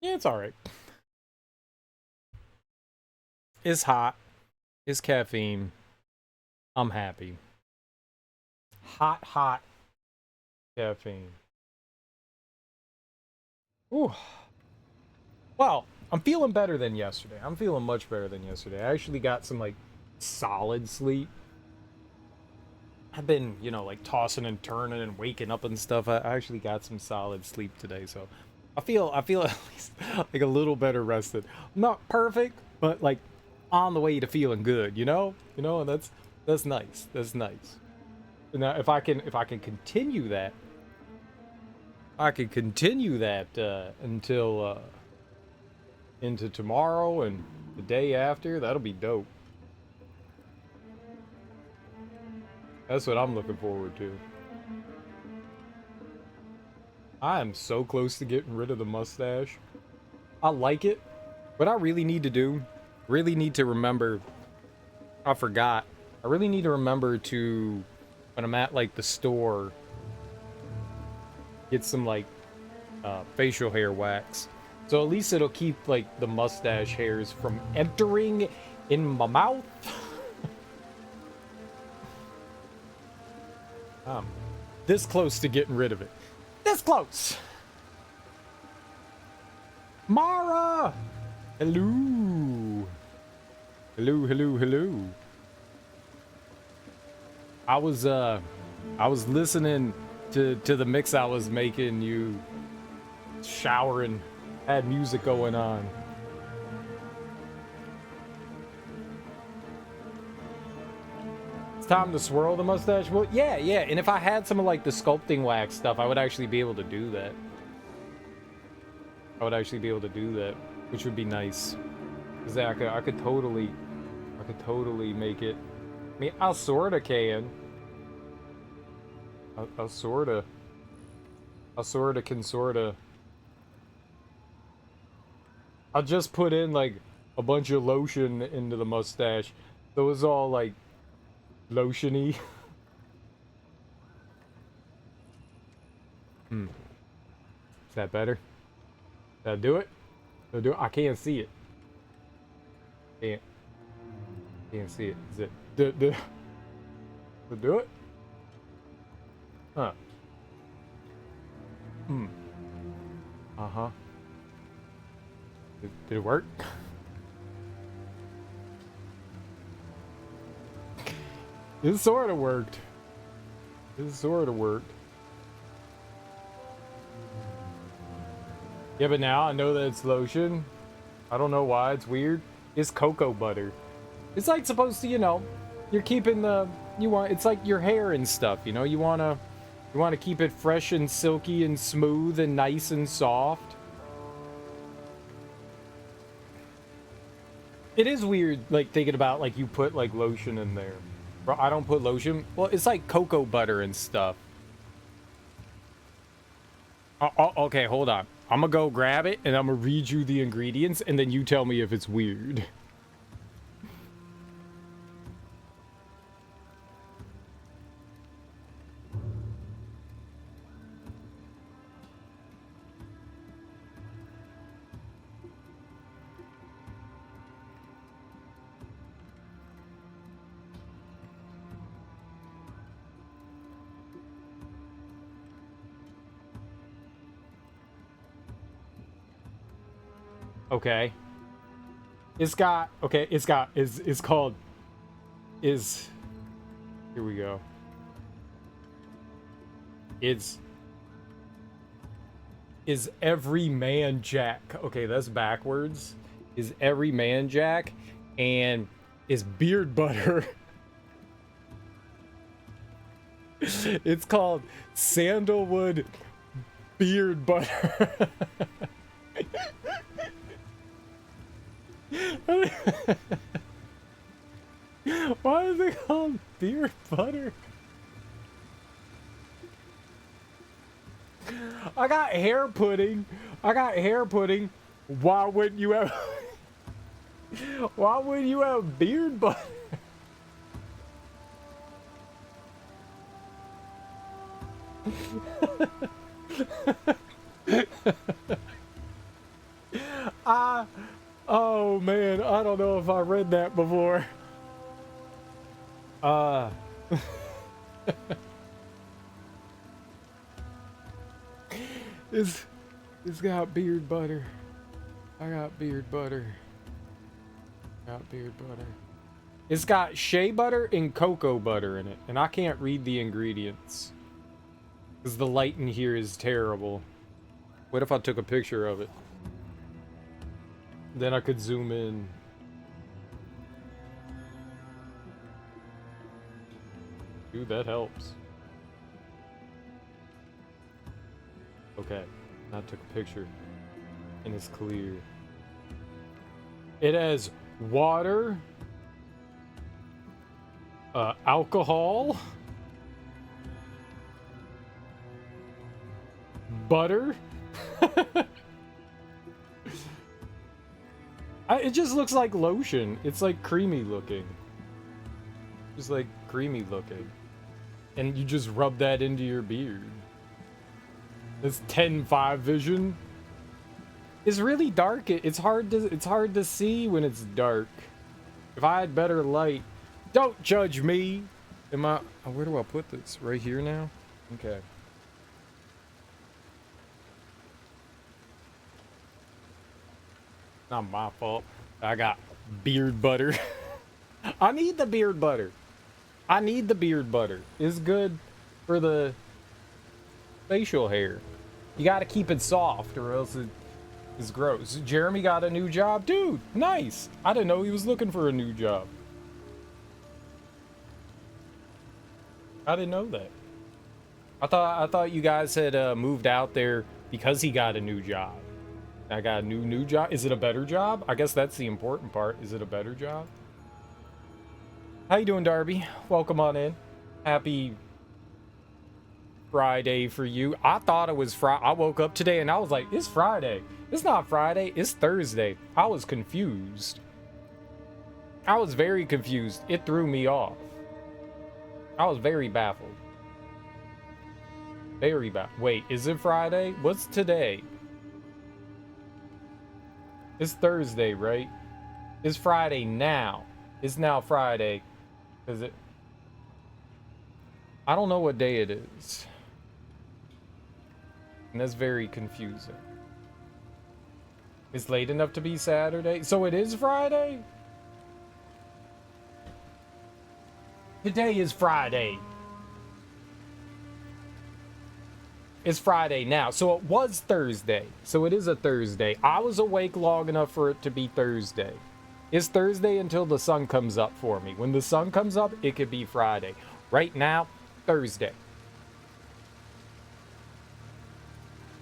Yeah, it's all right. It's hot. It's caffeine. I'm happy. Hot, hot caffeine. Ooh. Well, I'm feeling better than yesterday. I'm feeling much better than yesterday. I actually got some like solid sleep. I've been, like tossing and turning and waking up and stuff. I actually got some solid sleep today, so I feel at least like a little better rested. Not perfect, but like on the way to feeling good, and that's nice. That's nice. Now, if I can continue that, I could continue that until into tomorrow and the day after. That'll be dope. That's what I'm looking forward to. I am so close to getting rid of the mustache. I like it. What I really need to do, really need to remember, I forgot. I really need to remember to, when I'm at like the store, get some like facial hair wax. So at least it'll keep like the mustache hairs from entering in my mouth. um, this close to getting rid of it. This close. Mara! Hello. Hello, hello, hello. I was listening to the mix I was making, you showering, had music going on. It's time to swirl the mustache. Well, yeah, yeah. And if I had some of like the sculpting wax stuff, I would actually be able to do that. I would actually be able to do that, which would be nice. Cause I could totally make it. I mean, I sorta can. I sorta, I sorta can sorta. I just put in like a bunch of lotion into the mustache. So it was all like lotiony. Hmm. Is that better? Did I do it? Did I do it? I can't see it. Can't. Can't see it. Is it? Did I do it? Huh. Hmm. Uh-huh. Did it work? It sort of worked. It sort of worked. Yeah, but now I know that it's lotion. I don't know why. It's weird. It's cocoa butter. It's like supposed to, you're keeping it's like your hair and stuff, you want to keep it fresh and silky and smooth and nice and soft. It is weird, like thinking about like you put like lotion in there. Bro, I don't put lotion. Well, it's like cocoa butter and stuff. Okay, hold on. I'm gonna go grab it and I'm gonna read you the ingredients and then you tell me if it's weird. Okay. It's called, is, here we go. It's, is every man Jack. Okay, that's backwards. Is every man Jack, and is beard butter. It's called sandalwood beard butter. Why is it called beard butter? I got hair pudding. I got hair pudding. Why wouldn't you have? Why wouldn't you have beard butter? Oh man, I don't know if I read that before. It's got beard butter. I got beard butter. Got beard butter. It's got shea butter and cocoa butter in it, and I can't read the ingredients because the light in here is terrible. What if I took a picture of it? Then I could zoom in. Dude, that helps. Okay, I took a picture, and it's clear. It has water, alcohol, butter. It just looks like lotion. It's like creamy looking. Just like creamy looking. And you just rub that into your beard. This 10.5 vision. It's really dark. It's hard to see when it's dark. If I had better light. Don't judge me. Am I where do I put this? Right here now? Okay. Not my fault. I got beard butter. I need the beard butter. I need the beard butter. It's good for the facial hair. You gotta keep it soft or else it's gross. Jeremy got a new job. Dude, nice. I didn't know he was looking for a new job. I didn't know that. I thought you guys had moved out there because he got a new job. I got a new job. Is it a better job? I guess that's the important part. Is it a better job? How you doing, Darby? Welcome on in. Happy Friday for you. I thought it was Friday. I woke up today and I was like, it's Friday. It's not Friday. It's Thursday. I was confused. I was very confused. It threw me off. I was very baffled. Very baffled. Wait, is it Friday? What's today? It's Thursday, right? It's Friday now. It's now Friday. Is it? I don't know what day it is. And that's very confusing. It's late enough to be Saturday. So it is Friday? Today is Friday. It's Friday now. So it was Thursday. So it is a Thursday. I was awake long enough for it to be Thursday. It's Thursday until the sun comes up for me. When the sun comes up, it could be Friday. Right now, Thursday.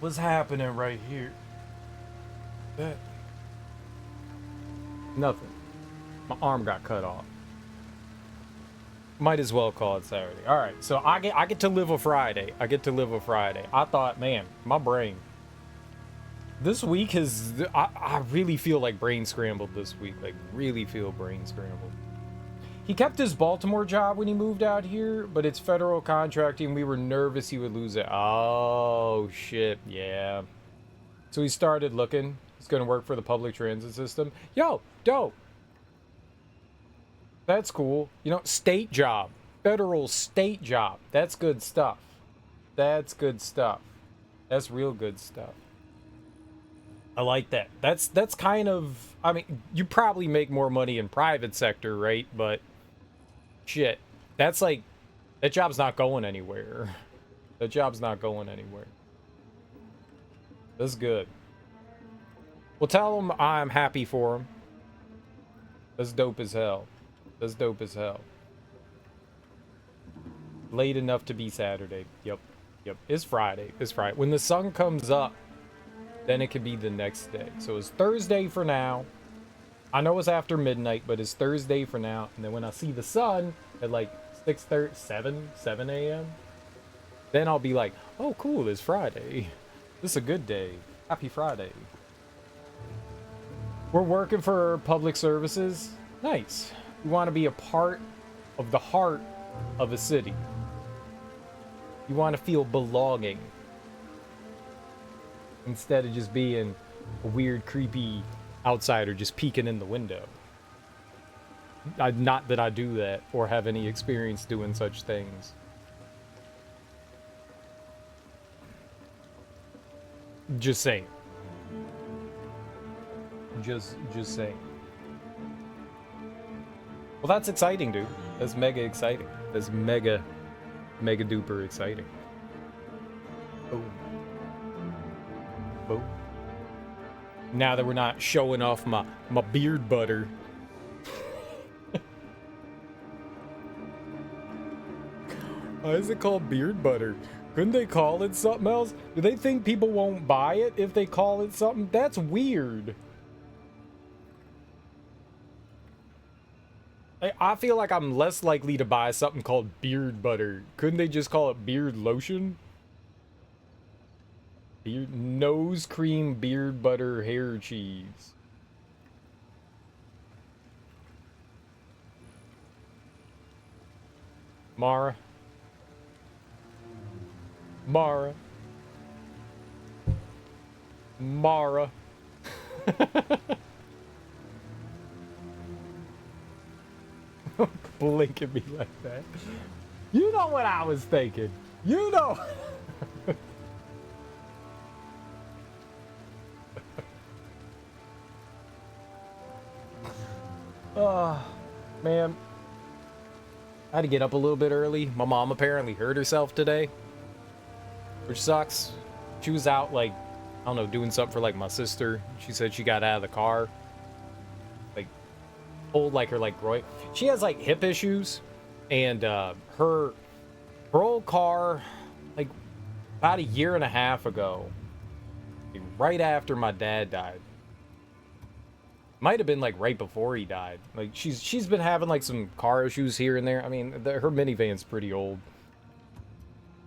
What's happening right here? That. Nothing. My arm got cut off. Might as well call it Saturday. All right, so I get to live a Friday. I get to live a Friday. I thought, man, my brain. This week has, I really feel like brain scrambled this week. Like, really feel brain scrambled. He kept his Baltimore job when he moved out here, but it's federal contracting. We were nervous he would lose it. Oh, shit, yeah. So he started looking. He's going to work for the public transit system. Yo, dope. That's cool. You know, state job. Federal state job. That's good stuff. That's good stuff. That's real good stuff. I like that. That's kind of, I mean, you probably make more money in private sector, right? But shit, that's like, that job's not going anywhere. That job's not going anywhere. That's good. Well, tell him I'm happy for him. That's dope as hell. That's dope as hell. Late enough to be Saturday. Yep. Yep. It's Friday. It's Friday. When the sun comes up, then it could be the next day. So it's Thursday for now. I know it's after midnight, but it's Thursday for now. And then when I see the sun at like 6:30, 7 a.m., then I'll be like, oh, cool, it's Friday. This is a good day. Happy Friday. We're working for public services. Nice. You want to be a part of the heart of a city. You want to feel belonging. Instead of just being a weird, creepy outsider just peeking in the window. Not that I do that or have any experience doing such things. Just saying. Just saying. Well, that's exciting, dude. That's mega exciting. That's mega duper exciting. Oh. Oh. Now that we're not showing off my beard butter. Why is it called beard butter? Couldn't they call it something else? Do they think people won't buy it if they call it something? That's weird. I feel like I'm less likely to buy something called beard butter. Couldn't they just call it beard lotion? Beard nose cream beard butter hair cheese. Mara. Mara. Mara. Blink at me like that. You know what I was thinking. You know. Oh, man. I had to get up a little bit early. My mom apparently hurt herself today, which sucks. She was out, like, I don't know, doing something for, like, my sister. She said she got out of the car. Like, pulled, like, her, like, groin. She has, like, hip issues. And, her old car, like, about a year and a half ago, right after my dad died. Might have been, like, right before he died. Like, she's been having, like, some car issues here and there. I mean, her minivan's pretty old.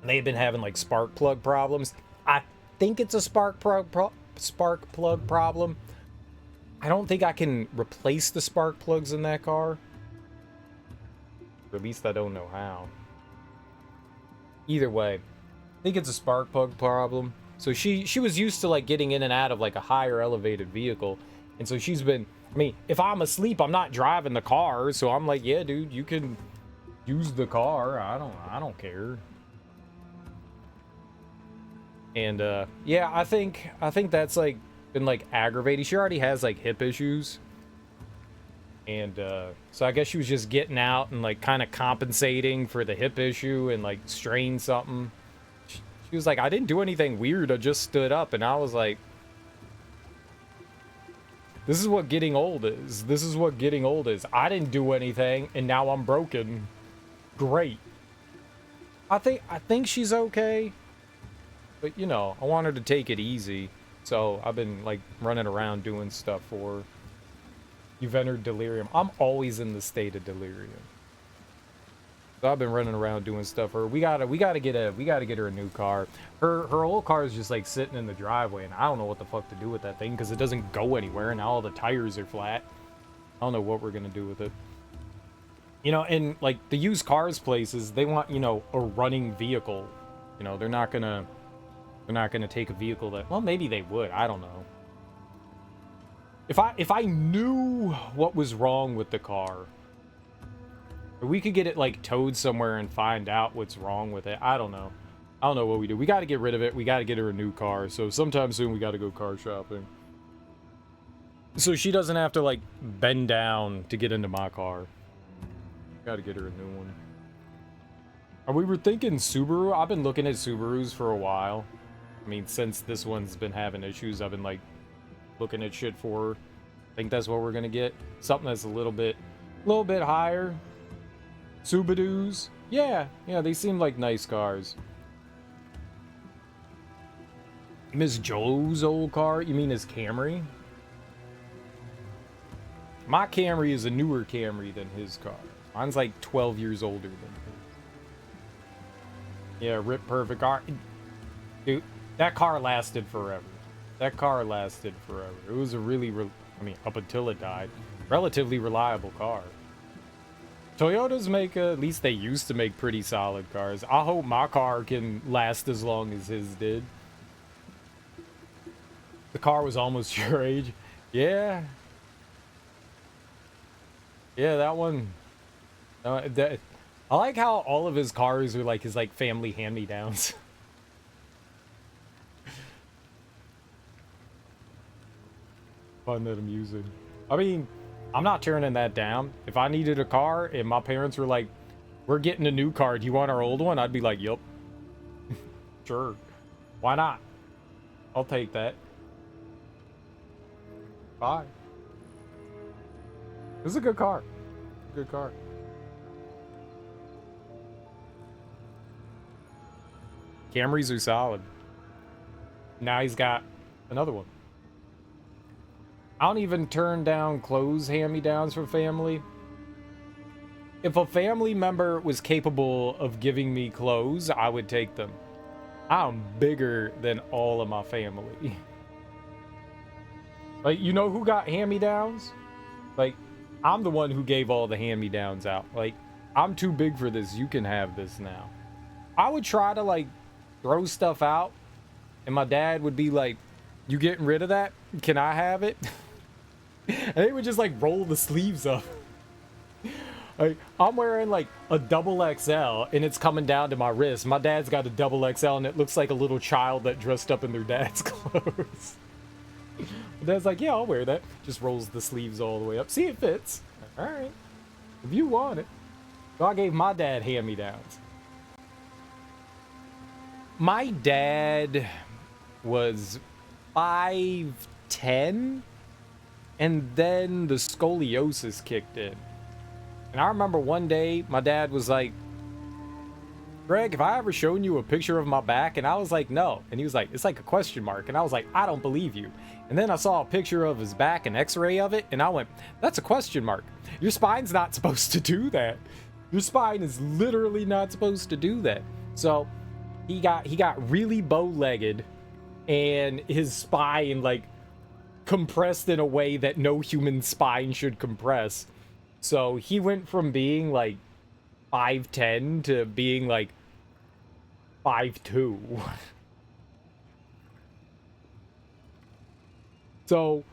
They've been having, like, spark plug problems. I think it's a spark plug problem. I don't think I can replace the spark plugs in that car. Or at least I don't know how. Either way, I think it's a spark plug problem. So she was used to, like, getting in and out of, like, a higher elevated vehicle. And so she's been, I mean, if I'm asleep, I'm not driving the car. So I'm like, yeah, dude, you can use the car. I don't care. And, yeah, I think that's, like, been, like, aggravating. She already has, like, hip issues. And, so I guess she was just getting out and, like, kind of compensating for the hip issue and, like, strained something. She was like, I didn't do anything weird. I just stood up. And I was like, this is what getting old is. This is what getting old is. I didn't do anything, and now I'm broken. Great. I think she's okay. But, you know, I want her to take it easy. So I've been, like, running around doing stuff for her. You've entered delirium. I'm always in the state of delirium. So I've been running around doing stuff for her. We gotta get her a new car. Her old car is just, like, sitting in the driveway, and I don't know what the fuck to do with that thing because it doesn't go anywhere, and now all the tires are flat. I don't know what we're gonna do with it. You know, and, like, the used cars places, they want, you know, a running vehicle. You know, they're not gonna take a vehicle that, well, maybe they would. I don't know. If I knew what was wrong with the car, we could get it, like, towed somewhere and find out what's wrong with it. I don't know. I don't know what we do. We got to get rid of it. We got to get her a new car. So sometime soon we got to go car shopping. So she doesn't have to, like, bend down to get into my car. Got to get her a new one. We were thinking Subaru. I've been looking at Subarus for a while. I mean, since this one's been having issues, I've been, like, looking at shit for her. I think that's what we're going to get. Something that's a little bit higher. Subarus. Yeah, they seem like nice cars. Miss Joe's old car? You mean his Camry? My Camry is a newer Camry than his car. Mine's like 12 years older than his. Yeah, rip perfect car. Dude, that car lasted forever. That car lasted forever. It was a really, I mean, up until it died, relatively reliable car. Toyotas make, at least they used to make pretty solid cars. I hope my car can last as long as his did. The car was almost your age. Yeah. Yeah, that one. I like how all of his cars are like his like family hand-me-downs. Fun and amusing. I mean, I'm not turning that down. If I needed a car and my parents were like, we're getting a new car, do you want our old one? I'd be like, yup. Sure. Why not? I'll take that. Bye. This is a good car. Good car. Camrys are solid. Now he's got another one. I don't even turn down clothes hand-me-downs from family. If a family member was capable of giving me clothes, I would take them. I'm bigger than all of my family. Like, you know who got hand-me-downs? Like, I'm the one who gave all the hand-me-downs out. Like, I'm too big for this. You can have this now. I would try to, like, throw stuff out, and my dad would be like, you getting rid of that? Can I have it? And they would just, like, roll the sleeves up. Like, I'm wearing, like, a double XL, and it's coming down to my wrist. My dad's got a double XL, and it looks like a little child that dressed up in their dad's clothes. My dad's like, yeah, I'll wear that. Just rolls the sleeves all the way up. See, it fits. All right. If you want it. So I gave my dad hand-me-downs. My dad was 5'10", and then the scoliosis kicked in. And I remember one day my dad was like, Greg, have I ever shown you a picture of my back? And I was like, no. And he was like, it's like a question mark. And I was like, I don't believe you. And then I saw a picture of his back, an x-ray of it, and I went, that's a question mark. Your spine's not supposed to do that. Your spine is literally not supposed to do that. So he got really bow-legged, and his spine like compressed in a way that no human spine should compress. So he went from being like 5'10" to being like 5'2". So,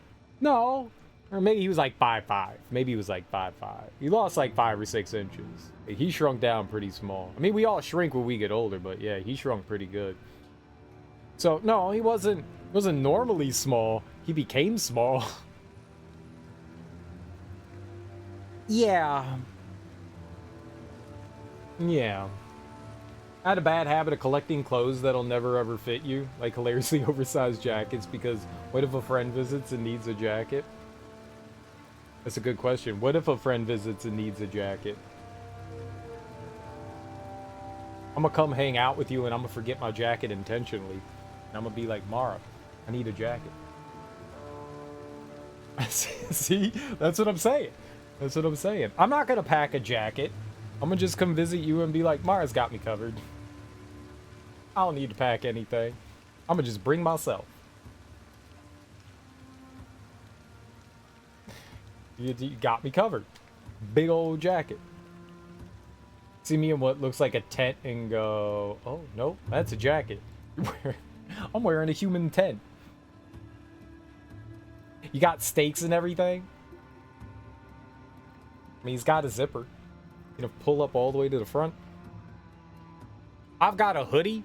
no. Or maybe he was like 5'5". Maybe he was like 5'5". He lost like 5 or 6 inches. He shrunk down pretty small. I mean, we all shrink when we get older, but yeah, he shrunk pretty good. So, no, he wasn't normally small. He became small. Yeah. Yeah. I had a bad habit of collecting clothes that'll never ever fit you, like hilariously oversized jackets, because what if a friend visits and needs a jacket? That's a good question. What if a friend visits and needs a jacket? I'm gonna come hang out with you and I'm gonna forget my jacket intentionally. And I'm gonna be like, Mara, I need a jacket. See? That's what I'm saying. That's what I'm saying. I'm not gonna pack a jacket. I'm gonna just come visit you and be like, Mara's got me covered. I don't need to pack anything. I'm gonna just bring myself. You got me covered. Big old jacket. See me in what looks like a tent and go, oh, no, that's a jacket. I'm wearing a human tent. You got stakes and everything? I mean, he's got a zipper. You know, pull up all the way to the front. I've got a hoodie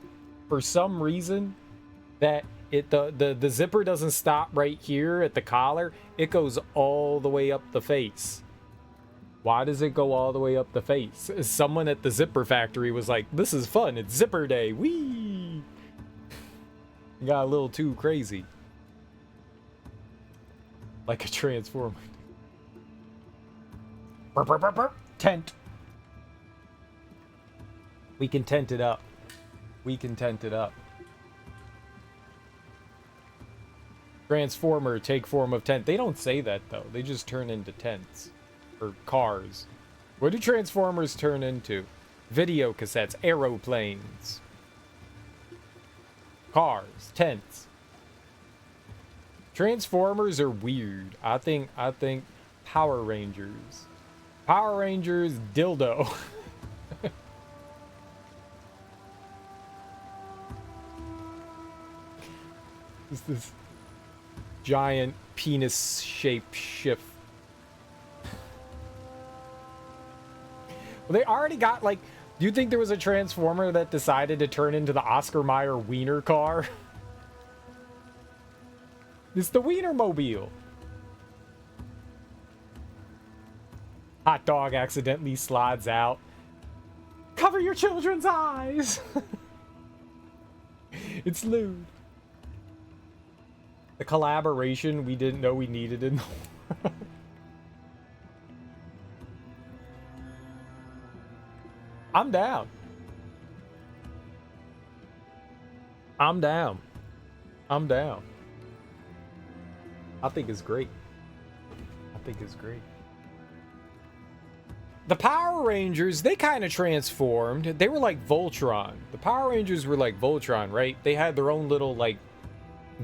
for some reason that the zipper doesn't stop right here at the collar. It goes all the way up the face. Why does it go all the way up the face? Someone at the zipper factory was like, this is fun. It's zipper day. Whee! Got a little too crazy. Like a transformer. Burp, burp, burp, burp. Tent. We can tent it up. We can tent it up. Transformer, take form of tent. They don't say that, though. They just turn into tents. Or cars. What do Transformers turn into? Video cassettes, aeroplanes. Cars, tents. Transformers are weird. I think Power Rangers. Power Rangers dildo. Is this giant penis-shaped shift. Well, they already got, like... Do you think there was a Transformer that decided to turn into the Oscar Mayer Wiener car? It's the Wienermobile. Hot dog accidentally slides out. Cover your children's eyes! It's lewd. The collaboration we didn't know we needed in the world. I'm down. I'm down. I'm down. I think it's great. I think it's great. The Power Rangers, they kind of transformed. They were like Voltron. The Power Rangers were like Voltron, right? They had their own little, like,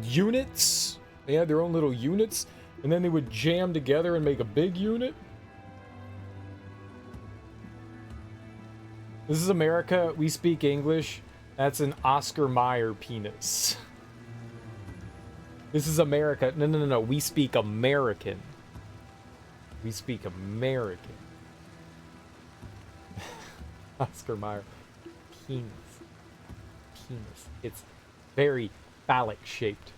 units. They had their own little units. And then they would jam together and make a big unit. This is America. We speak English. That's an Oscar Mayer penis. This is America. No, no, no, no. We speak American. We speak American. Oscar Mayer penis. Penis. It's very phallic shaped.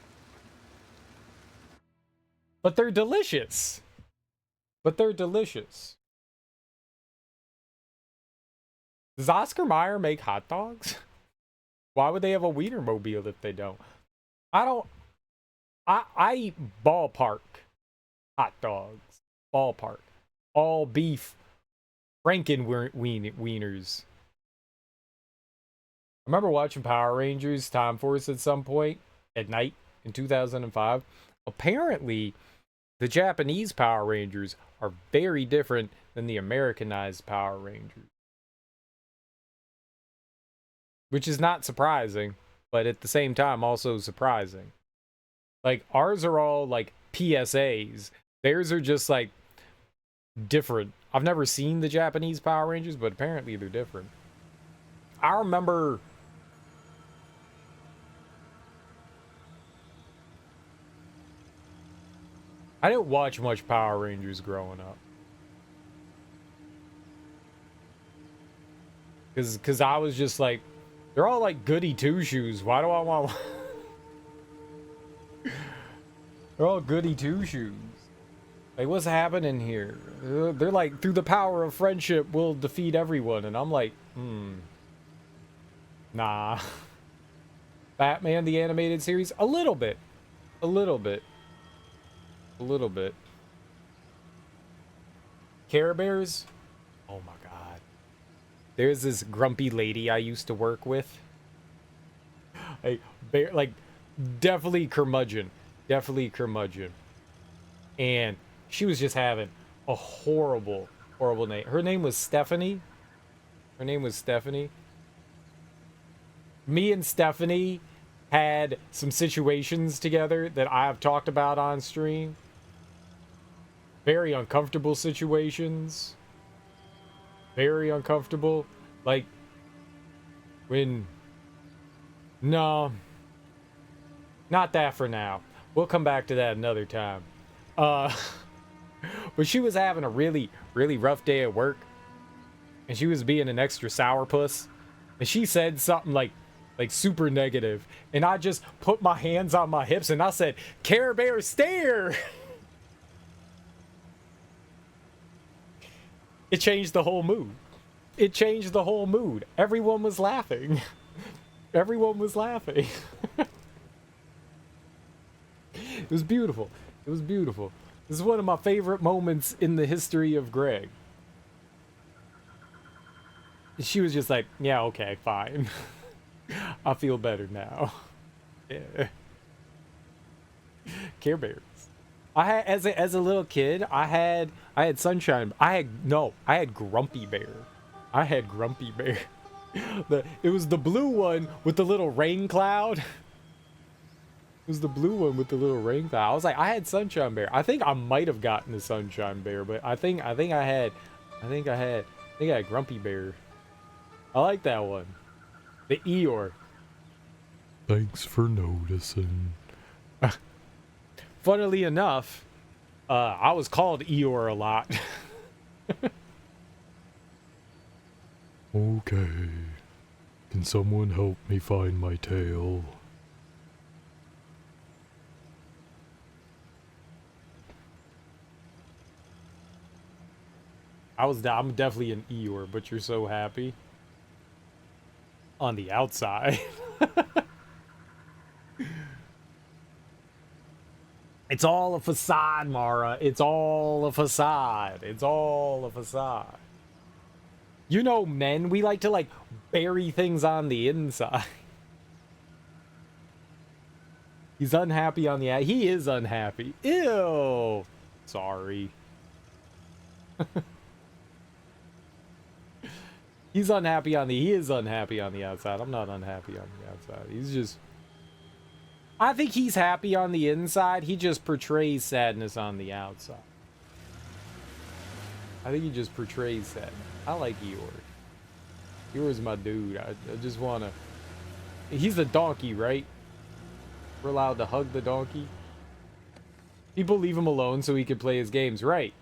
But they're delicious. But they're delicious. Does Oscar Mayer make hot dogs? Why would they have a Wienermobile if they don't? I eat ballpark hot dogs. Ballpark. All beef Franken wieners. I remember watching Power Rangers Time Force at some point at night in 2005. Apparently, the Japanese Power Rangers are very different than the Americanized Power Rangers. Which is not surprising, but at the same time also surprising. Like, ours are all, like, PSAs. Theirs are just, like, different. I've never seen the Japanese Power Rangers, but apparently they're different. I remember... I didn't watch much Power Rangers growing up. Because I was just like, they're all like goody two-shoes. Why do I want... They're all goody two-shoes. Like, what's happening here? They're like, through the power of friendship, we'll defeat everyone. And I'm like, nah. Batman, the animated series? A little bit. A little bit. A little bit. Care Bears? Oh my god. There's this grumpy lady I used to work with. Like, definitely curmudgeon. Definitely curmudgeon. And she was just having a horrible, horrible name. Her name was Stephanie. Her name was Stephanie. Me and Stephanie had some situations together that I have talked about on stream. Very uncomfortable situations. Very uncomfortable. Like, when... No. Not that for now. We'll come back to that another time. But she was having a really, really rough day at work. And she was being an extra sourpuss. And she said something like super negative. And I just put my hands on my hips and I said, Care Bear stare! It changed the whole mood. It changed the whole mood. Everyone was laughing. Everyone was laughing. It was beautiful. It was beautiful. This is one of my favorite moments in the history of Greg. She was just like, yeah, okay, fine. I feel better now. Yeah. Care Bears. I had as a little kid, I had Sunshine. I had Grumpy Bear. I had Grumpy Bear. It was the blue one with the little rain cloud. It was the blue one with the little rain cloud. I was like, I had Sunshine Bear. I think I might have gotten the Sunshine Bear, but I think I had Grumpy Bear. I like that one. The Eeyore. Thanks for noticing. Funnily enough, I was called Eeyore a lot. Okay. Can someone help me find my tail? I'm definitely an Eeyore, but you're so happy. On the outside. It's all a facade, Mara. It's all a facade. It's all a facade. You know, men, we like to, like, bury things on the inside. He's unhappy on the... He is unhappy. Ew. Sorry. He's unhappy on the... He is unhappy on the outside. I'm not unhappy on the outside. He's just... I think he's happy on the inside. He just portrays sadness on the outside. I think he just portrays sadness. I like Eeyore. Eeyore's my dude. I just want to... He's the donkey, right? We're allowed to hug the donkey. People leave him alone so he can play his games, right?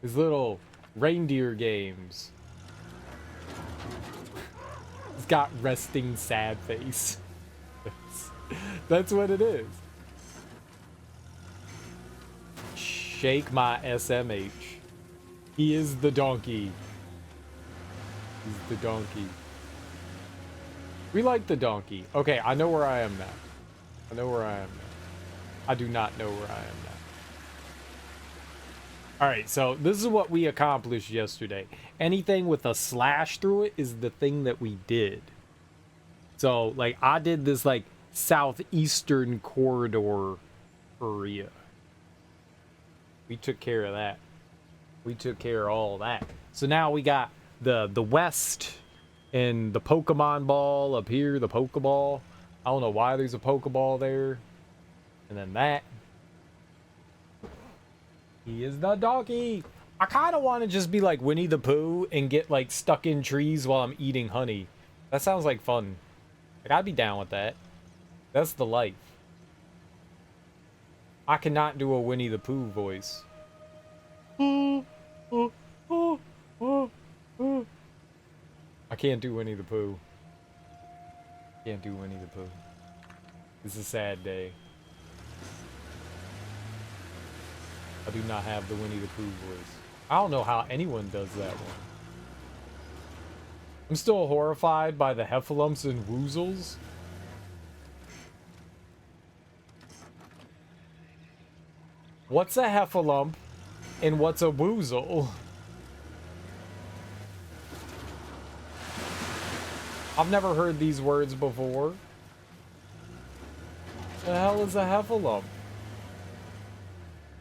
His little reindeer games. He's got resting sad face. That's what it is. Shake my SMH. He is the donkey. He's the donkey. We like the donkey. Okay, I know where I am now. I know where I am now. I do not know where I am now. Alright, so this is what we accomplished yesterday. Anything with a slash through it is the thing that we did. So, like, I did this, like, southeastern corridor area. We took care of that. We took care of all that. So now we got the west and the Pokemon ball up here, the Pokeball. I don't know why there's a Pokeball there. And then that. He is the donkey. I kind of want to just be like Winnie the Pooh and get like stuck in trees while I'm eating honey. That sounds like fun. Like, I'd be down with that. That's the life. I cannot do a Winnie the Pooh voice. I can't do Winnie the Pooh. Can't do Winnie the Pooh. It's a sad day. I do not have the Winnie the Pooh voice. I don't know how anyone does that one. I'm still horrified by the heffalumps and woozles. What's a heffalump and what's a woozle? I've never heard these words before. The hell is a heffalump?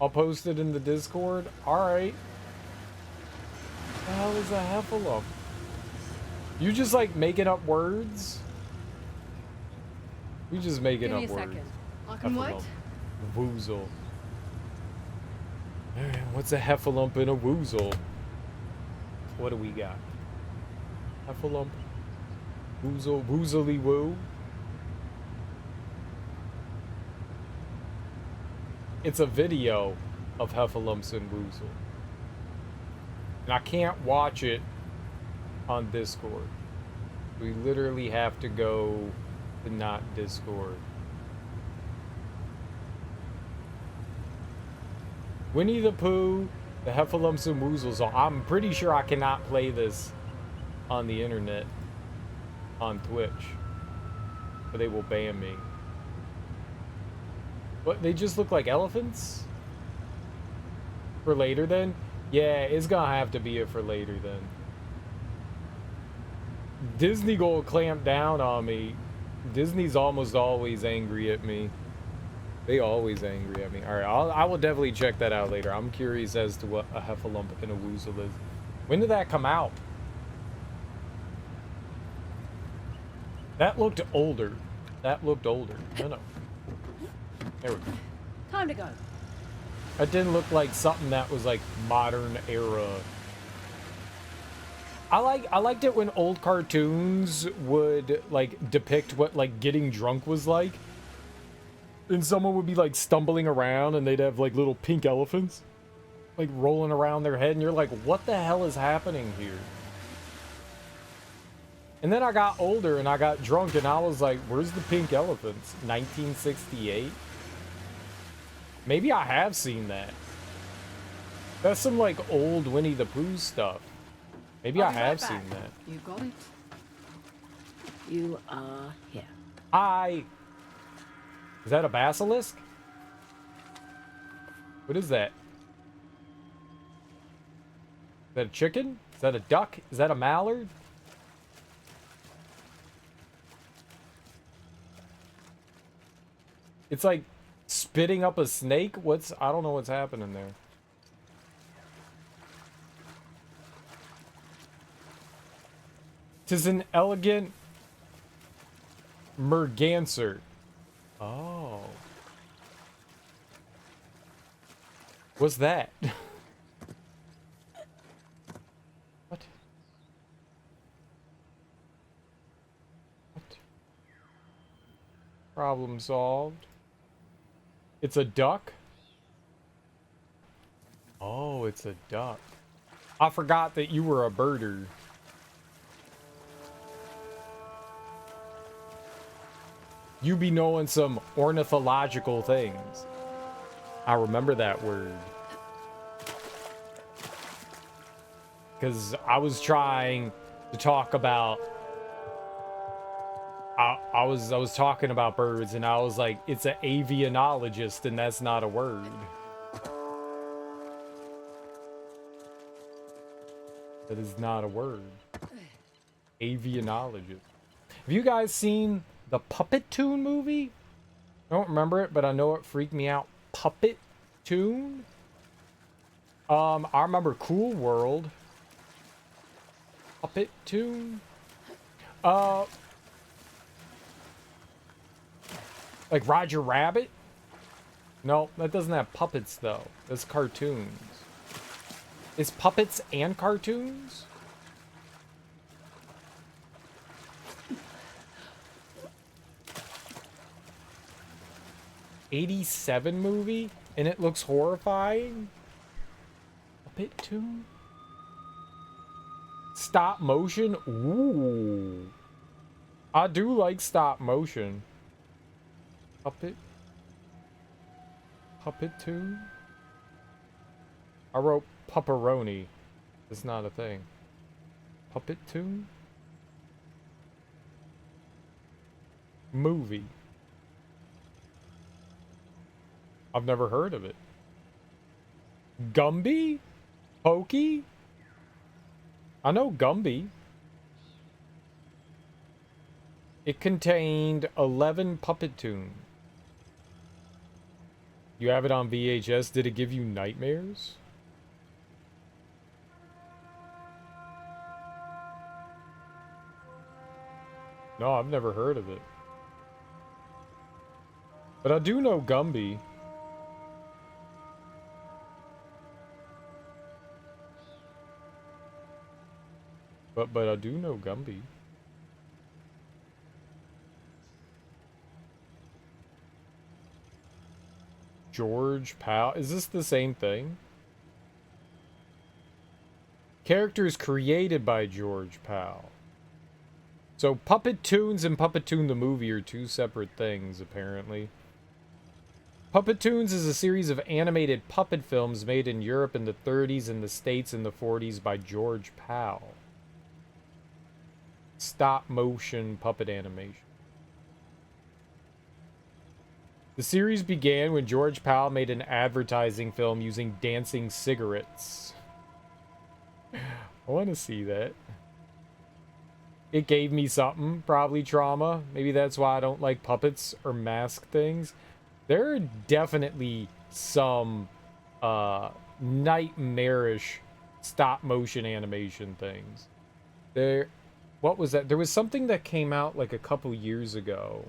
I'll post it in the Discord. Alright. The hell is a heffalump? You just like making up words? We just making up words. Second. What? Woozle. What's a heffalump and a woozle? What do we got? Heffalump. Woozle. Woozly woo. It's a video of heffalumps and woozle. And I can't watch it on Discord. We literally have to go to not Discord. Winnie the Pooh, the heffalumps and woozles. So I'm pretty sure I cannot play this on the internet, on Twitch, or they will ban me. What? They just look like elephants? For later then? Yeah, it's gonna have to be it for later then. Disney gonna clamp down on me. Disney's almost always angry at me. They always angry at me. Alright, I will definitely check that out later. I'm curious as to what a heffalump and a woozle is. When did that come out? That looked older. That looked older. No. There we go. Time to go. That didn't look like something that was like modern era. I liked it when old cartoons would like depict what like getting drunk was like. And someone would be like stumbling around and they'd have like little pink elephants like rolling around their head, and you're like, what the hell is happening here? And then I got older and I got drunk and I was like, where's the pink elephants? 1968? Maybe I have seen that. That's some like old Winnie the Pooh stuff. Maybe I have seen that. You got it. You are here. Is that a basilisk? What is that? Is that a chicken? Is that a duck? Is that a mallard? It's like spitting up a snake? I don't know what's happening there. Tis an elegant merganser. Oh. What's that? What? What? Problem solved. It's a duck? Oh, it's a duck. I forgot that you were a birder. You be knowing some ornithological things. I remember that word. Because I was trying to talk about... I was talking about birds, and I was like, it's an avianologist, and that's not a word. That is not a word. Avianologist. Have you guys seen the Puppet Tune movie? I don't remember it, but I know it freaked me out. Puppet Tune? I remember Cool World. Puppet Tune? Like Roger Rabbit? No, that doesn't have puppets, though. That's cartoons. Is puppets and cartoons? '87 movie, and it looks horrifying. Puppet Tune? Stop motion? Ooh. I do like stop motion. Puppet Tune? I wrote pepperoni. It's not a thing. Puppet Tune? Movie. I've never heard of it. Gumby? Pokey? I know Gumby. It contained 11 Puppet Tunes. You have it on VHS. Did it give you nightmares? No, I've never heard of it. But I do know Gumby. But I do know Gumby. George Powell. Is this the same thing? Characters created by George Powell. So Puppet Tunes and Puppet Tune the movie are two separate things, apparently. Puppet Tunes is a series of animated puppet films made in Europe in the 30s and the States in the 40s by George Powell. Stop motion puppet animation. The series began when George Powell made an advertising film using dancing cigarettes. I want to see that. It gave me something, probably trauma. Maybe that's why I don't like puppets or mask things. There are definitely some nightmarish stop motion animation things. What was that? There was something that came out like a couple years ago.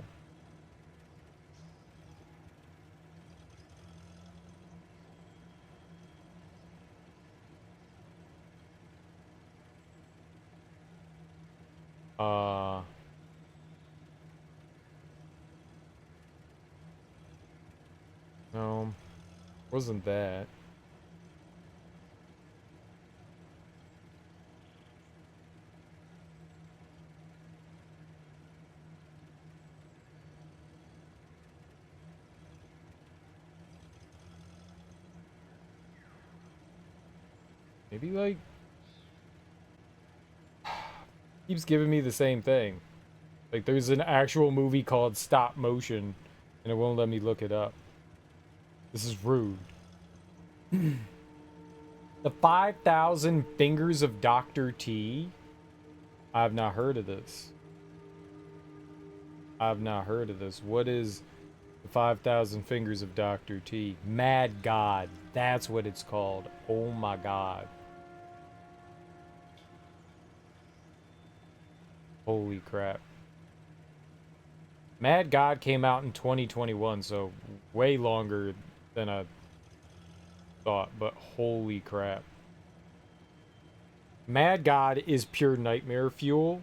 No, wasn't that. Maybe like keeps giving me the same thing. Like there's an actual movie called Stop Motion, and it won't let me look it up. This is rude. The 5,000 Fingers of Dr. T. I've not heard of this. I've not heard of this. What is the 5,000 Fingers of Dr. T? Mad God. That's what it's called. Oh my God. Holy crap. Mad God came out in 2021, so way longer than I thought, but holy crap. Mad God is pure nightmare fuel.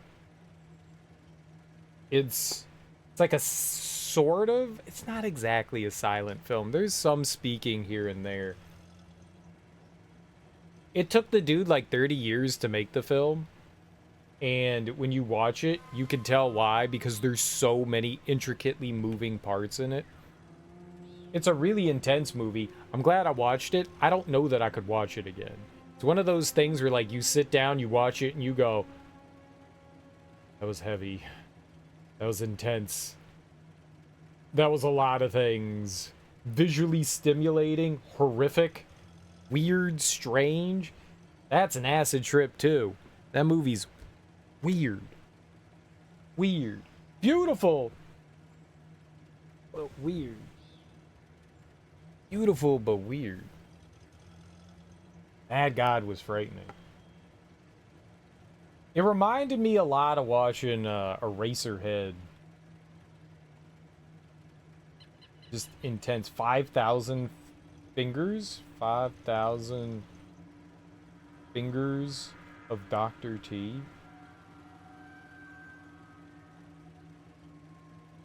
It's like a sort of, it's not exactly a silent film. There's some speaking here and there. It took the dude like 30 years to make the film. And when you watch it, you can tell why, because there's so many intricately moving parts in it. It's a really intense movie. I'm glad I watched it. I don't know that I could watch it again. It's one of those things where like you sit down, you watch it, and you go, that was heavy. That was intense. That was a lot of things. Visually stimulating, horrific, weird, strange. That's an acid trip too. That movie's weird. Weird. Beautiful. But weird. Beautiful but weird. That God was frightening. It reminded me a lot of watching Eraserhead. Just intense. 5,000 fingers? 5,000 fingers of Dr. T.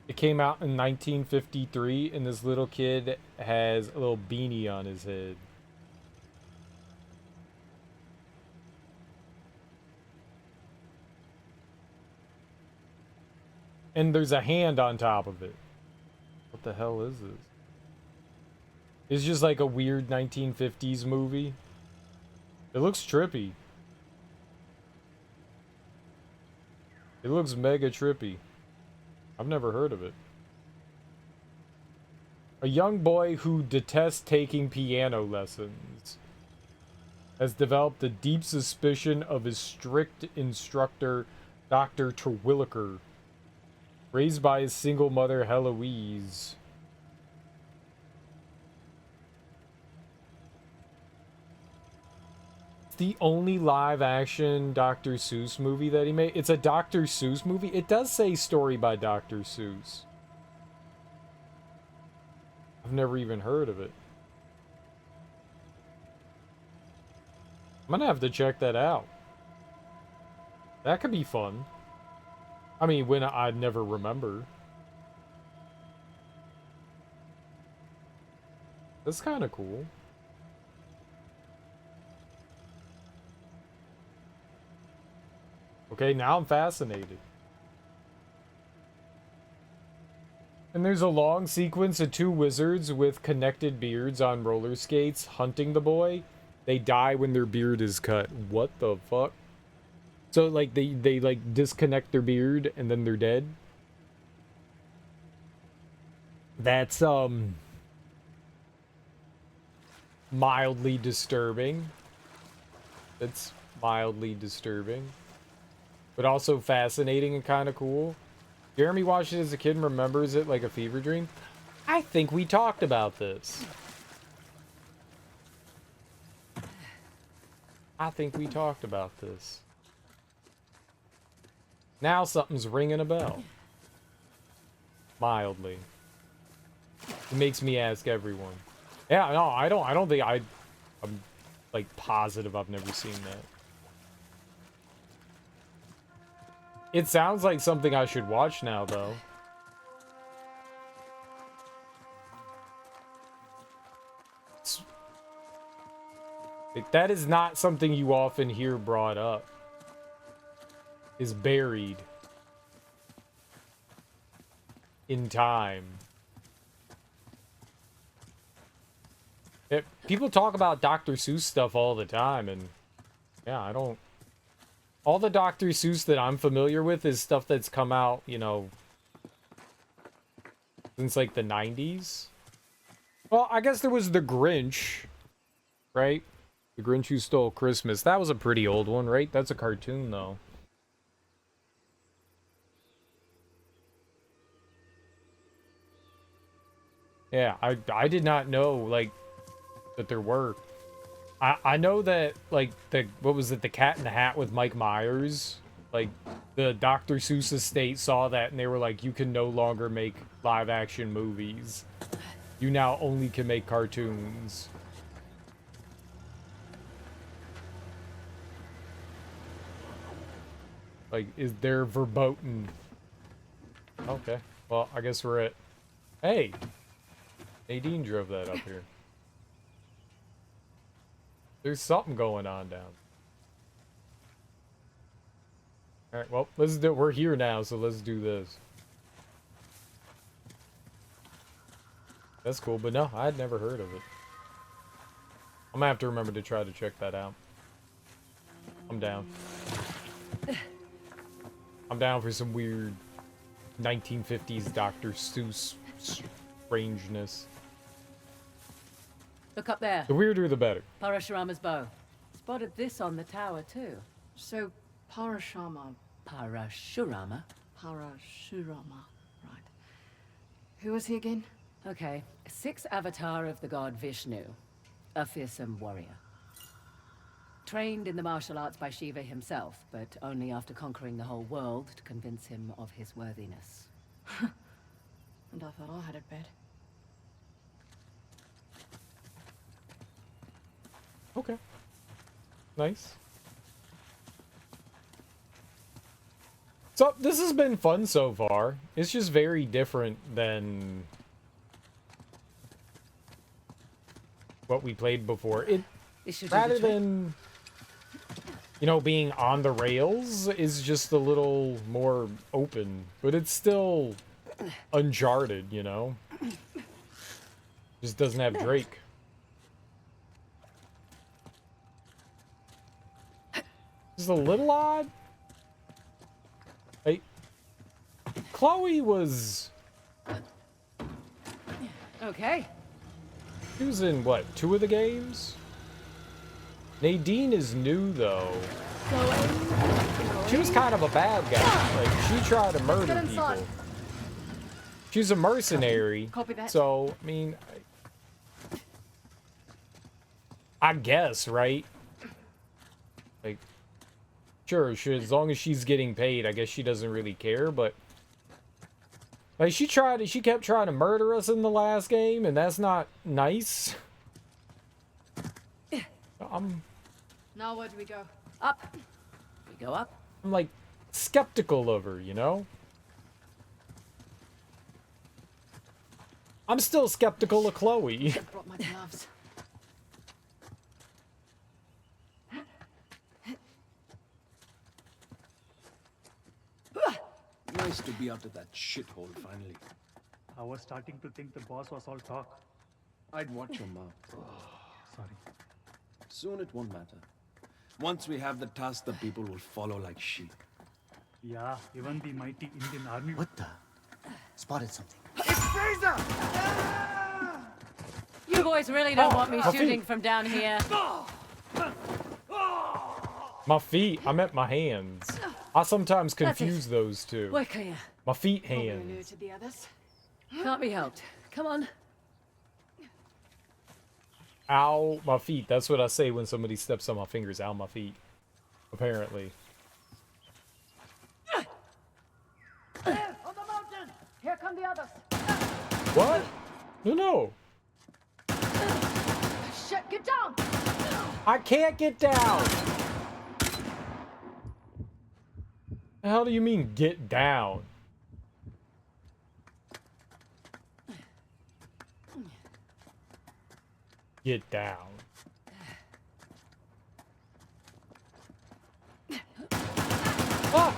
It came out in 1953, and this little kid has a little beanie on his head. And there's a hand on top of it. What the hell is this? It's just like a weird 1950s movie. It looks trippy. It looks mega trippy. I've never heard of it. A young boy who detests taking piano lessons has developed a deep suspicion of his strict instructor, Dr. Terwilliger, raised by his single mother, Heloise. It's the only live-action Dr. Seuss movie that he made. It's a Dr. Seuss movie. It does say story by Dr. Seuss. I've never even heard of it. I'm gonna have to check that out. That could be fun. I mean, when I'd never remember. That's kind of cool. Okay, now I'm fascinated. And there's a long sequence of two wizards with connected beards on roller skates hunting the boy. They die when their beard is cut. What the fuck? So like they like disconnect their beard and then they're dead. That's mildly disturbing. That's mildly disturbing. But also fascinating and kind of cool. Jeremy watched it as a kid and remembers it like a fever dream. I think we talked about this. I think we talked about this. Now something's ringing a bell. Mildly. It makes me ask everyone. Yeah, no, I don't think I'm like positive I've never seen that. It sounds like something I should watch now, though. Like, that is not something you often hear brought up. Is buried in time. People talk about Dr. Seuss stuff all the time, and yeah, I don't... All the Dr. Seuss that I'm familiar with is stuff that's come out, you know, since, like, the 90s. Well, I guess there was The Grinch, right? The Grinch Who Stole Christmas. That was a pretty old one, right? That's a cartoon, though. Yeah, I did not know, like, that there were. I know that, like, what was it, the Cat in the Hat with Mike Myers? Like, the Dr. Seuss estate saw that and they were like, you can no longer make live action movies. You now only can make cartoons. Like, is there verboten? Okay, well, I guess we're at... Hey! Nadine drove that up here. There's something going on down. Alright, well, let's do... We're here now, so let's do this. That's cool, but no, I had never heard of it. I'm gonna have to remember to try to check that out. I'm down. I'm down for some weird 1950s Dr. Seuss strangeness. Look up there. The weirder, the better. Parashurama's bow. Spotted this on the tower, too. So, Parashurama. Parashurama? Parashurama. Right. Who was he again? Okay. 6th avatar of the god Vishnu. A fearsome warrior. Trained in the martial arts by Shiva himself, but only after conquering the whole world to convince him of his worthiness. And I thought I had it bad. Okay. Nice. So, this has been fun so far. It's just very different than what we played before. Rather than, you know, being on the rails, is just a little more open. But it's still Uncharted, you know? Just doesn't have Drake. Just a little odd. Like, Chloe was... Okay. She was in, what, 2 of the games? Nadine is new, though. She was kind of a bad guy. Like, she tried to murder people. She's a mercenary. Copy that. So, I mean... I guess, right? Like... Sure, as long as she's getting paid, I guess she doesn't really care, but... Like, she kept trying to murder us in the last game, and that's not nice. Now where do we go? Up. We go up. I'm, like, skeptical of her, you know? I'm still skeptical of Chloe. I brought my gloves. Nice to be out of that shithole finally. I was starting to think the boss was all talk. I'd watch your mouth. Sorry. Soon it won't matter. Once we have the task, the people will follow like sheep. Yeah, even the mighty Indian army. What the? Spotted something. You boys really don't want me my shooting feet. from down here. My feet, I meant my hands. I sometimes That's it. confuse those two. We're clear. My feet, Probably new hands. to the others. Can't be helped. Come on. Ow, my feet. That's what I say when somebody steps on my fingers. Ow, my feet. Apparently. On the mountain! Here come the others. What? No. Shit, get down! I can't get down. The hell do you mean, get down? Get down. Ah!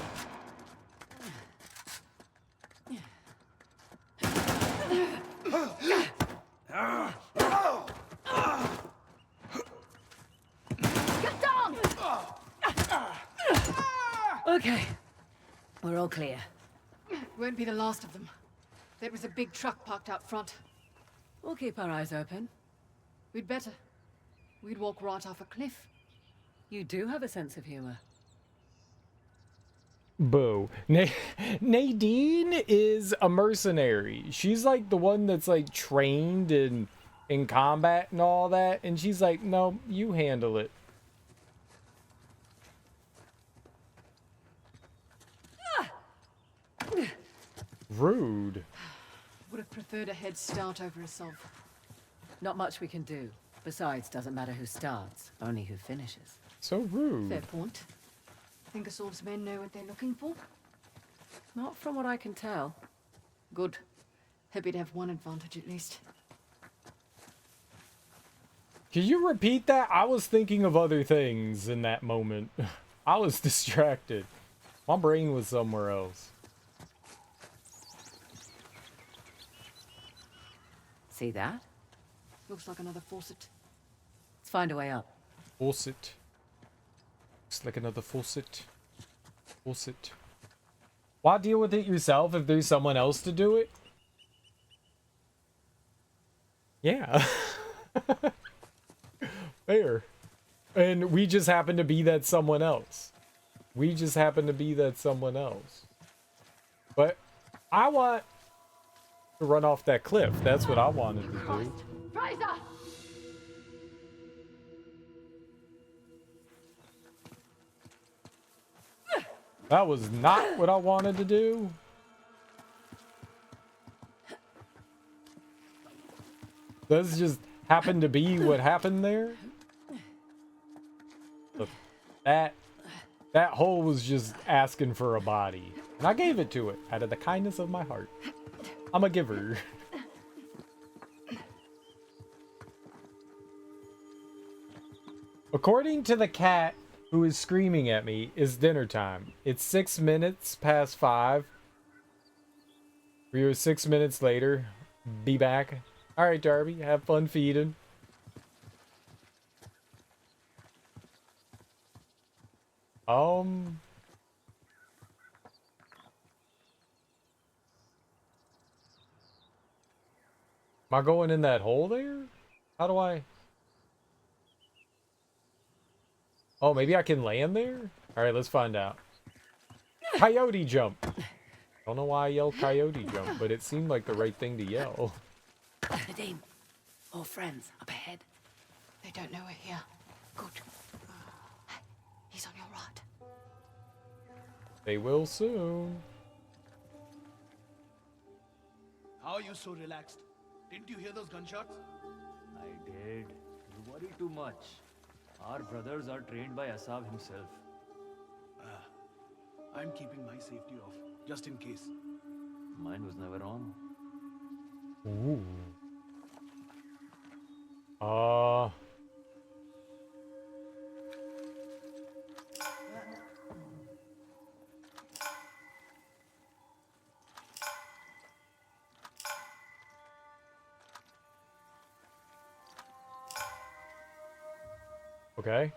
Get down! Okay. We're all clear. Won't be the last of them. There was a big truck parked out front. We'll keep our eyes open. We'd better. We'd walk right off a cliff. You do have a sense of humor. Boo. Nadine is a mercenary. She's like the one that's like trained in combat and all that, and she's like, no, you handle it. Rude. Would have preferred a head start over Assault. Not much we can do. Besides, doesn't matter who starts, only who finishes. So rude. Fair point. Think Assault's men know what they're looking for? Not from what I can tell. Good. Happy to have one advantage at least. Can you repeat that? I was thinking of other things in that moment. I was distracted. My brain was somewhere else. See that? Looks like another faucet. Let's find a way up. Faucet. Looks like another faucet. Faucet. Why deal with it yourself if there's someone else to do it? Yeah. Fair. And we just happen to be that someone else. We just happen to be that someone else. But I want to run off that cliff. That's what I wanted to do. Fraser! That was not what I wanted to do. This just happened to be what happened there. Look, that hole was just asking for a body. And I gave it to it out of the kindness of my heart. I'm a giver. According to the cat who is screaming at me, it's dinner time. It's 6 minutes past 5. We are 6 minutes later. Be back. All right, Darby, have fun feeding. Am I going in that hole there? How do I? Oh, maybe I can land there? All right, let's find out. Coyote jump. I don't know why I yelled coyote jump, but it seemed like the right thing to yell. Nadine, more friends up ahead. They don't know we're here. Good. He's on your right. They will soon. How are you so relaxed? Didn't you hear those gunshots? I did. You worry too much. Our brothers are trained by Asav himself. I'm keeping my safety off, just in case. Mine was never on. Ooh. Okay.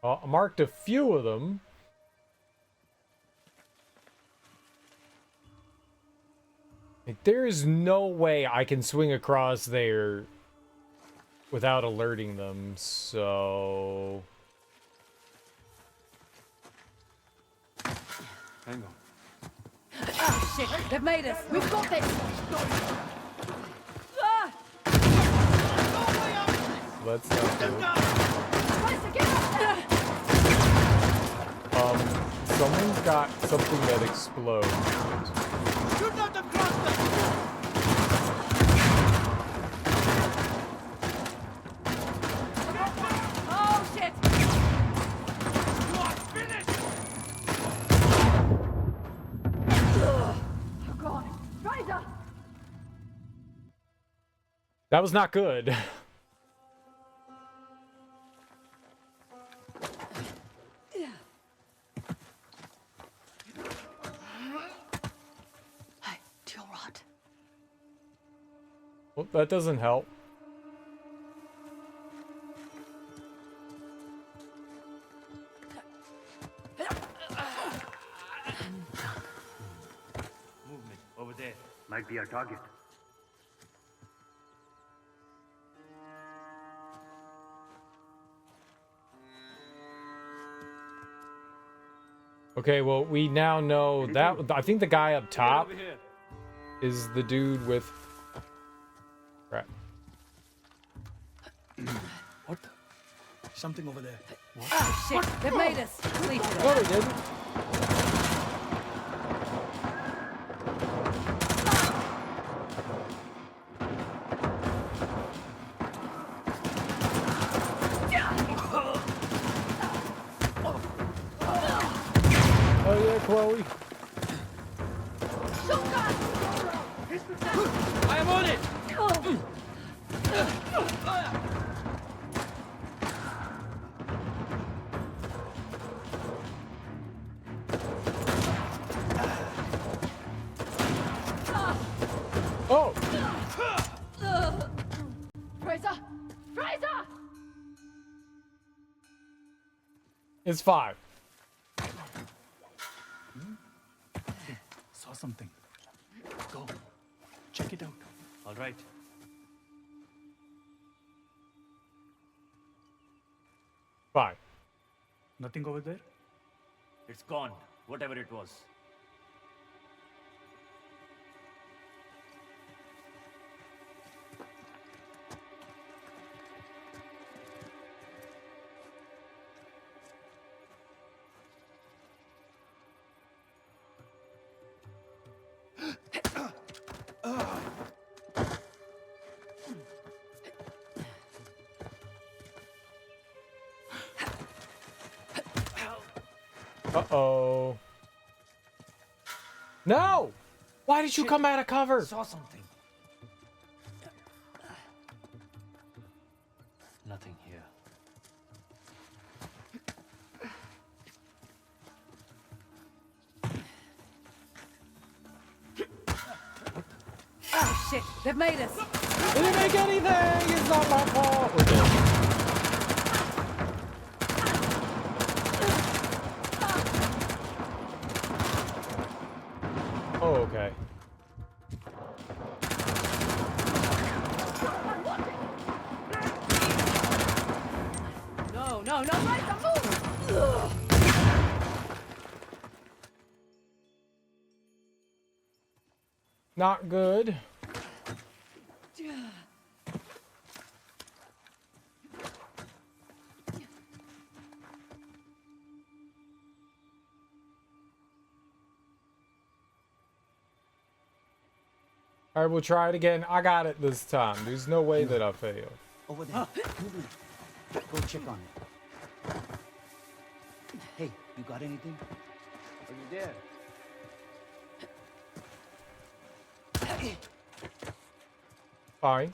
I marked a few of them. Like, there is no way I can swing across there without alerting them, so... Hang on. Oh, shit! They've made us! We've got this! Let's not do it. Someone's got something that explodes. Should not have crossed them! Oh, shit! You are finished! Oh, God! Fraser! That was not good. Well, that doesn't help. Movement over there. Might be our target. Okay, well, we now know that I think the guy up top Over here. is the dude with crap. What? Something over there. Oh, shit. They've made us. Sleep it No, up. they didn't. Oh yeah, Chloe. I am on it! Oh, Fraser! Fraser! it's 5. Saw something. Go. Check it out. All right. Fine. Nothing over there? It's gone. Whatever it was. Uh-oh. No! Why did you come out of cover? Saw something. Nothing here. Oh, shit. They've made us. They didn't make anything! It's not my fault! We're dead. Oh, okay. No, no, no, Fraser, move! Not good. All right, we'll try it again. I got it this time. There's no way that I fail. Over there. Move it. Go check on it. Hey, you got anything? Are you there? Fine.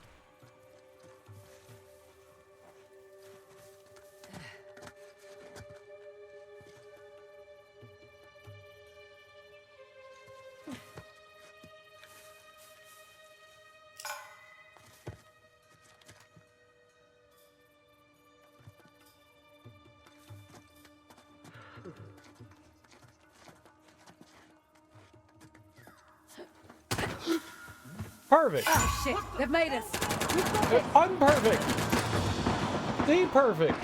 Perfect. Oh, shit. They've made us. Unperfect. The perfect.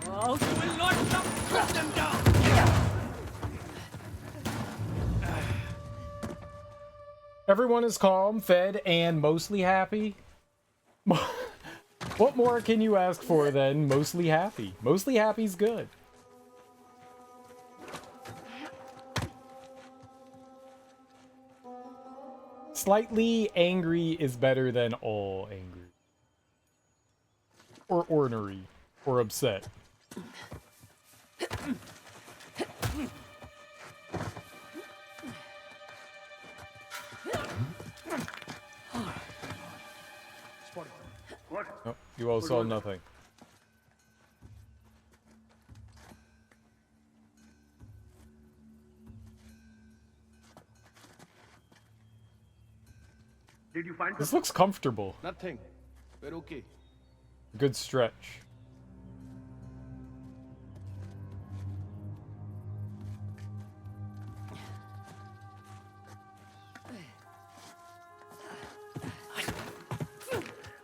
Oh, Will not stop. Cut them down. Everyone is calm, fed, and mostly happy. What more can you ask for than mostly happy? Mostly happy's good. Slightly angry is better than all angry. Or ornery. Or upset. spotted. Oh, you all saw nothing. Did you find This looks comfortable. Nothing. We're okay. Good stretch.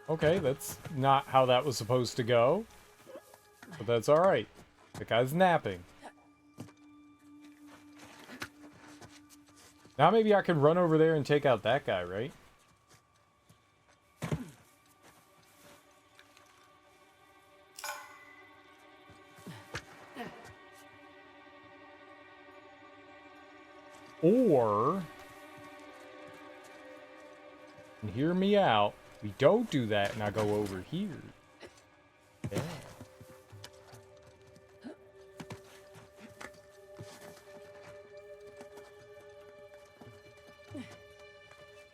Okay, that's not how that was supposed to go. But that's alright. The guy's napping. Now maybe I can run over there and take out that guy, right? Or, and hear me out, we don't do that and I go over here. Yeah.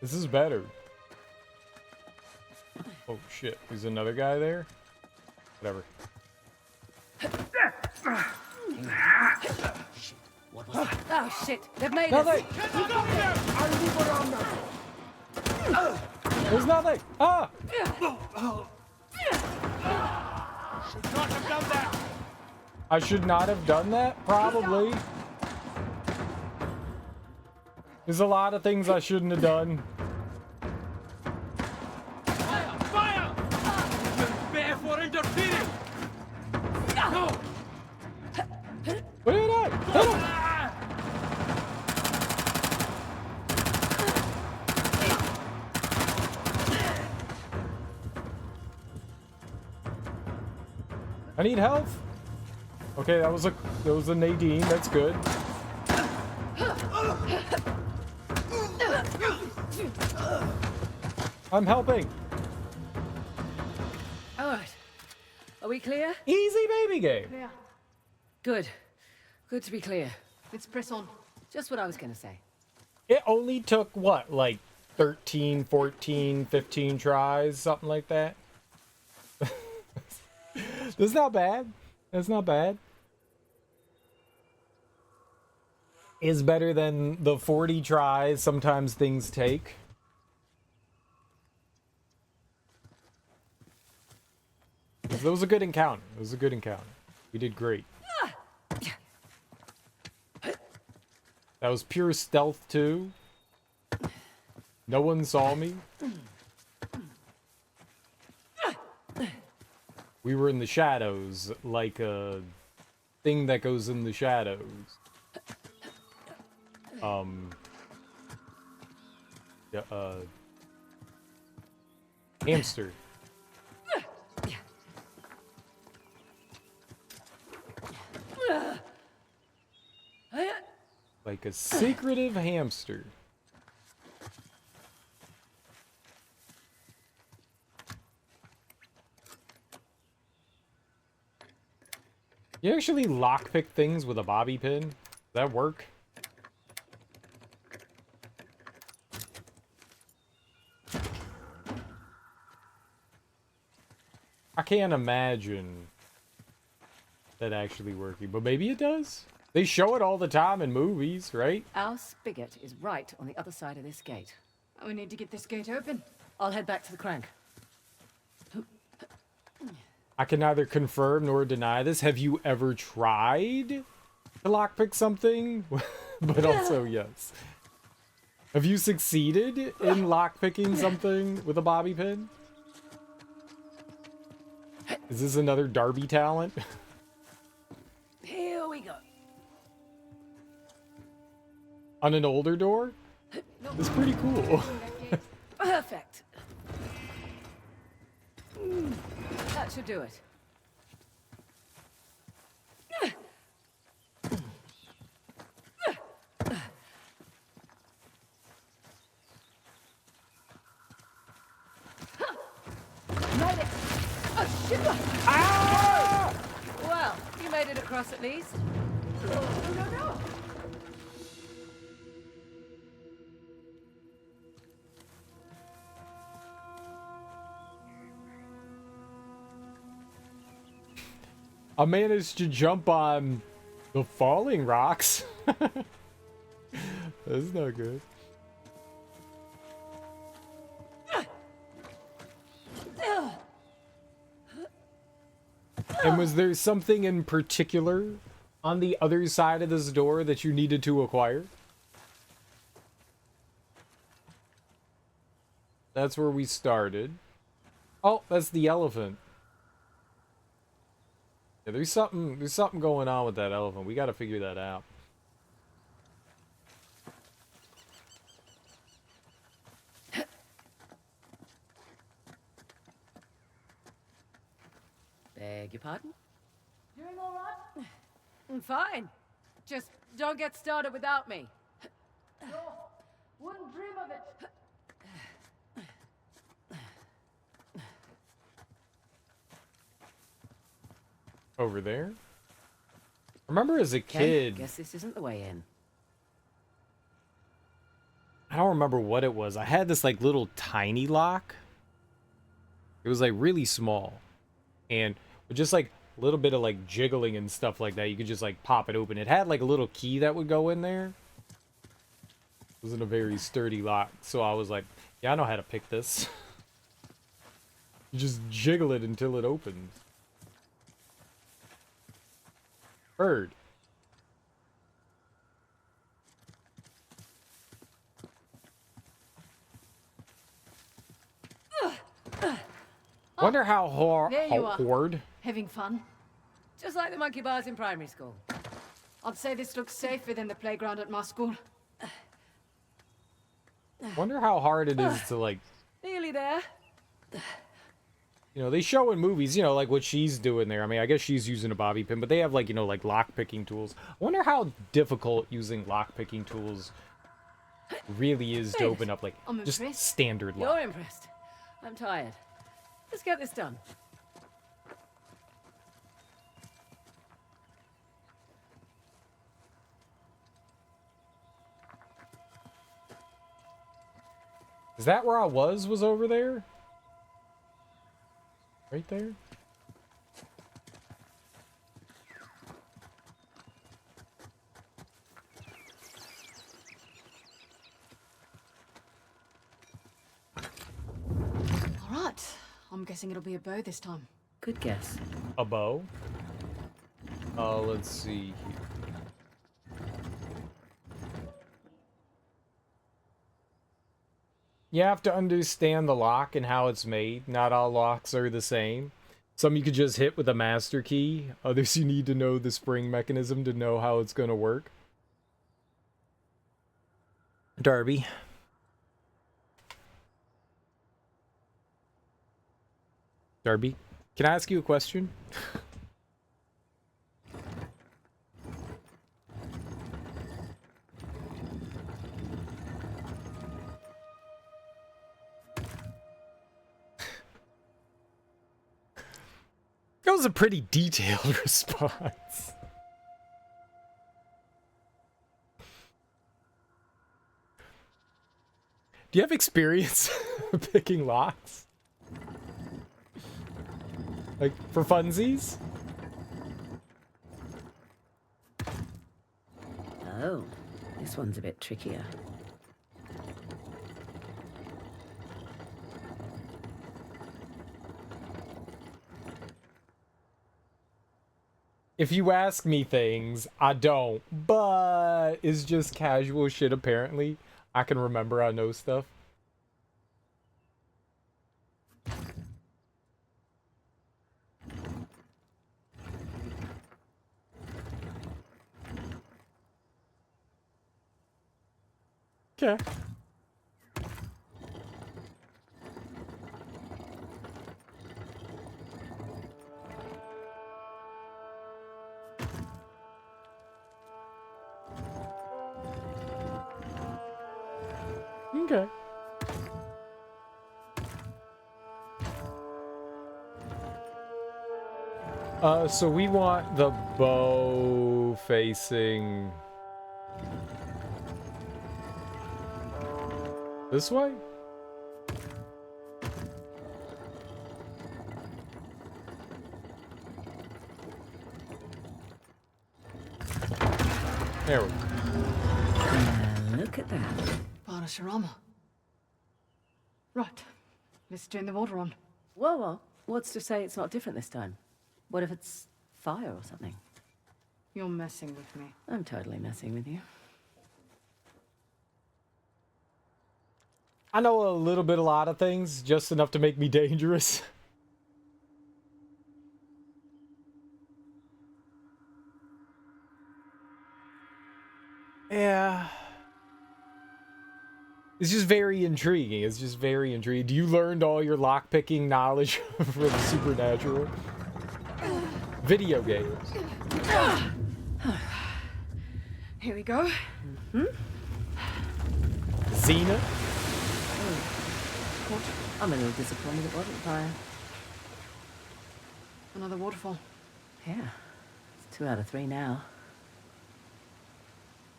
This is better. Oh shit, there's another guy there? Whatever. What was that? Oh shit, they've made Nothing! us. There's nothing! Ah! Should not have done that. I should not have done that? Probably. There's a lot of things I shouldn't have done. Fire! Fire! Prepare for interfering. No! What did I? Hit him! I need health. Okay, that was a Nadine. That's good. I'm helping. All right. Are we clear? Easy baby game. Yeah. Good. Good to be clear. Let's press on. Just what I was gonna say. It only took what, like 13, 14, 15 tries, something like that. That's not bad. That's not bad. Is better than the 40 tries sometimes things take. That was a good encounter. It was a good encounter. We did great. That was pure stealth too. No one saw me. We were in the shadows, like a thing that goes in the shadows. Yeah, hamster. Like a secretive hamster. You actually lockpick things with a bobby pin? Does that work? I can't imagine that actually working, but maybe it does? They show it all the time in movies, right? Our spigot is right on the other side of this gate. We need to get this gate open. I'll head back to the crank. I can neither confirm nor deny this. Have you ever tried to lockpick something? But also, yes. Have you succeeded in lockpicking something with a bobby pin? Is this another Darby talent? Here we go. On an older door? It's pretty cool. Perfect. That should do it. Made it. Oh, shit. Ah! Well, you made it across at least. No. I managed to jump on the falling rocks. That's not good. And was there something in particular on the other side of this door that you needed to acquire? That's where we started. Oh, that's the elephant. Yeah, there's something going on with that elephant. We got to figure that out. Beg your pardon? Doing all right? I'm fine. Just don't get started without me. Sure. Wouldn't dream of it. Over there? I remember as a Okay, kid, guess this isn't the way in. I don't remember what it was. I had this like little tiny lock. It was like really small. And with just like a little bit of like jiggling and stuff like that, you could just like pop it open. It had like a little key that would go in there. It wasn't a very sturdy lock. So I was like, yeah, I know how to pick this. You just jiggle it until it opens. Bird. Wonder how There you are. hard. Having fun? Just like the monkey bars in primary school. I'd say this looks safer than the playground at my school. Wonder how hard it is to like, Nearly there. you know, they show in movies, you know, like what she's doing there. I mean, I guess she's using a bobby pin, but they have like, you know, like lock picking tools. I wonder how difficult using lock picking tools really is to open up like I'm just impressed. standard lock. You're impressed. I'm tired. Let's get this done. Is that where I was over there? Right there? All right. I'm guessing it'll be a bow this time. Good guess. A bow? Let's see here. You have to understand the lock and how it's made. Not all locks are the same. Some you could just hit with a master key. Others you need to know the spring mechanism to know how it's going to work. Darby. Darby, can I ask you a question? That was a pretty detailed response. Do you have experience picking locks? Like, for funsies? Oh, this one's a bit trickier. If you ask me things, I don't. But it's just casual shit, apparently. I can remember I know stuff. Okay. Okay. So we want the bow facing this way? There we go. Look at that. Parashurama. Right. Let's turn the water on. Well, what's to say it's not different this time? What if it's fire or something? You're messing with me. I'm totally messing with you. I know a lot of things, just enough to make me dangerous. Yeah. It's just very intriguing. It's just very intriguing. You learned all your lockpicking knowledge from Supernatural. Video games. Here we go. Xena? What? I'm a little disappointed it wasn't fire. Another waterfall. Yeah. It's 2 out of 3 now.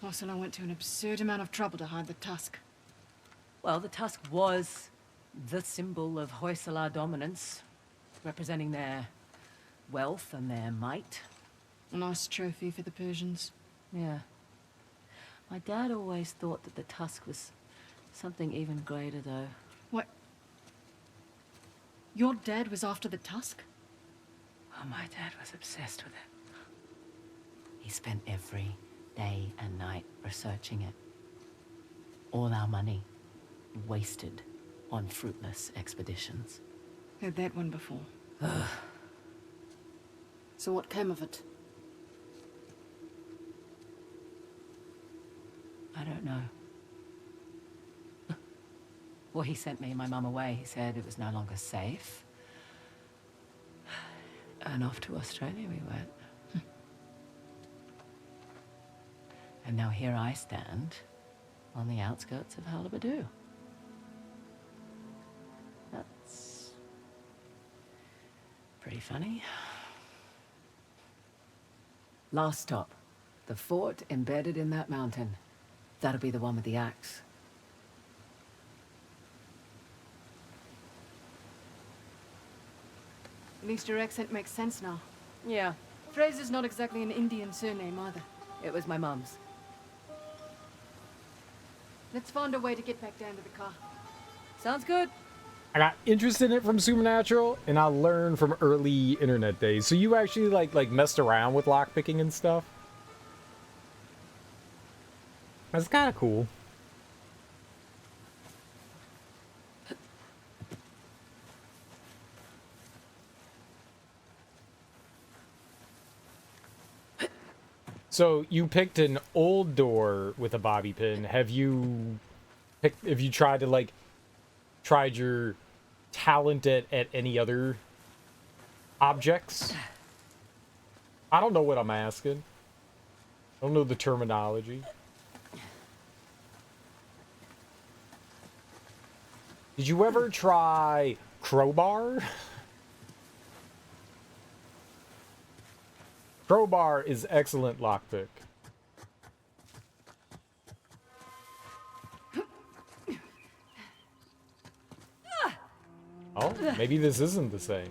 Ursula went to an absurd amount of trouble to hide the tusk. Well, the tusk was the symbol of Hoysala dominance, representing their wealth and their might. A nice trophy for the Persians. Yeah. My dad always thought that the tusk was something even greater, though. What? Your dad was after the tusk? Oh, my dad was obsessed with it. He spent every day and night researching it. All our money wasted on fruitless expeditions. Heard that one before. So what came of it? I don't know. Well, he sent me and my mum away. He said it was no longer safe. And off to Australia we went. And now here I stand on the outskirts of Halibadu. That's pretty funny. Last stop. The fort embedded in that mountain. That'll be the one with the axe. At least your accent makes sense now. Yeah, Fraser's not exactly an Indian surname either. it was my mum's. Let's find a way to get back down to the car. Sounds good. I got interested in it from Supernatural, and I learned from early internet days. So you actually like messed around with lockpicking and stuff? That's kind of cool. So you picked an old door with a bobby pin. Have you tried to tried your talent at any other objects? I don't know what I'm asking. I don't know the terminology. Did you ever try crowbar? Crowbar is excellent lockpick. Oh, maybe this isn't the same.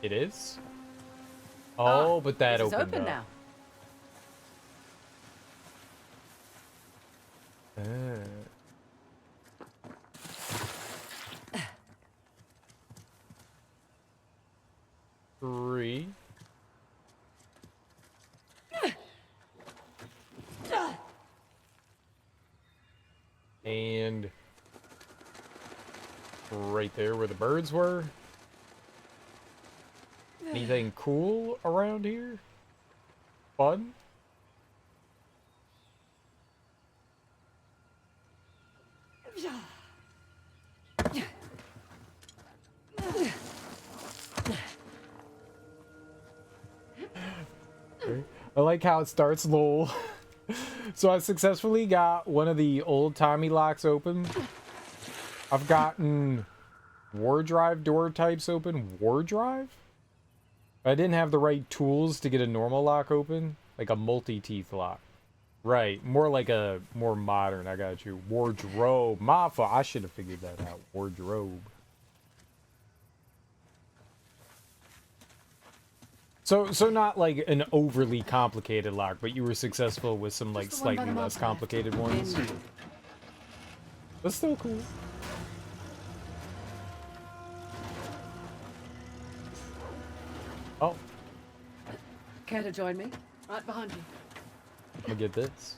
It is? Oh, but that This is opened open up. now. Three. And right there where the birds were. Anything cool around here? Fun? I like how it starts lol. So I successfully got one of the old-timey locks open. I've gotten war drive door types open. War drive? I didn't have the right tools to get a normal lock open. Like a multi-teeth lock. Right. More like a more modern. I got you. Wardrobe. My fault. I should have figured that out. Wardrobe. So not like an overly complicated lock, but you were successful with some like Just the one by slightly the less marker. complicated ones. Indeed. That's still cool. Oh, Care to join me? Right behind you. I'm gonna get this.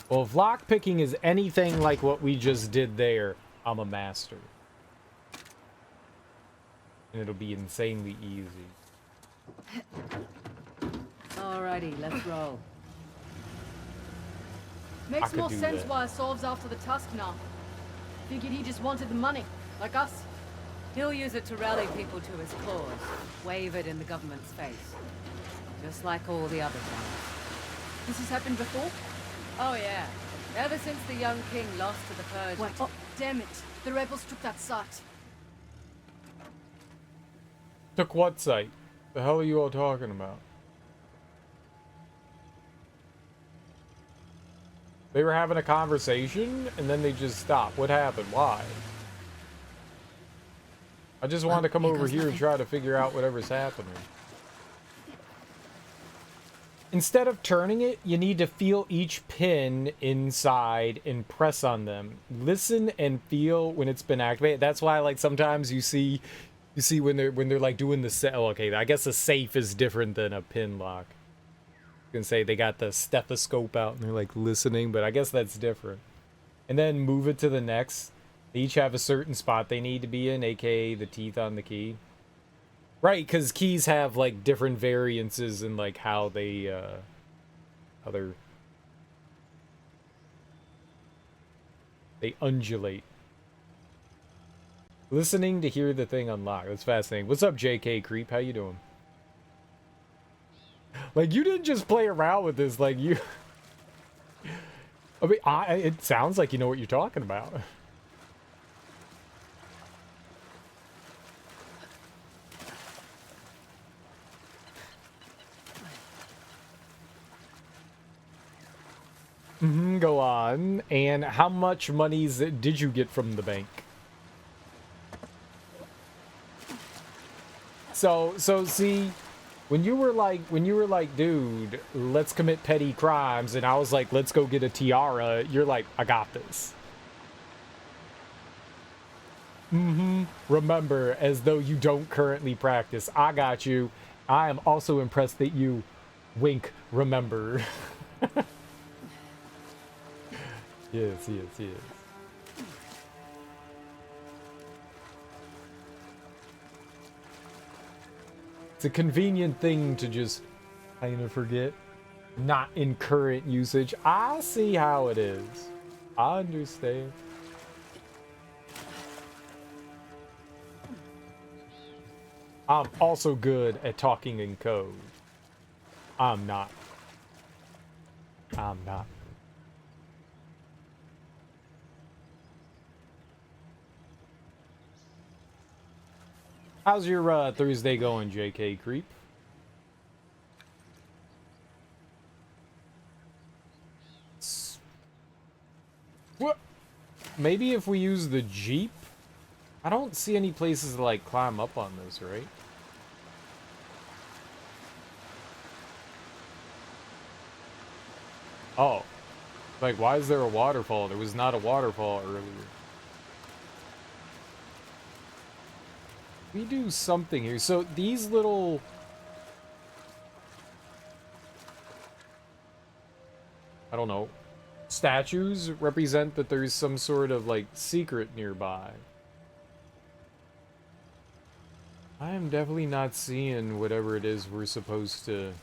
Well, if lockpicking is anything like what we just did there, I'm a master. And it'll be insanely easy. Alrighty, let's roll. Makes could more do sense that. why Solve's after the tusk now. Figured he just wanted the money, like us. He'll use it to rally people to his cause, wave it in the government's face. Just like all the other times. This has happened before? Oh yeah, ever since the young king lost to the Purge. Wait, oh, damn it. The rebels took that site. Took what site? The hell are you all talking about? They were having a conversation, and then they just stopped. What happened? Why? I just wanted to come here over goes here and nothing. try to figure out whatever's happening. Instead of turning it, you need to feel each pin inside and press on them. Listen and feel when it's been activated. That's why, like, sometimes you see when they're like doing the oh, okay, I guess a safe is different than a pin lock. You can say they got the stethoscope out and they're like listening, but I guess that's different. And then move it to the next. They each have a certain spot they need to be in, aka the teeth on the key. Right, because keys have like different variances in like how they're they undulate. Listening to hear the thing unlock. That's fascinating. What's up, JK Creep? How you doing? Like, you didn't just play around with this, like you I mean, it sounds like you know what you're talking about. Go on. And how much monies did you get from the bank? So see, when you were like, dude, let's commit petty crimes, and I was like, let's go get a tiara, you're like, I got this. Remember, as though you don't currently practice. I got you. I am also impressed that you wink, remember. Yes. It's a convenient thing to just kind of forget. Not in current usage. I see how it is. I understand. I'm also good at talking in code. I'm not. How's your Thursday going, JK Creep? What? Maybe if we use the Jeep? I don't see any places to like climb up on this, right? Oh. Like, why is there a waterfall? There was not a waterfall earlier. We do something here. So these little... I don't know. Statues represent that there's some sort of, like, secret nearby. I am definitely not seeing whatever it is we're supposed to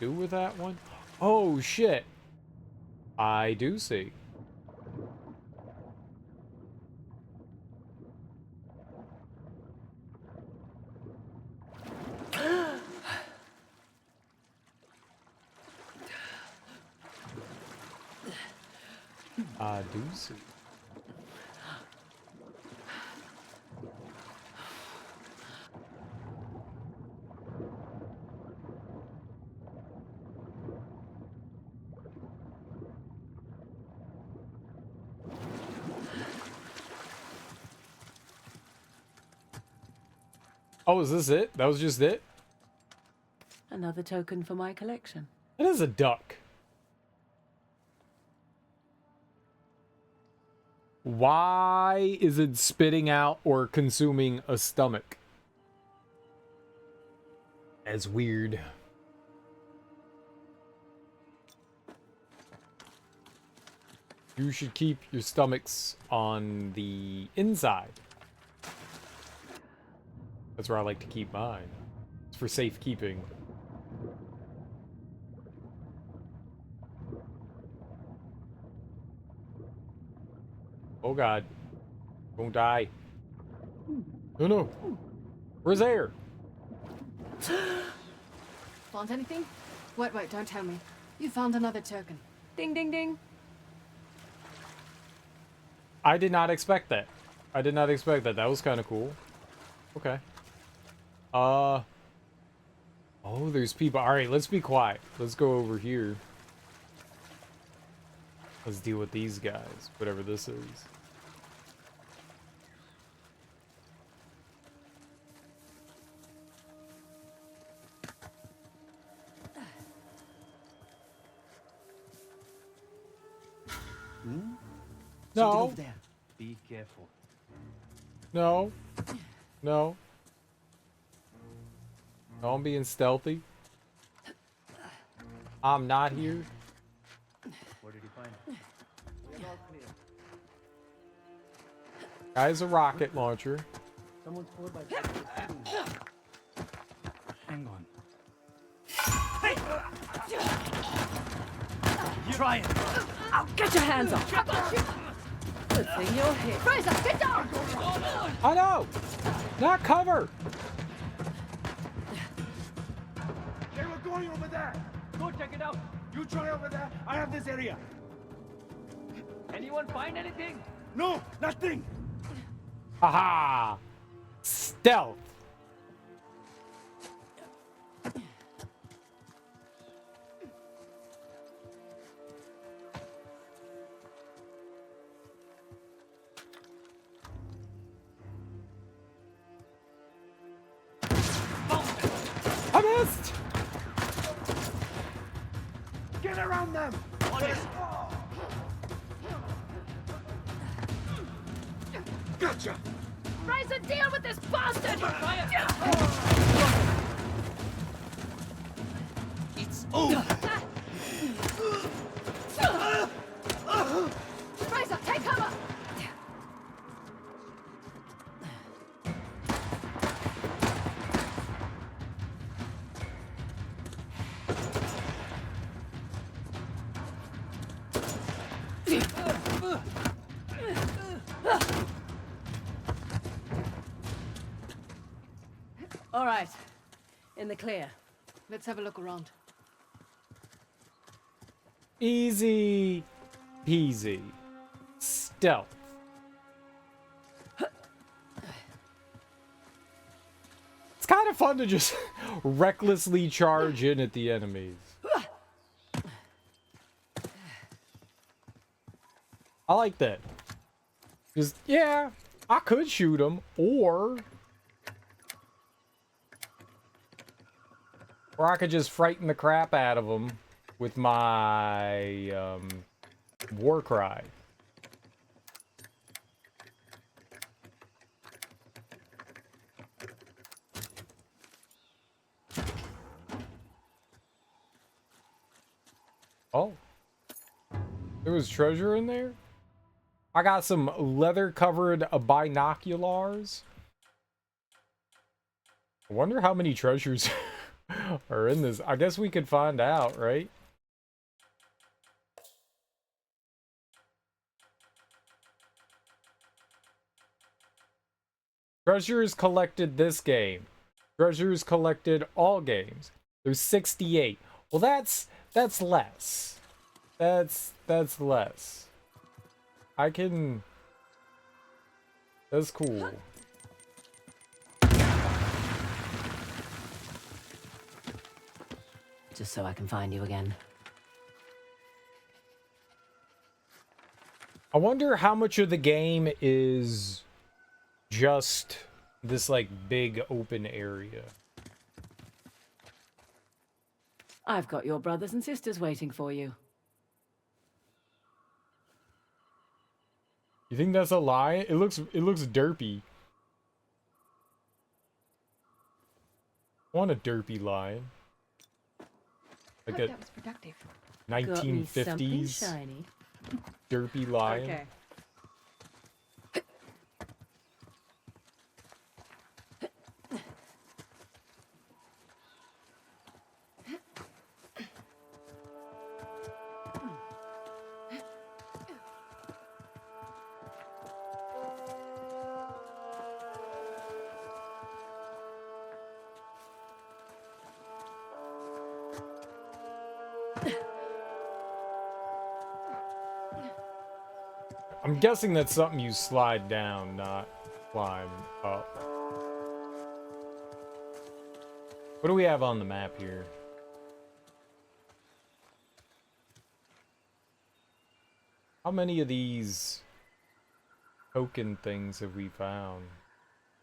do with that one. Oh, shit. I do see. I do see. Oh, is this it? That was just it? Another token for my collection. It is a duck. Why is it spitting out or consuming a stomach? That's weird. You should keep your stomachs on the inside. That's where I like to keep mine. It's for safekeeping. Oh god. Don't die. No, no. Where's air? Want anything? Wait, don't tell me. You found another token. Ding, ding, ding. I did not expect that. I did not expect that. That was kind of cool. Okay. Oh, there's people. All right, let's be quiet. Let's go over here. Let's deal with these guys, whatever this is. Something No, over there. Be careful. no, no. No, I'm being stealthy. I'm not here. What did you find? Guy's a rocket launcher. Someone's 4x4 shooting. Hang on. Try it. Get your hands off. Good thing you're here. Fraser, get down! I know! Not cover! They were going over there. Go check it out. You try over there. I have this area. Anyone find anything? No, nothing. Haha! Stealth! I missed! Get around them. Gotcha. Fraser, deal with this bastard! It's over. Fraser, take cover! All right. In the clear. Let's have a look around. Easy peasy. Stealth. It's kind of fun to just recklessly charge in at the enemies. I like that. Just, yeah, I could shoot him, or I could just frighten the crap out of him with my war cry. Oh. There was treasure in there? I got some leather-covered binoculars. I wonder how many treasures are in this. I guess we could find out, right? Treasures collected this game. Treasures collected all games. There's 68. Well, that's less. That's less. I can... That's cool. Just so I can find you again. I wonder how much of the game is just this like big open area. I've got your brothers and sisters waiting for you. You think that's a lion? It looks derpy. I want a derpy lion. Like a That was productive. Got me something 1950s shiny. derpy lion. Okay. I'm guessing that's something you slide down, not climb up. What do we have on the map here? How many of these token things have we found?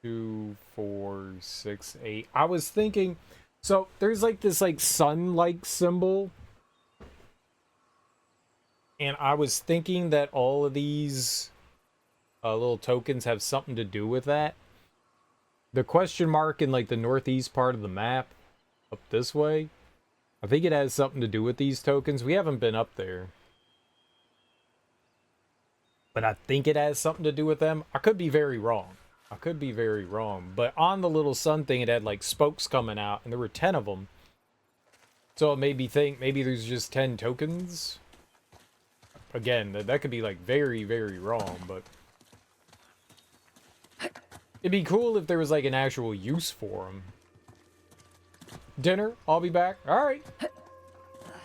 2, 4, 6, 8. I was thinking, so there's like this like sun-like symbol. And I was thinking that all of these little tokens have something to do with that. The question mark in like the northeast part of the map, up this way, I think it has something to do with these tokens. We haven't been up there. But I think it has something to do with them. I could be very wrong. I could be very wrong. But on the little sun thing, it had like spokes coming out, and there were 10 of them. So it made me think maybe there's just 10 tokens. Again, that could be like very, very wrong, but it'd be cool if there was like an actual use for them. Dinner, I'll be back. All right.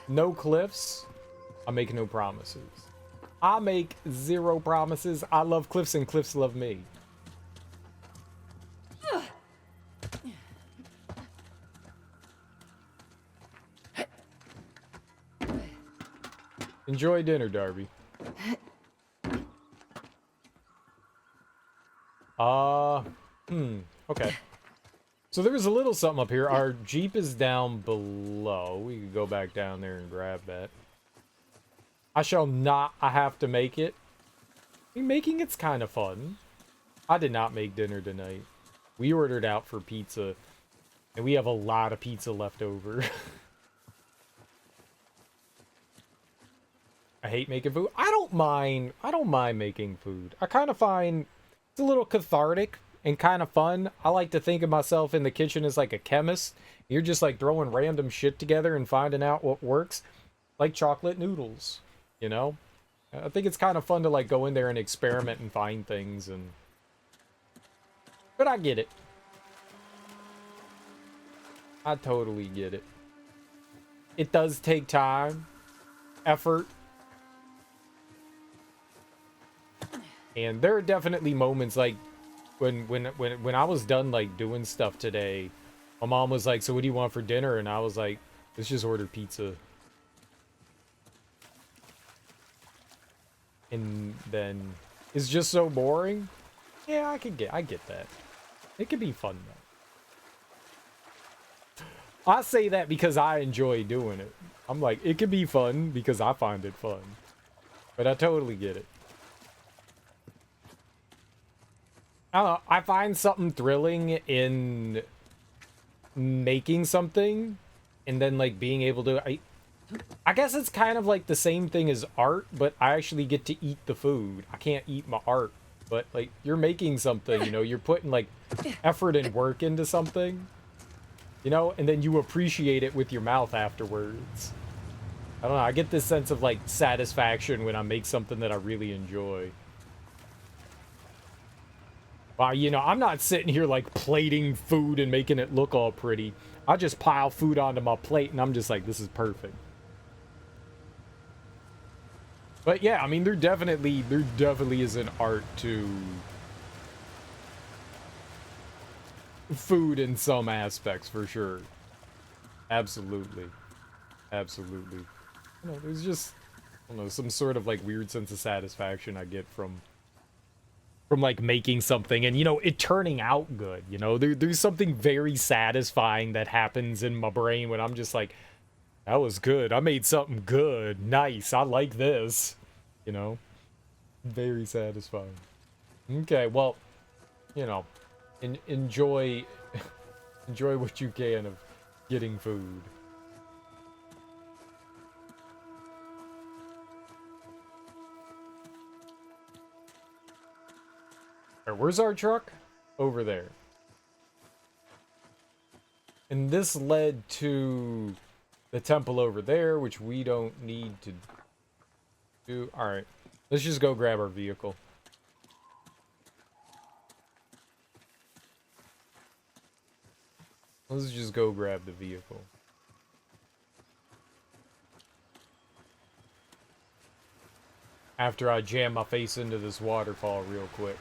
No cliffs. I make no promises. I make 0 promises. I love cliffs and cliffs love me. Enjoy dinner, Darby. Okay. So there was a little something up here. Our Jeep is down below. We could go back down there and grab that. I shall not. I have to make it. I mean, making it's kind of fun. I did not make dinner tonight. We ordered out for pizza, and we have a lot of pizza left over. I hate making food. I don't mind making food. I kind of find it's a little cathartic and kind of fun. I like to think of myself in the kitchen as like a chemist. You're just like throwing random shit together and finding out what works. Like chocolate noodles, you know? I think it's kind of fun to like go in there and experiment and find things and... But I get it. I totally get it. It does take time, effort. And there are definitely moments like when I was done like doing stuff today, my mom was like, "So what do you want for dinner?" And I was like, "Let's just order pizza." And then it's just so boring. Yeah, I get that. It could be fun though. I say that because I enjoy doing it. I'm like, it could be fun because I find it fun. But I totally get it. I don't know, I find something thrilling in making something and then like being able to I guess it's kind of like the same thing as art, but I actually get to eat the food. I can't eat my art, but like you're making something, you know, you're putting like effort and work into something, you know, and then you appreciate it with your mouth afterwards. I don't know, I get this sense of like satisfaction when I make something that I really enjoy. Wow, you know, I'm not sitting here like plating food and making it look all pretty. I just pile food onto my plate and I'm just like, this is perfect. But yeah, I mean, there definitely is an art to food in some aspects for sure. Absolutely. Absolutely. You know, there's just, I don't know, some sort of like weird sense of satisfaction I get from from like making something and, you know, it turning out good. You know, there's something very satisfying that happens in my brain when I'm just like, that was good. I made something good. Nice. I like this. You know, very satisfying. Okay, well, you know, enjoy enjoy what you can of getting food. Alright, where's our truck? Over there. And this led to the temple over there, which we don't need to do. Alright, let's just go grab our vehicle. Let's just go grab the vehicle. After I jam my face into this waterfall real quick.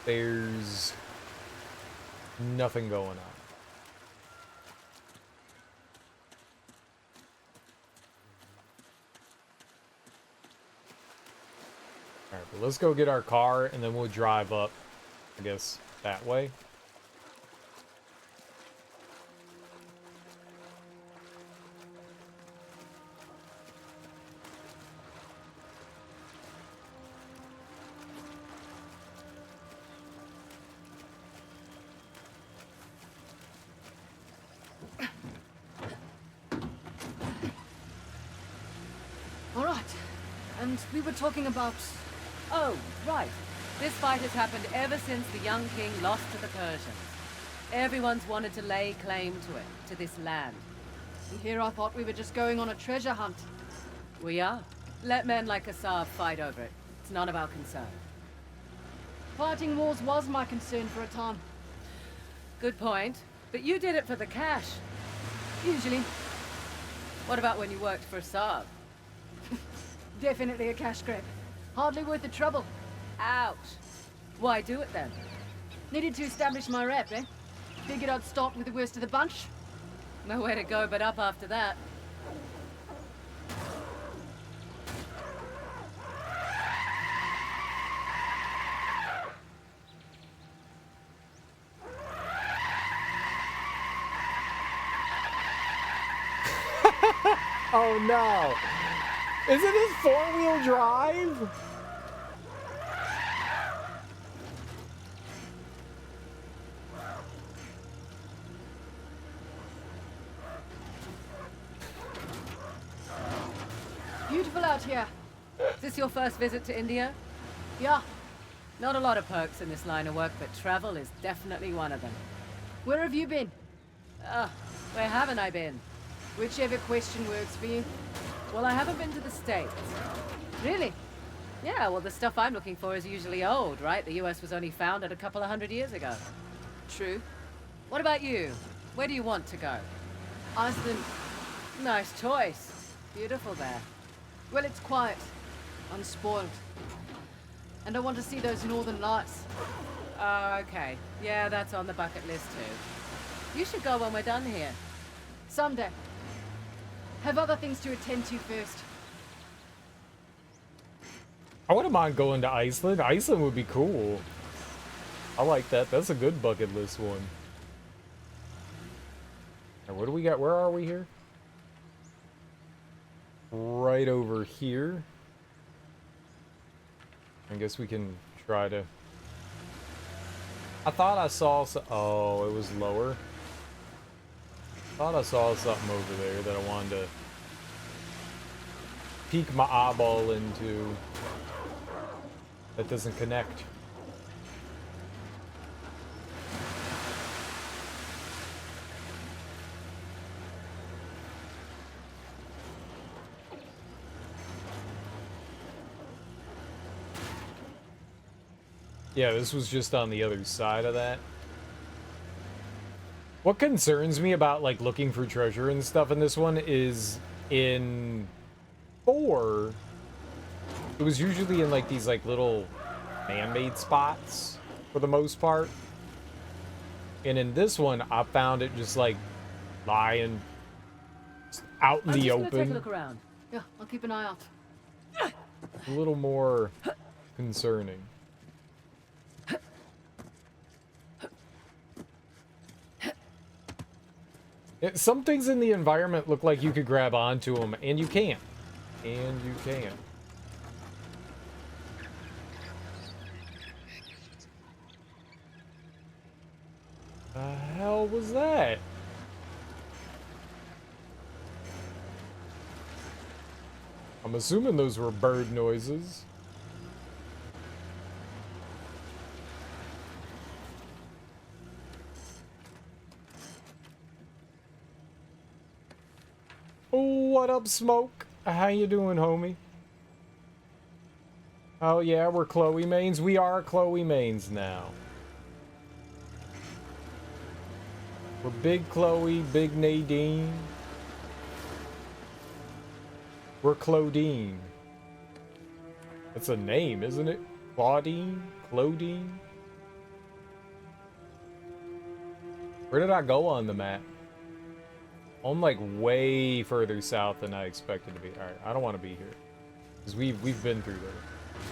There's nothing going on. Alright, but let's go get our car and then we'll drive up, I guess, that way. All right. And we were talking about... Oh, right. This fight has happened ever since the young king lost to the Persians. Everyone's wanted to lay claim to it, to this land. Here I thought we were just going on a treasure hunt. We are. Let men like Assad fight over it. It's none of our concern. Fighting wars was my concern for a time. Good point. But you did it for the cash. Usually. What about when you worked for Assad? Definitely a cash grab. Hardly worth the trouble. Ouch. Why do it then? Needed to establish my rep, eh? Figured I'd start with the worst of the bunch. Nowhere to go but up after that. Oh no! Isn't this four-wheel drive? Beautiful out here. Is this your first visit to India? Yeah. Not a lot of perks in this line of work, but travel is definitely one of them. Where have you been? Where haven't I been? Whichever question works for you. Well, I haven't been to the States. Really? Yeah, well, the stuff I'm looking for is usually old, right? The US was only founded a couple of 100 years ago. True. What about you? Where do you want to go? Iceland. Nice choice. Beautiful there. Well, it's quiet. Unspoiled. And I want to see those northern lights. Oh, okay. Yeah, that's on the bucket list too. You should go when we're done here. Someday. Have other things to attend to first. I wouldn't mind going to Iceland. Iceland would be cool. I like that. That's a good bucket list one. Now, what do we got? Where are we here? Right over here. I guess we can try to... I thought I saw some... Oh, it was lower. Thought I saw something over there that I wanted to peek my eyeball into. That doesn't connect. Yeah, this was just on the other side of that. What concerns me about, like, looking for treasure and stuff in this one is in 4, it was usually in, like, these, like, little man-made spots for the most part. And in this one, I found it just, like, lying out in I'm the just gonna take a open. look around. Yeah, I'll keep an eye out. A little more concerning. Some things in the environment look like you could grab onto them, and you can't. And you can't. The hell was that? I'm assuming those were bird noises. What up, Smoke? How you doing, homie? Oh yeah, we're Chloe mains. We are Chloe mains now. We're Big Chloe, Big Nadine. We're Claudine. It's a name, isn't it? Claudine? Claudine? Where did I go on the map? I'm like way further south than I expected to be. Alright, I don't want to be here. Because we've been through there.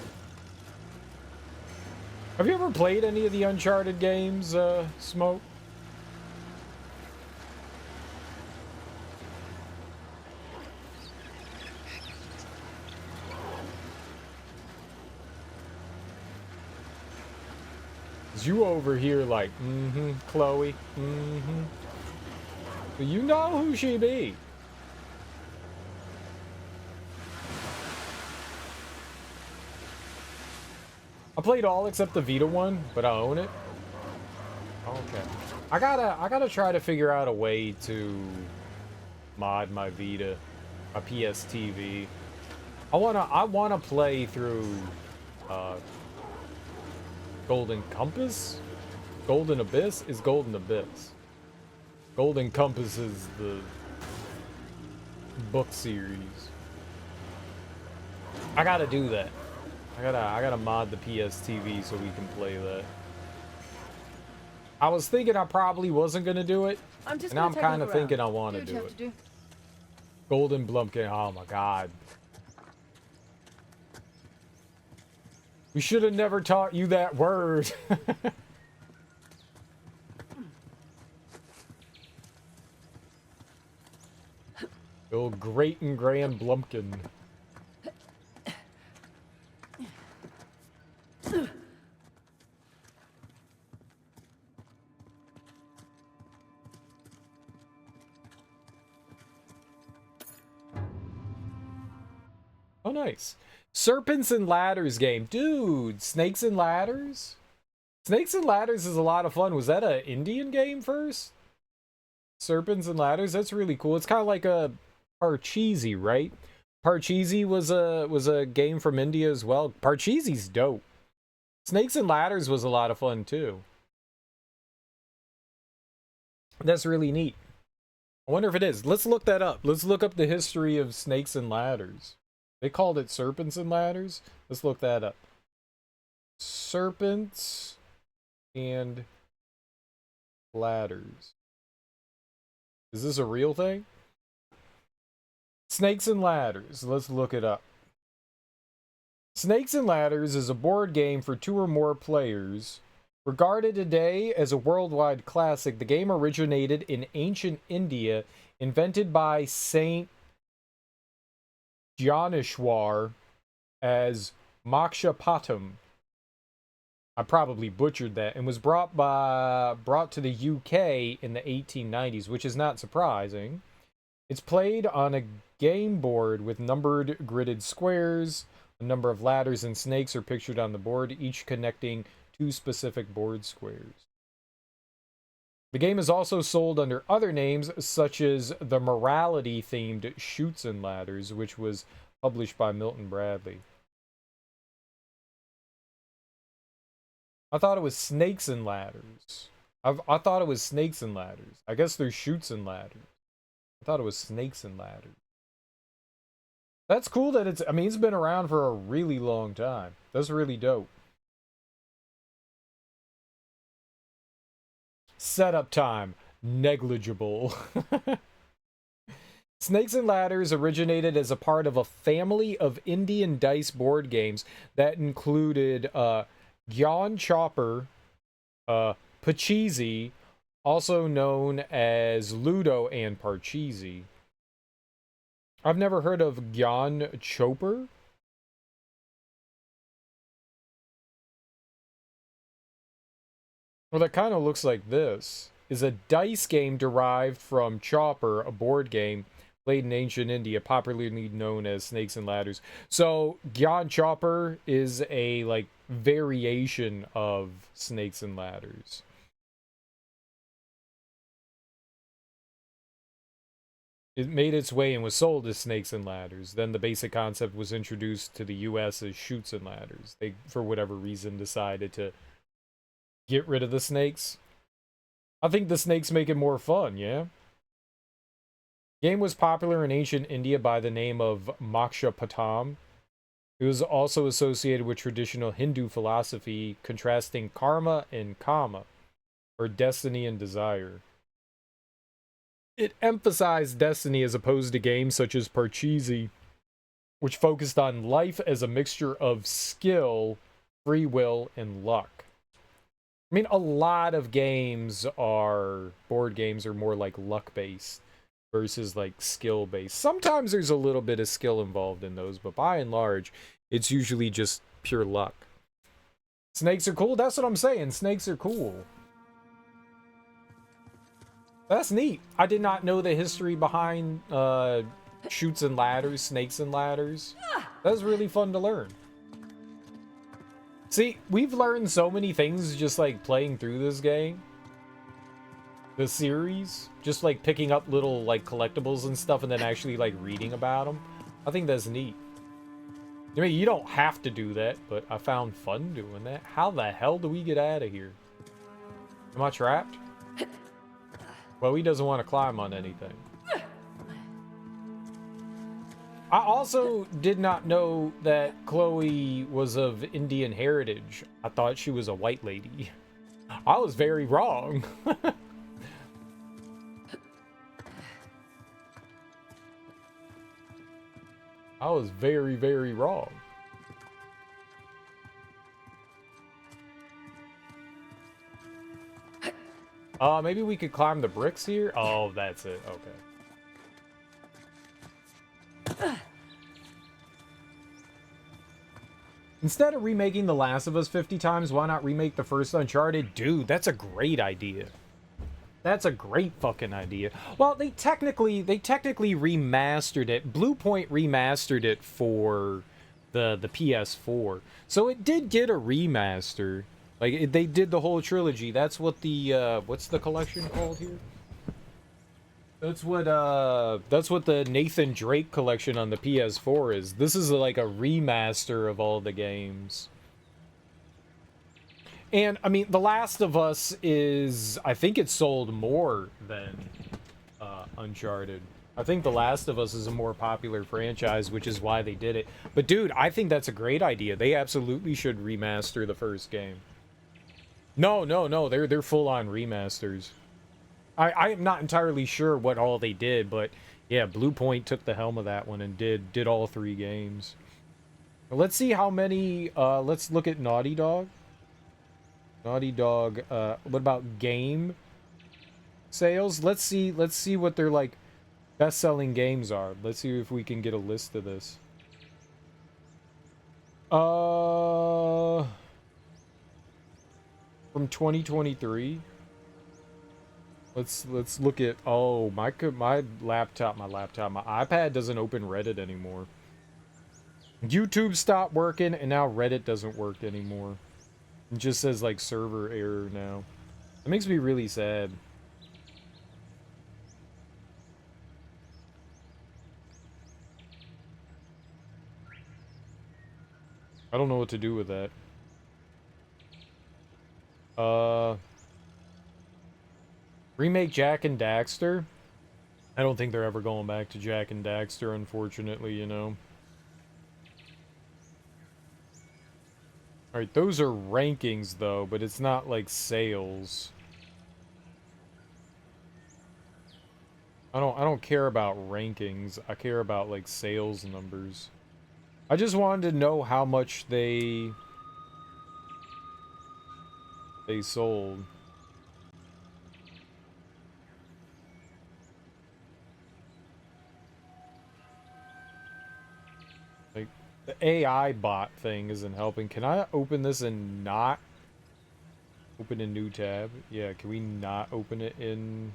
Have you ever played any of the Uncharted games, Smoke? You over here like, Chloe, So you know who she be. I played all except the Vita one, but I own it. Okay. I gotta try to figure out a way to mod my Vita, my PS TV. I wanna play through Golden Compass? Golden Abyss is Golden Abyss. Golden Compass is the book series. I gotta do that. I gotta mod the PS TV so we can play that. I was thinking I probably wasn't gonna do it, and now I'm kind of thinking I want to do it. Golden Blumpkin, oh my god. We should have never taught you that word. Oh, great and grand Blumpkin. Oh, nice. Serpents and Ladders game. Dude, Snakes and Ladders? Snakes and Ladders is a lot of fun. Was that an Indian game first? Serpents and Ladders? That's really cool. It's kind of like a Parcheesi, right? Parcheesi was a game from India as well. Parcheesi's dope. Snakes and Ladders was a lot of fun too. That's really neat. I wonder if it is. Let's look that up. Let's look up the history of Snakes and Ladders. They called it Serpents and Ladders. Let's look that up. Serpents and Ladders. Is this a real thing? Snakes and Ladders. Let's look it up. Snakes and Ladders is a board game for 2 or more players. Regarded today as a worldwide classic, the game originated in ancient India, invented by Saint Janeshwar as Mokshapatam. I probably butchered that, and was brought to the UK in the 1890s, which is not surprising. It's played on a game board with numbered gridded squares. A number of ladders and snakes are pictured on the board, each connecting 2 specific board squares. The game is also sold under other names, such as the morality-themed Chutes and Ladders, which was published by Milton Bradley. I thought it was Snakes and Ladders. I thought it was Snakes and Ladders. I guess there's Chutes and Ladders. I thought it was Snakes and Ladders. That's cool that it's been around for a really long time. That's really dope. Setup time, negligible. Snakes and Ladders originated as a part of a family of Indian dice board games that included Gyan Chopper, Pachisi, also known as Ludo and Parcheesi. I've never heard of Gyan Chopper. Well, that kind of looks like this. Is a dice game derived from Chopper, a board game played in ancient India, popularly known as Snakes and Ladders. So, Gyan Chopper is a, like, variation of Snakes and Ladders. It made its way and was sold as Snakes and Ladders. Then the basic concept was introduced to the US as Shoots and Ladders. They, for whatever reason, decided to get rid of the snakes. I think the snakes make it more fun, yeah? Game was popular in ancient India by the name of Mokshapatam. It was also associated with traditional Hindu philosophy, contrasting karma and kama, or destiny and desire. It emphasized destiny as opposed to games such as Parcheesi, which focused on life as a mixture of skill, free will, and luck. I mean, a lot of games are, board games are more like luck-based versus like skill-based. Sometimes there's a little bit of skill involved in those, but by and large, it's usually just pure luck. Snakes are cool? That's what I'm saying. Snakes are cool. That's neat. I did not know the history behind Shoots and Ladders, Snakes and Ladders. That's really fun to learn. See, we've learned so many things just like playing through this game. The series. Just like picking up little like collectibles and stuff and then actually like reading about them. I think that's neat. I mean, you don't have to do that, but I found fun doing that. How the hell do we get out of here? Am I trapped? Well, he doesn't want to climb on anything. I also did not know that Chloe was of Indian heritage. I thought she was a white lady. I was very wrong. I was very, very wrong. Maybe we could climb the bricks here? Oh, that's it. Okay. Instead of remaking The Last of Us 50 times, why not remake the first Uncharted? Dude, that's a great idea. That's a great fucking idea. Well, they technically remastered it. Bluepoint remastered it for the PS4. So it did get a remaster. Like, they did the whole trilogy. That's what the, what's the collection called here? That's what the Nathan Drake collection on the PS4 is. This is like a remaster of all the games. And, I mean, The Last of Us is, I think it sold more than Uncharted. I think The Last of Us is a more popular franchise, which is why they did it. But, dude, I think that's a great idea. They absolutely should remaster the first game. No, they're full-on remasters. I am not entirely sure what all they did, but yeah, Bluepoint took the helm of that one and did all 3 games. Let's see how many, let's look at Naughty Dog. Naughty Dog, what about game sales? Let's see what their, like, best-selling games are. Let's see if we can get a list of this. From 2023. Let's look at, oh, my iPad doesn't open Reddit anymore. YouTube stopped working and now Reddit doesn't work anymore. It just says like server error now. It makes me really sad. I don't know what to do with that. Remake Jak and Daxter? I don't think they're ever going back to Jak and Daxter, unfortunately, you know. Alright, those are rankings, though, but it's not like sales. I don't care about rankings. I care about like sales numbers. I just wanted to know how much they sold. Like the AI bot thing isn't helping. Can I open this and not open a new tab? Yeah, can we not open it in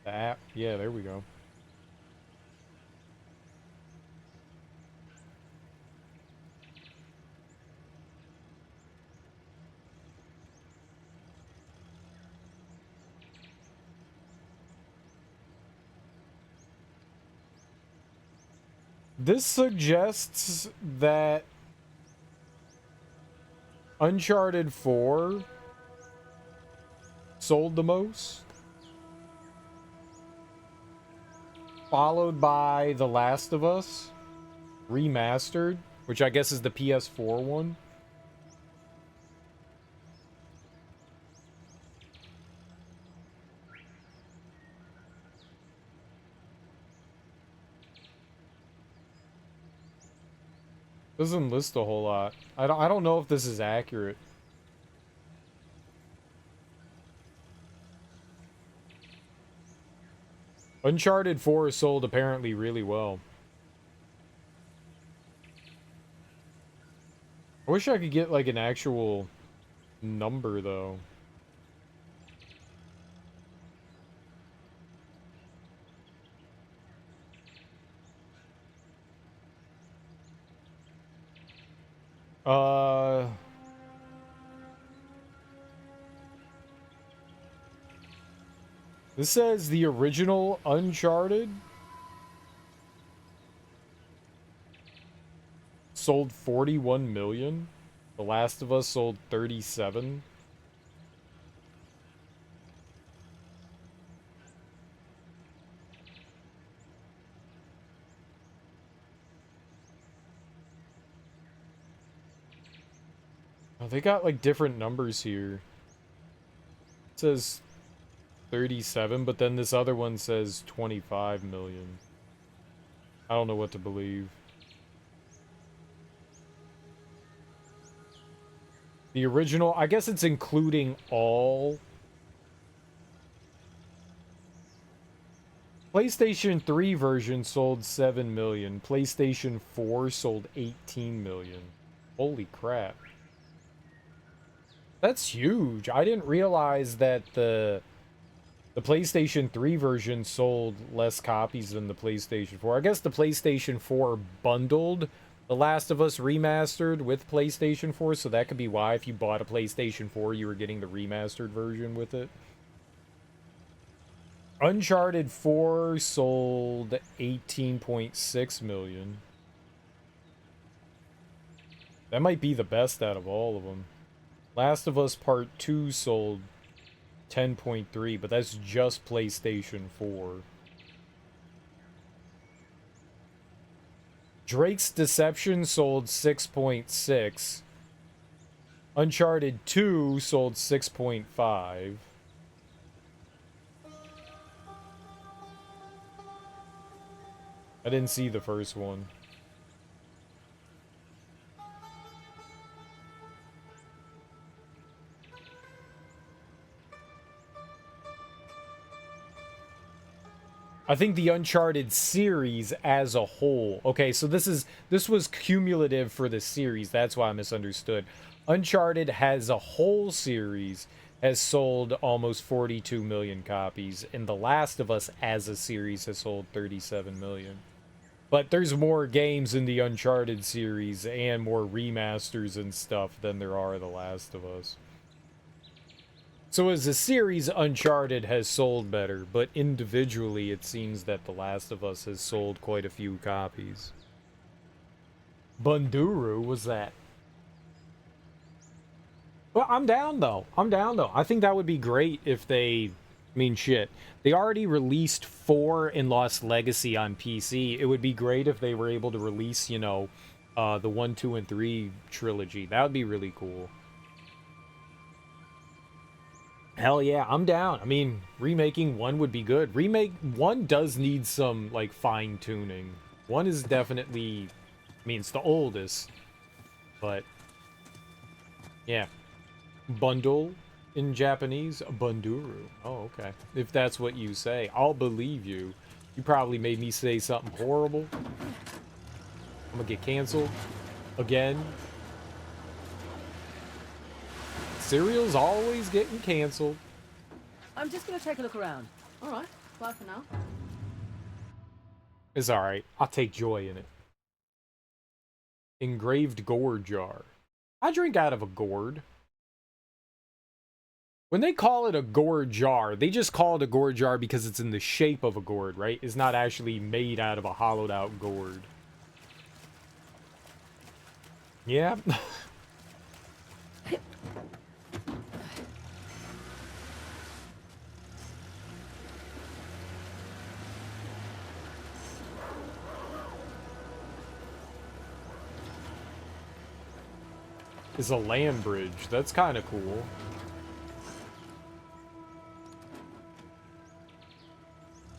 the app? Yeah, there we go. This suggests that Uncharted 4 sold the most, followed by The Last of Us Remastered, which I guess is the PS4 one. Doesn't list a whole lot. I don't know if this is accurate. Uncharted 4 sold apparently really well. I wish I could get like an actual number though. Uh This says the original Uncharted sold 41 million. The Last of Us sold 37. Oh, they got like different numbers here. It says 37, but then this other one says 25 million. I don't know what to believe. The original, I guess it's including all. PlayStation 3 version sold 7 million. PlayStation 4 sold 18 million. Holy crap. That's huge. I didn't realize that the PlayStation 3 version sold less copies than the PlayStation 4. I guess the PlayStation 4 bundled The Last of Us Remastered with PlayStation 4, so that could be why if you bought a PlayStation 4, you were getting the remastered version with it. Uncharted 4 sold 18.6 million. That might be the best out of all of them. Last of Us Part 2 sold 10.3, but that's just PlayStation 4. Drake's Deception sold 6.6. Uncharted 2 sold 6.5. I didn't see the first one. I think the Uncharted series as a whole. Okay, so this was cumulative for the series. That's why I misunderstood. Uncharted has a whole series has sold almost 42 million copies, and The Last of Us as a series has sold 37 million. But there's more games in the Uncharted series and more remasters and stuff than there are The Last of Us. So as a series, Uncharted has sold better, but individually it seems that The Last of Us has sold quite a few copies. Bunduru was that? Well, I'm down though. I'm down though. I think that would be great if they... I mean, shit. They already released 4 in Lost Legacy on PC. It would be great if they were able to release, you know, the 1, 2, and 3 trilogy. That would be really cool. Hell yeah, I'm down. I mean, remaking 1 would be good. Remake 1 does need some, like, fine-tuning. 1 is definitely... I mean, it's the oldest. But... yeah. Bundle in Japanese? Bunduru. Oh, okay. If that's what you say, I'll believe you. You probably made me say something horrible. I'm gonna get canceled. Again. Serial's always getting canceled. I'm just gonna take a look around. All right. Bye for now. It's alright. I'll take joy in it. Engraved gourd jar. I drink out of a gourd. When they call it a gourd jar, they just call it a gourd jar because it's in the shape of a gourd, right? It's not actually made out of a hollowed out gourd. Yeah. It's a land bridge. That's kind of cool.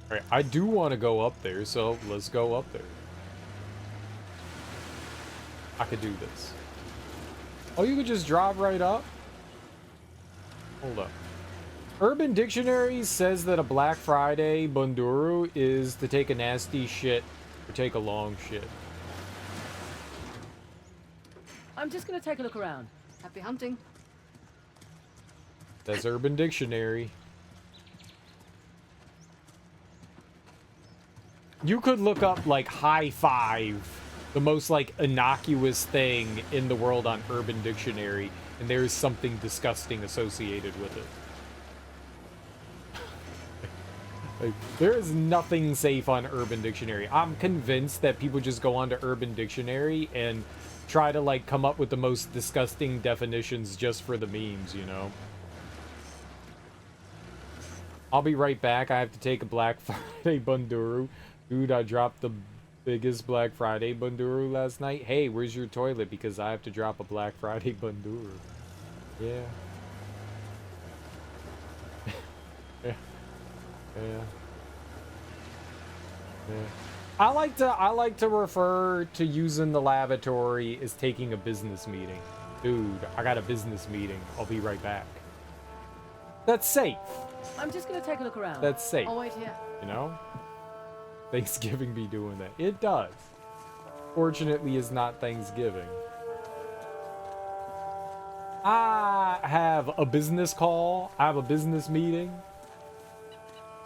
Alright, I do want to go up there, so let's go up there. I could do this. Oh, you could just drop right up? Hold up. Urban Dictionary says that a Black Friday Bunduru is to take a nasty shit or take a long shit. I'm just gonna take a look around. Happy hunting. That's Urban Dictionary. You could look up, like, high five, the most, like, innocuous thing in the world on Urban Dictionary, and there's something disgusting associated with it. Like, there is nothing safe on Urban Dictionary. I'm convinced that people just go onto Urban Dictionary and try to, like, come up with the most disgusting definitions just for the memes, you know? I'll be right back. I have to take a Black Friday Bunduru. Dude, I dropped the biggest Black Friday Bunduru last night. Hey, where's your toilet? Because I have to drop a Black Friday Bunduru. Yeah. Yeah. Yeah. Yeah. I like to refer to using the lavatory as taking a business meeting. Dude, I got a business meeting. I'll be right back. That's safe. I'm just gonna take a look around. That's safe. I'll wait here. You know? Thanksgiving be doing that. It does. Fortunately, it's not Thanksgiving. I have a business call. I have a business meeting.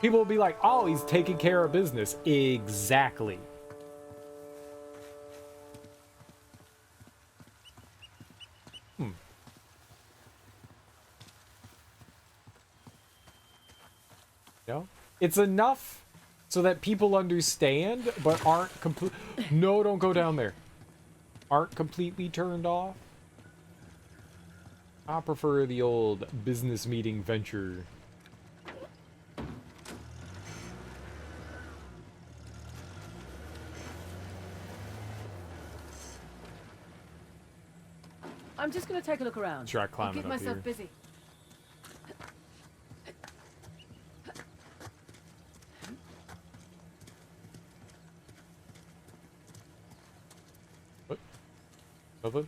People will be like, oh, he's taking care of business. Exactly. You know? It's enough so that people understand, but aren't complete. No, don't go down there. Aren't completely turned off. I prefer the old business meeting venture. I'm just gonna take a look around. Try I'll climbing keep up myself here. busy. What? Something?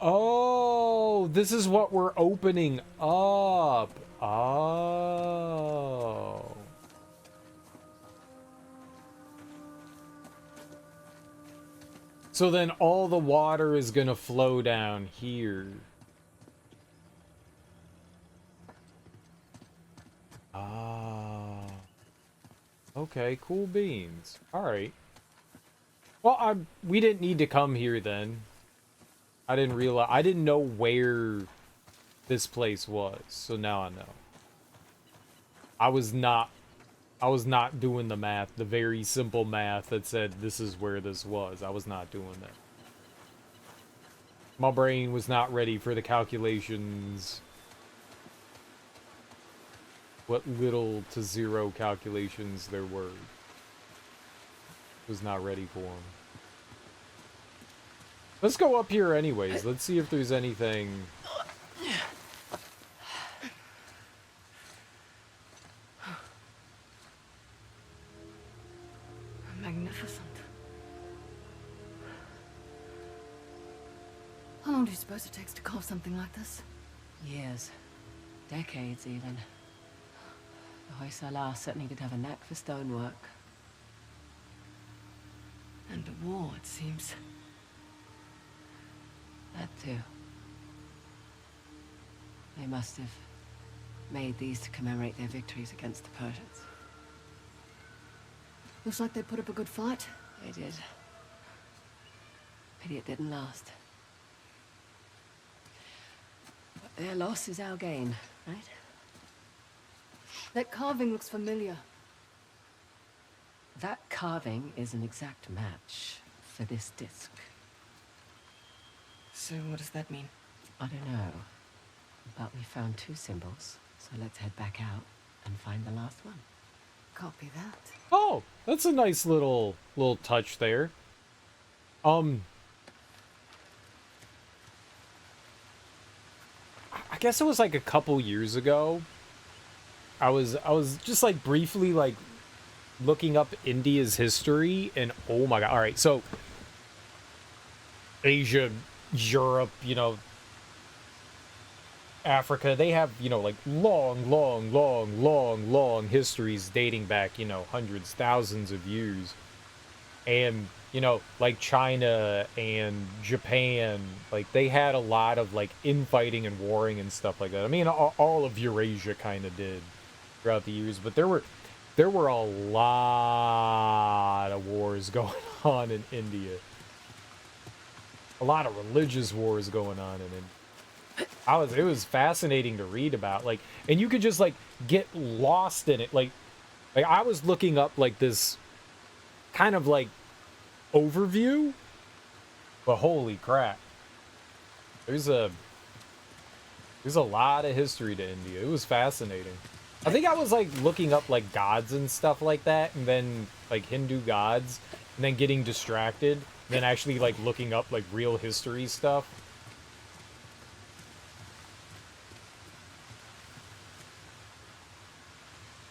Oh, this is what we're opening up. Oh. So then all the water is gonna flow down here. Ah. Okay, cool beans. Alright. Well, we didn't need to come here then. I didn't realize, I didn't know where this place was, so now I know. I was not doing the math, the very simple math that said this is where this was. I was not doing that. My brain was not ready for the calculations. What little to zero calculations there were. Was not ready for them. Let's go up here anyways. Let's see if there's anything. Magnificent. How long do you suppose it takes to carve something like this? Years. Decades, even. The Hoysala certainly did have a knack for stonework. And the war, it seems. That too. They must have made these to commemorate their victories against the Persians. Looks like they put up a good fight. They did. Pity it didn't last. But their loss is our gain, right? That carving looks familiar. That carving is an exact match for this disc. So what does that mean? I don't know. But we found 2 symbols, so let's head back out and find the last one. Copy that. Oh, that's a nice little touch there. I guess it was like a couple years ago. I was just like briefly like looking up India's history, and oh my god. All right, so Asia, Europe, you know, Africa, they have, you know, like long histories dating back, you know, hundreds, thousands of years. And, you know, like China and Japan, like they had a lot of like infighting and warring and stuff like that. I mean, all of Eurasia kind of did throughout the years, but there were a lot of wars going on in India. A lot of religious wars going on in India. It was fascinating to read about, like, and you could just like get lost in it. Like I was looking up like this kind of like overview, but holy crap, there's a lot of history to India. It was fascinating. I think I was like looking up like gods and stuff like that, and then like Hindu gods, and then getting distracted, and then actually like looking up like real history stuff.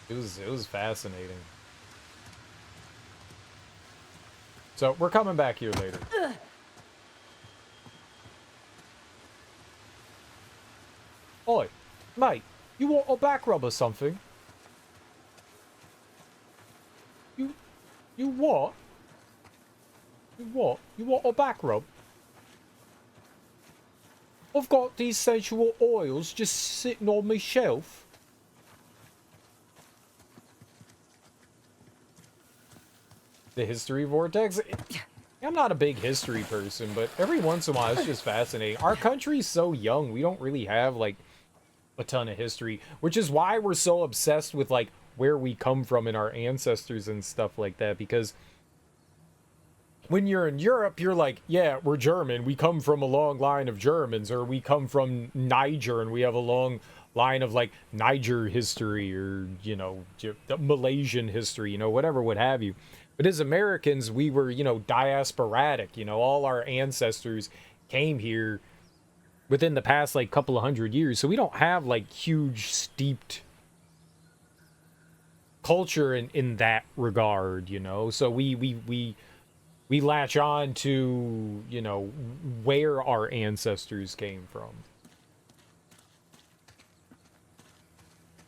It was fascinating. So we're coming back here later. Oi, mate, you want a back rub or something? You what? You what? You want a back rub? I've got these essential oils just sitting on my shelf. The history vortex? I'm not a big history person, but every once in a while it's just fascinating. Our country's so young, we don't really have like a ton of history, which is why we're so obsessed with like where we come from and our ancestors and stuff like that, because when you're in Europe, you're like, yeah, we're German, we come from a long line of Germans, or we come from Niger and we have a long line of like Niger history, or, you know, Malaysian history, you know, whatever, what have you. But as Americans, we were, you know, diasporatic, you know, all our ancestors came here within the past like couple of hundred years, so we don't have like huge steeped culture in that regard, you know. So we latch on to, you know, where our ancestors came from.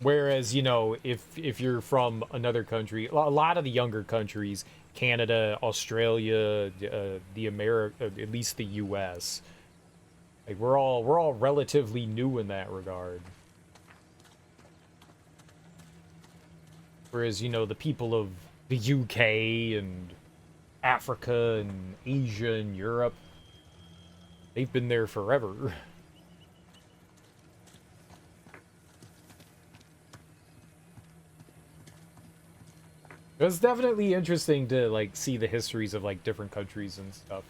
Whereas, you know, if you're from another country, a lot of the younger countries, Canada, Australia, at least the U.S., like we're all relatively new in that regard. Whereas, you know, the people of the UK and Africa and Asia and Europe, they've been there forever. It's definitely interesting to like see the histories of like different countries and stuff.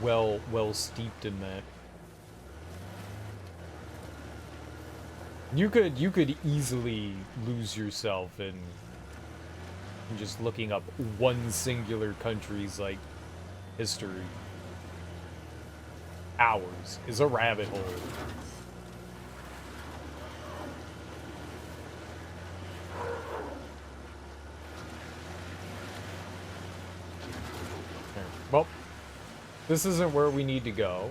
Well steeped in that. You could easily lose yourself in and just looking up one singular country's, like, history. Ours is a rabbit hole. Well, this isn't where we need to go.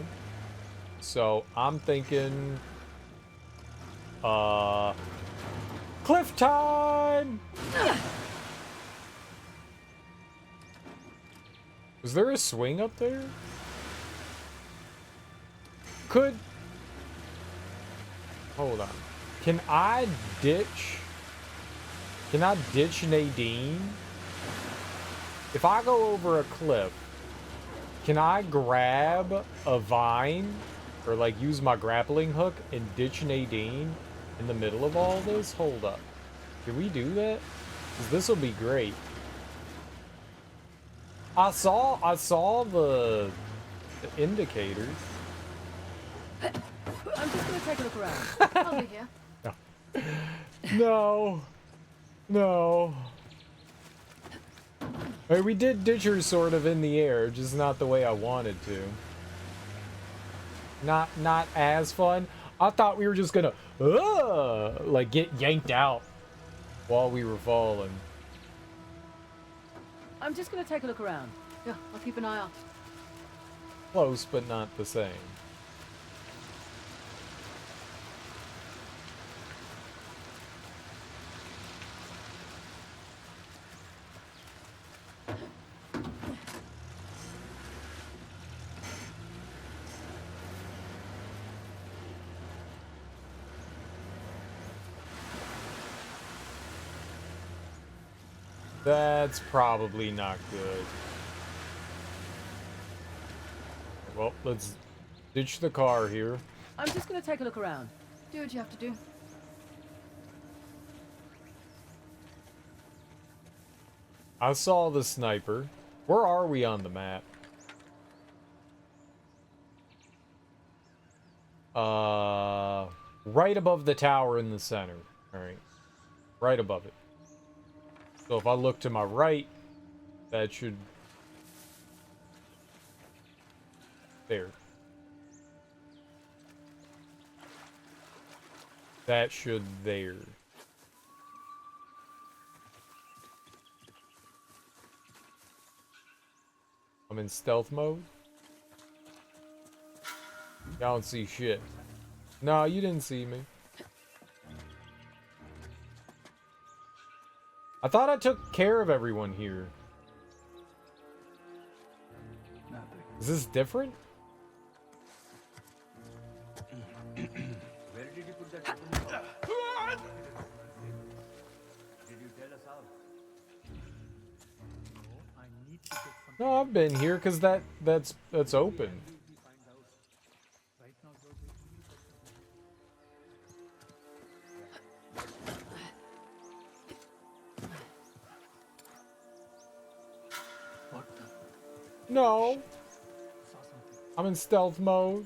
So I'm thinking, cliff time! Was there a swing up there? Hold on. Can I ditch Nadine? If I go over a cliff, can I grab a vine or like use my grappling hook and ditch Nadine in the middle of all this? Hold up. Can we do that? 'Cause this will be great. I saw the indicators. I'm just gonna take a look around. I'll be here. No. No. Hey, we did ditch her sort of in the air, just not the way I wanted to. Not as fun. I thought we were just gonna like get yanked out while we were falling. I'm just gonna take a look around. Yeah, I'll keep an eye out. Close, but not the same. That's probably not good. Well, let's ditch the car here. I'm just gonna take a look around. Do what you have to do. I saw the sniper. Where are we on the map? Right above the tower in the center. Alright. Right above it. So if I look to my right, that should... There. That should there. I'm in stealth mode. I don't see shit. No, you didn't see me. I thought I took care of everyone here. Nothing. Is this different? Where did you put that weapon? Did you tell us how? No, I need to get something. No, I've been here because that's open. We find out. Right now, you're waiting me for something. What the? No, Saw something. I'm in stealth mode.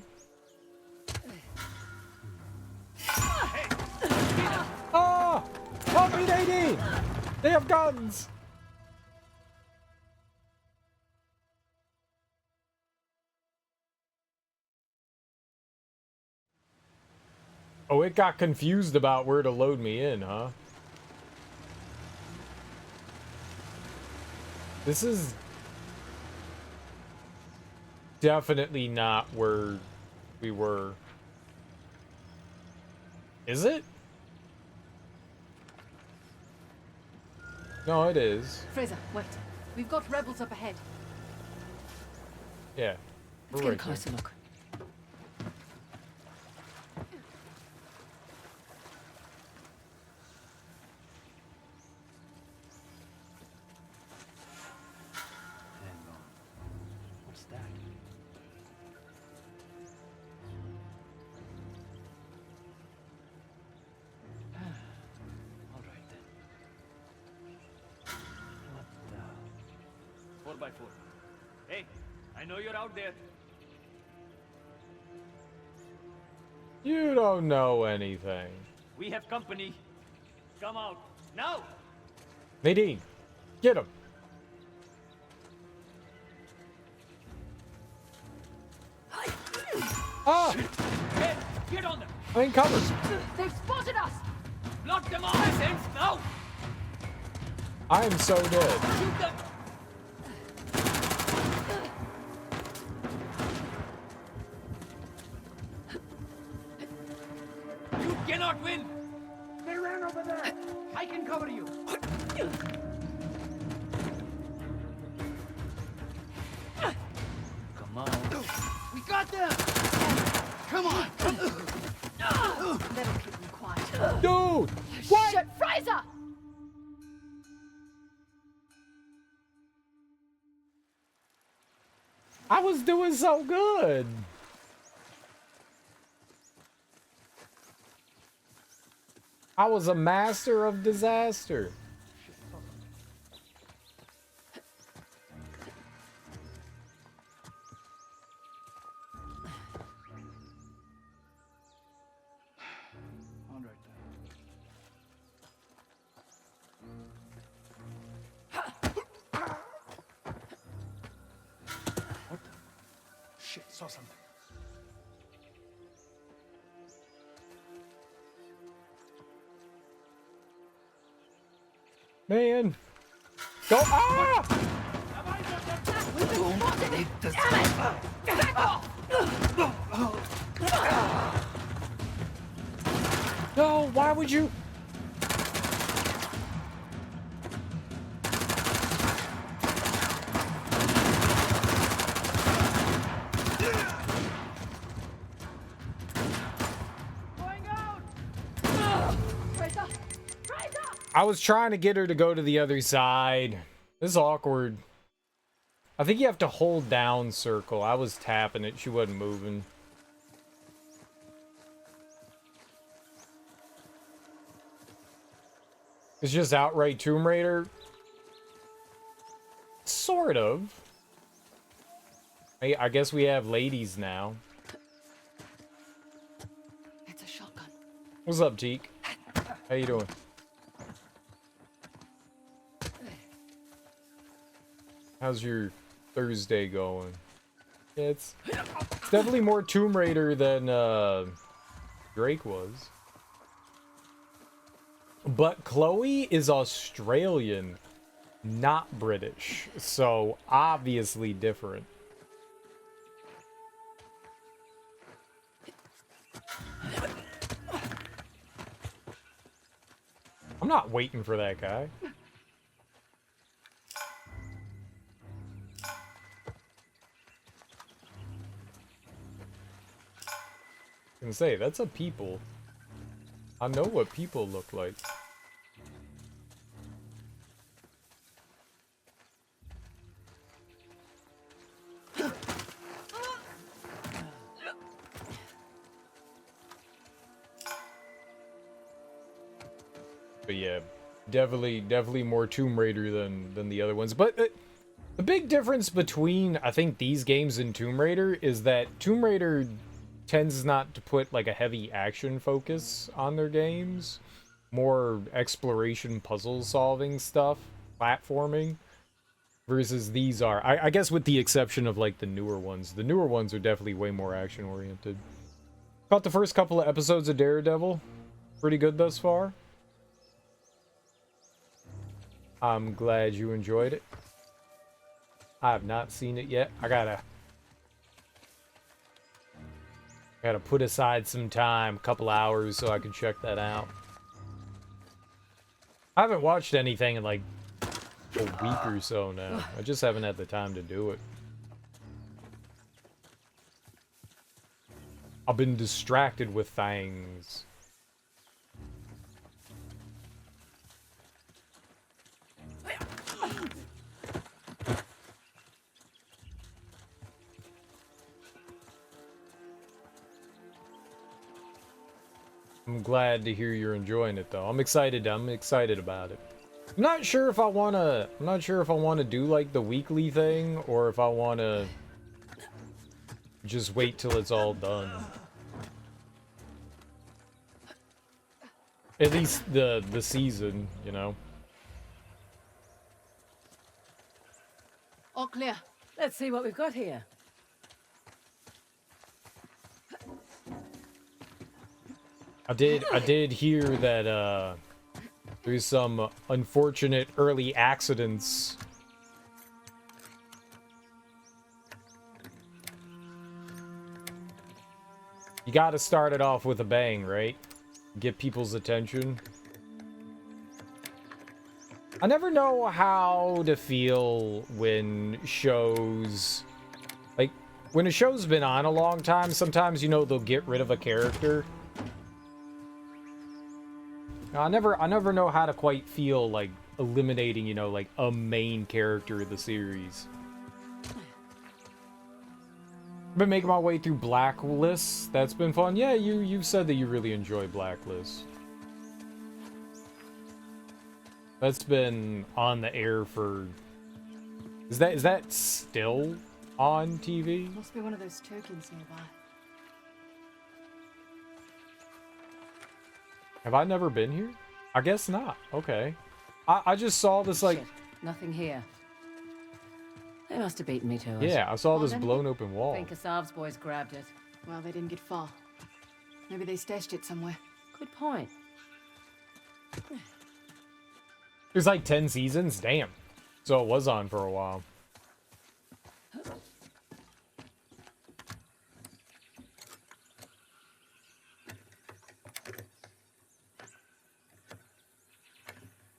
Ah! Help me, Nadine! They have guns! Oh, it got confused about where to load me in, huh? This is definitely not where we were. Is it? No, it is. Fraser, wait. We've got rebels up ahead. Yeah. Let's we're get a right there. closer look. Hang on. What's that? All right then. What the? 4x4. Hey, I know you're out there. You don't know anything. We have company. Come out now. Nadine, Get him. Ah! Get on them! I'm in cover. They've spotted us! Block them on this end! Now! I am so dead. Shoot them! You cannot win! They ran over there. I can cover you. Come on. We got them. Come on. Let him keep them quiet. Dude! What? Shit, Fraser! I was doing so good. I was a master of disaster. All right then. What? Shit, saw something. Man. Go. Ah! We've been spotted! Damn it! Back off! No, why would you? Fraser! Fraser! I was trying to get her to go to the other side. This is awkward. I think you have to hold down circle. I was tapping it. She wasn't moving. It's just outright Tomb Raider. Sort of. I guess we have ladies now. It's a shotgun. What's up, Teak? How you doing? How's your Thursday going? Yeah, it's definitely more Tomb Raider than Drake was. But Chloe is Australian, not British, so obviously different. I'm not waiting for that guy. I can say, that's a people. I know what people look like. But yeah, definitely more Tomb Raider than the other ones. But the big difference between, I think, these games and Tomb Raider is that Tomb Raider tends not to put like a heavy action focus on their games. More exploration, puzzle solving stuff, platforming. Versus these are, I guess with the exception of like the newer ones. The newer ones are definitely way more action oriented. Caught the first couple of episodes of Daredevil. Pretty good thus far. I'm glad you enjoyed it. I have not seen it yet. I gotta put aside some time, a couple hours, so I can check that out. I haven't watched anything in like a week or so now. I just haven't had the time to do it. I've been distracted with things. I'm glad to hear you're enjoying it though. I'm excited about it. I'm not sure if I wanna do like the weekly thing or if I wanna just wait till it's all done. At least the season, you know. All clear. Let's see what we've got here. I did hear that there's some unfortunate early accidents. You gotta start it off with a bang, right? Get people's attention. I never know how to feel when shows... Like, when a show's been on a long time, sometimes, you know, they'll get rid of a character. I never know how to quite feel like eliminating, you know, like a main character of the series. I've been making my way through Blacklist. That's been fun. Yeah, you said that you really enjoy Blacklist. That's been on the air for... Is that still on TV? Must be one of those tokens nearby. Have I never been here? I guess not. Okay. I just saw this, like... Shit, nothing here. They must have beaten me to it. Yeah, I saw this then- blown open I wall. think Kasav's boys grabbed it. Well, they didn't get far. Maybe they stashed it somewhere. Good point. There's like 10 seasons? Damn. So it was on for a while.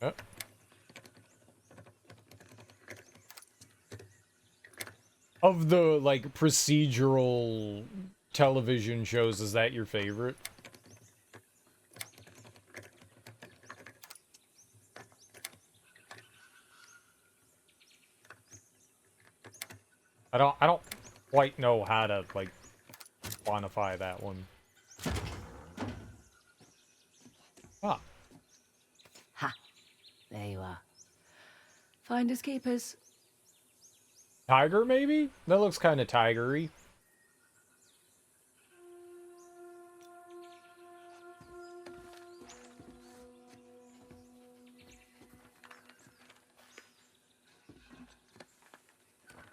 Oh. Of the, like, procedural television shows, is that your favorite? I don't quite know how to, like, quantify that one. Ah. Ha! There you are. Finders keepers. Tiger, maybe? That looks kind of tigery.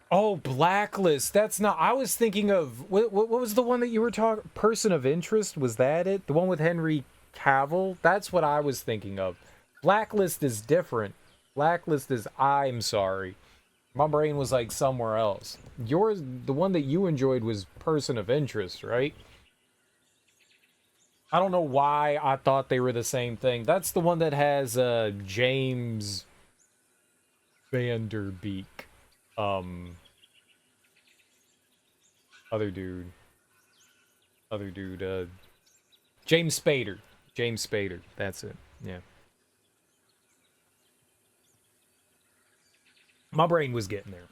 Oh, Blacklist. That's not... I was thinking of... What was the one that you were talking... Person of Interest? Was that it? The one with Henry Cavill? That's what I was thinking of. Blacklist is different. Blacklist is I'm Sorry. My brain was like somewhere else. Yours, the one that you enjoyed was Person of Interest, right? I don't know why I thought they were the same thing. That's the one that has James Vanderbeek. Other dude, James Spader. James Spader. That's it. Yeah. My brain was getting there.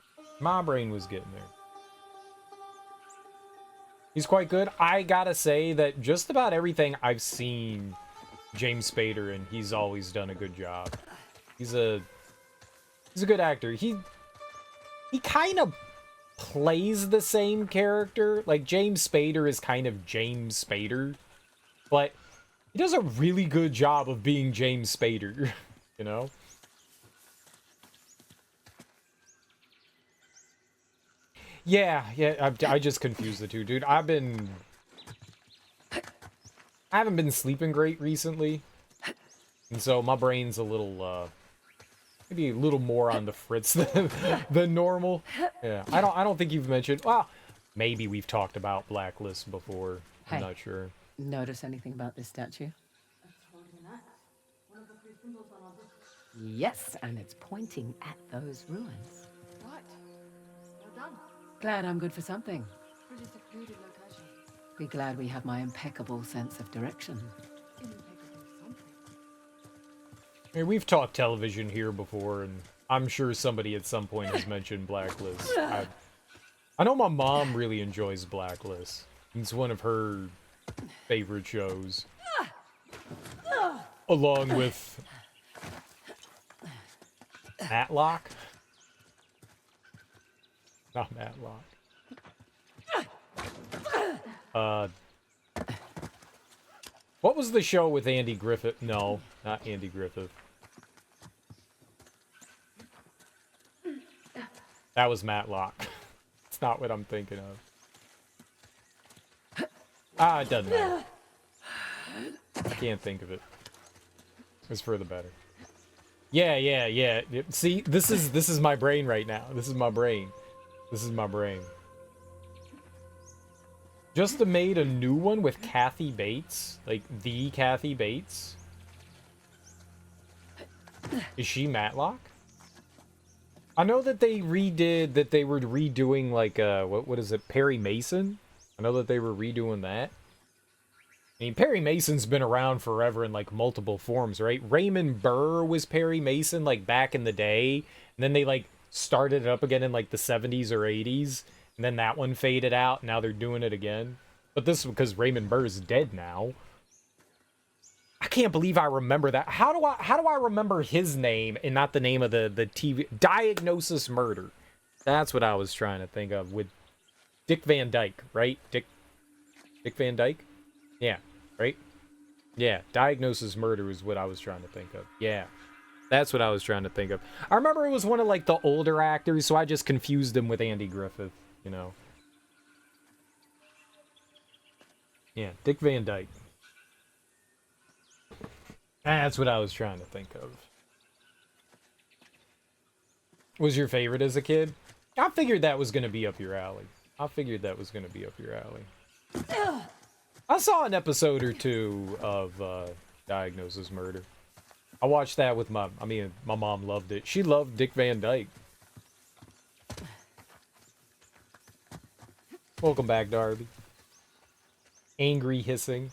He's quite good. I gotta say that just about everything I've seen James Spader in, he's always done a good job. He's a good actor. He kind of plays the same character. Like, James Spader is kind of James Spader, but he does a really good job of being James Spader, you know? Yeah, I just confused the two, dude. I haven't been sleeping great recently, and so my brain's a little, maybe a little more on the fritz than normal. Yeah, I don't think you've mentioned... Well, maybe we've talked about Blacklist before. I'm Hey. not sure. Notice anything about this statue? Yes, and it's pointing at those ruins. Right. Well done. Glad I'm good for something. Pretty secluded location. Be glad we have my impeccable sense of direction. Impeccable something. I mean, we've talked television here before, and I'm sure somebody at some point has mentioned Blacklist. I know my mom really enjoys Blacklist. It's one of her favorite shows. Along with Matlock. Not Matlock. What was the show with Andy Griffith? No, not Andy Griffith. That was Matlock. It's not what I'm thinking of. Ah, it doesn't matter. I can't think of it. It's for the better. Yeah. See, this is my brain right now. This is my brain. This is my brain. Just made a new one with Kathy Bates, like the Kathy Bates. Is she Matlock? I know that they redid that. They were redoing like what is it, Perry Mason? I know that they were redoing that. I mean, Perry Mason's been around forever in like multiple forms, right? Raymond Burr was Perry Mason like back in the day, and then they like started it up again in like the 70s or 80s, and then that one faded out. Now they're doing it again. But this is because Raymond Burr's dead now. I can't believe I remember that. How do I remember his name and not the name of the TV Diagnosis Murder? That's what I was trying to think of with Dick Van Dyke, right? Dick Van Dyke? Yeah, right? Yeah, Diagnosis Murder is what I was trying to think of. Yeah. That's what I was trying to think of. I remember it was one of like the older actors, so I just confused him with Andy Griffith, you know. Yeah, Dick Van Dyke. That's what I was trying to think of. Was your favorite as a kid? I figured that was going to be up your alley. I saw an episode or two of Diagnosis Murder. I watched that with my mom loved it. She loved Dick Van Dyke. Welcome back, Darby. Angry hissing.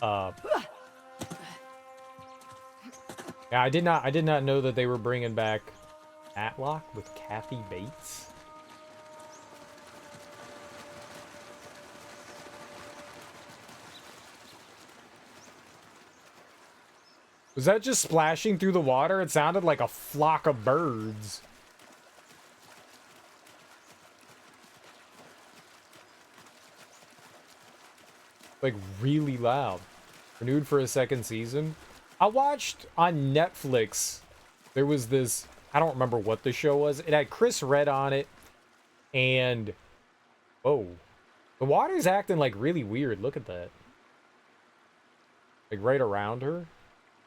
Yeah, I did not know that they were bringing back Matlock with Kathy Bates. Was that just splashing through the water? It sounded like a flock of birds. Like really loud. Renewed for a second season. I watched on Netflix, there was this, I don't remember what the show was. It had Chris Redd on it. And, whoa. The water's acting like really weird. Look at that. Like right around her.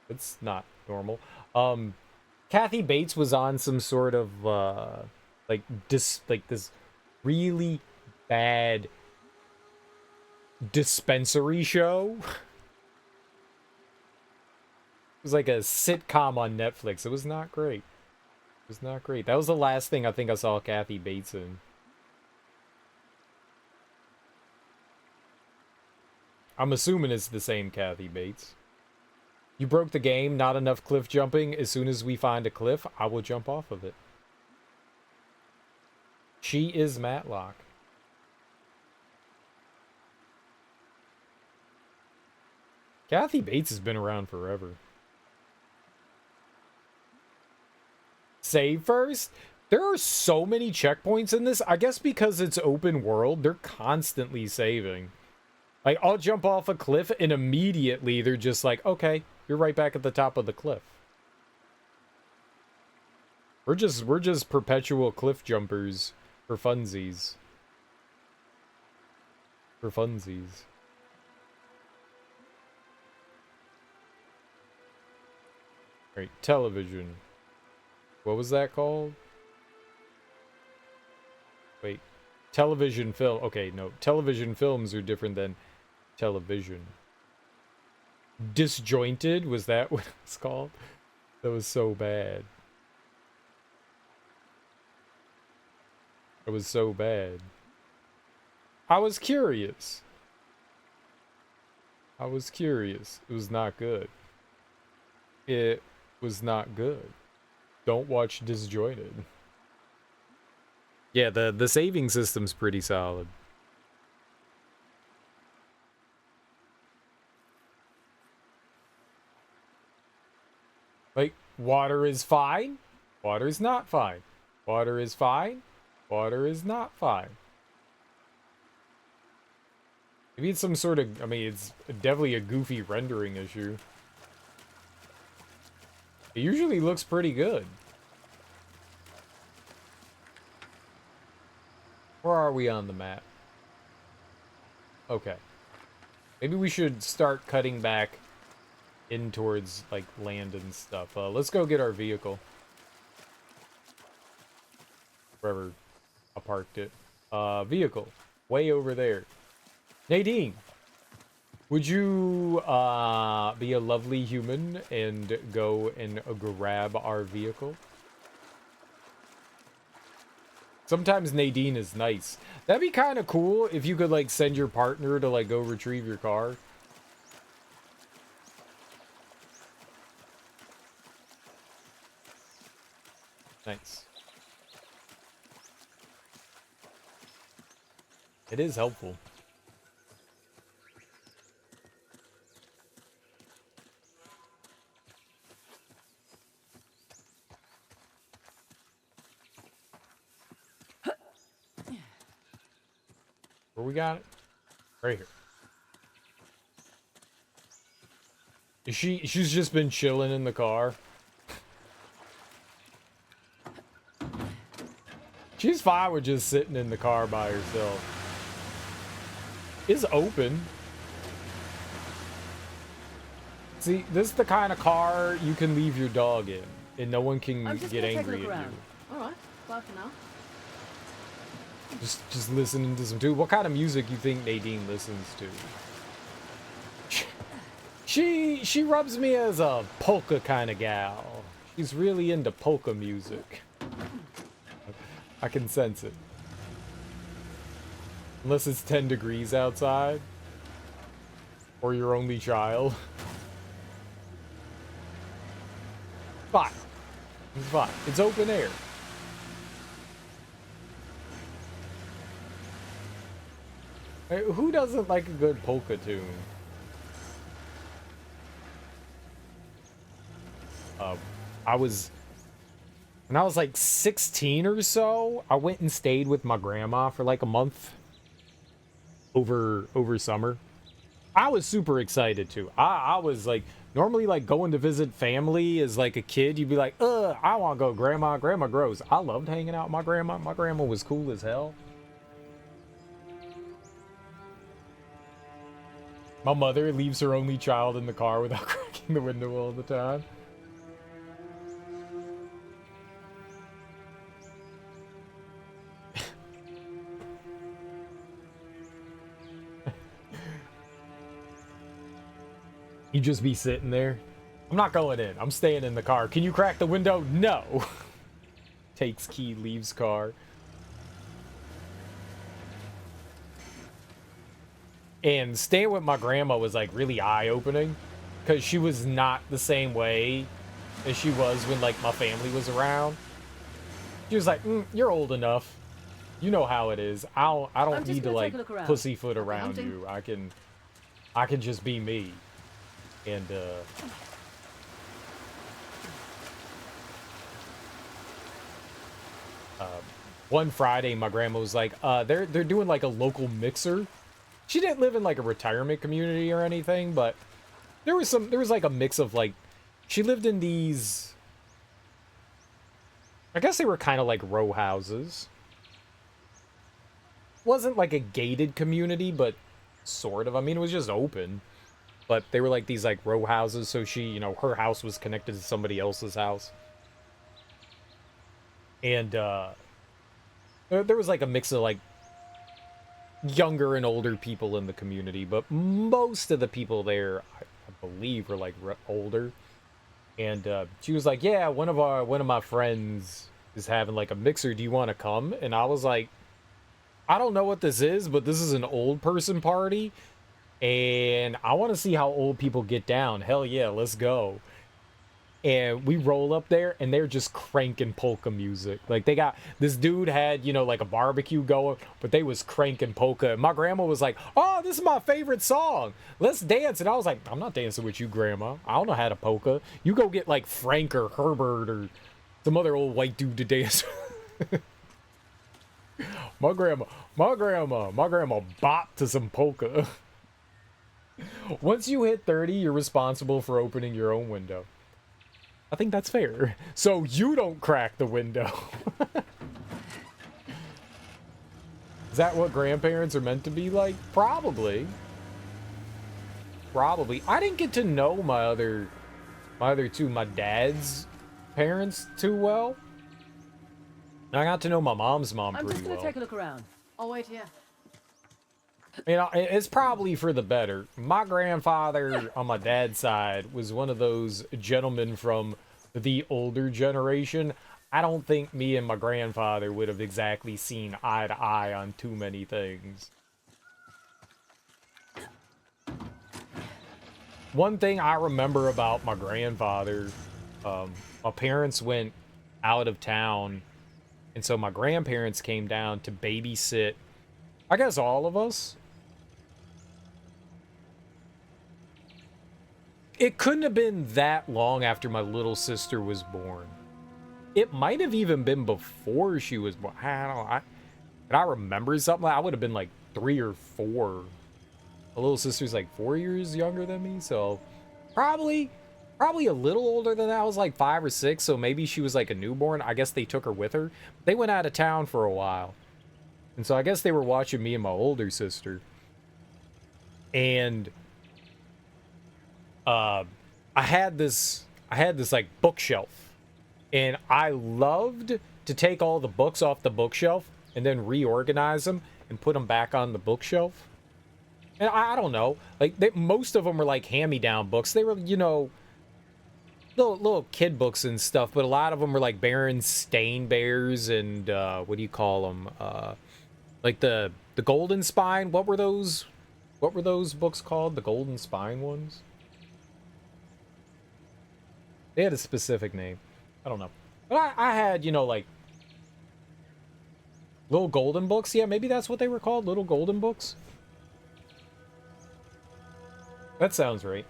It's not normal. Kathy Bates was on some sort of, like this really bad dispensary show. It was like a sitcom on Netflix. It was not great. It was not great. That was the last thing I think I saw Kathy Bates in. I'm assuming it's the same Kathy Bates. You broke the game, not enough cliff jumping. As soon as we find a cliff, I will jump off of it. She is Matlock. Kathy Bates has been around forever. Save first? There are so many checkpoints in this. I guess because it's open world, they're constantly saving. Like, I'll jump off a cliff and immediately they're just like, okay, you're right back at the top of the cliff. We're just perpetual cliff jumpers for funsies. For funsies. Right, television. What was that called? Wait, television film. Okay, no, television films are different than television. Disjointed, was that what it's called? That was so bad. It was so bad. I was curious. I was curious. It was not good. It was not good. Don't watch Disjointed. Yeah, the saving system's pretty solid. Like, water is fine. Water is not fine. Water is fine. Water is not fine. Maybe it's some sort of, I mean, it's definitely a goofy rendering issue. It usually looks pretty good. Where are we on the map? Okay. Maybe we should start cutting back in towards, like, land and stuff. Let's go get our vehicle. Wherever I parked it. Vehicle. Way over there. Nadine! Would you, be a lovely human and go and grab our vehicle? Sometimes Nadine is nice. That'd be kind of cool if you could, like, send your partner to, like, go retrieve your car. Nice. It is helpful. Where we got it? Right here. She's just been chilling in the car. She's fine with just sitting in the car by herself. It's open. See, this is the kind of car you can leave your dog in, and no one can get angry at you. Alright, bye for now. Just listening to some dude. What kind of music you think Nadine listens to? She rubs me as a polka kind of gal. She's really into polka music. I can sense it. Unless it's 10 degrees outside. Or your only child. Fine. It's fine. It's open air. Hey, who doesn't like a good polka tune? When I was like 16 or so, I went and stayed with my grandma for like a month over summer. I was super excited too. I was like, normally like going to visit family as like a kid, you'd be like, I want to go grandma. Grandma grows. I loved hanging out with my grandma. My grandma was cool as hell. My mother leaves her only child in the car without cracking the window all the time. You just be sitting there. I'm not going in. I'm staying in the car. Can you crack the window? No. Takes key, leaves car. And staying with my grandma was like really eye-opening because she was not the same way as she was when like my family was around. She was like, you're old enough. You know how it is. I don't need to like pussyfoot around you. I can just be me. And one Friday my grandma was like, they're doing like a local mixer. She didn't live in like a retirement community or anything, but there was like a mix of like, she lived in these, I guess they were kind of like row houses. Wasn't like a gated community, but sort of. I mean, it was just open. But they were like these like row houses, so she, you know, her house was connected to somebody else's house. And there was like a mix of like younger and older people in the community, but most of the people there, I believe, were like older. And she was like, yeah, one of my friends is having like a mixer. Do you want to come? And I was like, I don't know what this is, but this is an old person party. And I want to see how old people get down. Hell yeah, let's go. And we roll up there, and they're just cranking polka music. Like, they got, this dude had, you know, like a barbecue going, but they was cranking polka. And my grandma was like, oh, this is my favorite song. Let's dance. And I was like, I'm not dancing with you, Grandma. I don't know how to polka. You go get, like, Frank or Herbert or some other old white dude to dance. My grandma bopped to some polka. Once you hit 30, you're responsible for opening your own window. I think that's fair. So you don't crack the window. Is that what grandparents are meant to be like? Probably. Probably. I didn't get to know my other two, my dad's parents too well. I got to know my mom's mom I'm pretty just gonna well. take a look around. I'll wait here. You know, it's probably for the better. My grandfather on my dad's side was one of those gentlemen from the older generation. I don't think me and my grandfather would have exactly seen eye to eye on too many things. One thing I remember about my grandfather, my parents went out of town, and so my grandparents came down to babysit, I guess, all of us. It couldn't have been that long after my little sister was born. It might have even been before she was born. I don't know. But I remember something. I would have been like 3 or 4. My little sister's like 4 years younger than me, so probably a little older than that. I was like 5 or 6, so maybe she was like a newborn. I guess they took her with her. They went out of town for a while, and so I guess they were watching me and my older sister. And I had this like bookshelf, and I loved to take all the books off the bookshelf and then reorganize them and put them back on the bookshelf. And I don't know, like most of them were like hand-me-down books. They were, you know, little kid books and stuff, but a lot of them were like Baron Stain Bears and what do you call them? Like the Golden Spine. What were those books called? The Golden Spine ones? They had a specific name. I don't know. But I had, you know, like little golden books. Yeah, maybe that's what they were called. Little golden books. That sounds right.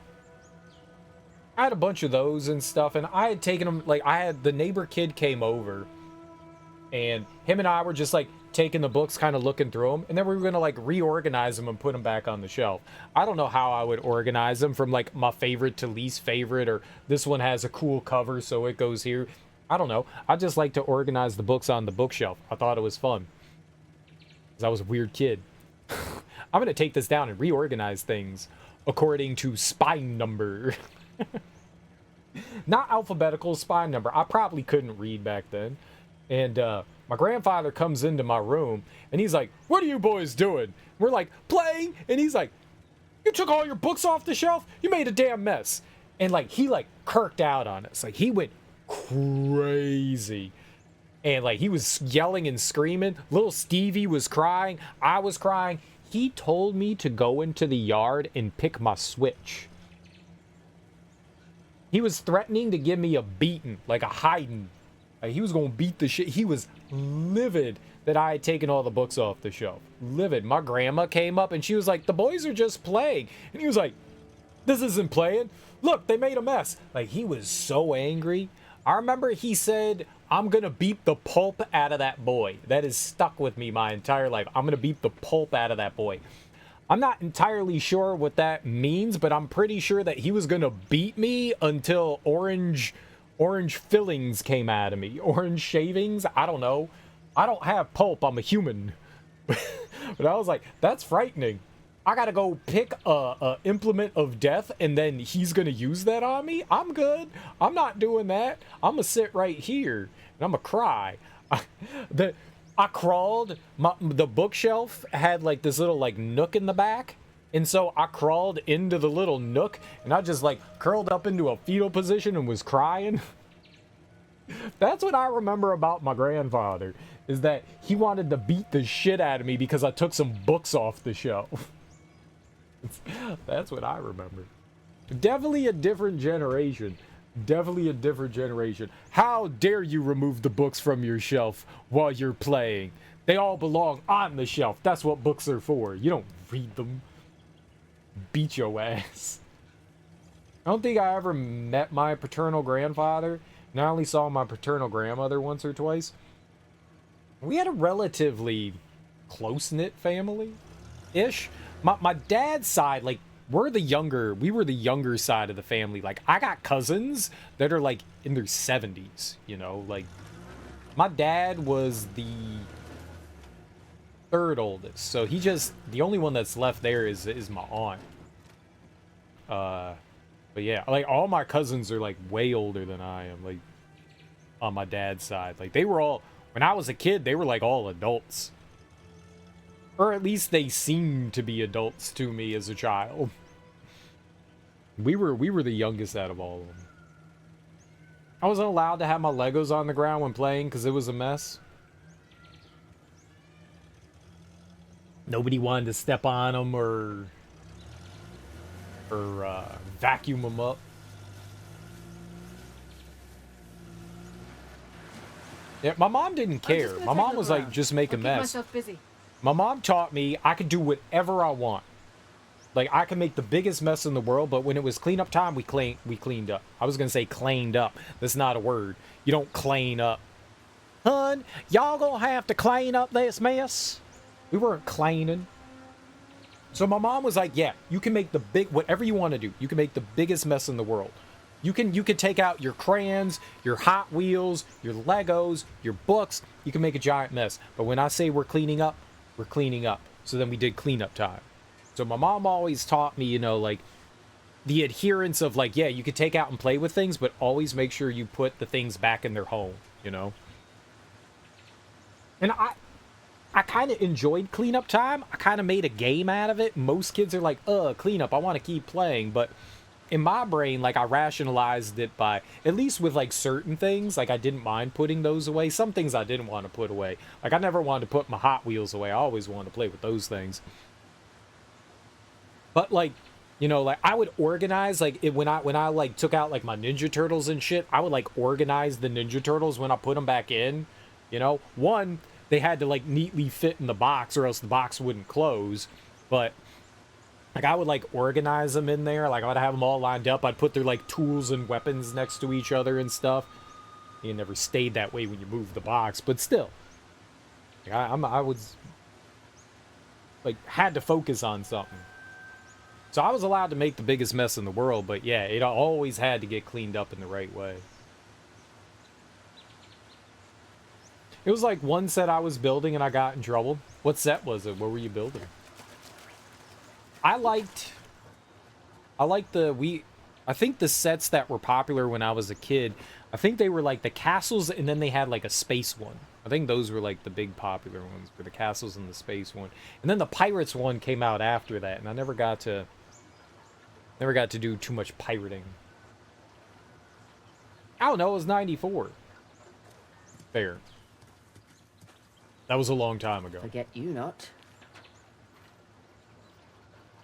I had a bunch of those and stuff, and I had taken them, like, the neighbor kid came over, and him and I were just, like, taking the books, kind of looking through them, and then we were going to, like, reorganize them and put them back on the shelf. I don't know how I would organize them from, like, my favorite to least favorite, or this one has a cool cover, so it goes here. I don't know. I just like to organize the books on the bookshelf. I thought it was fun. Because I was a weird kid. I'm going to take this down and reorganize things according to spine number. Not alphabetical, spine number. I probably couldn't read back then. And my grandfather comes into my room, and he's like, "What are you boys doing?" We're like, "Playing." And he's like, "You took all your books off the shelf? You made a damn mess." And like, he like kirked out on us. Like, he went crazy. And like, he was yelling and screaming. Little Stevie was crying. I was crying. He told me to go into the yard and pick my Switch. He was threatening to give me a beating, like a hiding. Like, he was going to beat the shit. He was livid that I had taken all the books off the shelf. Livid. My grandma came up and she was like, "The boys are just playing." And he was like, "This isn't playing. Look, they made a mess." Like, he was so angry. I remember he said, "I'm going to beat the pulp out of that boy." That has stuck with me my entire life. I'm going to beat the pulp out of that boy. I'm not entirely sure what that means, but I'm pretty sure that he was going to beat me until orange fillings came out of me. Orange shavings? I don't know. I don't have pulp. I'm a human. But I was like, that's frightening. I gotta go pick a implement of death, and then he's gonna use that on me? I'm good. I'm not doing that. I'm gonna sit right here, and I'm gonna cry. I crawled. The bookshelf had like this little like nook in the back, and so I crawled into the little nook, and I just like curled up into a fetal position and was crying. That's what I remember about my grandfather, is that he wanted to beat the shit out of me because I took some books off the shelf. That's what I remember. Definitely a different generation. Definitely a different generation. How dare you remove the books from your shelf while you're playing? They all belong on the shelf. That's what books are for. You don't read them. Beat your ass. I don't think I ever met my paternal grandfather. And I only saw my paternal grandmother once or twice. We had a relatively close-knit family-ish. My dad's side, like, we were the younger side of the family. Like, I got cousins that are, like, in their 70s, you know? Like, my dad was third oldest. So he just, the only one that's left there is my aunt. But yeah, like all my cousins are like way older than I am, like on my dad's side. Like they were all, when I was a kid, they were like all adults. Or at least they seemed to be adults to me as a child. We were the youngest out of all of them. I wasn't allowed to have my Legos on the ground when playing because it was a mess. Nobody wanted to step on them or vacuum them up. Yeah, my mom didn't care. My mom was like, just make a mess. Myself busy. My mom taught me I could do whatever I want. Like, I could make the biggest mess in the world, but when it was cleanup time, we cleaned up. I was going to say cleaned up. That's not a word. You don't clean up. Hun, y'all gonna have to clean up this mess. We weren't cleaning. So my mom was like, yeah, you can make whatever you want to do. You can make the biggest mess in the world. You can take out your crayons, your Hot Wheels, your Legos, your books. You can make a giant mess. But when I say we're cleaning up, we're cleaning up. So then we did cleanup time. So my mom always taught me, you know, like the adherence of like, yeah, you could take out and play with things, but always make sure you put the things back in their home, you know? And I kind of enjoyed cleanup time. I kind of made a game out of it. Most kids are like, cleanup, I want to keep playing. But in my brain, like, I rationalized it by, at least with like certain things, like I didn't mind putting those away. Some things I didn't want to put away. Like I never wanted to put my Hot Wheels away. I always wanted to play with those things. But like, you know, like I would organize like when I like took out like my Ninja Turtles and shit, I would like organize the Ninja Turtles when I put them back in. You know, one, they had to like neatly fit in the box or else the box wouldn't close. But like I would like organize them in there. Like I would have them all lined up. I'd put their like tools and weapons next to each other and stuff. It never stayed that way when you moved the box, but still, like, I was like had to focus on something. So I was allowed to make the biggest mess in the world, but yeah, it always had to get cleaned up in the right way. It was like one set I was building and I got in trouble. What set was it? What were you building? I think the sets that were popular when I was a kid, I think they were like the castles and then they had like a space one. I think those were like the big popular ones, were the castles and the space one. And then the pirates one came out after that, and I never got to do too much pirating. I don't know, it was 94. Fair. That was a long time ago. Forget you not.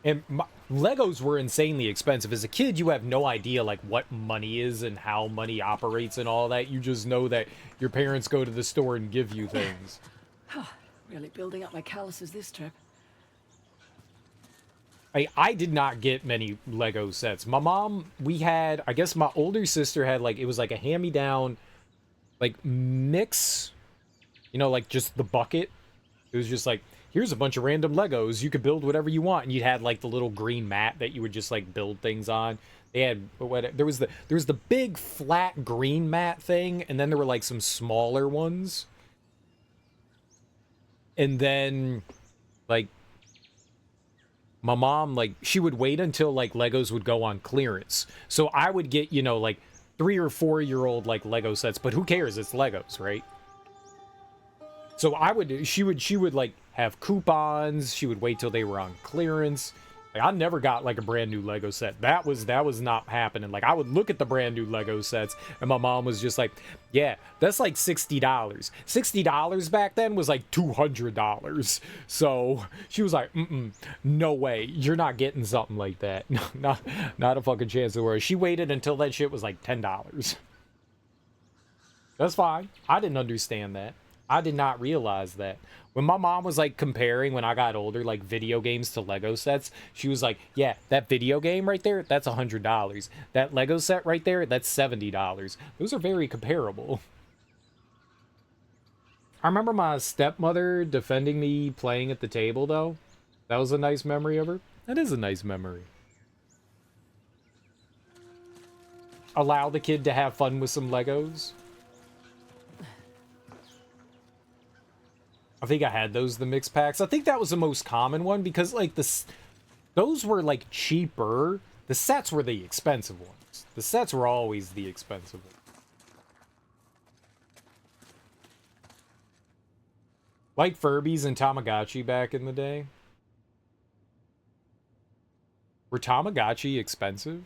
And Legos were insanely expensive. As a kid, you have no idea like what money is and how money operates and all that. You just know that your parents go to the store and give you things. Really building up my calluses this trip. I did not get many Lego sets. My mom, I guess my older sister had like, it was like a hand-me-down, like mix, you know, like just the bucket. It was just like, here's a bunch of random Legos. You could build whatever you want. And you had like the little green mat that you would just like build things on. They had, there was the big flat green mat thing. And then there were like some smaller ones. And then like, my mom, like, she would wait until, like, Legos would go on clearance. So I would get, you know, like, 3 or 4-year-old, like, Lego sets. But who cares? It's Legos, right? So she would, like, have coupons. She would wait till they were on clearance. Like, I never got, like, a brand new Lego set. That was not happening. Like, I would look at the brand new Lego sets, and my mom was just like, yeah, that's like $60. $60 back then was like $200. So she was like, no way. You're not getting something like that. Not a fucking chance in the world. She waited until that shit was like $10. That's fine. I didn't understand that. I did not realize that. When my mom was like comparing when I got older, like video games to Lego sets, she was like, yeah, that video game right there, that's $100. That Lego set right there, that's $70. Those are very comparable. I remember my stepmother defending me playing at the table though. That was a nice memory of her. That is a nice memory. Allow the kid to have fun with some Legos. I think I had those, the mix packs. I think that was the most common one because, like, those were, like, cheaper. The sets were the expensive ones. The sets were always the expensive ones. Like Furbies and Tamagotchi back in the day. Were Tamagotchi expensive?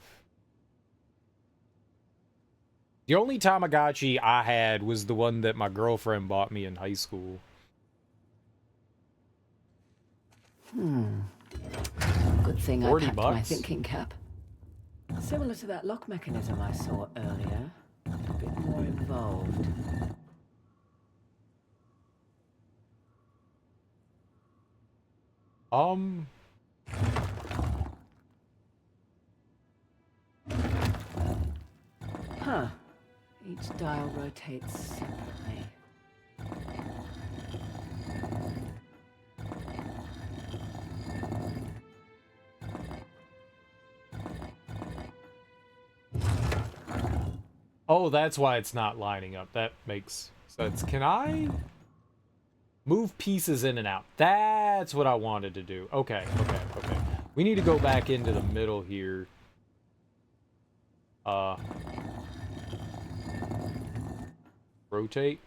The only Tamagotchi I had was the one that my girlfriend bought me in high school. Good thing I 40 packed my bucks? thinking cap. Similar to that lock mechanism I saw earlier. A bit more involved. Huh. Each dial rotates separately. Oh, that's why it's not lining up. That makes sense. Can I move pieces in and out? That's what I wanted to do. Okay. We need to go back into the middle here. Rotate.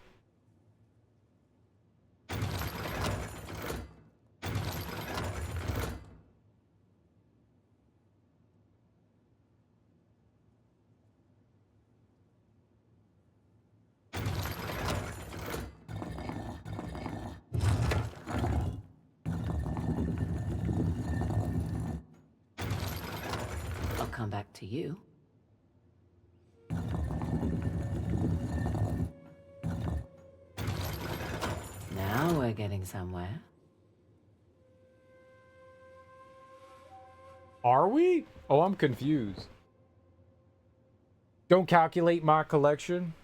I'll come back to you. Now we're getting somewhere. Are we? Oh, I'm confused. Don't calculate my collection.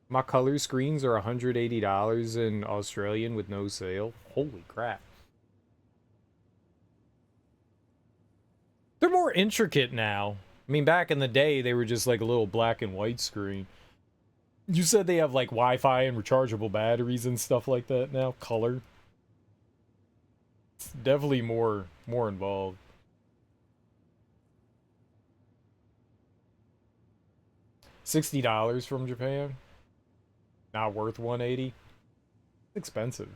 My color screens are $180 in Australian with no sale. Holy crap. They're more intricate now. I mean, back in the day, they were just like a little black and white screen. You said they have like Wi-Fi and rechargeable batteries and stuff like that now. Color. It's definitely more involved. $60 from Japan. Not worth 180. It's expensive.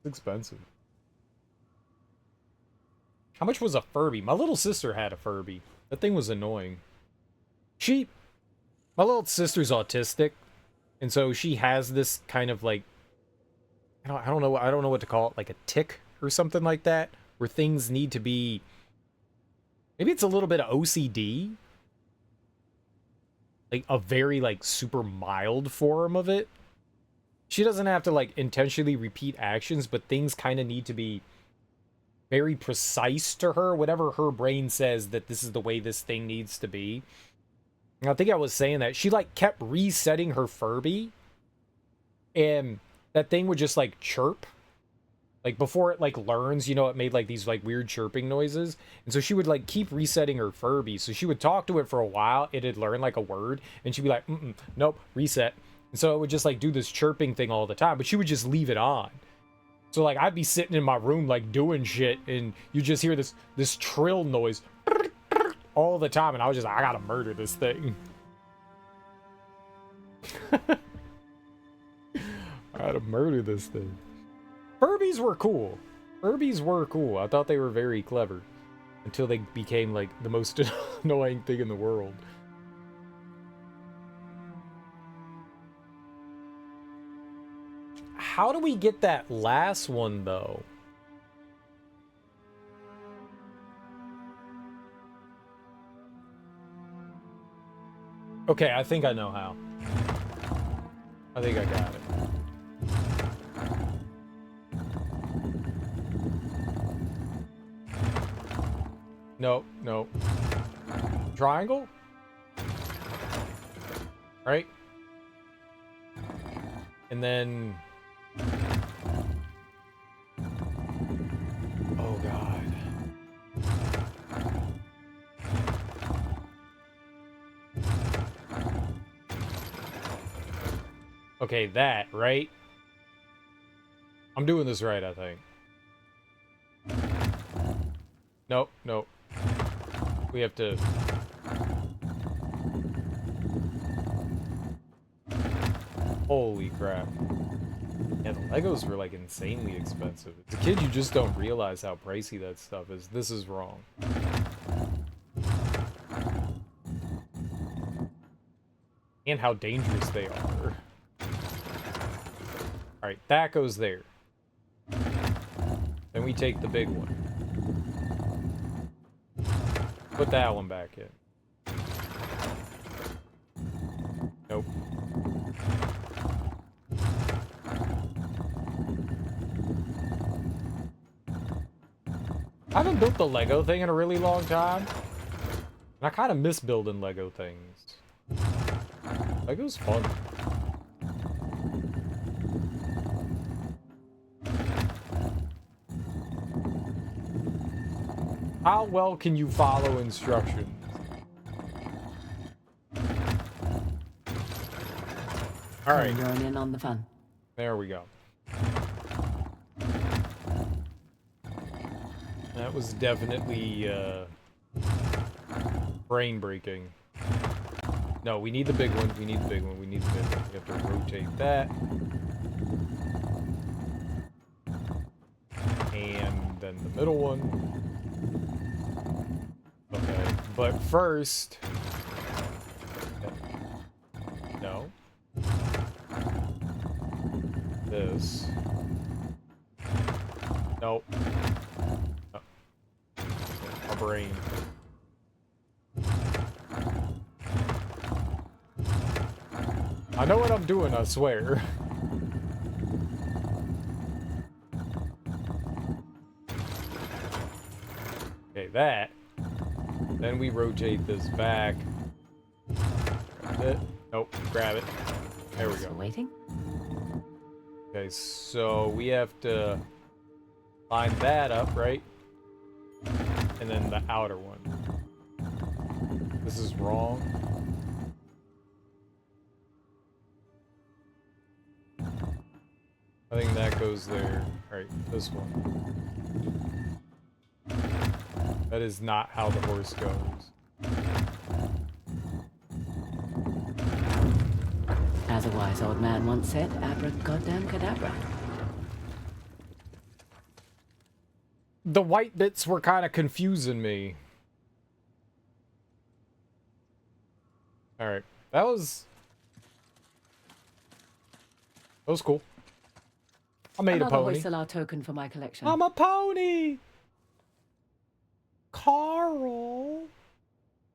It's expensive. How much was a Furby? My little sister had a Furby. That thing was annoying. My little sister's autistic, and so she has this kind of like, I don't know what to call it, like a tick or something like that, where things need to be, maybe it's a little bit of OCD, like a very like super mild form of it. She doesn't have to like intentionally repeat actions, but things kind of need to be very precise to her, whatever her brain says that this is the way this thing needs to be. And I think I was saying that she like kept resetting her Furby, and that thing would just like chirp. Like before it like learns, you know, it made like these like weird chirping noises. And so she would like keep resetting her Furby. So she would talk to it for a while, it'd learn like a word, and she'd be like, nope, reset. And so it would just like do this chirping thing all the time, but she would just leave it on. So like I'd be sitting in my room like doing shit, and you just hear this trill noise all the time, and I was just like, I gotta murder this thing. I gotta murder this thing. Furbies were cool. Furbies were cool. I thought they were very clever until they became like the most annoying thing in the world. How do we get that last one, though? Okay, I think I know how. I think I got it. Nope, nope. Triangle? Right? And then... oh, God. Okay, that, right? I'm doing this right, I think. Nope, nope. We have to... Holy crap. Yeah, the Legos were, like, insanely expensive. As a kid, you just don't realize how pricey that stuff is. This is wrong. And how dangerous they are. Alright, that goes there. Then we take the big one. Put that one back in. Nope. I haven't built the Lego thing in a really long time. And I kind of miss building Lego things. Lego's fun. How well can you follow instructions? All right. Join in on the fun. There we go. That was definitely brain breaking. No, we need the big one. We need the big one. We need the big one. We have to rotate that. And then the middle one. Okay, but first... No. This. Nope. Oh. My brain. I know what I'm doing, I swear. Okay, that. Then we rotate this back. Grab it. Nope, grab it. There we Thanks go. for waiting. Okay, so we have to line that up, right? And then the outer one. This is wrong. I think that goes there. Alright, this one. That is not how the horse goes. As a wise old man once said, abracadabra cadabra. The white bits were kind of confusing me. Alright, that was cool. I made Another a pony. Hoysala token for my collection. I'm a pony! Carl!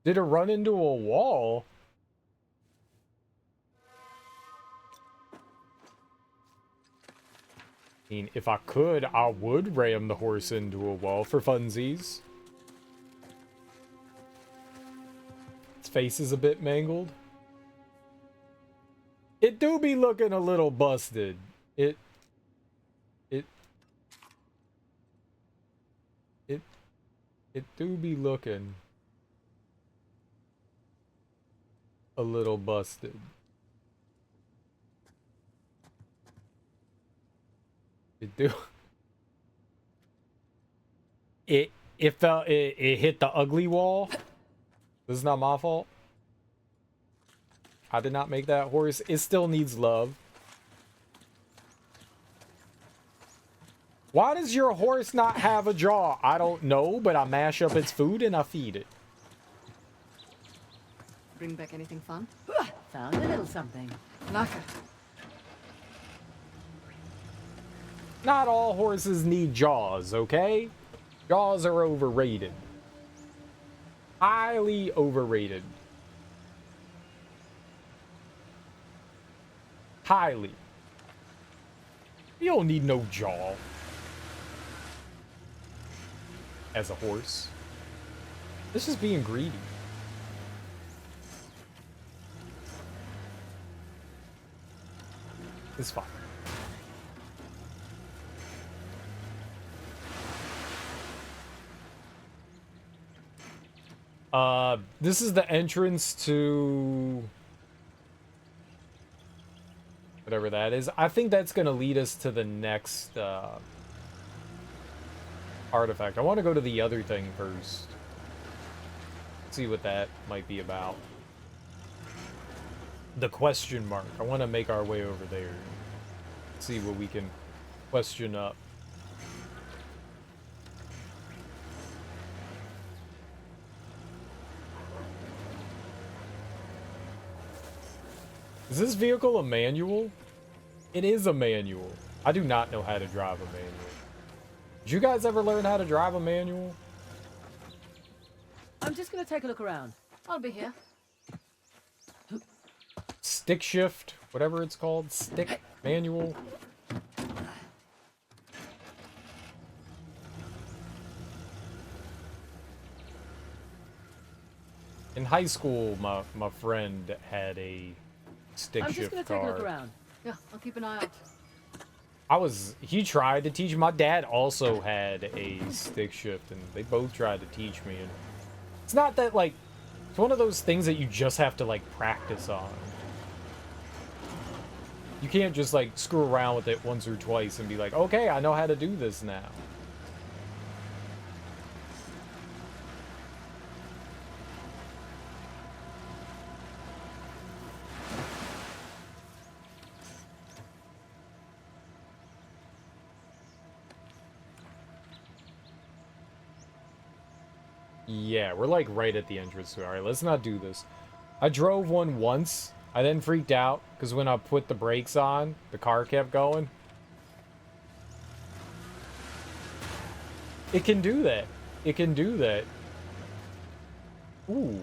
Did it run into a wall? I mean, if I could, I would ram the horse into a wall for funsies. Its face is a bit mangled. It do be looking a little busted. It do be looking a little busted. It do. It hit the ugly wall. This is not my fault. I did not make that horse. It still needs love. Why does your horse not have a jaw? I don't know, but I mash up its food and I feed it. Bring back anything fun? Found a little something. Laka. Not all horses need jaws, okay? Jaws are overrated. Highly overrated. Highly. You don't need no jaw. As a horse. This is being greedy. It's fine. This is the entrance to Whatever that is. I think that's going to lead us to the next artifact. I want to go to the other thing first. See what that might be about. The question mark. I want to make our way over there. See what we can question up. Is this vehicle a manual? It is a manual. I do not know how to drive a manual. Did you guys ever learn how to drive a manual? I'm just gonna take a look around. I'll be here. Stick shift, whatever it's called. Stick manual. In high school, my friend had a stick I'm shift just gonna car. take a look around. Yeah, I'll keep an eye out. He tried to teach. My dad also had a stick shift, and they both tried to teach me. And it's not that, like, it's one of those things that you just have to, like, practice on. You can't just, like, screw around with it once or twice and be like, okay, I know how to do this now. Yeah, we're like right at the entrance. Alright, let's not do this. I drove one once. I then freaked out because when I put the brakes on, the car kept going. It can do that. It can do that. Ooh.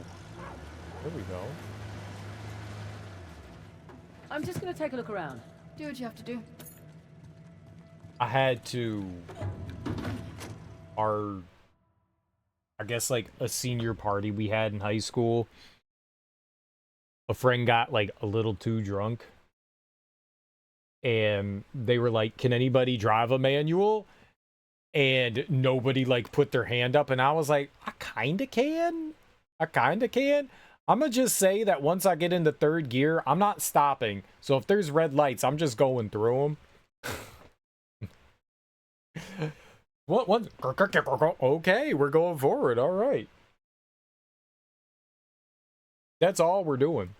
There we go. I'm just gonna take a look around. Do what you have to do. I had to... I guess, like, a senior party we had in high school. A friend got, like, a little too drunk. And they were like, can anybody drive a manual? And nobody, like, put their hand up. And I was like, I kinda can. I kinda can. I'm gonna just say that once I get into third gear, I'm not stopping. So if there's red lights, I'm just going through them. What? Okay, we're going forward. All right. That's all we're doing.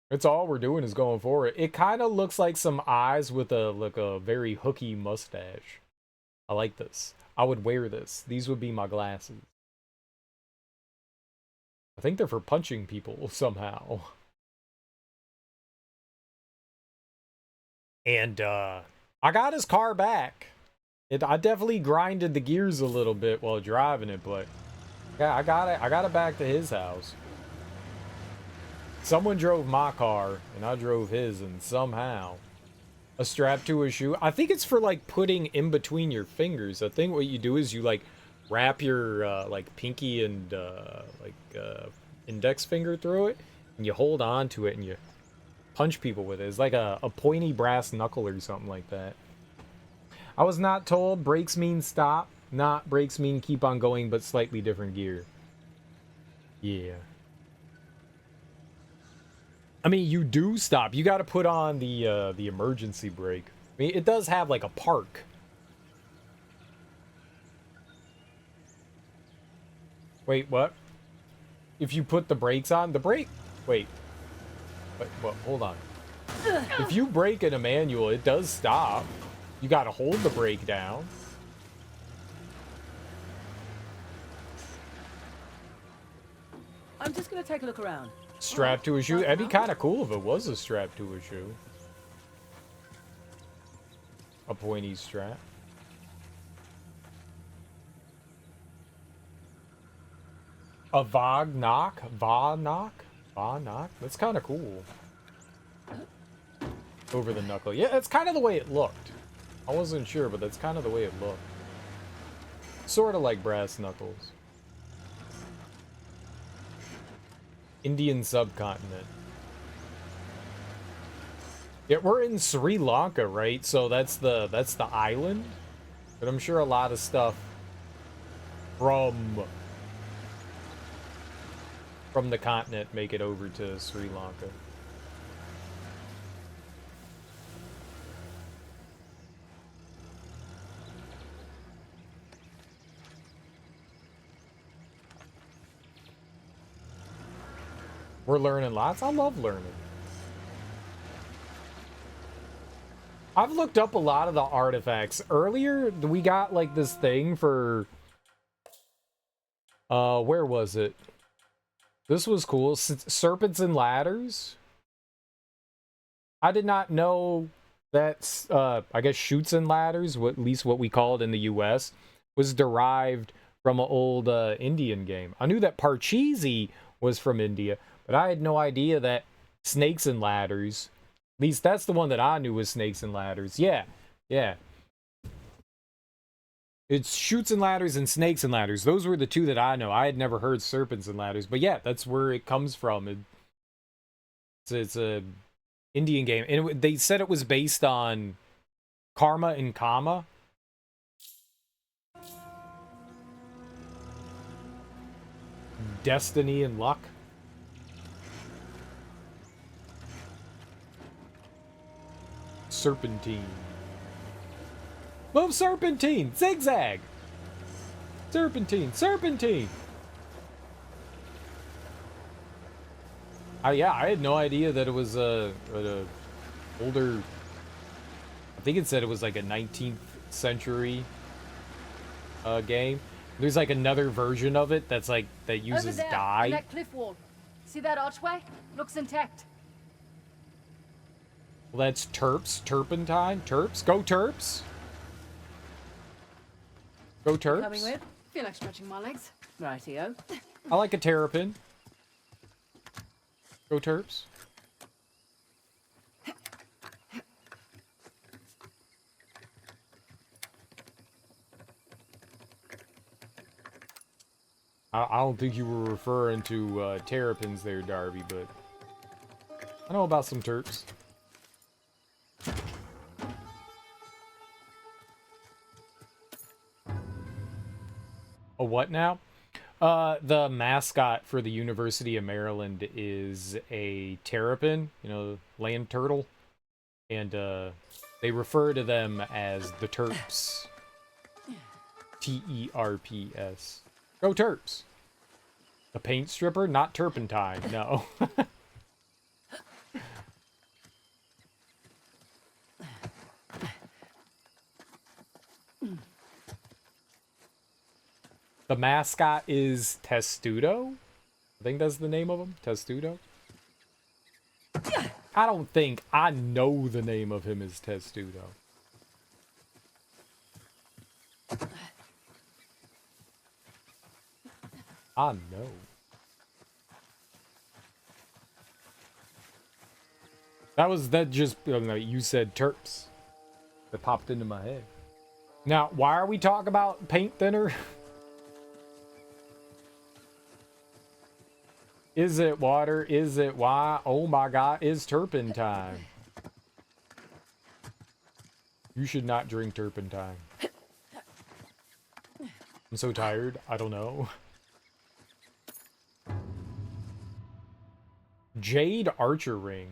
That's all we're doing is going forward. It kind of looks like some eyes with a very hooky mustache. I like this. I would wear this. These would be my glasses. I think they're for punching people somehow. And I got his car back. I definitely grinded the gears a little bit while driving it, but yeah, I got it back to his house. Someone drove my car and I drove his, and somehow a strap to a shoe. I think it's for like putting in between your fingers. I think what you do is you like wrap your like pinky and index finger through it, and you hold on to it and you punch people with it. It's like a pointy brass knuckle or something like that. I was not told brakes mean stop, not brakes mean keep on going, but slightly different gear. Yeah. I mean, you do stop. You got to put on the emergency brake. I mean, it does have like a park. Wait, what? If you put the brakes on, the brake... Wait. What? Hold on. If you brake in a manual, it does stop. You gotta hold the brake down. I'm just gonna take a look around. Strap to a shoe. That'd be kind of cool if it was a strap to a shoe. A pointy strap. A Vog knock? Va knock? Va knock? That's kind of cool. Over the knuckle. Yeah, that's kind of the way it looked. I wasn't sure, but that's kind of the way it looked. Sort of like brass knuckles. Indian subcontinent. Yeah, we're in Sri Lanka, right? So that's the island. But I'm sure a lot of stuff from the continent make it over to Sri Lanka. We're learning lots. I love learning. I've looked up a lot of the artifacts. Earlier, we got like this thing for... where was it? This was cool. Serpents and ladders. I did not know that, I guess shoots and ladders, at least what we call it in the US, was derived from an old Indian game. I knew that Parcheesi was from India, but I had no idea that snakes and ladders, at least that's the one that I knew was snakes and ladders. Yeah, yeah. It's shoots and ladders and snakes and ladders. Those were the two that I know. I had never heard serpents and ladders, but yeah, that's where it comes from. It's a Indian game, and they said it was based on Karma and Kama. Destiny and luck. Serpentine. Move serpentine! Zigzag! Serpentine! Serpentine! Yeah, I had no idea that it was a older... I think it said it was like a 19th century game. There's like another version of it that's like, that uses Over there, dye. on that cliff wall. See that archway? Looks intact. Well, that's Terps. Turpentine. Terps. Go Terps. Go Terps. Coming with? Feel like stretching my legs. Rightio. I like a terrapin. Go Terps. I don't think you were referring to terrapins there, Darby, but I know about some Terps. A what now? The mascot for the University of Maryland is a terrapin, you know, land turtle. And they refer to them as the Terps. Terps. Go Terps. A paint stripper, not turpentine, no. The mascot is Testudo? I think that's the name of him. Testudo? I don't think I know the name of him as Testudo. I know. That just, you said Terps. That popped into my head. Now, why are we talking about paint thinner? Is it water? Is it why? Oh my god, is turpentine. You should not drink turpentine. I'm so tired. I don't know. Jade Archer Ring.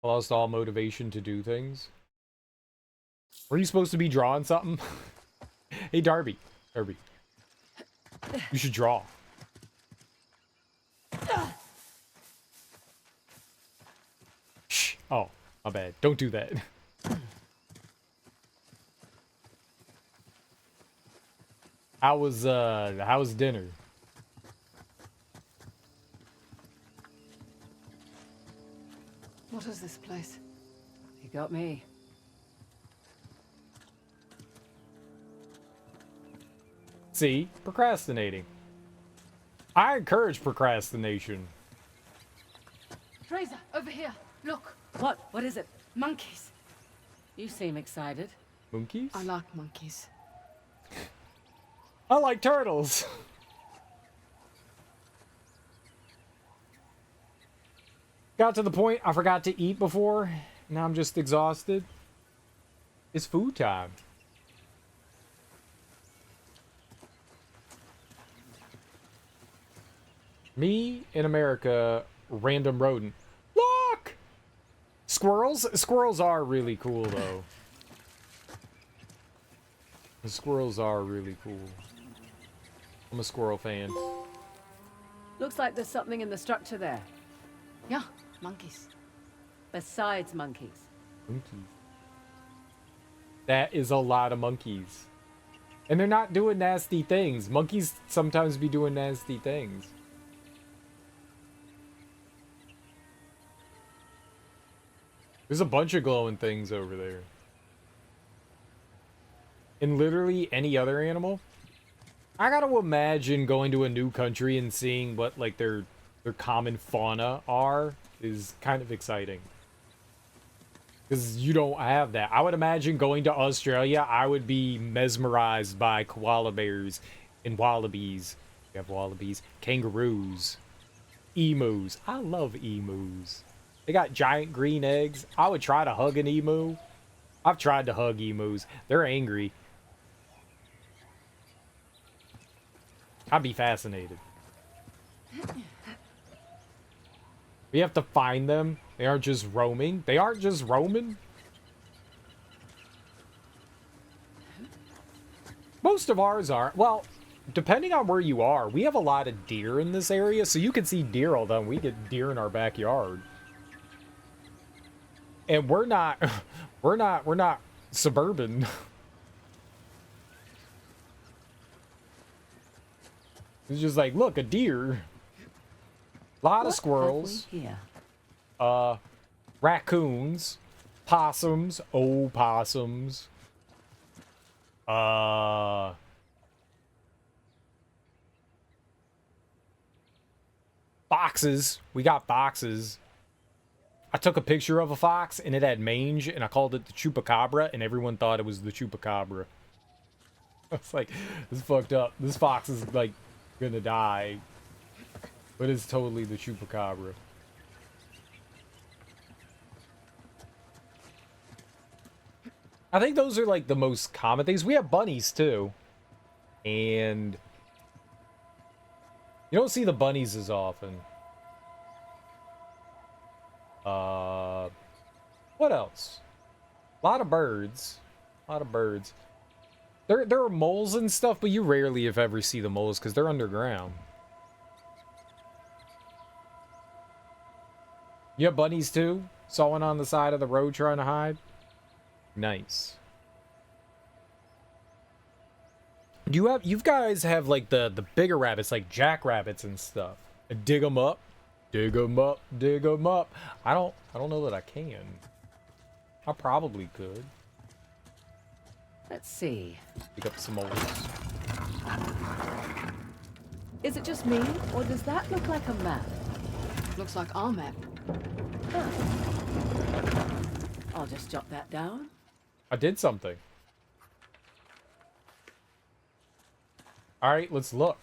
Lost all motivation to do things. Were you supposed to be drawing something? Hey, Darby. Darby. You should draw. Shh. Oh, my bad. Don't do that. How was dinner? What is this place? You got me. See? Procrastinating. I encourage procrastination. Fraser, over here. Look. What? What is it? Monkeys. You seem excited. Monkeys? I like monkeys. I like turtles. Got to the point I forgot to eat before. Now I'm just exhausted. It's food time. Me in America, random rodent. Look! Squirrels? Squirrels are really cool, though. The squirrels are really cool. I'm a squirrel fan. Looks like there's something in the structure there. Yeah, monkeys. Besides monkeys. Monkeys. That is a lot of monkeys. And they're not doing nasty things. Monkeys sometimes be doing nasty things. There's a bunch of glowing things over there. And literally any other animal. I gotta imagine going to a new country and seeing what like their common fauna are is kind of exciting. Because you don't have that. I would imagine going to Australia, I would be mesmerized by koala bears and wallabies. You have wallabies, kangaroos, emus. I love emus. They got giant green eggs. I would try to hug an emu. I've tried to hug emus. They're angry. I'd be fascinated. We have to find them. They aren't just roaming. They aren't just roaming. Most of ours aren't. Well, depending on where you are, we have a lot of deer in this area, so you can see deer all the time. We get deer in our backyard. And we're not suburban. It's just like, look, a deer. A lot of squirrels. Here. Raccoons. Possums. Oh, possums. Foxes. We got foxes. I took a picture of a fox and it had mange and I called it the chupacabra and everyone thought it was the chupacabra. I was like, this is fucked up. This fox is like gonna die. But it's totally the chupacabra. I think those are like the most common things. We have bunnies too. And you don't see the bunnies as often. What else? A lot of birds. A lot of birds. There are moles and stuff, but you rarely if ever see the moles because they're underground. You have bunnies too? Saw one on the side of the road trying to hide? Nice. You guys have like the bigger rabbits, like jackrabbits and stuff. Dig them up. Dig them up. Dig them up. I don't know that I can. I probably could. Let's see. Pick up some moles. Is it just me, or does that look like a map? Looks like our map. Huh. I'll just jot that down. I did something. Alright, let's look.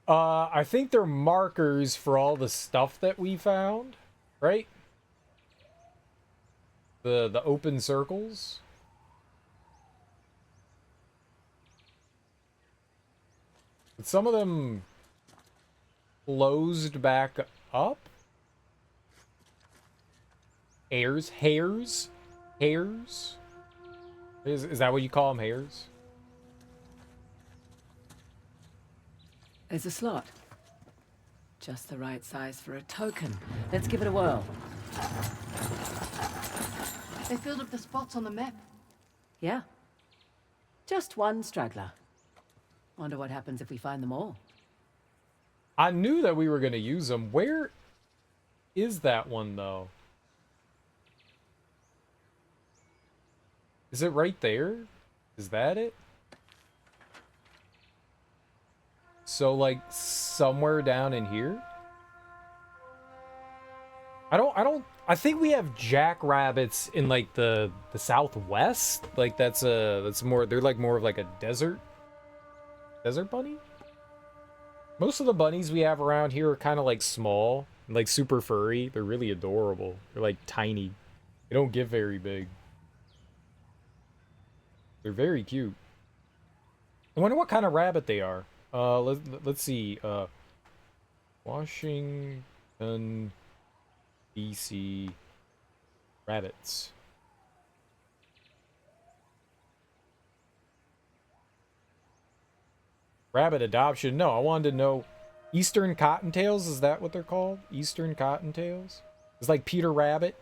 I think they're markers for all the stuff that we found, right? The open circles. But some of them closed back up. Hairs? Is that what you call them, hairs? There's a slot. Just the right size for a token. Let's give it a whirl. They filled up the spots on the map. Yeah. Just one straggler. Wonder what happens if we find them all. I knew that we were going to use them. Where is that one, though? Is it right there? Is that it? So, like, somewhere down in here? I think we have jackrabbits in, like, the southwest. Like, that's more, they're, like, more of, like, a desert bunny? Most of the bunnies we have around here are kind of, like, small, like, super furry. They're really adorable. They're, like, tiny. They don't get very big. They're very cute. I wonder what kind of rabbit they are. Let's see. Washington, D.C. Rabbits. Rabbit adoption? No, I wanted to know. Eastern Cottontails, is that what they're called? Eastern Cottontails? It's like Peter Rabbit.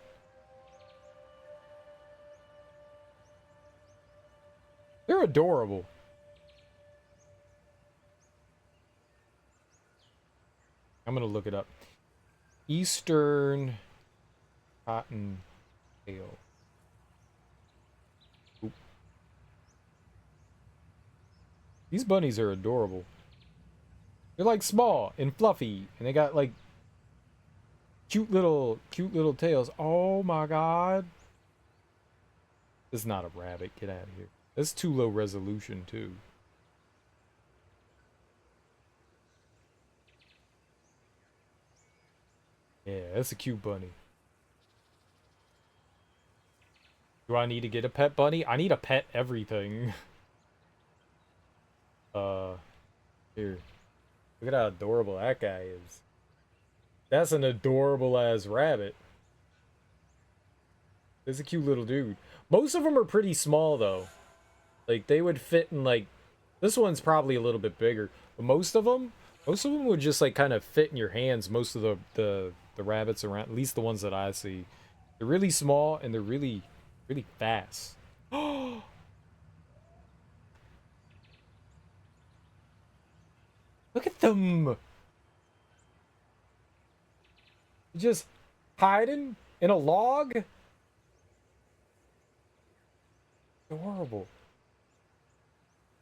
They're adorable. I'm gonna look it up. Eastern Cottontail. Oop. These bunnies are adorable. They're like small and fluffy, and they got like cute little tails. Oh my god. This is not a rabbit. Get out of here. That's too low resolution too. Yeah, that's a cute bunny. Do I need to get a pet bunny? I need a pet everything. Here. Look at how adorable that guy is. That's an adorable ass rabbit. That's a cute little dude. Most of them are pretty small though. Like they would fit in like, this one's probably a little bit bigger, but most of them would just like kind of fit in your hands. Most of the rabbits around, at least the ones that I see, they're really small and they're really fast. Look at them. Just hiding in a log. Adorable.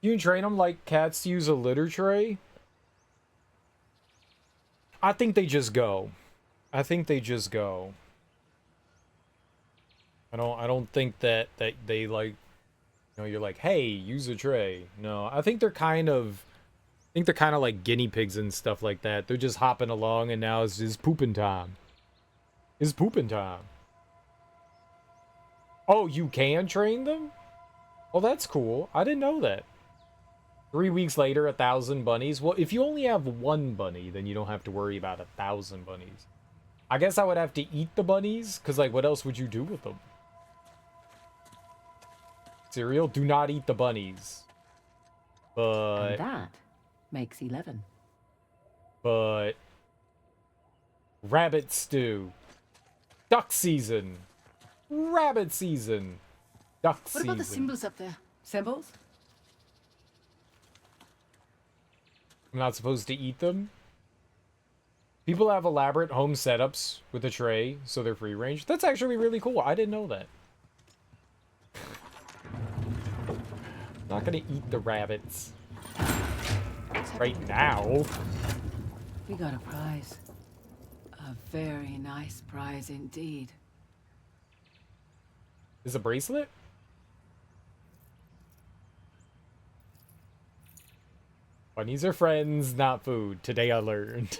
You can train them like cats use a litter tray. I think they just go. I think they just go. I don't think that they like, you know, you're like, hey, use a tray. No, I think they're kind of like guinea pigs and stuff like that. They're just hopping along and now it's pooping time. It's pooping time. Oh, you can train them? Oh, that's cool. I didn't know that. 3 weeks later, 1,000 bunnies. Well, if you only have one bunny, then you don't have to worry about 1,000 bunnies. I guess I would have to eat the bunnies, because, like, what else would you do with them? Cereal? Do not eat the bunnies. But... And that makes 11. But... Rabbit stew. Duck season. Rabbit season. Duck What season. about the symbols up there? Symbols? I'm not supposed to eat them? People have elaborate home setups with a tray, so they're free range. That's actually really cool. I didn't know that. Not gonna eat the rabbits. Right now. We got a prize. A very nice prize indeed. Is a bracelet? Bunnies are friends, not food. Today I learned.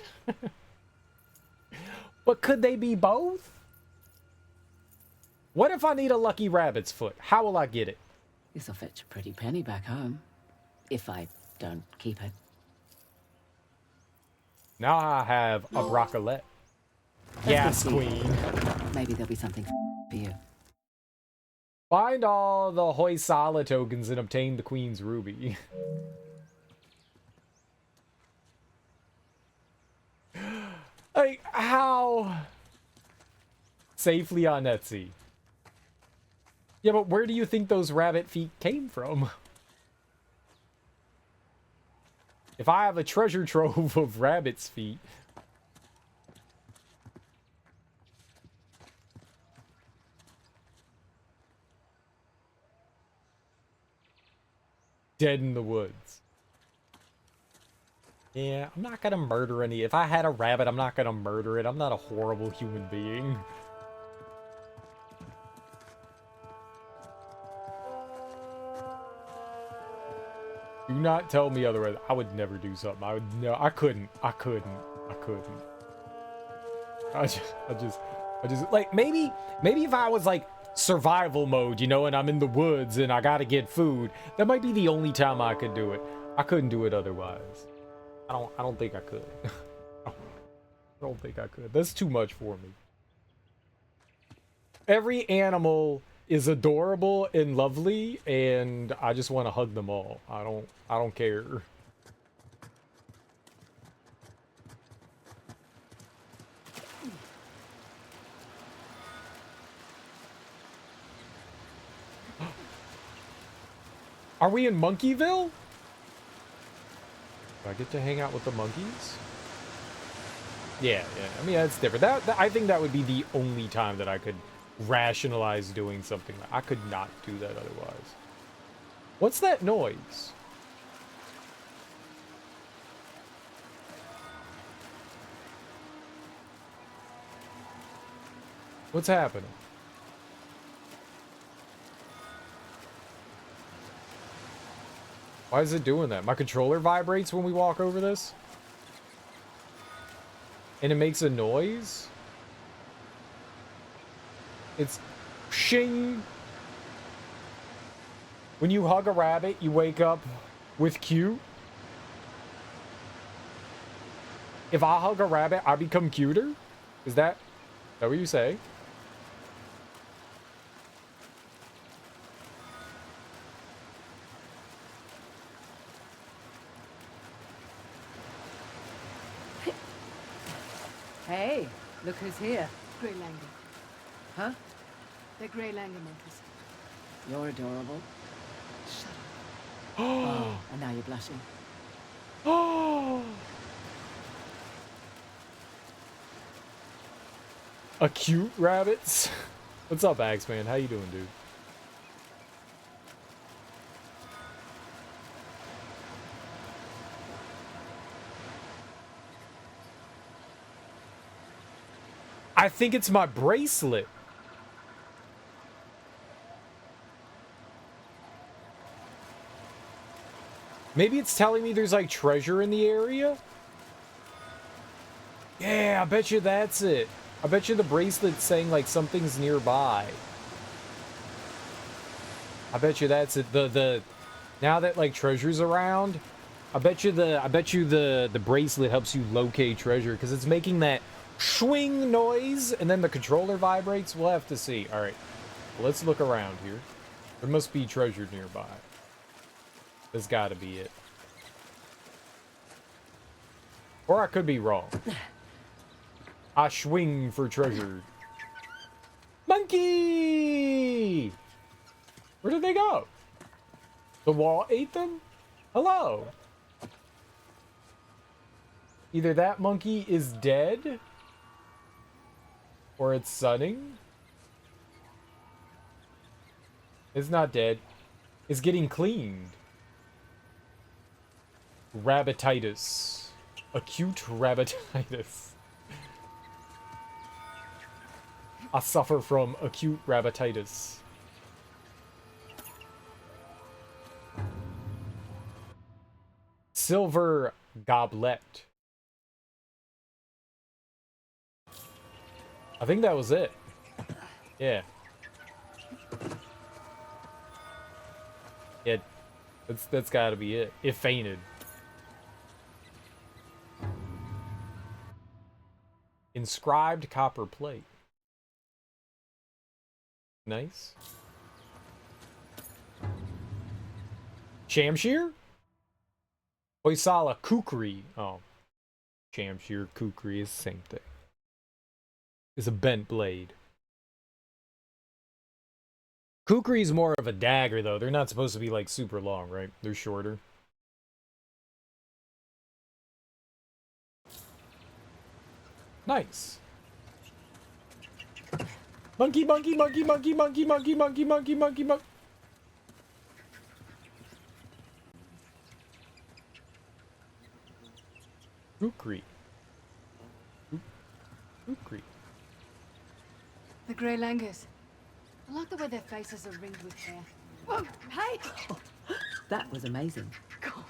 But could they be both? What if I need a lucky rabbit's foot? How will I get it? This'll fetch a pretty penny back home. If I don't keep it. Now I have a broccolette. Yes, Let's go see. queen. Maybe there'll be something for you. Find all the Hoysala tokens and obtain the queen's ruby. Like, how? Safely on Etsy. Yeah, but where do you think those rabbit feet came from? If I have a treasure trove of rabbit's feet... Dead in the woods. Yeah, I'm not gonna murder any... If I had a rabbit, I'm not gonna murder it. I'm not a horrible human being. Do not tell me otherwise. I would never do something. I would... No, I couldn't. I couldn't. I just... Like, maybe if I was, like, survival mode, you know, and I'm in the woods and I gotta get food, that might be the only time I could do it. I couldn't do it otherwise. I don't think I could. I don't think I could. That's too much for me. Every animal is adorable and lovely, and I just want to hug them all. I don't care. Are we in Monkeyville? Do I get to hang out with the monkeys? Yeah. I mean, that's different. I think that would be the only time that I could rationalize doing something. I could not do that otherwise. What's that noise? What's happening? Why is it doing that? My controller vibrates when we walk over this? And it makes a noise? It's shing. When you hug a rabbit, you wake up with cute. If I hug a rabbit, I become cuter? Is that what you say? Hey, look who's here. Grey Langan. Huh? They're Grey Langan monkeys. You're adorable. Shut up. Oh, and now you're blushing. Oh! Acute rabbits? What's up, Axeman? How you doing, dude? I think it's my bracelet. Maybe it's telling me there's like treasure in the area? Yeah, I bet you that's it. I bet you the bracelet's saying like something's nearby. I bet you that's it. The now that like treasure's around, I bet you the bracelet helps you locate treasure because it's making that swing noise and then the controller vibrates. We'll have to see. All right, let's look around here. There must be treasure nearby. There's got to be it. Or I could be wrong. I swing for treasure. Monkey! Where did they go? The wall ate them? Hello. Either that monkey is dead, or it's sunning. It's not dead. It's getting cleaned. Rabbititis. Acute rabbititis. I suffer from acute rabbititis. Silver goblet. I think that was it. Yeah. Yeah, that's gotta be it. It fainted. Inscribed copper plate. Nice. Shamshir? Hoysala kukri. Oh. Shamshir, kukri is the same thing. It's a bent blade. Kukri is more of a dagger, though. They're not supposed to be, like, super long, right? They're shorter. Nice. Monkey, monkey, monkey, monkey, monkey, monkey, monkey, monkey, monkey, monkey. Kukri. Kukri. The Grey Langers. I like the way their faces are ringed with hair. Whoa, hey! That was amazing. God.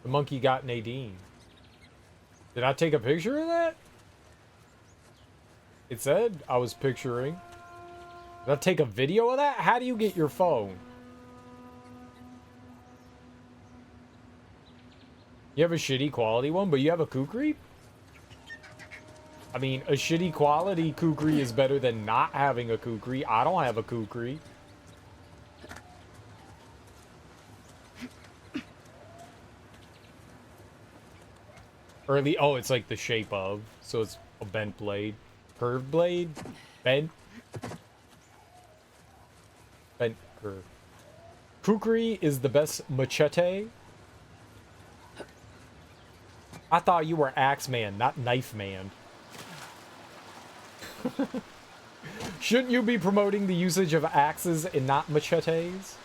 The monkey got Nadine. Did I take a picture of that? It said I was picturing. Did I take a video of that? How do you get your phone? You have a shitty quality one, but you have a kukri? I mean, a shitty quality kukri is better than not having a kukri. I don't have a kukri. Early, oh, it's like the shape of, so it's a bent blade. Curved blade? Bent? Bent curve. Kukri is the best machete. I thought you were axe man, not knife man. Shouldn't you be promoting the usage of axes and not machetes?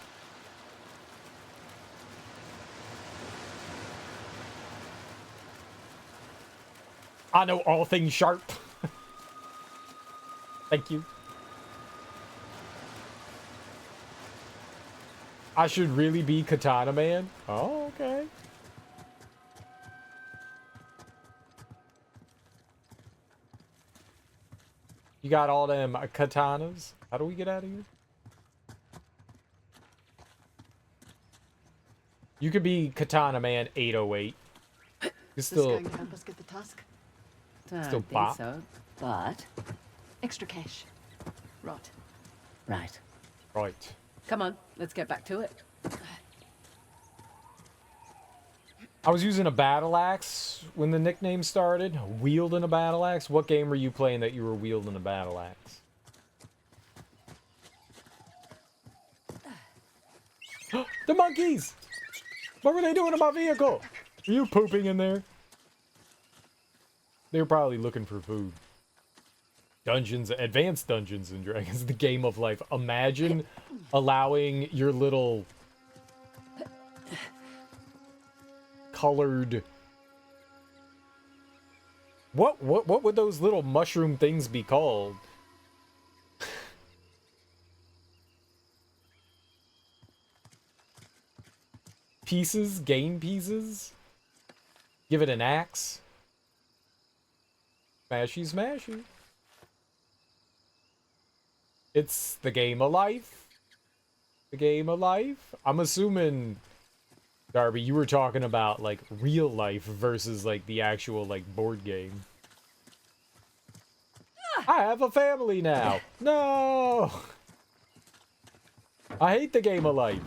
I know all things sharp. Thank you. I should really be Katana Man? Oh, okay. You got all them katanas? How do we get out of here? You could be Katana Man 808. You Is still... this going to help us get the tusk? Don't Still think bop. so, but... Extra cash. Right. Right. Right. Come on, let's get back to it. I was using a battle axe when the nickname started. Wielding a battle axe. What game were you playing that you were wielding a battle axe? The monkeys! What were they doing in my vehicle? Are you pooping in there? They were probably looking for food. Dungeons, Advanced Dungeons and Dragons, the game of life. Imagine allowing your little colored... What would those little mushroom things be called? Pieces? Game pieces? Give it an axe? Smashy smashy. It's the game of life. The game of life. I'm assuming, Darby, you were talking about like real life versus like the actual like board game. I have a family now. No. I hate the game of life.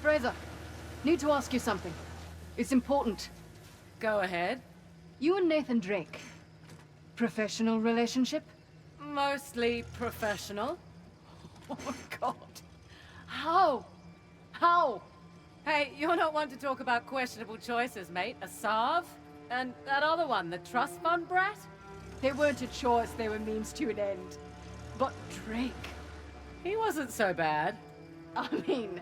Fraser, need to ask you something. It's important. Go ahead. You and Nathan Drake. Professional relationship? Mostly professional. Oh God. How? How? Hey, you're not one to talk about questionable choices, mate. A Sarv? And that other one, the trust fund brat? They weren't a choice, they were means to an end. But Drake, He wasn't so bad. I mean,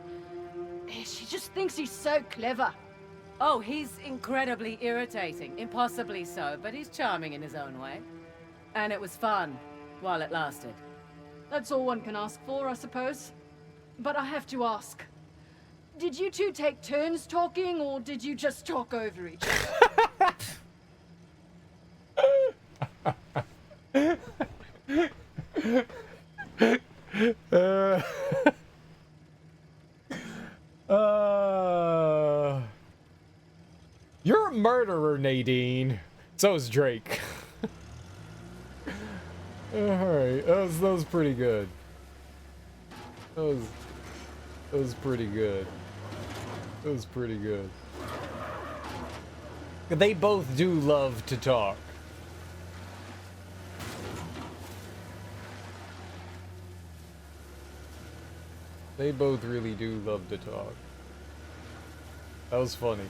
she just thinks he's so clever. Oh, he's incredibly irritating. Impossibly so, but he's charming in his own way. And it was fun, while it lasted. That's all one can ask for, I suppose. But I have to ask. Did you two take turns talking, or did you just talk over each other? You're a murderer, Nadine. So is Drake. Alright, that was pretty good. That was pretty good. That was pretty good. They both do love to talk. They both really do love to talk. That was funny.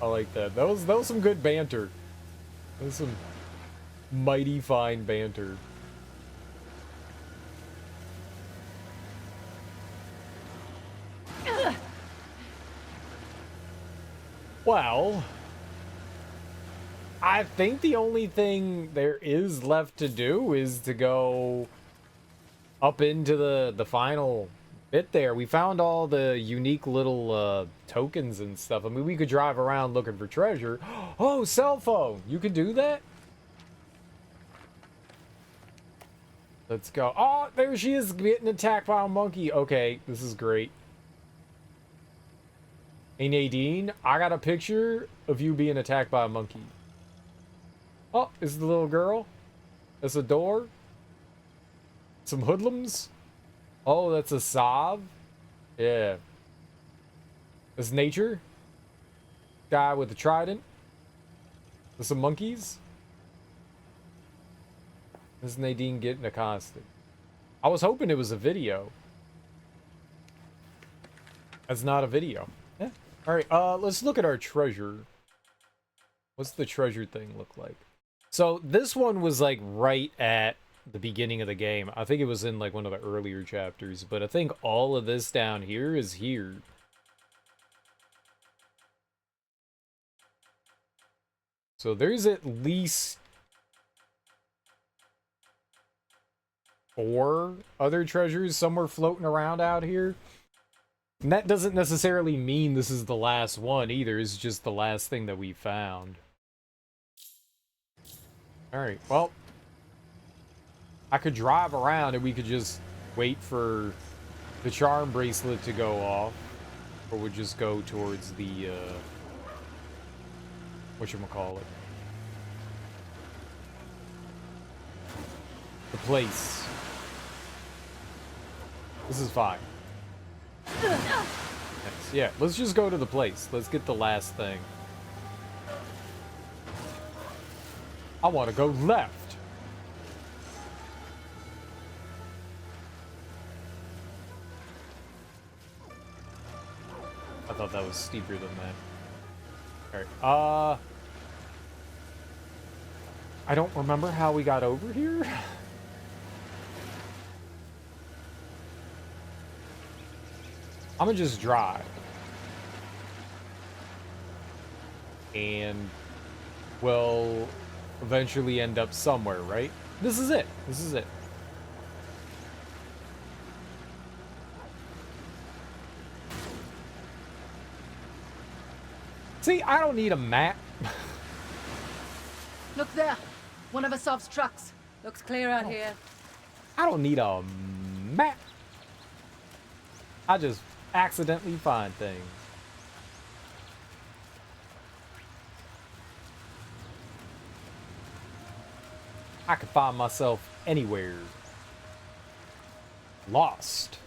I like that. That was some good banter. That was some mighty fine banter. Well, I think the only thing there is left to do is to go up into the final bit there. We found all the unique little tokens and stuff. I mean, we could drive around looking for treasure. Oh, cell phone! You can do that? Let's go. Oh, there she is getting attacked by a monkey. Okay, this is great. Hey, Nadine, I got a picture of you being attacked by a monkey. Oh, is the little girl? That's a door. Some hoodlums. Oh, that's a Sav. Yeah. That's nature. Guy with the trident. There's some monkeys. This is Nadine getting accosted. I was hoping it was a video. That's not a video. Yeah. Alright, let's look at our treasure. What's the treasure thing look like? So, this one was, like, right at the beginning of the game. I think it was in, like, one of the earlier chapters. But I think all of this down here is here. So, there's at least 4 other treasures somewhere floating around out here. And that doesn't necessarily mean this is the last one either. It's just the last thing that we found. Alright, well. I could drive around and we could just wait for the charm bracelet to go off. Or we'll just go towards the, whatchamacallit? The place. This is fine. Yes. Yeah, let's just go to the place. Let's get the last thing. I want to go left. I thought that was steeper than that. Alright, I don't remember how we got over here. I'm gonna just drive. And we'll eventually end up somewhere, right? This is it. This is it. See, I don't need a map. Look there. One of Asav's trucks. Looks clear out here. I don't need a map. I just accidentally find things. I could find myself anywhere. Lost.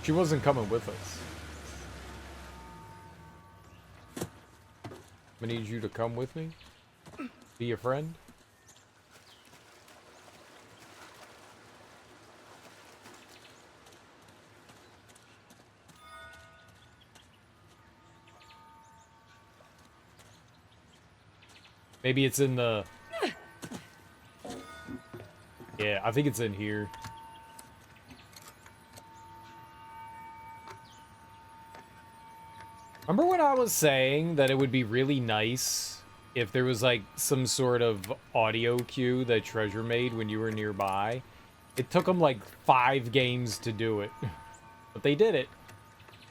She wasn't coming with us. I need you to come with me. Be a friend. Maybe it's in the... Yeah, I think it's in here. Remember when I was saying that it would be really nice if there was like some sort of audio cue that Treasure made when you were nearby? It took them like 5 games to do it. But they did it.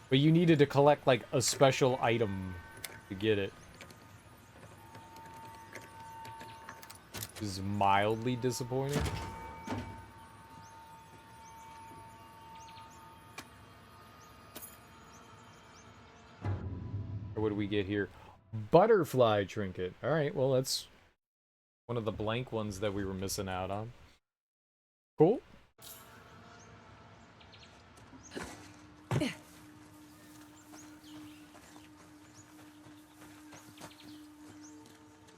But you needed to collect like a special item to get it. Which is mildly disappointing. What do we get here? Butterfly trinket. Alright, well that's one of the blank ones that we were missing out on. Cool.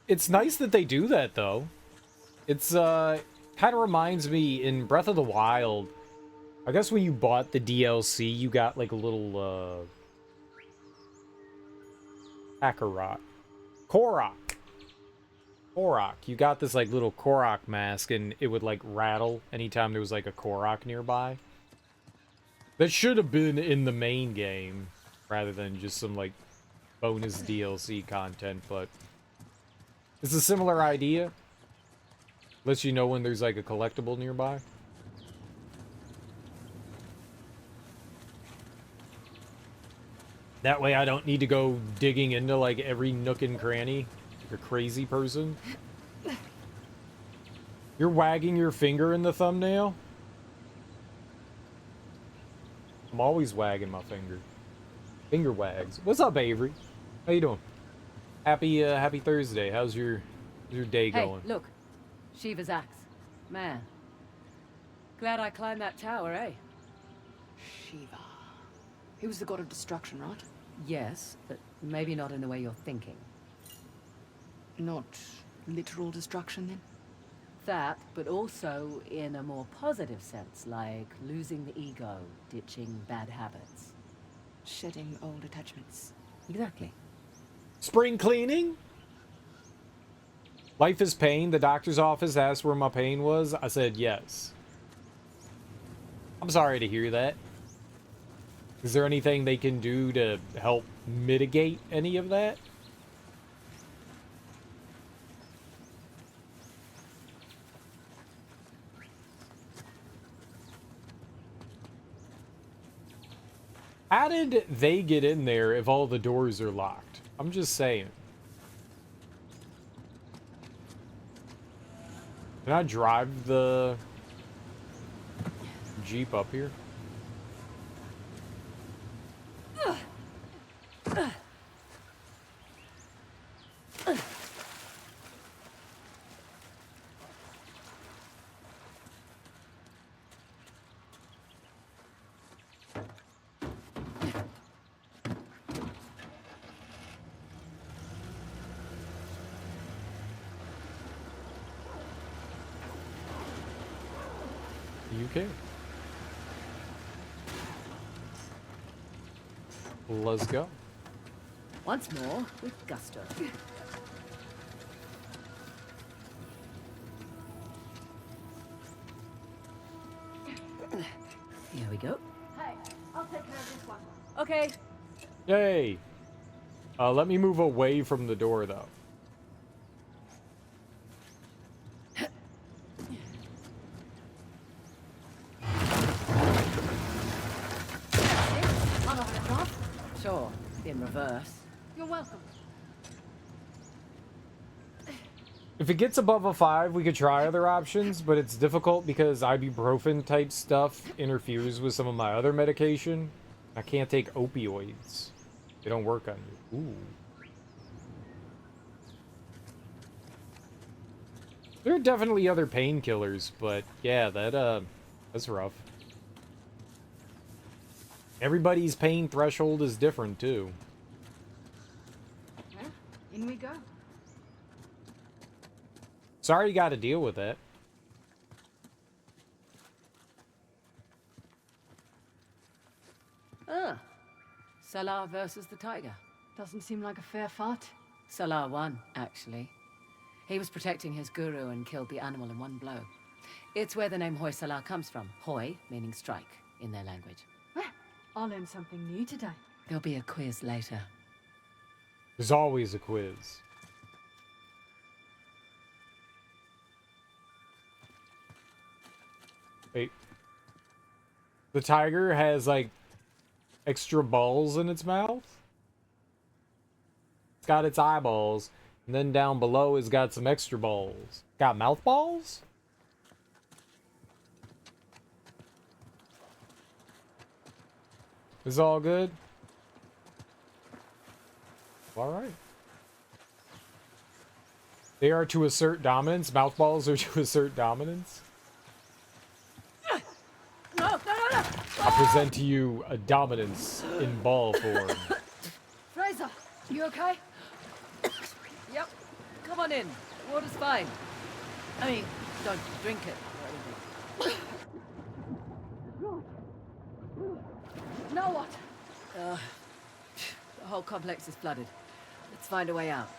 It's nice that they do that though. It's kind of reminds me in Breath of the Wild. I guess when you bought the DLC, you got like a little Kakarot. Korok. Korok. You got this like little Korok mask and it would like rattle anytime there was like a Korok nearby. That should have been in the main game rather than just some like bonus DLC content, but it's a similar idea. Lets you know when there's like a collectible nearby. That way I don't need to go digging into like every nook and cranny You're a crazy person. You're wagging your finger in the thumbnail? I'm always wagging my finger. Finger wags. What's up, Avery? How you doing? Happy Thursday. How's your day Hey, going? look. Shiva's axe. Man. Glad I climbed that tower, eh? Shiva. He was the god of destruction, right? Yes, but maybe not in the way you're thinking. Not literal destruction, then? That, but also in a more positive sense, like losing the ego, ditching bad habits. Shedding old attachments. Exactly. Spring cleaning? Life is pain. The doctor's office asked where my pain was. I said yes. I'm sorry to hear that. Is there anything they can do to help mitigate any of that? How did they get in there if all the doors are locked? I'm just saying. Can I drive the Jeep up here? UK. Let's go. Once more, with gusto. Here we go. Hey, I'll take care of this one. Okay. Yay! Let me move away from the door, though. Sure, in reverse. You're welcome. If it gets above a 5, we could try other options, but it's difficult because ibuprofen type stuff interferes with some of my other medication. I can't take opioids. They don't work on you. Ooh. There are definitely other painkillers, but yeah, that's rough. Everybody's pain threshold is different too. Well, in we go. Sorry you got to deal with that. Ah. Salah versus the tiger. Doesn't seem like a fair fight. Salah won, actually. He was protecting his guru and killed the animal in one blow. It's where the name Hoi Salah comes from. Hoi, meaning strike, in their language. Well, I learned something new today. There'll be a quiz later. There's always a quiz. Wait. The tiger has, like, extra balls in its mouth? It's got its eyeballs, and then down below it's got some extra balls. Got mouth balls? Is all good? Alright. They are to assert dominance. Mouth balls are to assert dominance. I present to you a dominance in ball form. Fraser, you okay? Yep. Come on in. Water's fine. I mean, don't drink it or anything. Now what? The whole complex is flooded. Let's find a way out.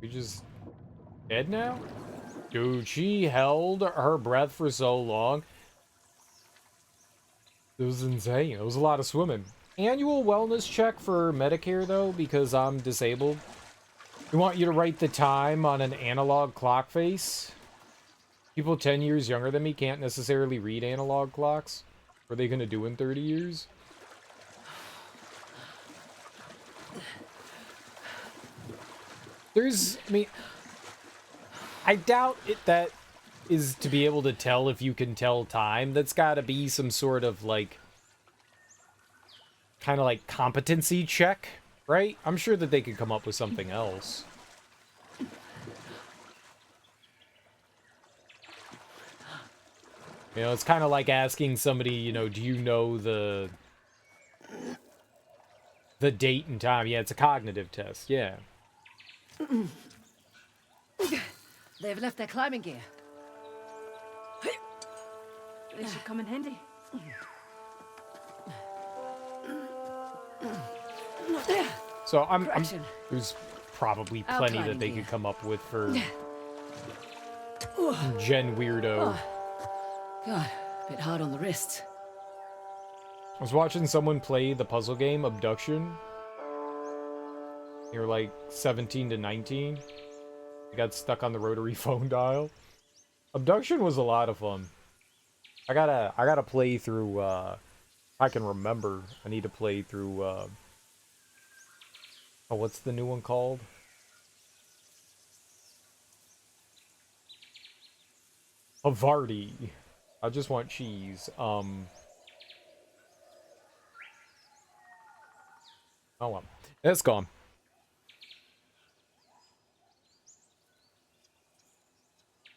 We just dead now? Dude, she held her breath for so long. It was insane. It was a lot of swimming. Annual wellness check for Medicare, though, because I'm disabled. We want you to write the time on an analog clock face. People 10 years younger than me can't necessarily read analog clocks. What are they going to do in 30 years? I mean, I doubt that is to be able to tell if you can tell time. That's got to be some sort of, like, kind of like competency check, right? I'm sure that they could come up with something else. You know, it's kind of like asking somebody, you know, do you know the date and time? Yeah, it's a cognitive test, yeah. They've left their climbing gear. They should come in handy. So Correction. there's probably plenty that they could come up with for Gen Weirdo. God, a bit hard on the wrists. I was watching someone play the puzzle game Abduction. They were like 17 to 19. They got stuck on the rotary phone dial. Abduction was a lot of fun. I gotta play through, I can remember. I need to play through, oh, what's the new one called? Havarti. I just want cheese. Oh well. It's gone.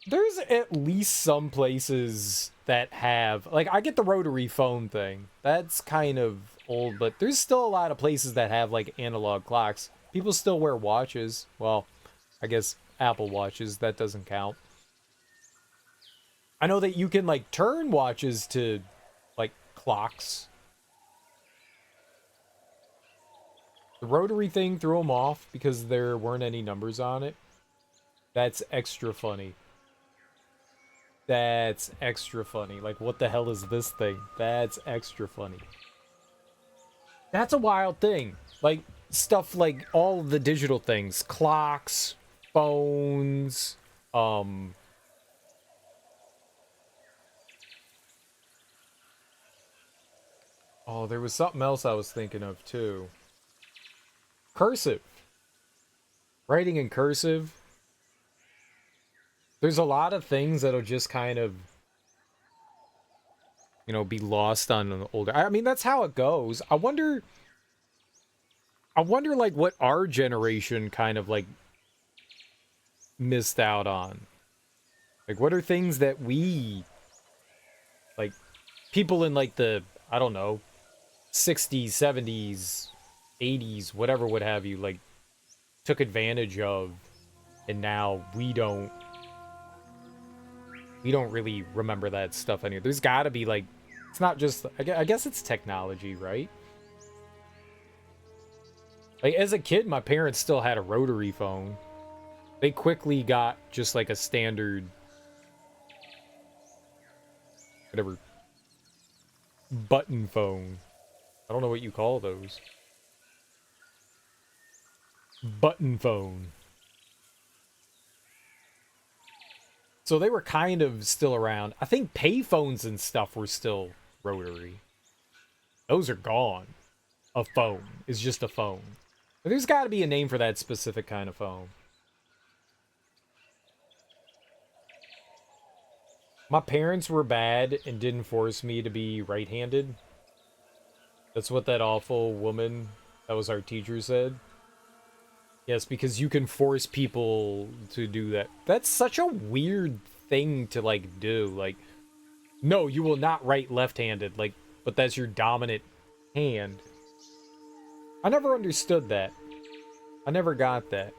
There's at least some places that have, like, I get the rotary phone thing. That's kind of old, but there's still a lot of places that have, like, analog clocks. People still wear watches. Well, I guess Apple watches, that doesn't count. I know that you can, like, turn watches to, like, clocks. The rotary thing threw them off because there weren't any numbers on it. That's extra funny. That's extra funny. Like, what the hell is this thing? That's extra funny. That's a wild thing. Like, stuff like all of the digital things. Clocks, phones, oh, there was something else I was thinking of, too. Cursive. Writing in cursive. There's a lot of things that'll just kind of, you know, be lost on an older... I mean, that's how it goes. I wonder, like, what our generation kind of, like, missed out on. Like, what are things that we, like, people in, like, the, I don't know, 60s, 70s, 80s, whatever would have you, like, took advantage of, and now we don't really remember that stuff anymore. There's gotta be, like, it's not just, I guess it's technology, right? Like, as a kid, my parents still had a rotary phone. They quickly got just, like, a standard, whatever, button phone. I don't know what you call those. Button phone. So they were kind of still around. I think payphones and stuff were still rotary. Those are gone. A phone is just a phone. But there's got to be a name for that specific kind of phone. My parents were bad and didn't force me to be right-handed. That's what that awful woman that was our teacher said. Yes, because you can force people to do that. That's such a weird thing to, like, do. Like, no, you will not write left-handed, like, but that's your dominant hand. I never understood that. I never got that.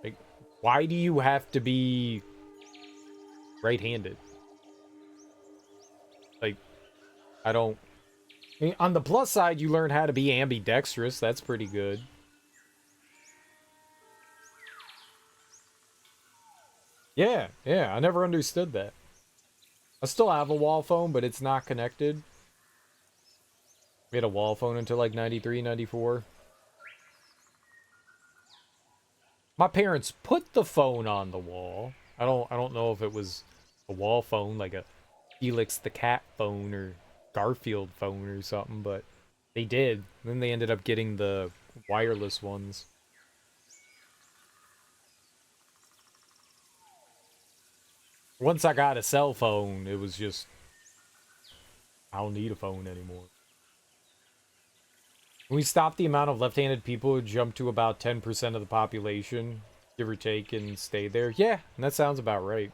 Like, why do you have to be right-handed? Like, I don't... I mean, on the plus side, you learn how to be ambidextrous. That's pretty good. Yeah, I never understood that. I still have a wall phone, but it's not connected. We had a wall phone until like 93, 94. My parents put the phone on the wall. I don't know if it was a wall phone, like a Felix the Cat phone or Garfield phone or something, but they did. Then they ended up getting the wireless ones. Once I got a cell phone, it was just, I don't need a phone anymore. We stopped the amount of left-handed people who jumped to about 10% of the population, give or take, and stayed there. Yeah, and that sounds about right.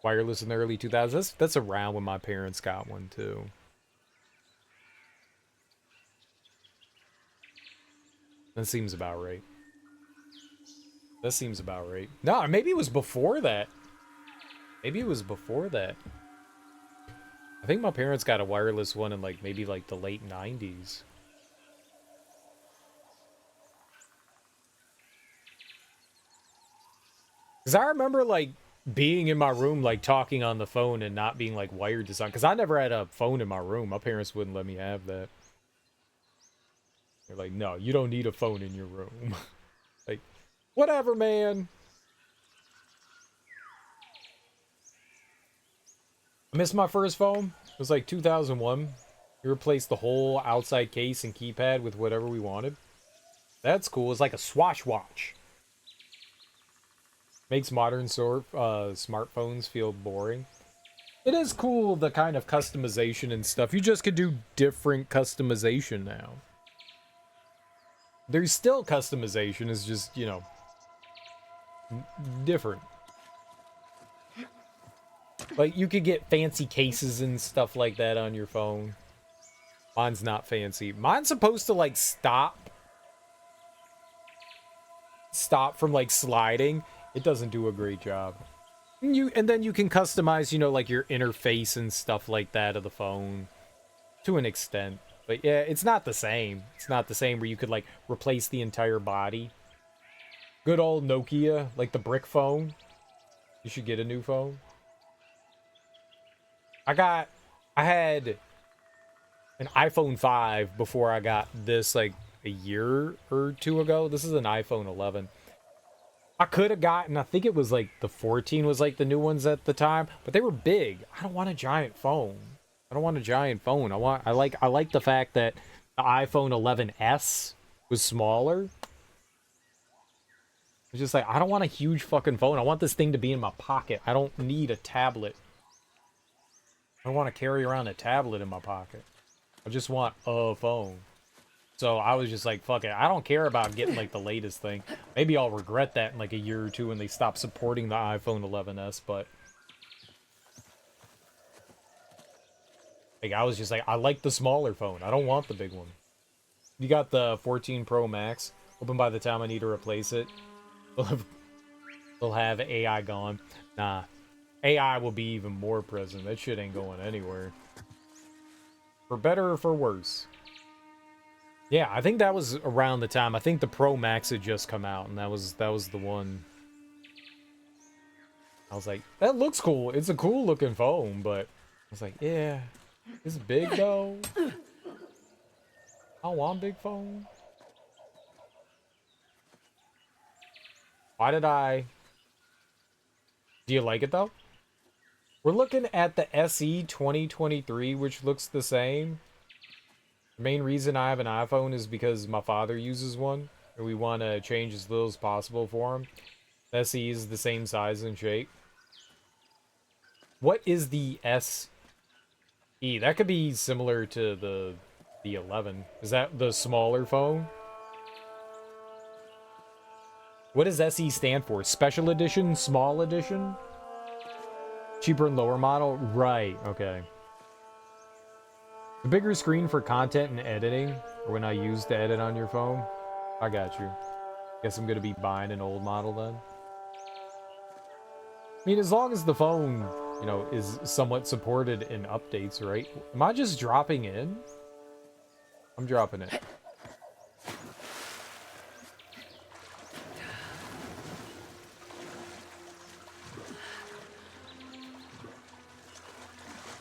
Wireless in the early 2000s. That's around when my parents got one, too. That seems about right. That seems about right. No, maybe it was before that. Maybe it was before that. I think my parents got a wireless one in like maybe like the late 90s. Because I remember like being in my room like talking on the phone and not being like wired to something. Because I never had a phone in my room. My parents wouldn't let me have that. They're like, no, you don't need a phone in your room. Like, whatever, man. I missed my first phone. It was like 2001. We replaced the whole outside case and keypad with whatever we wanted. That's cool. It's like a Swatch watch. Makes modern smartphones feel boring. It is cool, the kind of customization and stuff. You just could do different customization now. There's still customization. It's just, you know, different. Like, you could get fancy cases and stuff like that on your phone. Mine's not fancy. Mine's supposed to, like, stop from, like, sliding. It doesn't do a great job. And then you can customize, you know, like, your interface and stuff like that of the phone. To an extent. But, yeah, it's not the same. It's not the same where you could, like, replace the entire body. Good old Nokia, like the brick phone. You should get a new phone. I had an iPhone 5 before I got this like a year or two ago. This is an iPhone 11. I could have gotten, I think it was like the 14 was like the new ones at the time, but they were big. I don't want a giant phone. I don't want a giant phone. I like the fact that the iPhone 11s was smaller. It's just like, I don't want a huge fucking phone. I want this thing to be in my pocket. I don't need a tablet. I don't want to carry around a tablet in my pocket. I just want a phone. So I was just like, fuck it. I don't care about getting like the latest thing. Maybe I'll regret that in like a year or two when they stop supporting the iPhone 11s, but like I was just like, I like the smaller phone. I don't want the big one. You got the 14 Pro Max. Hoping by the time I need to replace it, they'll have AI gone. Nah. AI will be even more present. That shit ain't going anywhere. For better or for worse. Yeah, I think that was around the time. I think the Pro Max had just come out, and that was the one. I was like, that looks cool. It's a cool looking phone, but I was like, yeah, it's big though. I don't want big phone. Why did I? Do you like it though? We're looking at the SE 2023, which looks the same. The main reason I have an iPhone is because my father uses one, and we want to change as little as possible for him. The SE is the same size and shape. What is the SE? That could be similar to the 11. Is that the smaller phone? What does SE stand for? Special edition? Small edition? Cheaper and lower model? Right, okay. The bigger screen for content and editing, or when I use to edit on your phone? I got you. Guess I'm gonna be buying an old model then. I mean, as long as the phone, you know, is somewhat supported in updates, right? Am I just dropping in? I'm dropping it.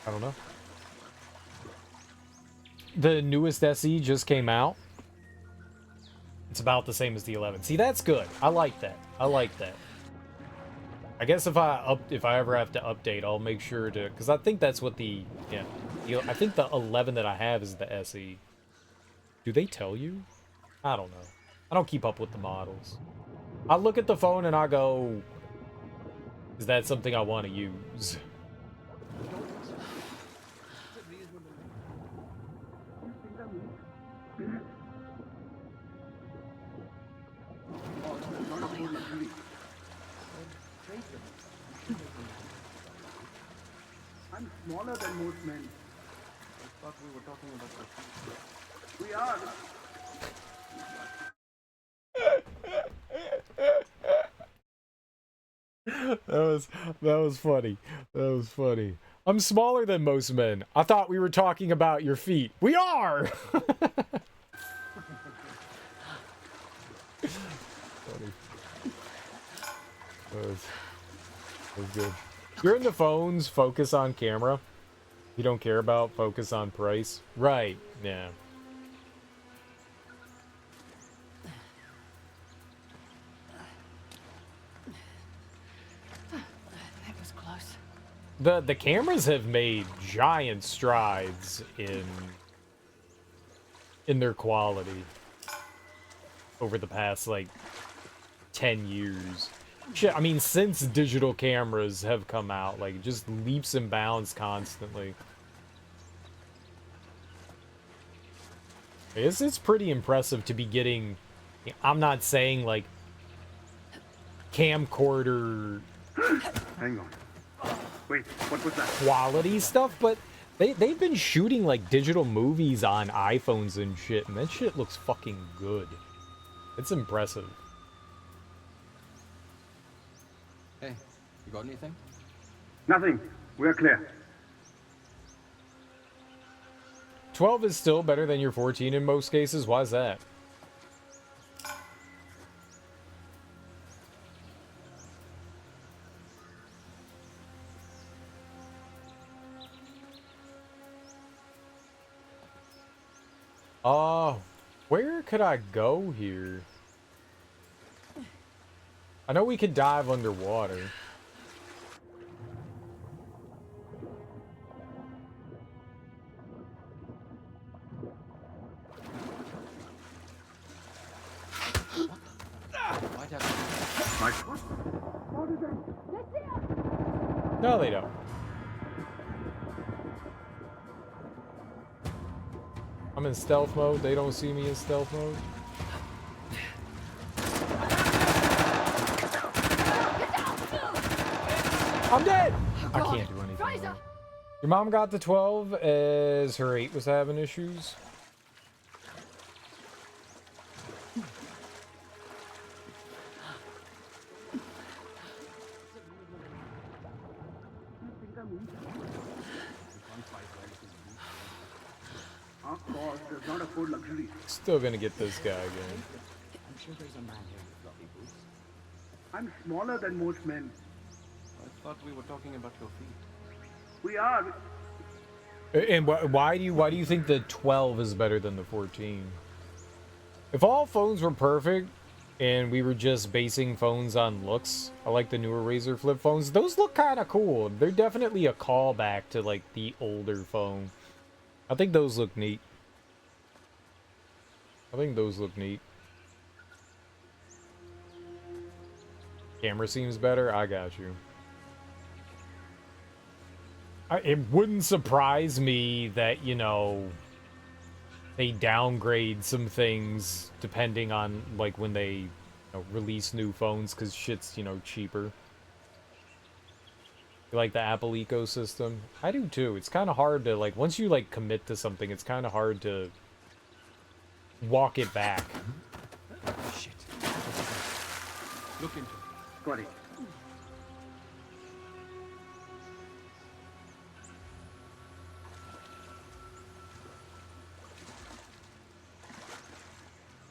I don't know. The newest SE just came out. It's about the same as the 11. See, that's good. I like that. I like that. I guess if I ever have to update, I'll make sure to, because I think that's what I think the 11 that I have is the SE. Do they tell you? I don't know. I don't keep up with the models. I look at the phone and I go, is that something I want to use? I'm smaller than most men. I thought we were talking about the... We are. That was funny. That was funny. I'm smaller than most men. I thought we were talking about your feet. We are! Funny. That was good. You're into phones, focus on camera. You don't care about focus on price. Right, yeah. That was close. The cameras have made giant strides in their quality over the past like 10 years. Shit, I mean, since digital cameras have come out, like just leaps and bounds constantly. It's pretty impressive to be getting, I'm not saying like camcorder Hang on. Wait, what was that? quality stuff, but they've been shooting like digital movies on iPhones and shit, and that shit looks fucking good. It's impressive. Hey, you got anything? Nothing. We're clear. 12 is still better than your 14 in most cases. Why is that? Where could I go here? I know we could dive underwater. No, they don't. I'm in stealth mode. They don't see me in stealth mode. I'm dead! I can't do anything. Now. Your mom got the 12 as her 8 was having issues. Our cause does not afford luxury. Still gonna get this guy again. I'm sure there's a man here with fluffy boots. I'm smaller than most men. I thought we were talking about your feet. We are. And why do you think the 12 is better than the 14? If all phones were perfect and we were just basing phones on looks, I like the newer Razer flip phones. Those look kind of cool. They're definitely a callback to like the older phone. I think those look neat. Camera seems better. I got you. It wouldn't surprise me that, you know, they downgrade some things depending on, like, when they, you know, release new phones, because shit's, you know, cheaper. You like the Apple ecosystem? I do too. It's kind of hard to, like, once you, like, commit to something, it's kind of hard to walk it back. Shit. Look into it. Got it.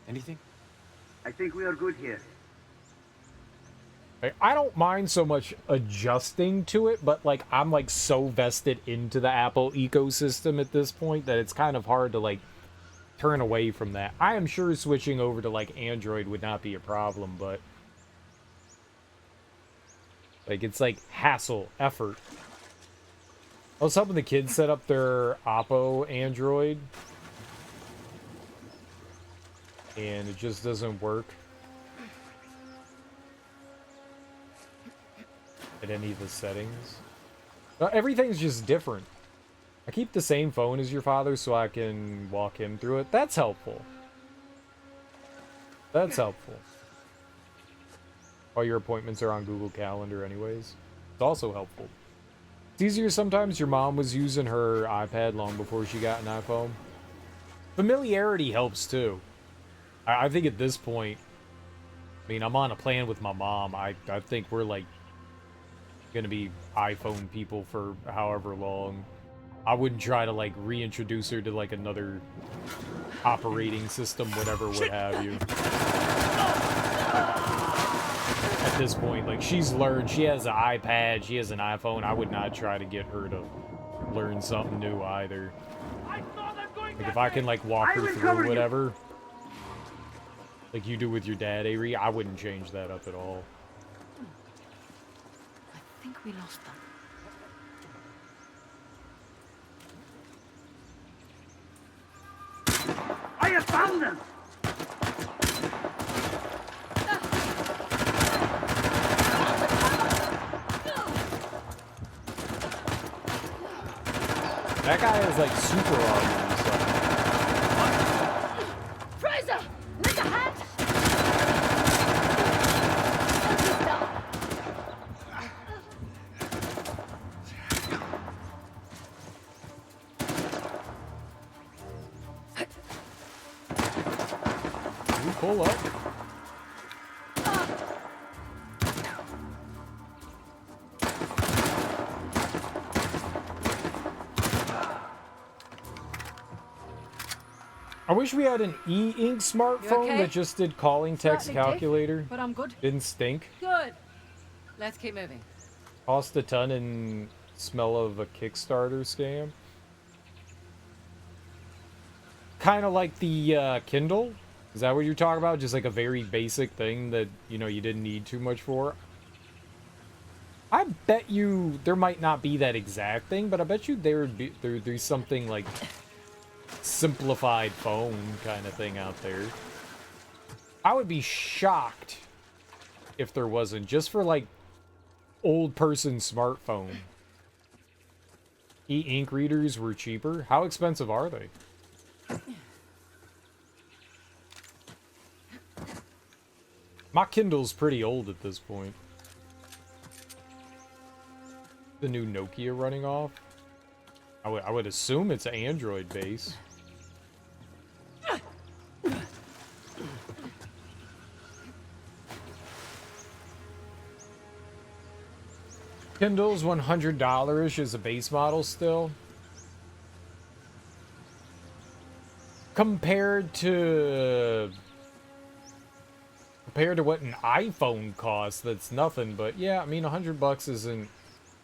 Anything? I think we are good here. Like, I don't mind so much adjusting to it, but like I'm like so vested into the Apple ecosystem at this point that it's kind of hard to like turn away from that. I am sure switching over to like Android would not be a problem, but like it's like hassle, effort. I was helping the kids set up their Oppo Android, and it just doesn't work at any of the settings. Everything's just different. I keep the same phone as your father so I can walk him through it. That's helpful. That's helpful. All your appointments are on Google Calendar anyways. It's also helpful. It's easier sometimes. Your mom was using her iPad long before she got an iPhone. Familiarity helps too. I think at this point, I mean, I'm on a plan with my mom. I think we're like gonna be iPhone people for however long. I wouldn't try to like reintroduce her to like another operating system, whatever, what have you. At this point, like, she's learned, she has an iPad, she has an iPhone. I would not try to get her to learn something new either. Like, if I can like walk her through whatever, like you do with your dad, Ari, I wouldn't change that up at all. I think we lost them. I have found them! That guy is like super armor and stuff. Fraser! Look ahead! You pull up. I wish we had an e-ink smartphone okay? that just did calling text Slightly diff, calculator. but I'm good. Didn't stink. Good. Let's keep moving. Cost a ton and smell of a Kickstarter scam. Kind of like the Kindle. Is that what you're talking about? Just like a very basic thing that, you know, you didn't need too much for? I bet you there might not be that exact thing, but I bet you there'd be something like simplified phone kind of thing out there. I would be shocked if there wasn't, just for like old person smartphone. E-ink readers were cheaper. How expensive are they? My Kindle's pretty old at this point. The new Nokia running off. I would assume it's Android based. Kindle's $100-ish as a base model still. Compared to what an iPhone costs, that's nothing. But yeah, I mean, $100 isn't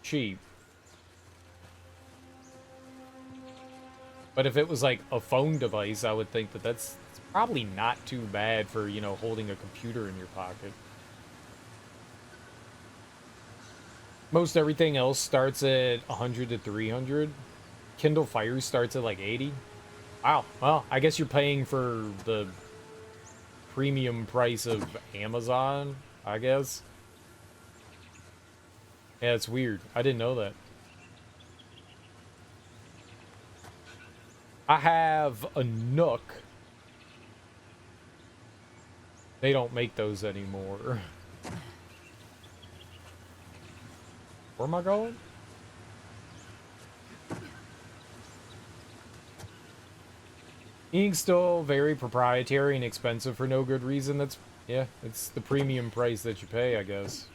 cheap. But if it was like a phone device, I would think that that's probably not too bad for, you know, holding a computer in your pocket. Most everything else starts at 100 to 300. Kindle Fire starts at like 80. Wow. Well, I guess you're paying for the premium price of Amazon, I guess. Yeah, it's weird. I didn't know that. I have a Nook. They don't make those anymore. Where am I going? Ink's still very proprietary and expensive for no good reason. That's, yeah, it's the premium price that you pay, I guess.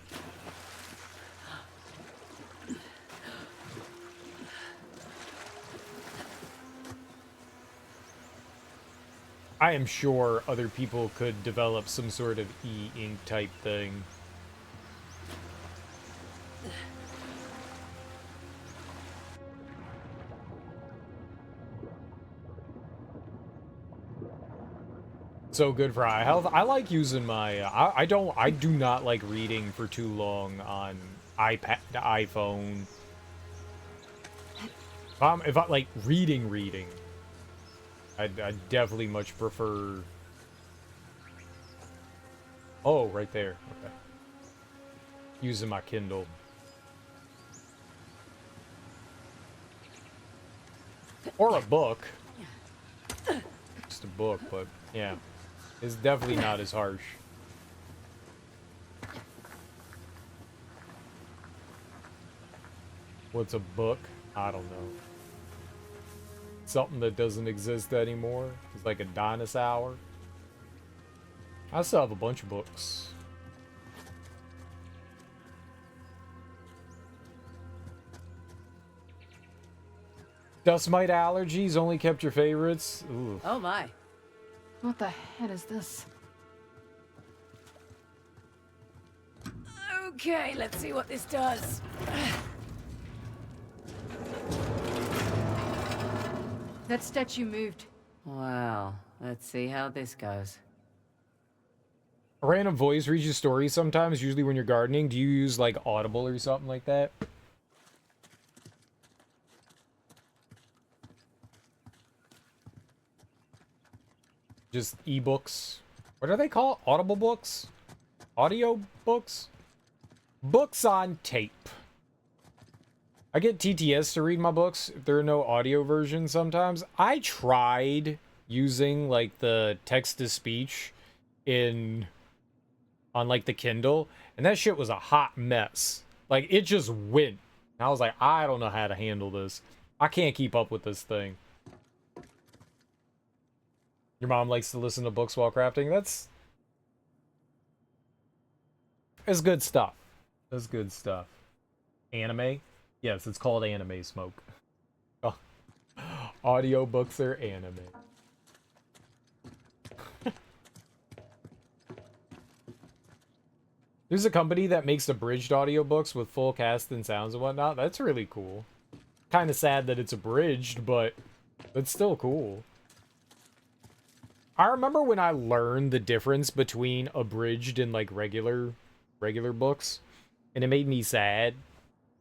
I am sure other people could develop some sort of e-ink type thing. so good for eye health. I like using my. I do not like reading for too long on iPad, iPhone. If I like reading, I definitely much prefer. Oh, right there. Okay. Using my Kindle. Or a book. Just a book, but yeah. It's definitely not as harsh. What's a book? I don't know. Something that doesn't exist anymore. It's like a dinosaur. I still have a bunch of books. Dust mite allergies only kept your favorites? Ooh. Oh my. What the hell is this? Okay, let's see what this does. That statue moved. Well, let's see how this goes. A random voice reads you stories sometimes, usually when you're gardening. Do you use like Audible or something like that? Just ebooks. What are they called? Audible books? Audio books? Books on tape. I get TTS to read my books if there are no audio versions sometimes. I tried using like the text to speech on like the Kindle, and that shit was a hot mess. Like it just went. And I was like, I don't know how to handle this. I can't keep up with this thing. Your mom likes to listen to books while crafting. That's good stuff. That's good stuff. Anime? Yes, it's called anime smoke. Oh. Audiobooks are anime. There's a company that makes abridged audiobooks with full cast and sounds and whatnot. That's really cool. Kind of sad that it's abridged, but it's still cool. I remember when I learned the difference between abridged and like regular books, and it made me sad.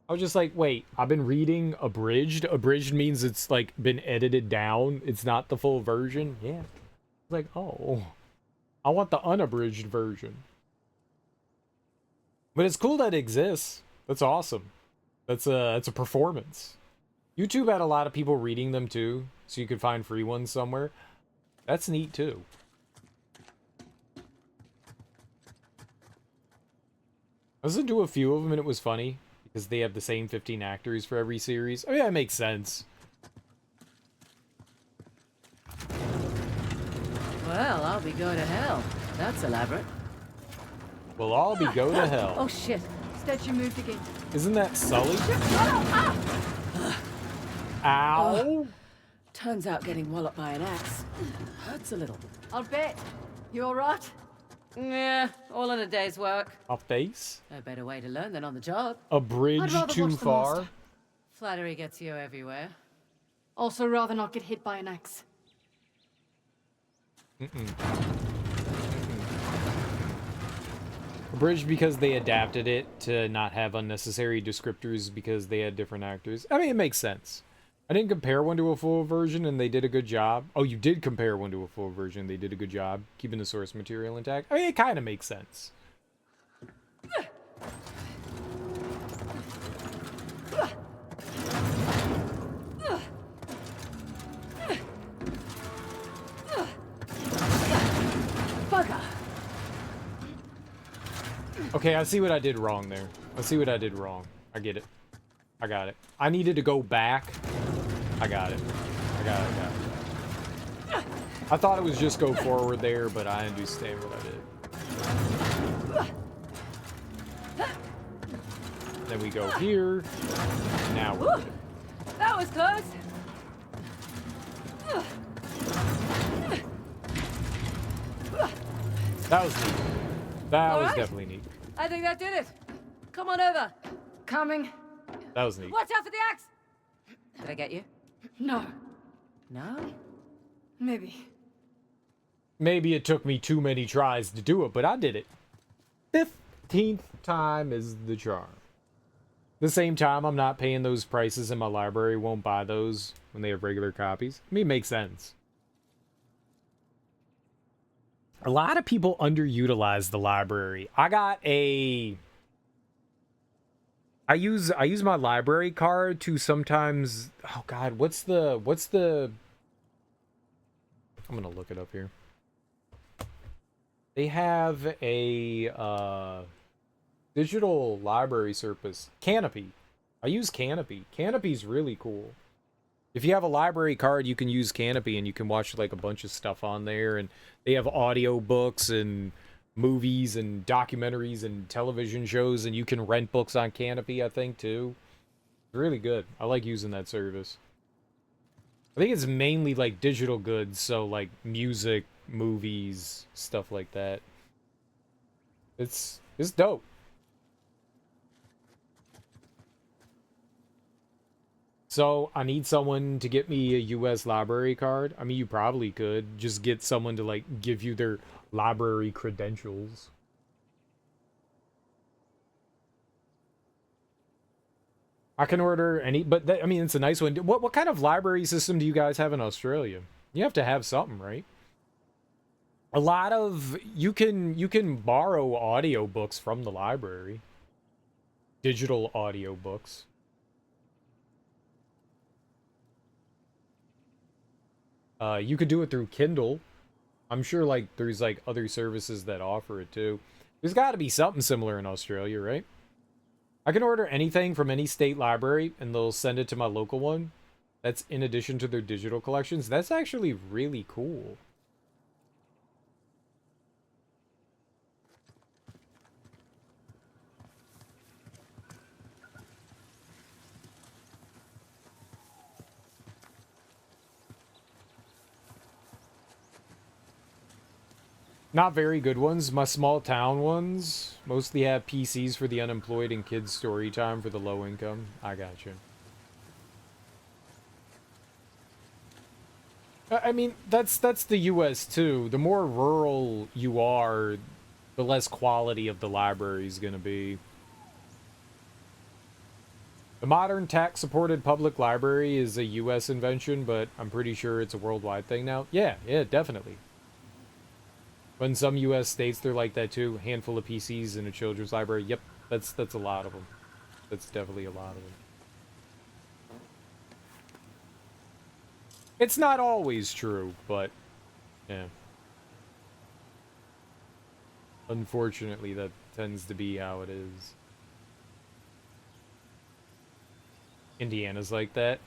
I was just like, wait, I've been reading abridged. Abridged means it's like been edited down. It's not the full version. Yeah. Like, oh, I want the unabridged version. But it's cool that it exists. That's awesome. That's a performance. YouTube had a lot of people reading them too, so you could find free ones somewhere. That's neat too. I listened to a few of them and it was funny because they have the same 15 actors for every series. I mean, that makes sense. Well, I'll be going to hell. That's elaborate. Well, I'll be go to hell. Oh shit. Statue moved again. Isn't that Sully? Ow! Turns out getting walloped by an axe hurts a little. I'll bet. You alright? Yeah, all in a day's work. A face? No better way to learn than on the job. A bridge I'd rather too watch the far? monster. Flattery gets you everywhere. Also rather not get hit by an axe. Abridged because they adapted it to not have unnecessary descriptors because they had different actors. I mean, it makes sense. I didn't compare one to a full version, and they did a good job. Oh, you did compare one to a full version. They did a good job keeping the source material intact. I mean, it kind of makes sense. Bugger! Okay, I see what I did wrong there. I see what I did wrong. I get it. I got it. I needed to go back. I got it. I got it. I thought it was just go forward there, but I understand what I did. Then we go here. Now we're good. That was close. That was neat. That All was right. definitely neat. I think that did it. Come on over. Coming? That was neat. Watch out for the axe. Did I get you? No. No? Maybe. Maybe it took me too many tries to do it, but I did it. 15th time is the charm. The same time, I'm not paying those prices and my library won't buy those when they have regular copies. I mean, it makes sense. A lot of people underutilize the library. I use my library card to sometimes, oh god, what's the I'm gonna look it up here. They have a digital library service, Canopy. I use Canopy. Canopy's really cool. If you have a library card, you can use Canopy and you can watch like a bunch of stuff on there, and they have audio books and movies and documentaries and television shows, and you can rent books on Canopy, I think, too. It's really good. I like using that service. I think it's mainly like digital goods, so like music, movies, stuff like that. It's dope. So, I need someone to get me a US library card. I mean, you probably could just get someone to like give you their library credentials. I can order any, but I mean, it's a nice one. What kind of library system do you guys have in Australia? You have to have something, right? A lot of you can borrow audiobooks from the library. Digital audiobooks. You could do it through Kindle. I'm sure like there's like other services that offer it too. There's got to be something similar in Australia, right? I can order anything from any state library and they'll send it to my local one. That's in addition to their digital collections. That's actually really cool. Not very good ones. My small town ones mostly have PCs for the unemployed and kids story time for the low income. I gotcha. I mean, that's the US too. The more rural you are, the less quality of the library is going to be. The modern tax-supported public library is a US invention, but I'm pretty sure it's a worldwide thing now. Yeah, definitely. But in some U.S. states, they're like that too. Handful of PCs in a children's library. Yep, that's a lot of them. That's definitely a lot of them. It's not always true, but yeah. Unfortunately, that tends to be how it is. Indiana's like that.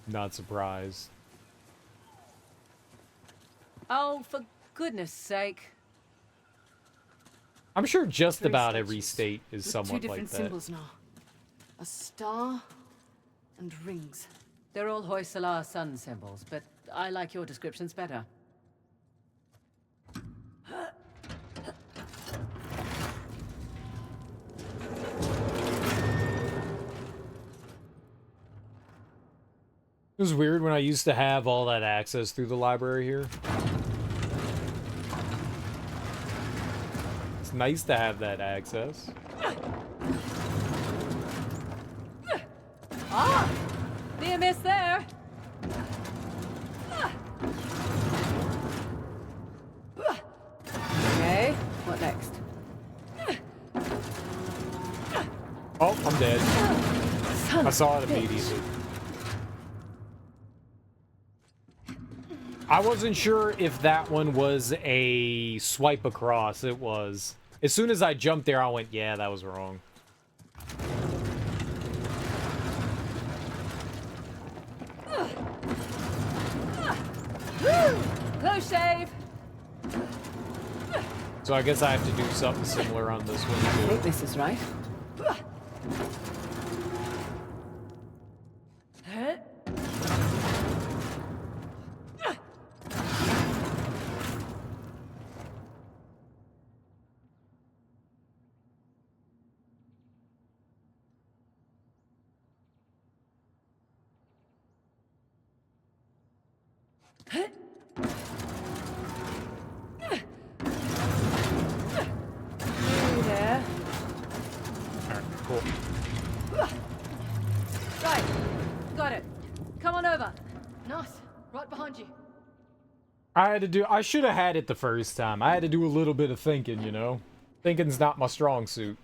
Not surprised. Oh, for goodness sake. I'm sure just Three about every statues state is with somewhat two like different that. symbols now. A star and rings. They're all Hoysala sun symbols, but I like your descriptions better. It was weird when I used to have all that access through the library here. It's nice to have that access. Ah! Near miss there! Okay, what next? Oh, I'm dead. I saw it immediately. I wasn't sure if that one was a swipe across. It was. As soon as I jumped there, I went, yeah, that was wrong. Close shave! So I guess I have to do something similar on this one, I too. think this is right. Right behind you. I should have had it the first time. I had to do a little bit of thinking, you know? Thinking's not my strong suit.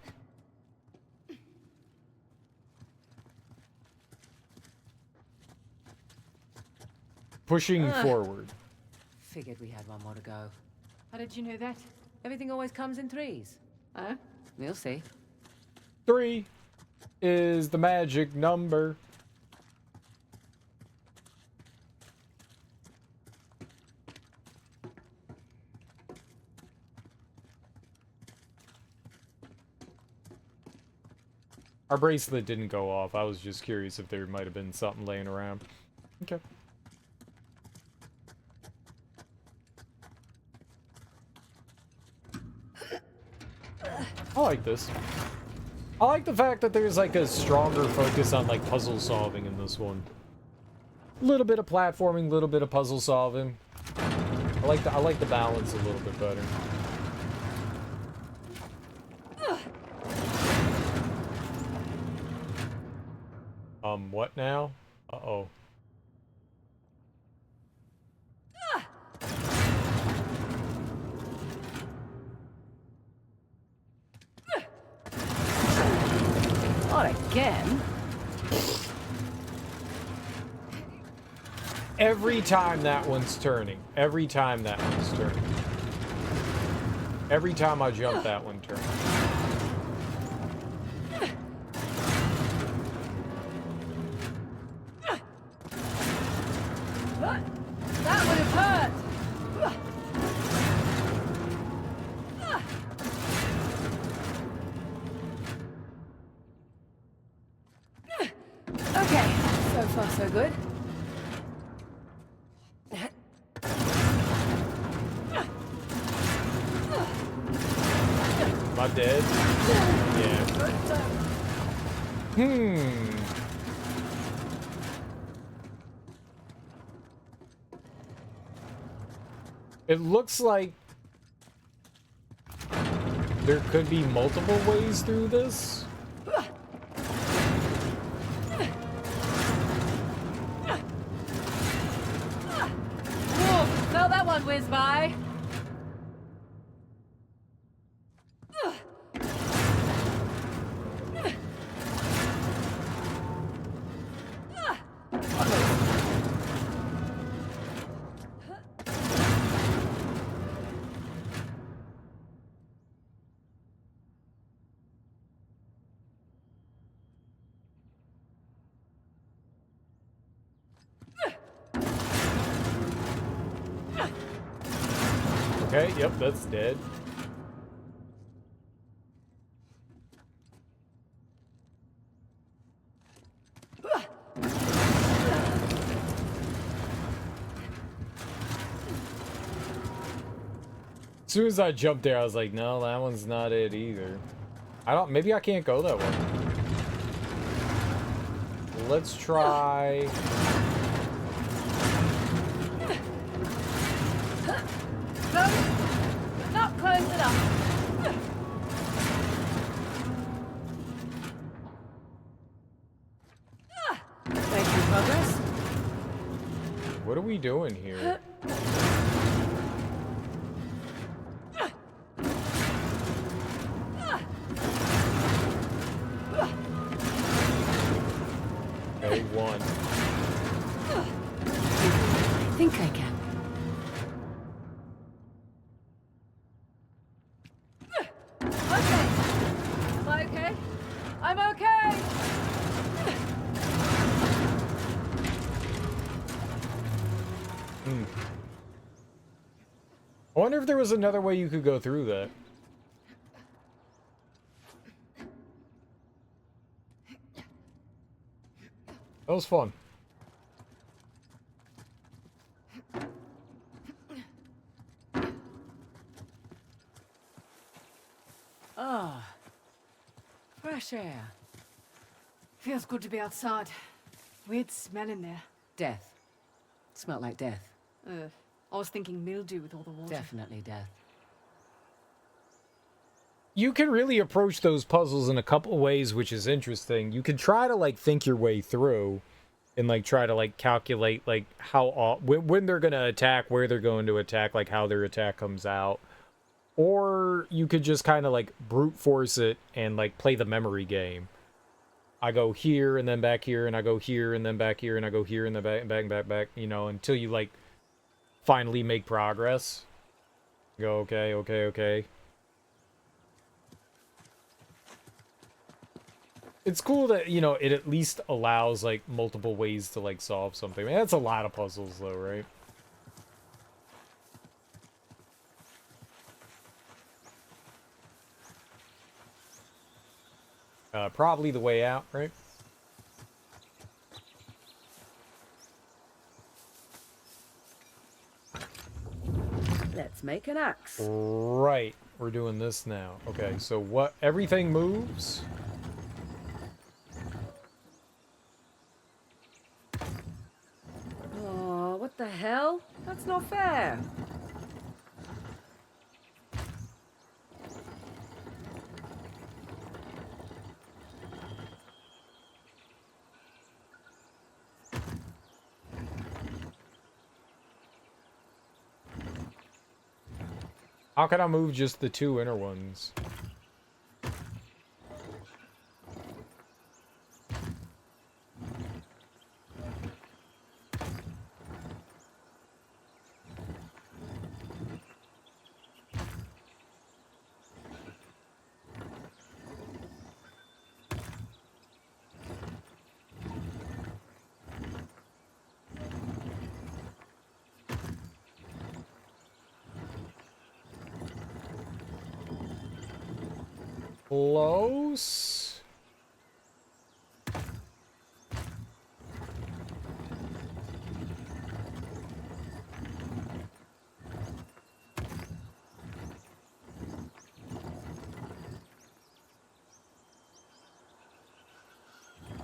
Pushing forward. Figured we had one more to go. How did you know that? Everything always comes in threes. Huh? We'll see. 3 is the magic number. Our bracelet didn't go off. I was just curious if there might have been something laying around. Okay. I like this. I like the fact that there's like a stronger focus on like puzzle solving in this one. A little bit of platforming, a little bit of puzzle solving. I like the balance a little bit better. What now? Uh-oh. Not again. Every time that one's turning. Every time that one's turning. Every time I jump, that one turns. That would have hurt. Okay, so far so good. Am I dead? Yeah. It looks like there could be multiple ways through this. Whoa, that one whizzed by. Okay, yep, that's dead. As soon as I jumped there, I was like, no, that one's not it either. Maybe I can't go that way. Let's try... Close, but not close enough. Making progress. What are we doing here? Okay, one. I think I can. Okay. Am I okay? I'm okay! I wonder if there was another way you could go through that. That was fun. Ah, fresh air. Feels good to be outside. Weird smell in there. Death. Smelled like death. I was thinking mildew with all the water. Definitely death. You can really approach those puzzles in a couple ways, which is interesting. You can try to, like, think your way through. and like try to like calculate like how when they're gonna attack, where they're going to attack, like how their attack comes out. Or you could just kind of like brute force it and like play the memory game. I go here and then back here, and I go here and then back here, and I go here and then back, you know, until you like finally make progress. Go, okay, okay, okay. It's cool that, you know, it at least allows like multiple ways to like solve something. I mean, that's a lot of puzzles though, right? Probably the way out, right? Let's make an axe. Right. We're doing this now. Okay, so what? Everything moves? Oh, what the hell? That's not fair. How can I move just the two inner ones? Close.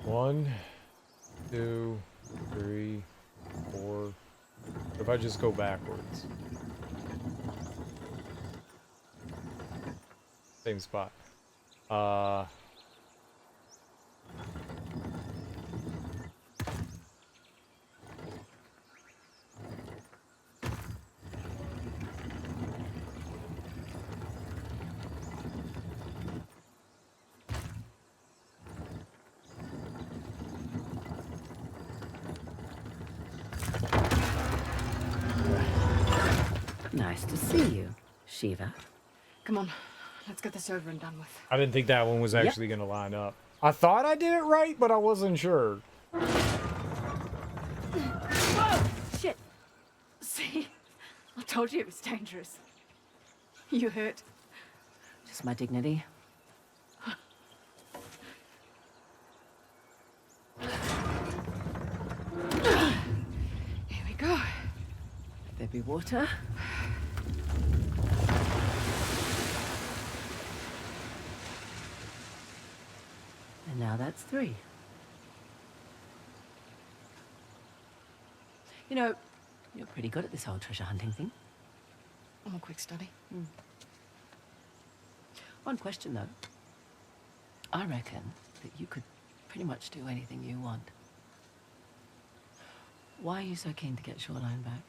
One, two, three, four. If I just go backwards. Same spot. Nice to see you, Shiva. Come on, let's get this over and done with. I didn't think that one was actually going to line up. I thought I did it right, but I wasn't sure. Whoa! Shit! See? I told you it was dangerous. You hurt? Just my dignity. Here we go. There be water. And now that's 3. You know, you're pretty good at this whole treasure hunting thing. I'm a quick study. One question, though. I reckon that you could pretty much do anything you want. Why are you so keen to get Shoreline back?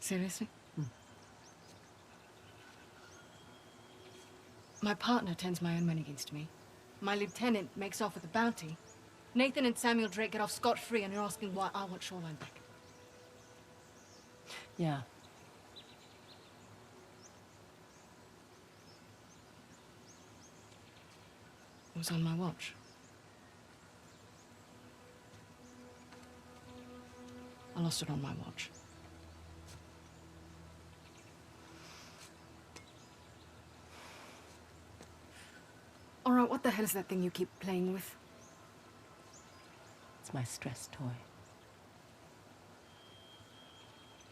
Seriously? My partner turns my own men against me. My lieutenant makes off with a bounty. Nathan and Samuel Drake get off scot-free, and you're asking why I want Shoreline back. Yeah. It was on my watch. I lost it on my watch. All right, what the hell is that thing you keep playing with? It's my stress toy.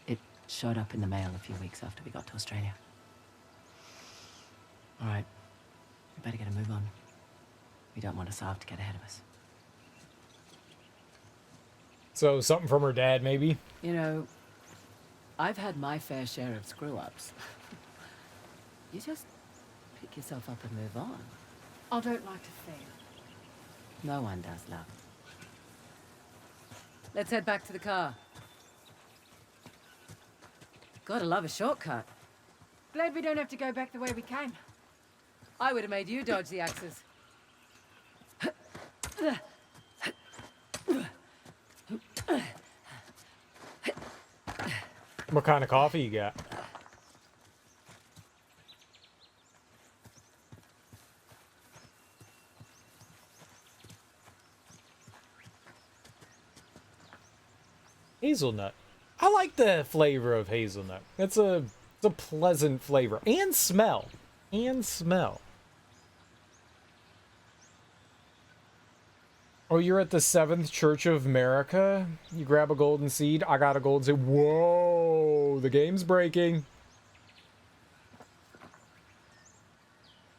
It showed up in the mail a few weeks after we got to Australia. All right, we better get a move on. We don't want Asav to get ahead of us. So, something from her dad, maybe? You know, I've had my fair share of screw-ups. You just pick yourself up and move on. I don't like to fail. No one does, love. Let's head back to the car. Gotta love a shortcut. Glad we don't have to go back the way we came. I would have made you dodge the axes. What kind of coffee you got? Hazelnut. I like the flavor of hazelnut. It's a pleasant flavor and smell. And smell. Oh, you're at the 7th Church of America? You grab a golden seed. I got a golden seed. Whoa, the game's breaking.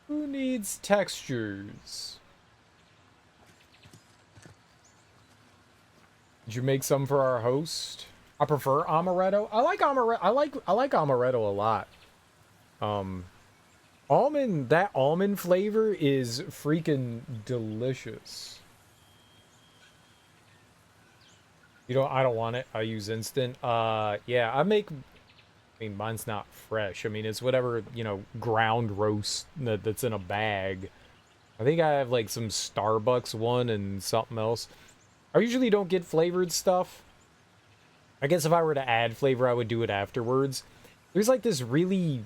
Who needs textures? Did you make some for our host? I prefer amaretto. I like amaretto. I like amaretto a lot. That almond flavor is freaking delicious. I don't want it. I use instant. Yeah, I mean, mine's not fresh. I mean, it's whatever, ground roast that's in a bag. I think I have like some Starbucks one and something else. I usually don't get flavored stuff. I guess if I were to add flavor, I would do it afterwards. There's like this really,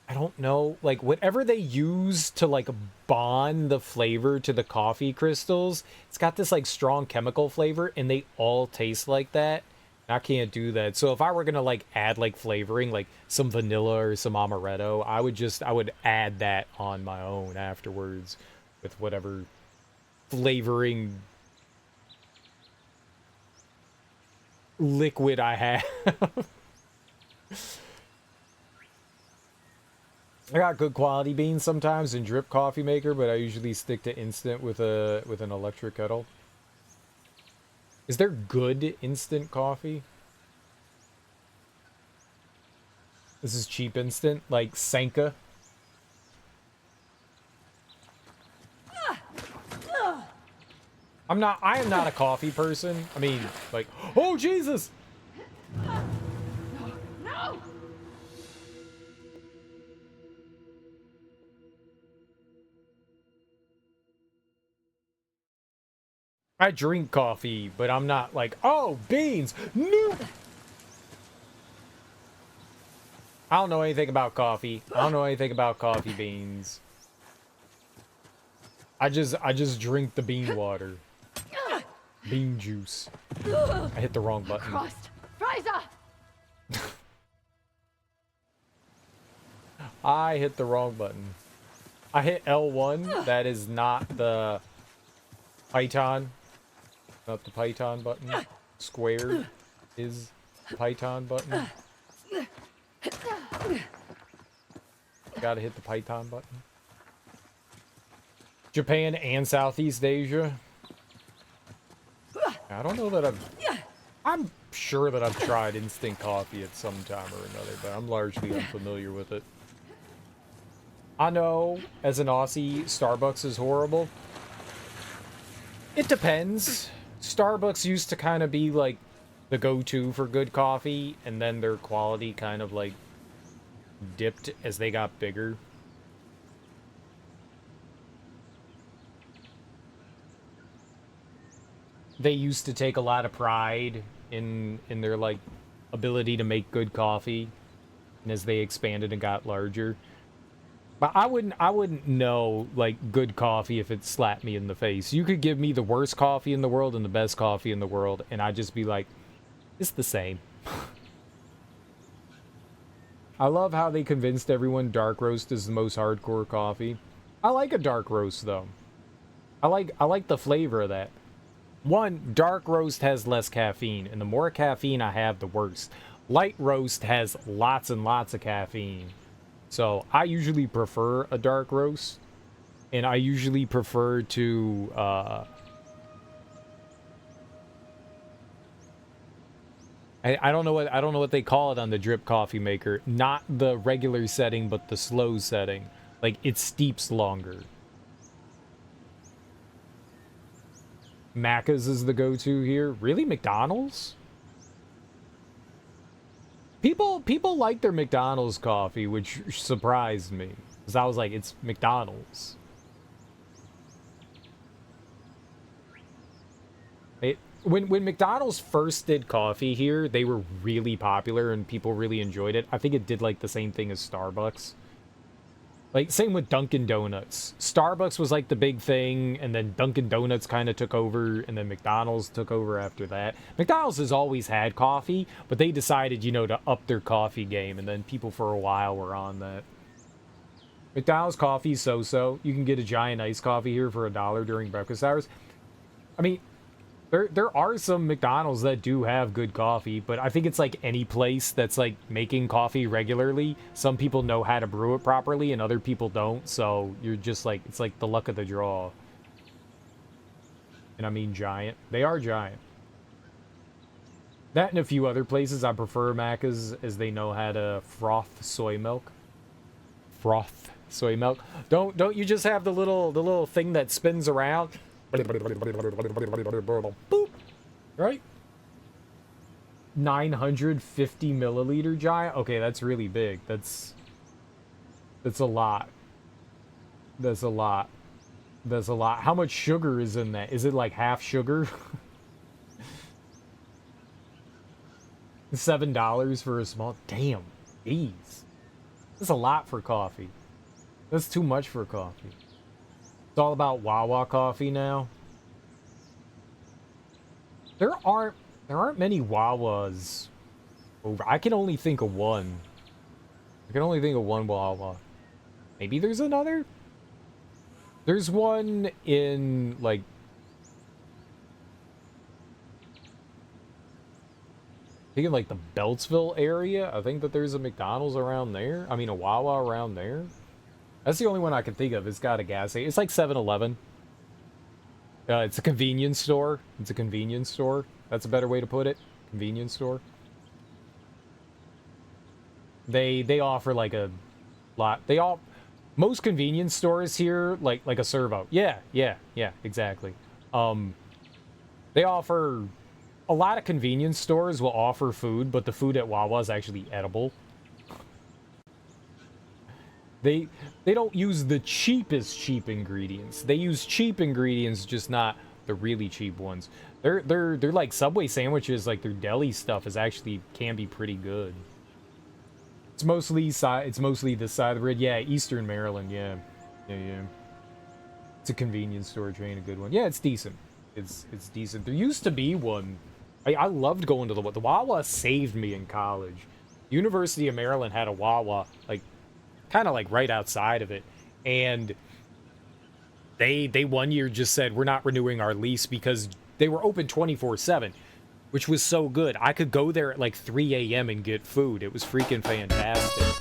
I don't know, like whatever they use to like bond the flavor to the coffee crystals, it's got this like strong chemical flavor and they all taste like that. I can't do that. So if I were gonna like add like flavoring, like some vanilla or some amaretto, I would add that on my own afterwards with whatever flavoring liquid I have. I got good quality beans sometimes in drip coffee maker, but I usually stick to instant with an electric kettle. Is there good instant coffee? This is cheap instant, like Sanka. I am not a coffee person. I mean, like, oh Jesus! No! I drink coffee, but I'm not like, oh, beans! No! I don't know anything about coffee. I don't know anything about coffee beans. I just drink the bean water. Bean juice. I hit the wrong button. Christ! Fraser! I hit the wrong button. I hit L1. That is not the Python. Not the Python button. Square is the Python button. Gotta hit the Python button. Japan and Southeast Asia. I don't know that I'm sure that I've tried instant coffee at some time or another, but I'm largely unfamiliar with it. I know, as an Aussie, Starbucks is horrible. It depends. Starbucks used to kind of be like the go-to for good coffee, and then their quality kind of like dipped as they got bigger. They used to take a lot of pride in their like ability to make good coffee, and as they expanded and got larger. But I wouldn't know like good coffee if it slapped me in the face. You could give me the worst coffee in the world and the best coffee in the world, and I'd just be like, it's the same. I love how they convinced everyone dark roast is the most hardcore coffee. I like a dark roast though. I like the flavor of that. One, dark roast has less caffeine, and the more caffeine I have, the worse. Light roast has lots and lots of caffeine. So I usually prefer a dark roast, and I usually prefer to I don't know what they call it on the drip coffee maker. Not the regular setting, but the slow setting. Like it steeps longer. Macca's is the go-to here. Really, McDonald's? People like their McDonald's coffee, which surprised me. Because I was like, it's McDonald's. When McDonald's first did coffee here, they were really popular and people really enjoyed it. I think it did like the same thing as Starbucks. Like, same with Dunkin' Donuts. Starbucks was like the big thing, and then Dunkin' Donuts kind of took over, and then McDonald's took over after that. McDonald's has always had coffee, but they decided, you know, to up their coffee game, and then people for a while were on that. McDonald's coffee so-so. You can get a giant iced coffee here for $1 during breakfast hours. I mean, there are some McDonald's that do have good coffee, but I think it's like any place that's like making coffee regularly. Some people know how to brew it properly and other people don't, so you're just like, it's like the luck of the draw. And I mean giant. They are giant. That and a few other places I prefer Macca's as they know how to froth soy milk. Froth soy milk. Don't you just have the little thing that spins around? Boop. Right? 950 milliliter giant. Okay, that's really big. That's a lot. That's a lot. That's a lot. How much sugar is in that? Is it like half sugar? $7 for a small. Damn. Jeez. That's a lot for coffee. That's too much for coffee. It's all about Wawa coffee now. There aren't many Wawas over. I can only think of one. I can only think of one Wawa. Maybe there's another? There's one in, like... I think in, like, the Beltsville area. I think that there's a McDonald's around there. I mean, a Wawa around there. That's the only one I can think of. It's got a gas station. It's like 7-Eleven. It's a convenience store. It's a convenience store. That's a better way to put it. Convenience store. They offer like a lot. Most convenience stores here like a servo. Yeah, exactly. They offer a lot of convenience stores will offer food, but the food at Wawa is actually edible. They don't use the cheapest cheap ingredients. They use cheap ingredients, just not the really cheap ones. They're like Subway sandwiches, like their deli stuff can be pretty good. It's mostly this side of the grid. Yeah, Eastern Maryland, yeah. It's a convenience store chain, a good one. Yeah, it's decent. It's decent. There used to be one. I loved going to the Wawa saved me in college. University of Maryland had a Wawa, like kind of like right outside of it, and they one year just said we're not renewing our lease because they were open 24/7, which was so good. I could go there at like 3 a.m. and get food. It was freaking fantastic. And,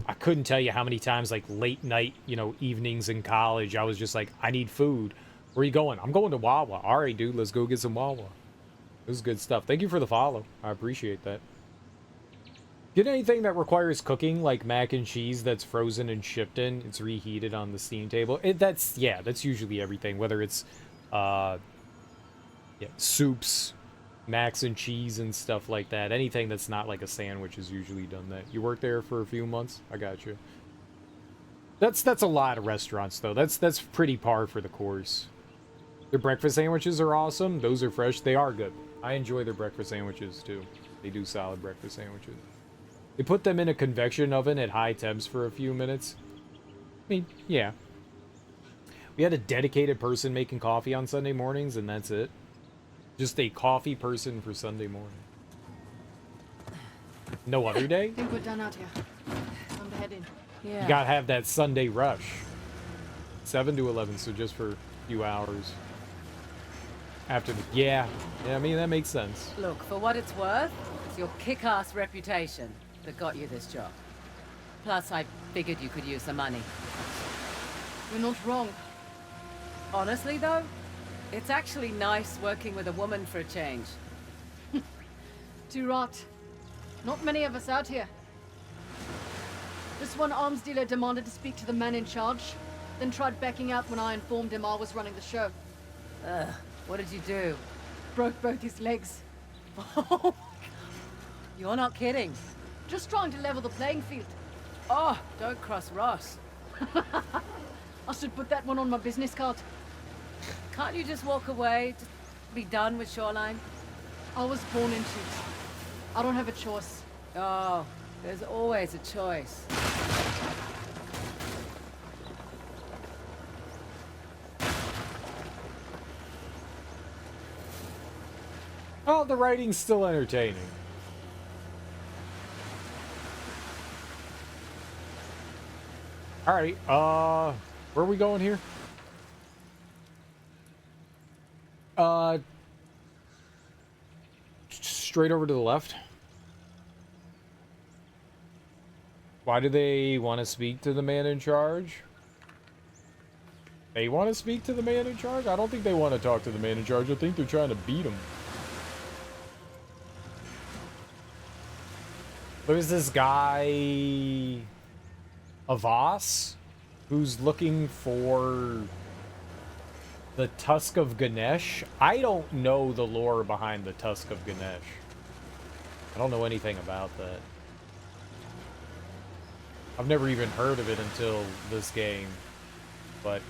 I couldn't tell you how many times, like late night, evenings in college, I was just like, I need food. Where are you going? I'm going to Wawa. All right, dude, let's go get some Wawa. It was good stuff. Thank you for the follow. I appreciate that. Get anything that requires cooking, like mac and cheese that's frozen and shipped in. It's reheated on the steam table. That's usually everything. Whether it's soups, macs and cheese and stuff like that. Anything that's not like a sandwich is usually done that. You worked there for a few months? I got you. That's a lot of restaurants though. That's pretty par for the course. Their breakfast sandwiches are awesome. Those are fresh. They are good. I enjoy their breakfast sandwiches too. They do solid breakfast sandwiches. They put them in a convection oven at high temps for a few minutes. I mean, yeah. We had a dedicated person making coffee on Sunday mornings, and that's it. Just a coffee person for Sunday morning. No other day? I think we're done out here. I'm heading. Yeah. You gotta have that Sunday rush. 7 to 11, so just for a few hours. After the... Yeah, I mean, that makes sense. Look, for what it's worth, it's your kick-ass reputation that got you this job. Plus, I figured you could use some money. You're not wrong. Honestly, though, it's actually nice working with a woman for a change. Too rot. Not many of us out here. This one arms dealer demanded to speak to the man in charge, then tried backing out when I informed him I was running the show. What did you do? Broke both his legs. You're not kidding. Just trying to level the playing field. Oh, don't cross Ross. I should put that one on my business card. Can't you just walk away? Just be done with Shoreline? I was born into it. I don't have a choice. Oh, there's always a choice. Oh, the writing's still entertaining. Alright, where are we going here? Straight over to the left. Why do they want to speak to the man in charge? They want to speak to the man in charge? I don't think they want to talk to the man in charge. I think they're trying to beat him. There's this guy, Avas, who's looking for the Tusk of Ganesh. I don't know the lore behind the Tusk of Ganesh. I don't know anything about that. I've never even heard of it until this game. But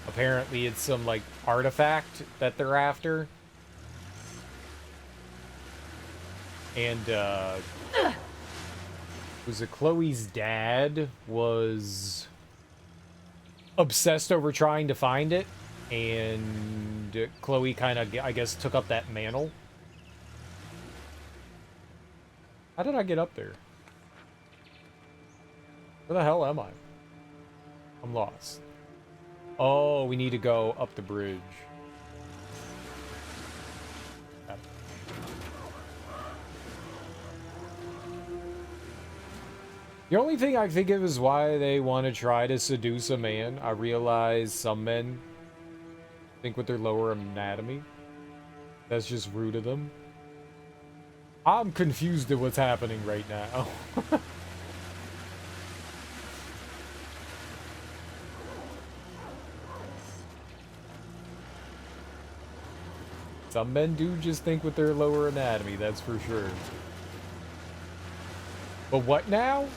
apparently it's some, like, artifact that they're after. And, was it Chloe's dad was obsessed over trying to find it, and Chloe kind of, I guess, took up that mantle. How did I get up there? Where the hell am I? I'm lost. Oh, we need to go up the bridge. The only thing I think of is why they want to try to seduce a man. I realize some men think with their lower anatomy. That's just rude of them. I'm confused at what's happening right now. Some men do just think with their lower anatomy, that's for sure. But what now?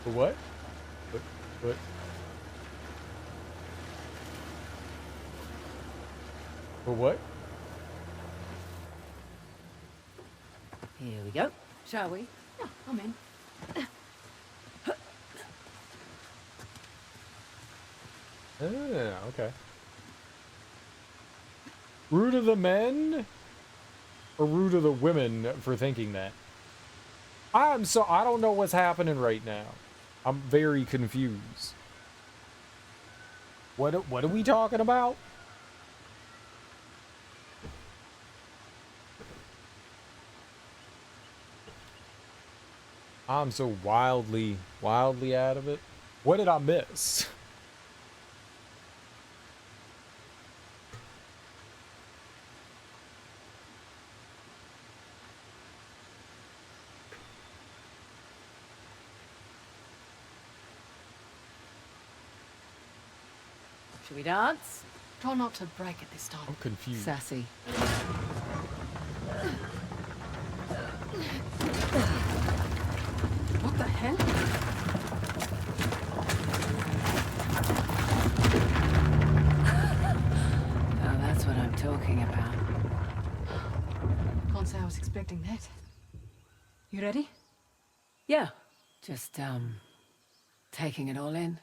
For what? What? For what? Here we go. Shall we? Yeah, I'm in. Okay. Rude of the men? Or rude of the women for thinking that? I don't know what's happening right now. I'm very confused. What are we talking about? I'm so wildly out of it. What did I miss? Should we dance? Try not to break it this time. I'm confused. Sassy. What the hell? Now that's what I'm talking about. Can't say I was expecting that. You ready? Yeah. Just, taking it all in.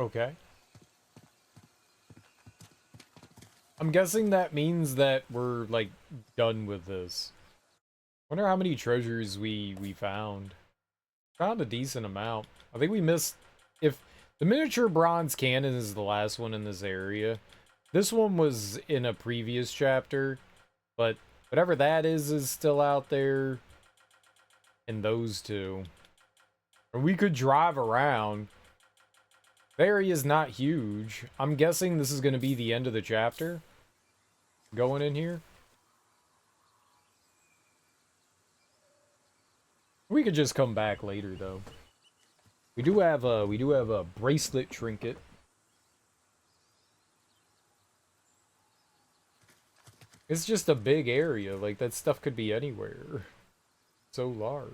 Okay. I'm guessing that means that we're, like, done with this. Wonder how many treasures we found. Found a decent amount. I think we missed... If the miniature bronze cannon is the last one in this area, this one was in a previous chapter, but whatever that is still out there. And those two. We could drive around. The area is not huge. I'm guessing this is going to be the end of the chapter. Going in here. We could just come back later, though. We do have a bracelet trinket. It's just a big area. Like, that stuff could be anywhere. So large.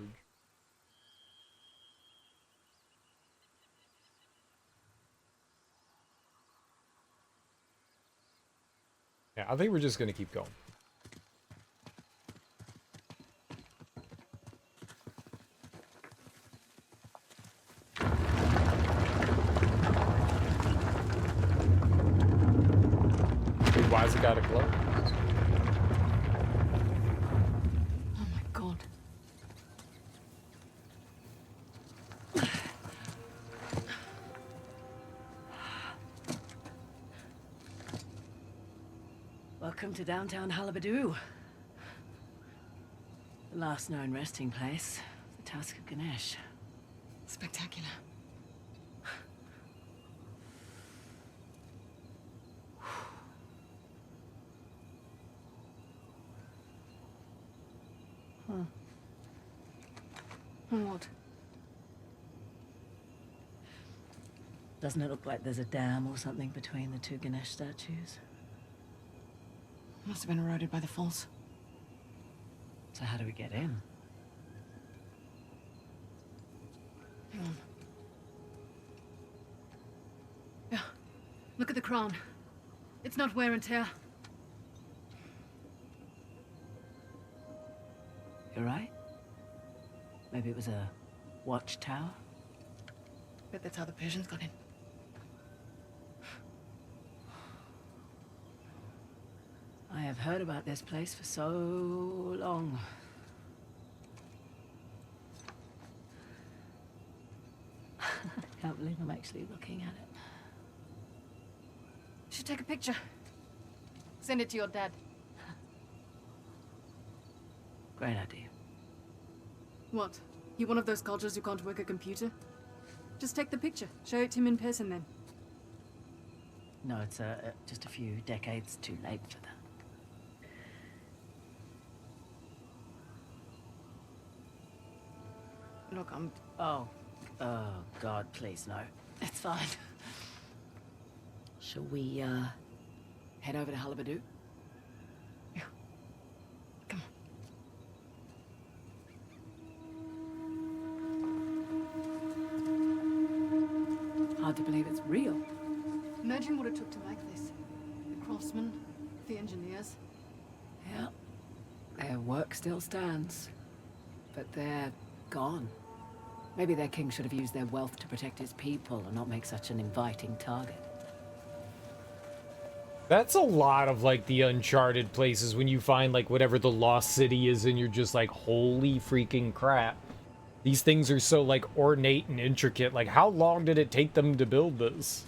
Yeah, I think we're just gonna keep going. Wait, why's it gotta close? Oh my god. Welcome to downtown Halabadu. The last known resting place, the Tusk of Ganesh. Spectacular. What? Doesn't it look like there's a dam or something between the two Ganesh statues? Must have been eroded by the falls. So how do we get in? Hang on. Yeah. Look at the crown. It's not wear and tear. You're right. Maybe it was a watchtower? Bet that's how the Persians got in. I have heard about this place for so long. I can't believe I'm actually looking at it. You should take a picture. Send it to your dad. Great idea. What? You one of those cultures who can't work a computer? Just take the picture. Show it to him in person then. No, it's just a few decades too late for that. Look, Oh, God, please, no. It's fine. Shall we, head over to Halabadu? Yeah. Come on. Hard to believe it's real. Imagine what it took to make this. The craftsmen, the engineers. Yeah. Their work still stands. But they're gone. Maybe their king should have used their wealth to protect his people and not make such an inviting target. That's a lot of, like, the Uncharted places when you find, like, whatever the lost city is and you're just like, holy freaking crap. These things are so, like, ornate and intricate. Like, how long did it take them to build this?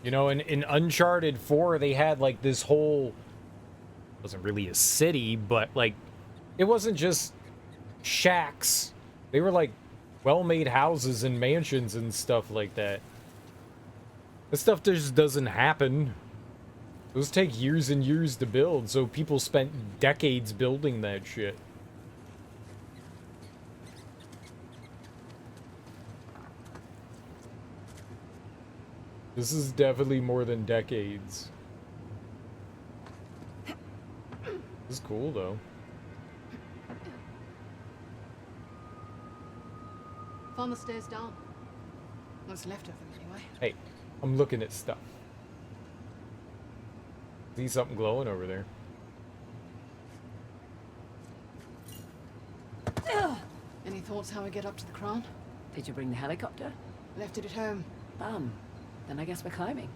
You know, in Uncharted 4, they had, like, this whole... It wasn't really a city, but, like, it wasn't just shacks. They were, like, well-made houses and mansions and stuff like that. This stuff just doesn't happen. Those take years and years to build, so people spent decades building that shit. This is definitely more than decades. This is cool, though. Found the stairs down. What's left of them, anyway. Hey, I'm looking at stuff. See something glowing over there. Any thoughts how we get up to the crown? Did you bring the helicopter? Left it at home. Then I guess we're climbing.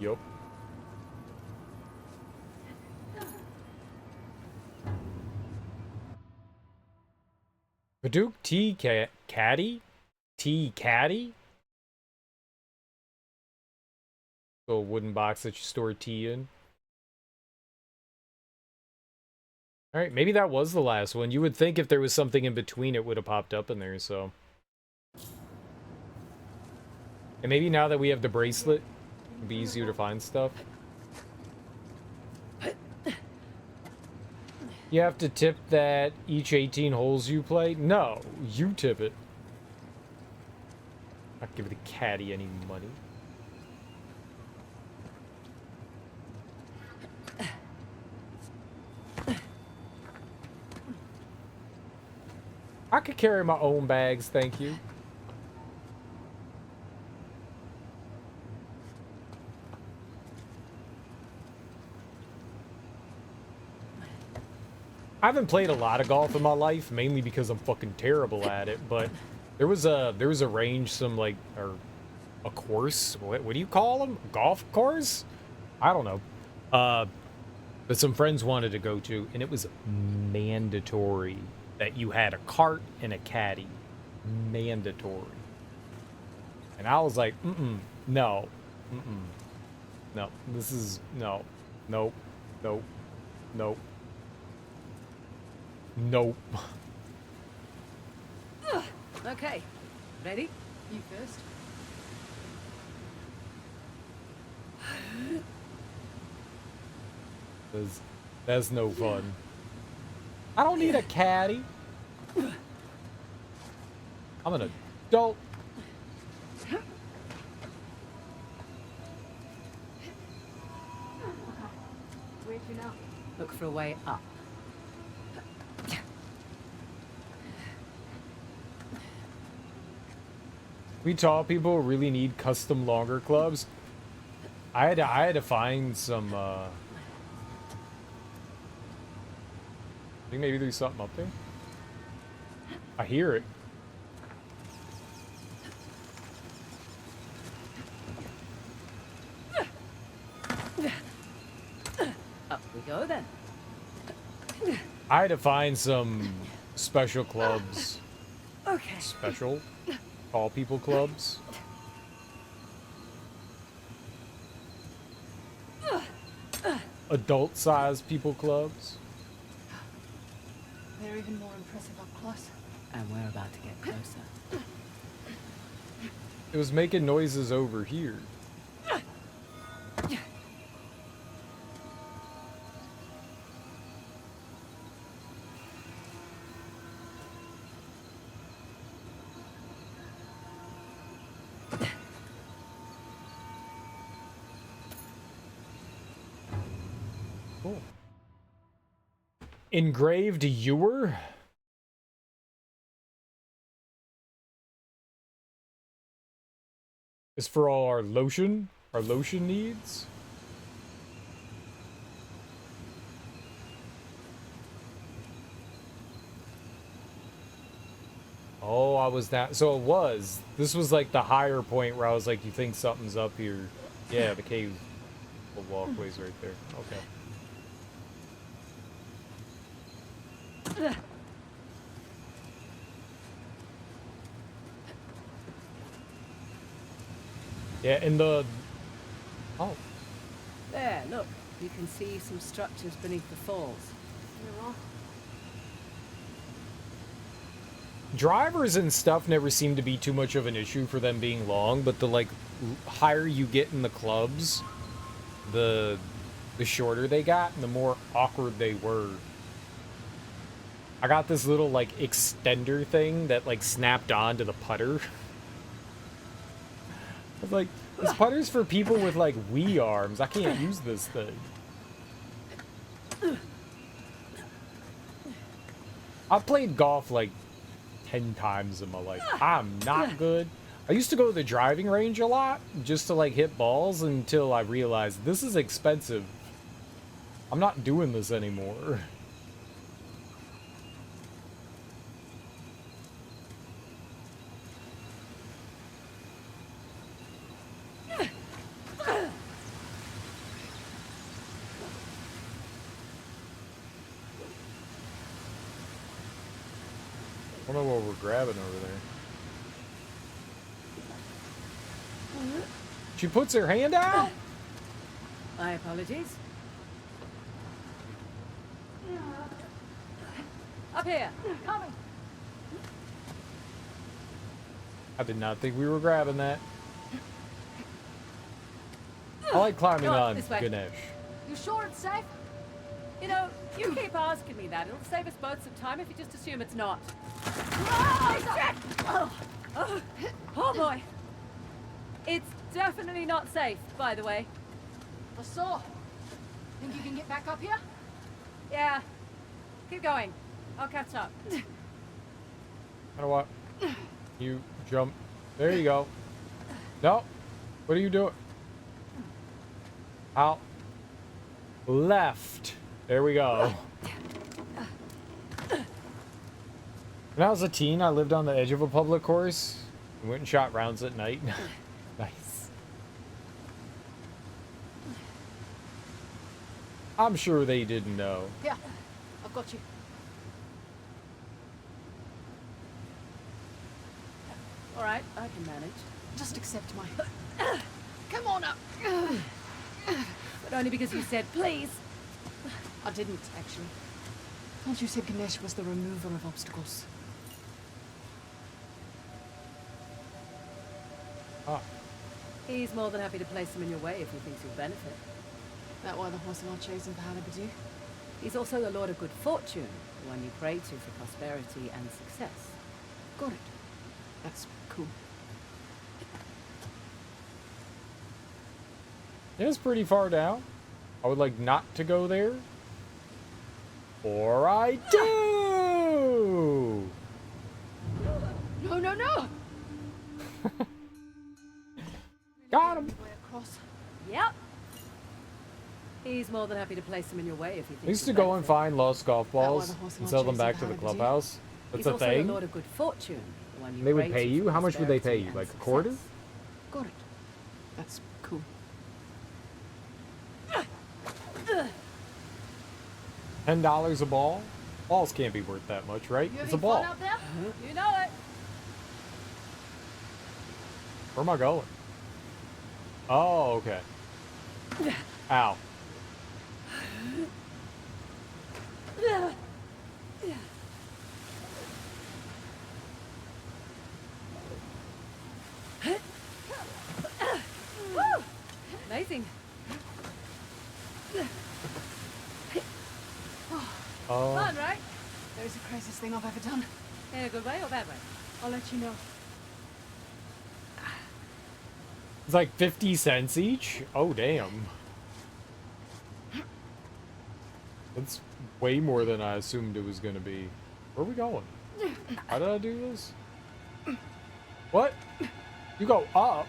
Yup. Hadouk tea caddy? Tea caddy? A wooden box that you store tea in. Alright, maybe that was the last one. You would think if there was something in between it would have popped up in there, so. And maybe now that we have the bracelet, it'll be easier to find stuff. You have to tip that each 18 holes you play? No, you tip it. Not give the caddy any money. I could carry my own bags, thank you. I haven't played a lot of golf in my life, mainly because I'm fucking terrible at it, but there was a range, some like, or a course, what do you call them? Golf course? I don't know. But some friends wanted to go to, and it was mandatory that you had a cart and a caddy. Mandatory. And I was like, no, no, this is, no, nope, nope, nope. Nope. Okay, ready? You first. That's no fun. I don't need a caddy. I'm an adult. Where to now? Look for a way up. We tall people really need custom longer clubs. I had to find some. I think maybe there's something up there. I hear it. Up we go then. I had to find some special clubs. Okay. Special tall people clubs. Adult sized people clubs. They're even more impressive up close. And we're about to get closer. It was making noises over here. Cool. Engraved ewer? Is for all our lotion needs. Oh, I was that. So it was. This was like the higher point where I was like, you think something's up here. Yeah, the cave. The walkway's right there. Okay. Yeah, and the... Oh. There, look. You can see some structures beneath the falls. Drivers and stuff never seem to be too much of an issue for them being long, but the, like, higher you get in the clubs, the shorter they got, and the more awkward they were. I got this little, like, extender thing that, like, snapped on to the putter. I was like, this putter's for people with, like, Wii arms. I can't use this thing. I've played golf, like, 10 times in my life. I'm not good. I used to go to the driving range a lot just to, like, hit balls until I realized this is expensive. I'm not doing this anymore. I don't know what we're grabbing over there. She puts her hand out? My apologies. Up here. Coming. I did not think we were grabbing that. I like climbing Go on, on this way. Ganesh. You sure it's safe? You know, you keep asking me that. It'll save us both some time if you just assume it's not. Oh boy. It's definitely not safe, by the way. I saw. Think you can get back up here? Yeah. Keep going. I'll catch up. You know what? You jump. There you go. No. What are you doing? Out. Left. There we go. When I was a teen, I lived on the edge of a public course and went and shot rounds at night. Nice. I'm sure they didn't know. Yeah, I've got you. All right, I can manage. Just accept my... Come on up. But only because you said please. I didn't, actually. Thought you said Ganesh was the remover of obstacles. Ah. He's more than happy to place them in your way if he thinks you'll benefit. That why the horse are not chosen for Halibadu? He's also the Lord of Good Fortune, the one you pray to for prosperity and success. Got it. That's cool. It's pretty far down. I would like not to go there. Or I do! No, no, no! Got him! Way across. Yep. He's more than happy to place them in your way if he thinks I used to you'll go and benefit. find lost golf balls the horse and and sell I'll them chase back him to the behind you. clubhouse. That's He's a also thing. the Lord of Good Fortune, the one you They would pray pay to you? for How much would they pay prosperity you? and Like a success. quarter? Got it. That's cool. $10 a ball? Balls can't be worth that much, right? You It's a having ball. fun out there? You know it. Where am I going? Oh, okay. Ow. Woo! Amazing. Fun, right? That was the craziest thing I've ever done. In a good way or bad way? I'll let you know. It's like 50 cents each? Oh, damn. That's way more than I assumed it was going to be. Where are we going? How did I do this? What? You go up?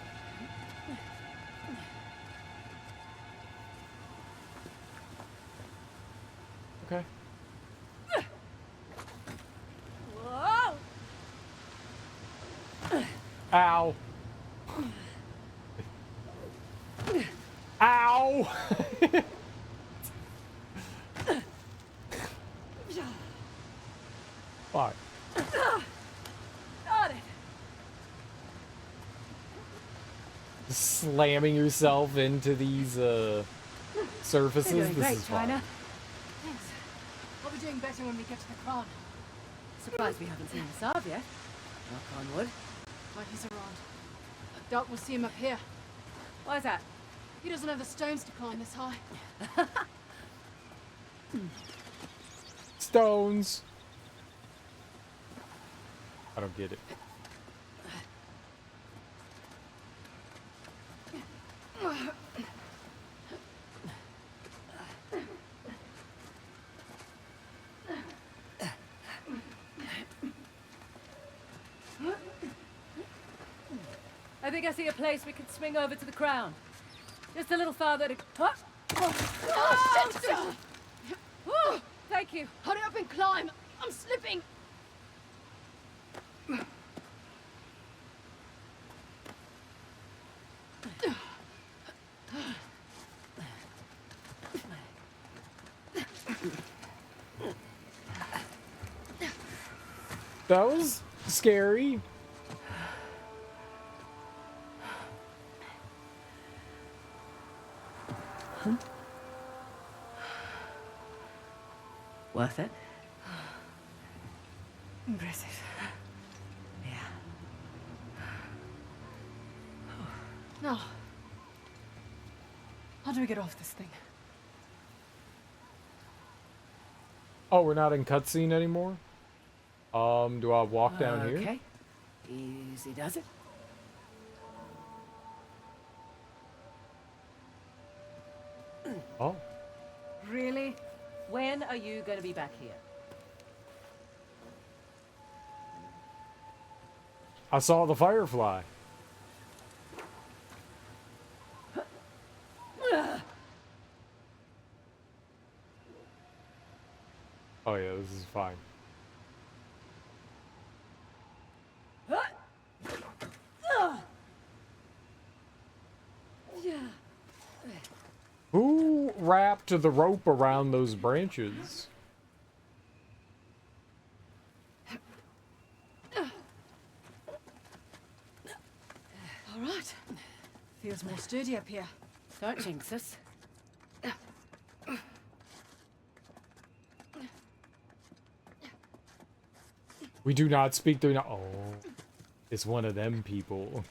Okay. Whoa! Ow. Ow! Fuck. Got it. Slamming yourself into these surfaces. You're doing This great, is fun. China. Thanks. I'll be doing better when we get to the crown. Surprised we haven't seen Sav yet. Knock on wood. But he's around. I doubt we'll see him up here. Why is that? He doesn't have the stones to climb this high. Stones. I don't get it. I think I see a place we could swing over to the crown. Just a little farther to... Huh? Oh, shit! Woo! Thank you. Hurry up and climb! I'm slipping! That was scary. Worth it? Impressive. Yeah. No. How do we get off this thing? Oh, we're not in cutscene anymore? Do I walk down here? Okay. Easy does it. Oh. Really? When are you going to be back here? I saw the firefly. Oh yeah, this is fine. Who wrapped the rope around those branches? All right. Feels more sturdy up here. Don't jinx us. We do not speak their Oh, it's one of them people.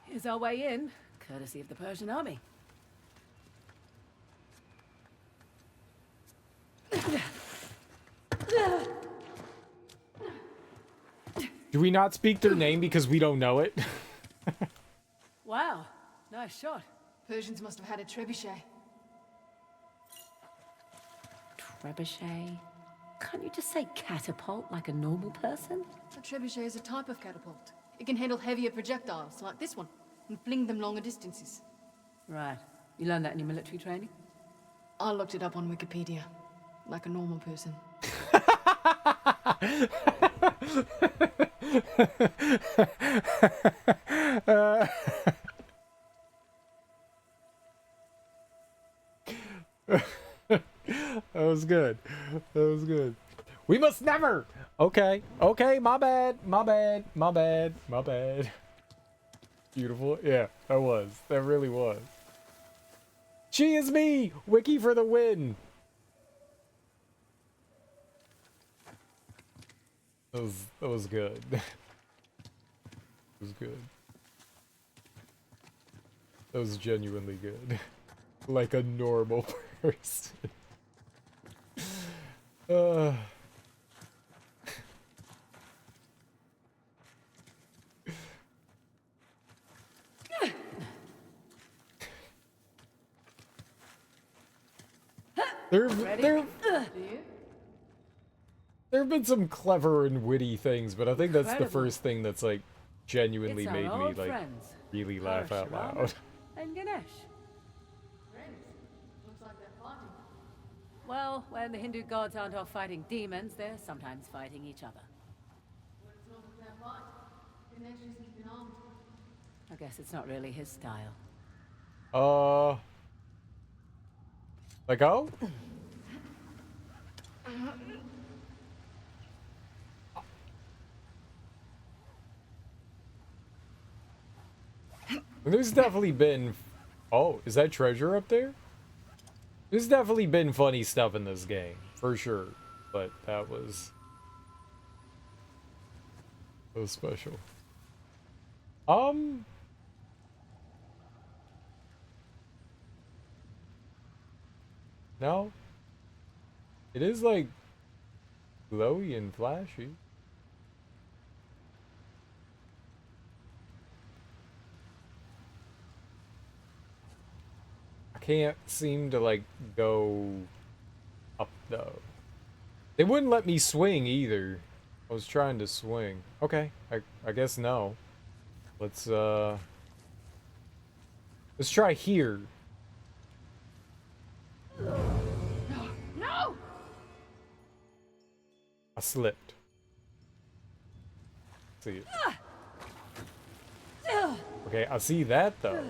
Here's our way in, courtesy of the Persian army. Do we not speak their name because we don't know it? Wow, nice shot. Persians must have had a trebuchet. Trebuchet? Can't you just say catapult like a normal person? A trebuchet is a type of catapult. It can handle heavier projectiles, like this one, and fling them longer distances. Right. You learned that in your military training? I looked it up on Wikipedia, like a normal person. That was good. That was good. We must never. Okay. Okay. My bad. My bad. My bad. My bad. Beautiful. Yeah, that was. That really was. She is me. Wiki for the win. That was good. That was good. That was genuinely good. Like a normal person. There have been some clever and witty things, but I think that's the first thing that's like genuinely It's our made me old like friends, really laugh out Parashurama loud. and Ganesh. Looks like they're fighting. Well, when the Hindu gods aren't off fighting demons, they're sometimes fighting each other. When it's not a fair fight, Ganesh isn't been armed. I guess it's not really his style. Like, oh? There's definitely been... Oh, is that treasure up there? There's definitely been funny stuff in this game, for sure. But that was special. No. It is like glowy and flashy. I can't seem to like go up though. They wouldn't let me swing either. I was trying to swing. Okay, I guess no. Let's try here. No! I slipped. See it. Okay, I see that though.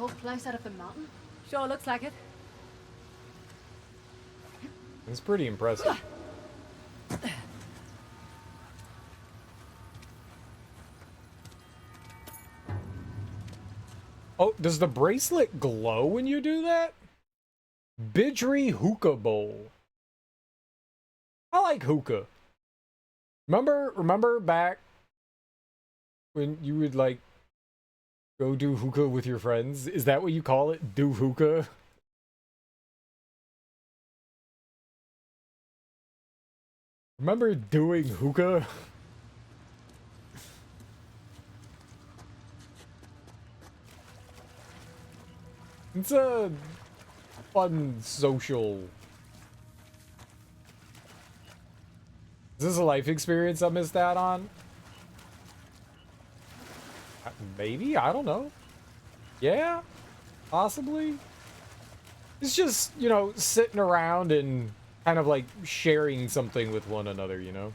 whole place out of the mountain? Sure looks like it. It's pretty impressive. Oh, does the bracelet glow when you do that? Bidri hookah bowl. I like hookah. Remember back when you would like go do hookah with your friends? Is that what you call it? Do hookah? Remember doing hookah? It's a fun social... Is this a life experience I missed out on? Maybe? I don't know. Yeah? Possibly? It's just, you know, sitting around and kind of like sharing something with one another, you know?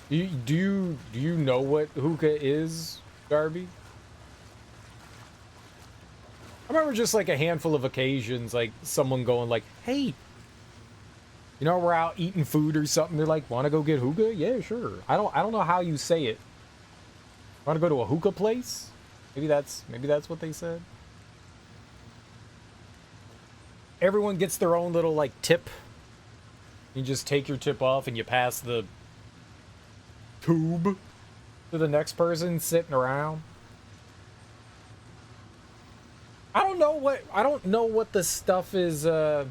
Do you know what hookah is, Darby? I remember just like a handful of occasions, like someone going like, "Hey, you know, we're out eating food or something." They're like, "Want to go get hookah?" Yeah, sure. I don't know how you say it. Want to go to a hookah place? Maybe that's what they said. Everyone gets their own little like tip. You just take your tip off and you pass the tube to the next person sitting around. I don't know what the stuff is. Yeah,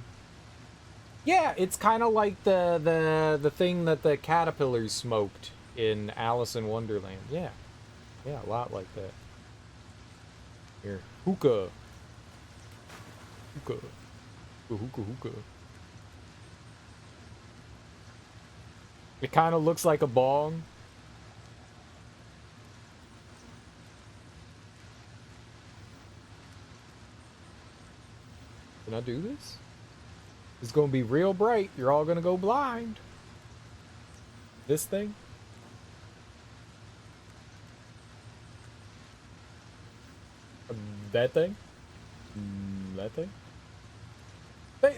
it's kind of like the thing that the caterpillars smoked in Alice in Wonderland. Yeah, a lot like that. Here, hookah. It kind of looks like a bong. Can I do this? It's gonna be real bright. You're all gonna go blind. This thing? That thing? That thing?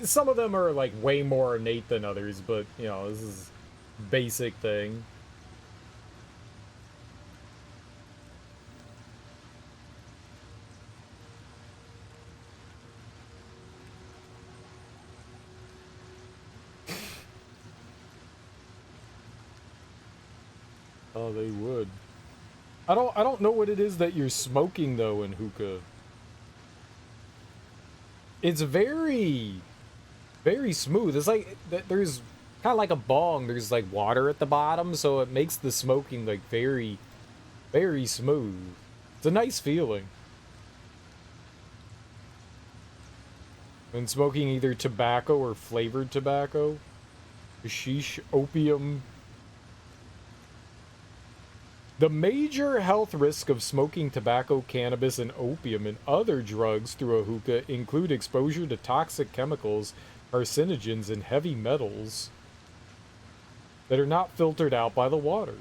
Some of them are like way more innate than others, but you know, this is basic thing. Oh, they would. I don't know what it is that you're smoking though in hookah. It's very smooth. It's like there's kind of like a bong. There's like water at the bottom, so it makes the smoking like very smooth. It's a nice feeling. When smoking either tobacco or flavored tobacco, hashish, opium. The major health risks of smoking tobacco, cannabis, and opium and other drugs through a hookah include exposure to toxic chemicals, carcinogens, and heavy metals that are not filtered out by the water,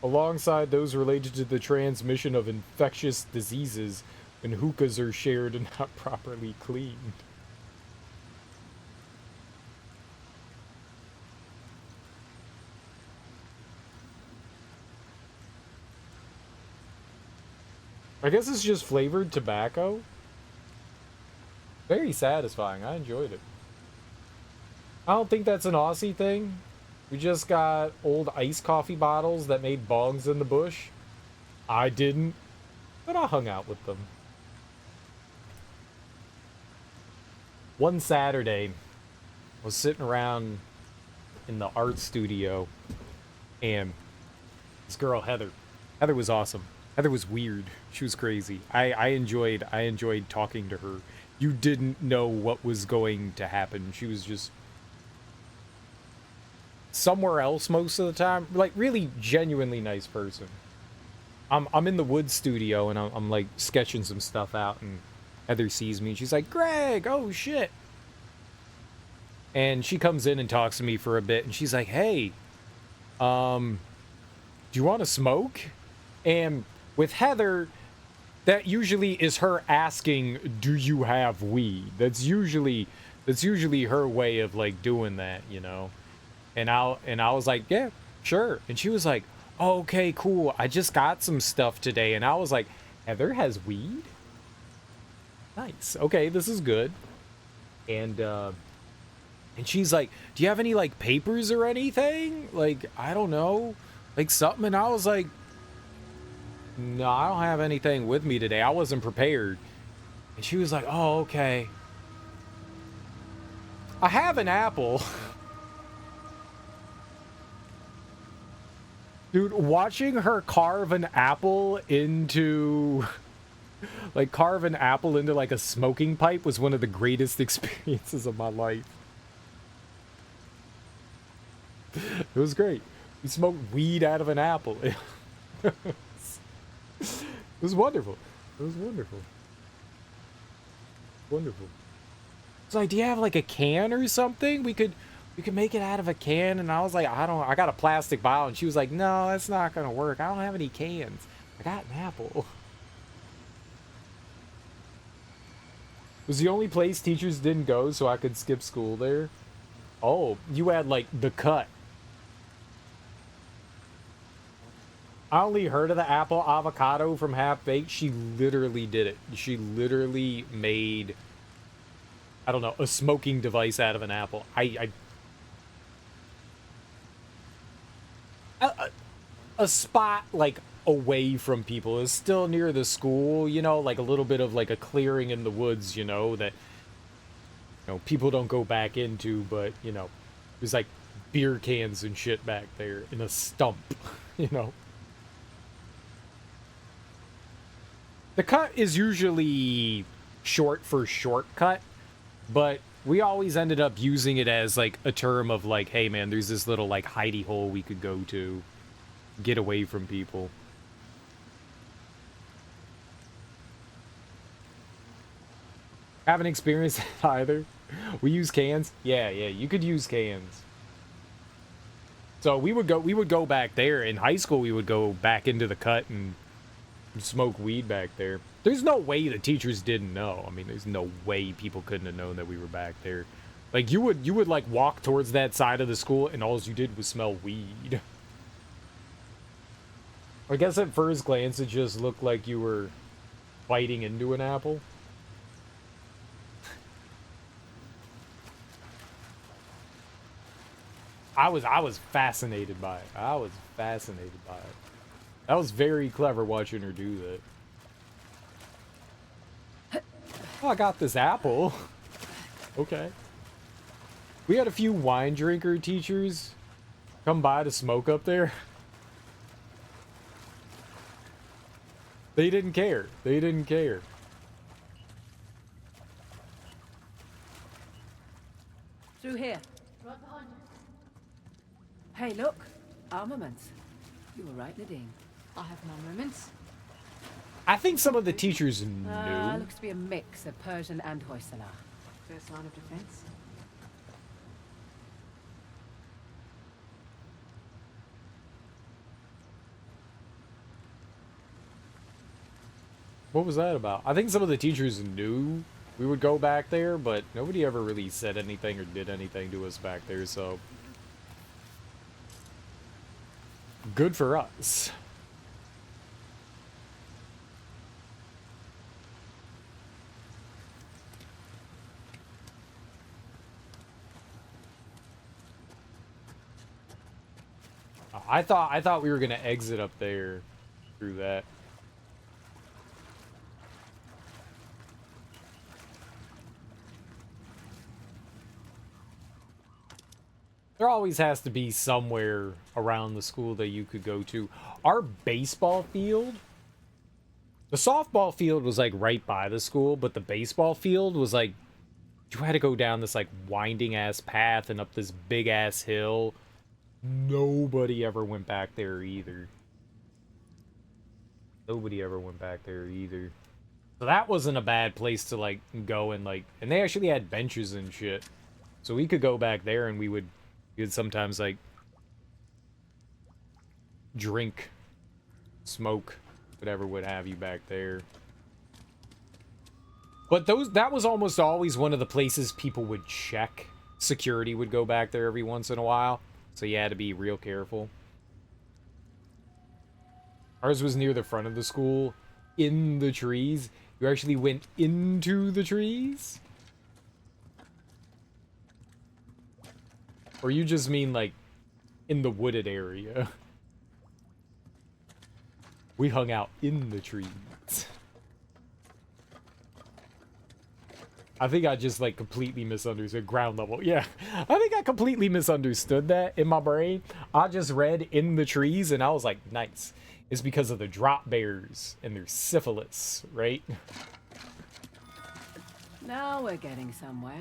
alongside those related to the transmission of infectious diseases when hookahs are shared and not properly cleaned. I guess it's just flavored tobacco. Very satisfying. I enjoyed it. I don't think that's an Aussie thing. We just got old iced coffee bottles that made bongs in the bush. I didn't, but I hung out with them. One Saturday, I was sitting around in the art studio, and this girl, Heather was awesome. Heather was weird. She was crazy. I enjoyed talking to her. You didn't know what was going to happen. She was just somewhere else most of the time. Like, really genuinely nice person. I'm in the wood studio, and I'm like sketching some stuff out, and Heather sees me, and she's like, "Greg, oh shit." And she comes in and talks to me for a bit, and she's like, "Hey, do you want to smoke? And with Heather, that usually is her asking, do you have weed? That's usually her way of like doing that, you know. And I was like, yeah, sure. And she was like, oh, okay, cool. I just got some stuff today. And I was like, Heather has weed? Nice. Okay, this is good. And she's like, do you have any like papers or anything? Like, I don't know, like something. And I was like, no, I don't have anything with me today. I wasn't prepared. And she was like, oh, okay. I have an apple. Dude, watching her carve an apple into like a smoking pipe was one of the greatest experiences of my life. It was great. We smoked weed out of an apple. It was wonderful. It was wonderful. Wonderful. It's like, do you have like a can or something? We could make it out of a can. And I was like, I got a plastic bottle. And she was like, no, that's not gonna work. I don't have any cans. I got an apple. It was the only place teachers didn't go, so I could skip school there. Oh, you had like the cut. I only heard of the apple avocado from Half Baked. She literally did it. She literally made, I don't know, a smoking device out of an apple. A spot like away from people is still near the school, you know, like a little bit of like a clearing in the woods, you know, that people don't go back into, but there's like beer cans and shit back there in a stump, you know. The cut is usually short for shortcut, but we always ended up using it as like a term of like, hey man, there's this little like hidey hole we could go to, get away from people. Haven't experienced it either. We use cans. Yeah, you could use cans. So we would go back there in high school. We would go back into the cut and smoke weed back there. There's no way the teachers didn't know. I mean, there's no way people couldn't have known that we were back there. Like you would like walk towards that side of the school and all you did was smell weed. I guess at first glance it just looked like you were biting into an apple. I was fascinated by it. I was fascinated by it. That was very clever watching her do that. Oh, I got this apple. Okay. We had a few wine drinker teachers come by to smoke up there. They didn't care. They didn't care. Through here. Right behind you. Hey, look. Armaments. You were right, Nadine. I have no moments. I think some of the teachers knew. Looks to be a mix of Persian and Hoysala. First line of defense. What was that about? I think some of the teachers knew we would go back there, but nobody ever really said anything or did anything to us back there, so good for us. I thought we were gonna exit up there through that. There always has to be somewhere around the school that you could go to. Our baseball field, the softball field was like right by the school, but the baseball field was like, you had to go down this like winding ass path and up this big ass hill. Nobody ever went back there either. Nobody ever went back there either. So that wasn't a bad place to like go and like, and they actually had benches and shit. So we could go back there and we would sometimes like drink, smoke, whatever would have you back there. But that was almost always one of the places people would check. Security would go back there every once in a while, so you had to be real careful. Ours was near the front of the school, in the trees. You actually went into the trees? Or you just mean, like, in the wooded area? We hung out in the trees. I think I just, like, completely misunderstood. Ground level. Yeah, I think I completely misunderstood that in my brain. I just read in the trees, and I was like, nice. It's because of the drop bears and their syphilis, right? Now we're getting somewhere.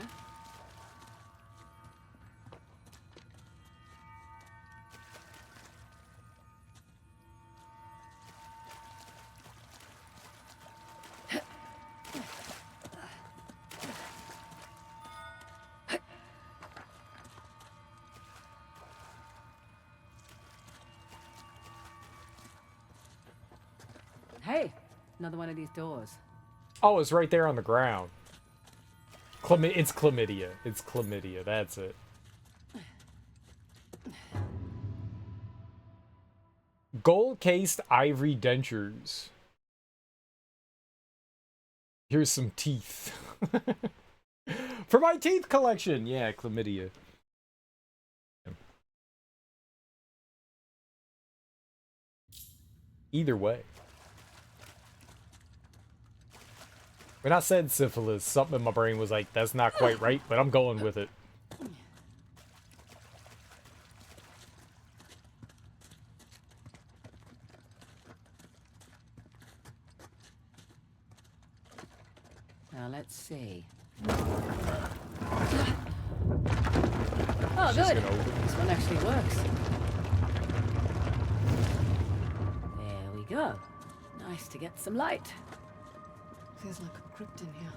Hey, another one of these doors. Oh, it's right there on the ground. It's chlamydia. It's chlamydia. That's it. Gold-cased ivory dentures. Here's some teeth. For my teeth collection! Yeah, chlamydia. Either way. When I said syphilis, something in my brain was like, that's not quite right, but I'm going with it. Now let's see. Oh, good. This one actually works. There we go. Nice to get some light. Feels like a crypt in here.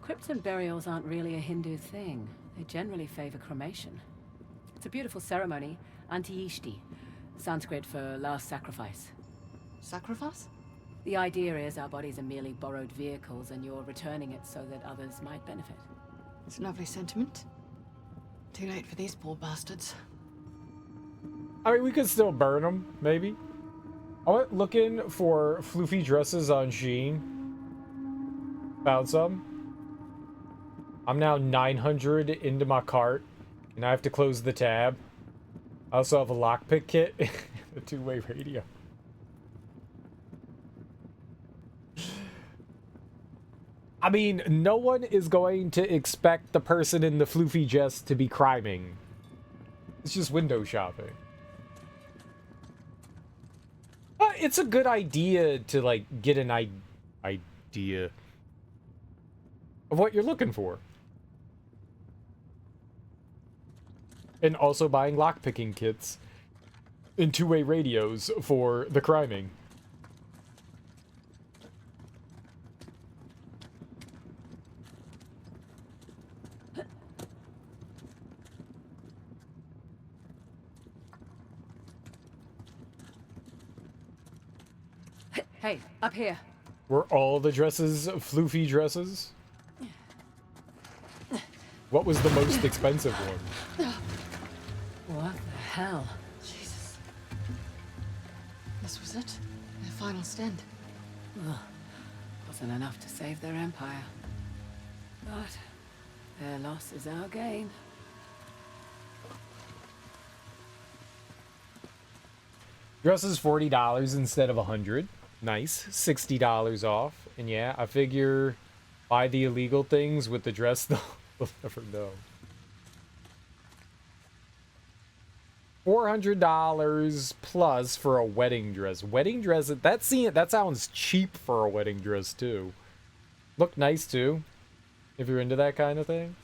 Crypts and burials aren't really a Hindu thing. They generally favor cremation. It's a beautiful ceremony, Anti-Ishti, Sanskrit for last sacrifice. Sacrifice? The idea is our bodies are merely borrowed vehicles and you're returning it so that others might benefit. It's a lovely sentiment. Too late for these poor bastards. I mean, we could still burn them, maybe. I went looking for floofy dresses on Shein. Found some. I'm now 900 into my cart, and I have to close the tab. I also have a lockpick kit, a two-way radio. I mean, no one is going to expect the person in the floofy dress to be criming. It's just window shopping. It's a good idea to, like, get an idea of what you're looking for. And also buying lockpicking kits and two-way radios for the criming. Hey, up here. Were all the dresses floofy dresses? What was the most expensive one? What the hell? Jesus. This was it? Their final stand. Ugh. Wasn't enough to save their empire. But their loss is our gain. Dresses $40 instead of $100. Nice. $60 off. And yeah, I figure buy the illegal things with the dress, they'll never know. $400 plus for a wedding dress. Wedding dress, that sounds cheap for a wedding dress too. Look nice too, if you're into that kind of thing.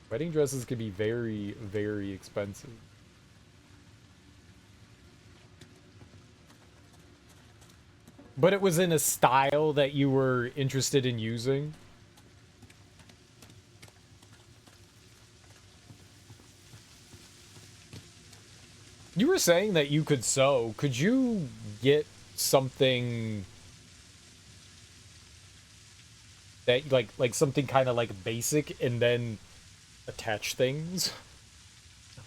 Wedding dresses can be very, very expensive. But it was in a style that you were interested in using. You were saying that you could sew. Could you get something that like something kind of like basic and then attach things?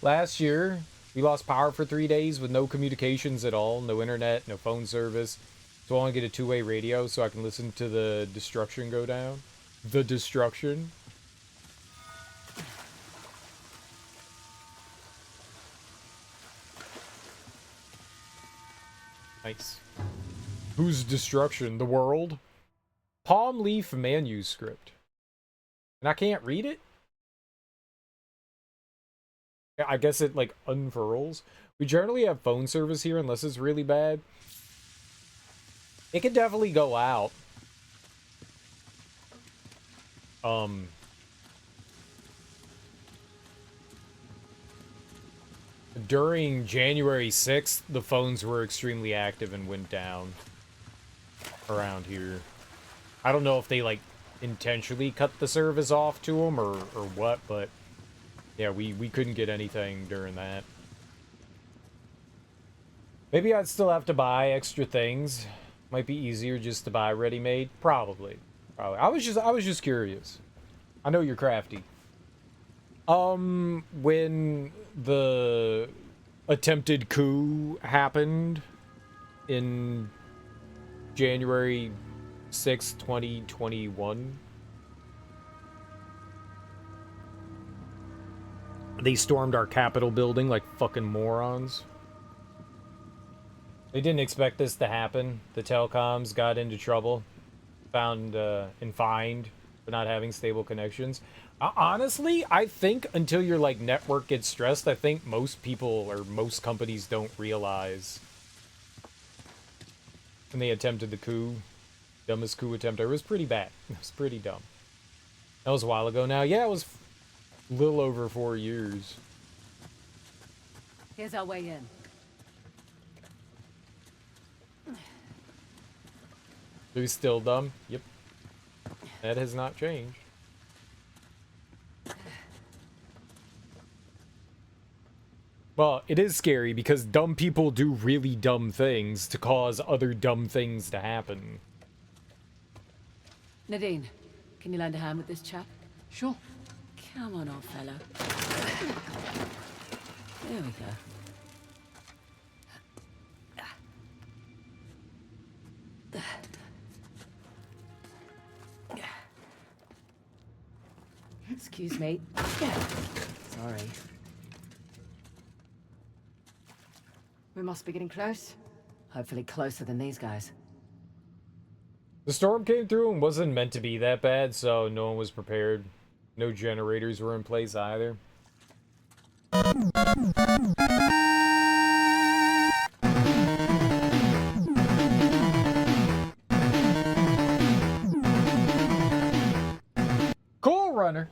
Last year, we lost power for 3 days with no communications at all, no internet, no phone service. So I want to get a two-way radio so I can listen to the destruction go down. The destruction. Nice. Whose destruction? The world? Palm leaf manuscript. And I can't read it? I guess it, like, unfurls. We generally have phone service here unless it's really bad. It could definitely go out. During January 6th, the phones were extremely active and went down around here. I don't know if they, like, intentionally cut the service off to them or what, but yeah, we couldn't get anything during that. Maybe I'd still have to buy extra things. Might be easier just to buy ready-made. Probably. I was just curious. I know you're crafty. When the attempted coup happened in January 6th, 2021, they stormed our Capitol building like fucking morons. They didn't expect this to happen. The telecoms got into trouble, found and fined for not having stable connections. Honestly, I think until your like network gets stressed, I think most people or most companies don't realize when they attempted the coup. Dumbest coup attempt ever. It was pretty bad. It was pretty dumb. That was a while ago now. Yeah, it was a little over 4 years. Here's our way in. Are you still dumb? Yep. That has not changed. Well, it is scary because dumb people do really dumb things to cause other dumb things to happen. Nadine, can you lend a hand with this chap? Sure. Come on, old fellow. There we go. Excuse me. Sorry. We must be getting close. Hopefully closer than these guys. The storm came through and wasn't meant to be that bad, so no one was prepared. No generators were in place either. Cool, Runner.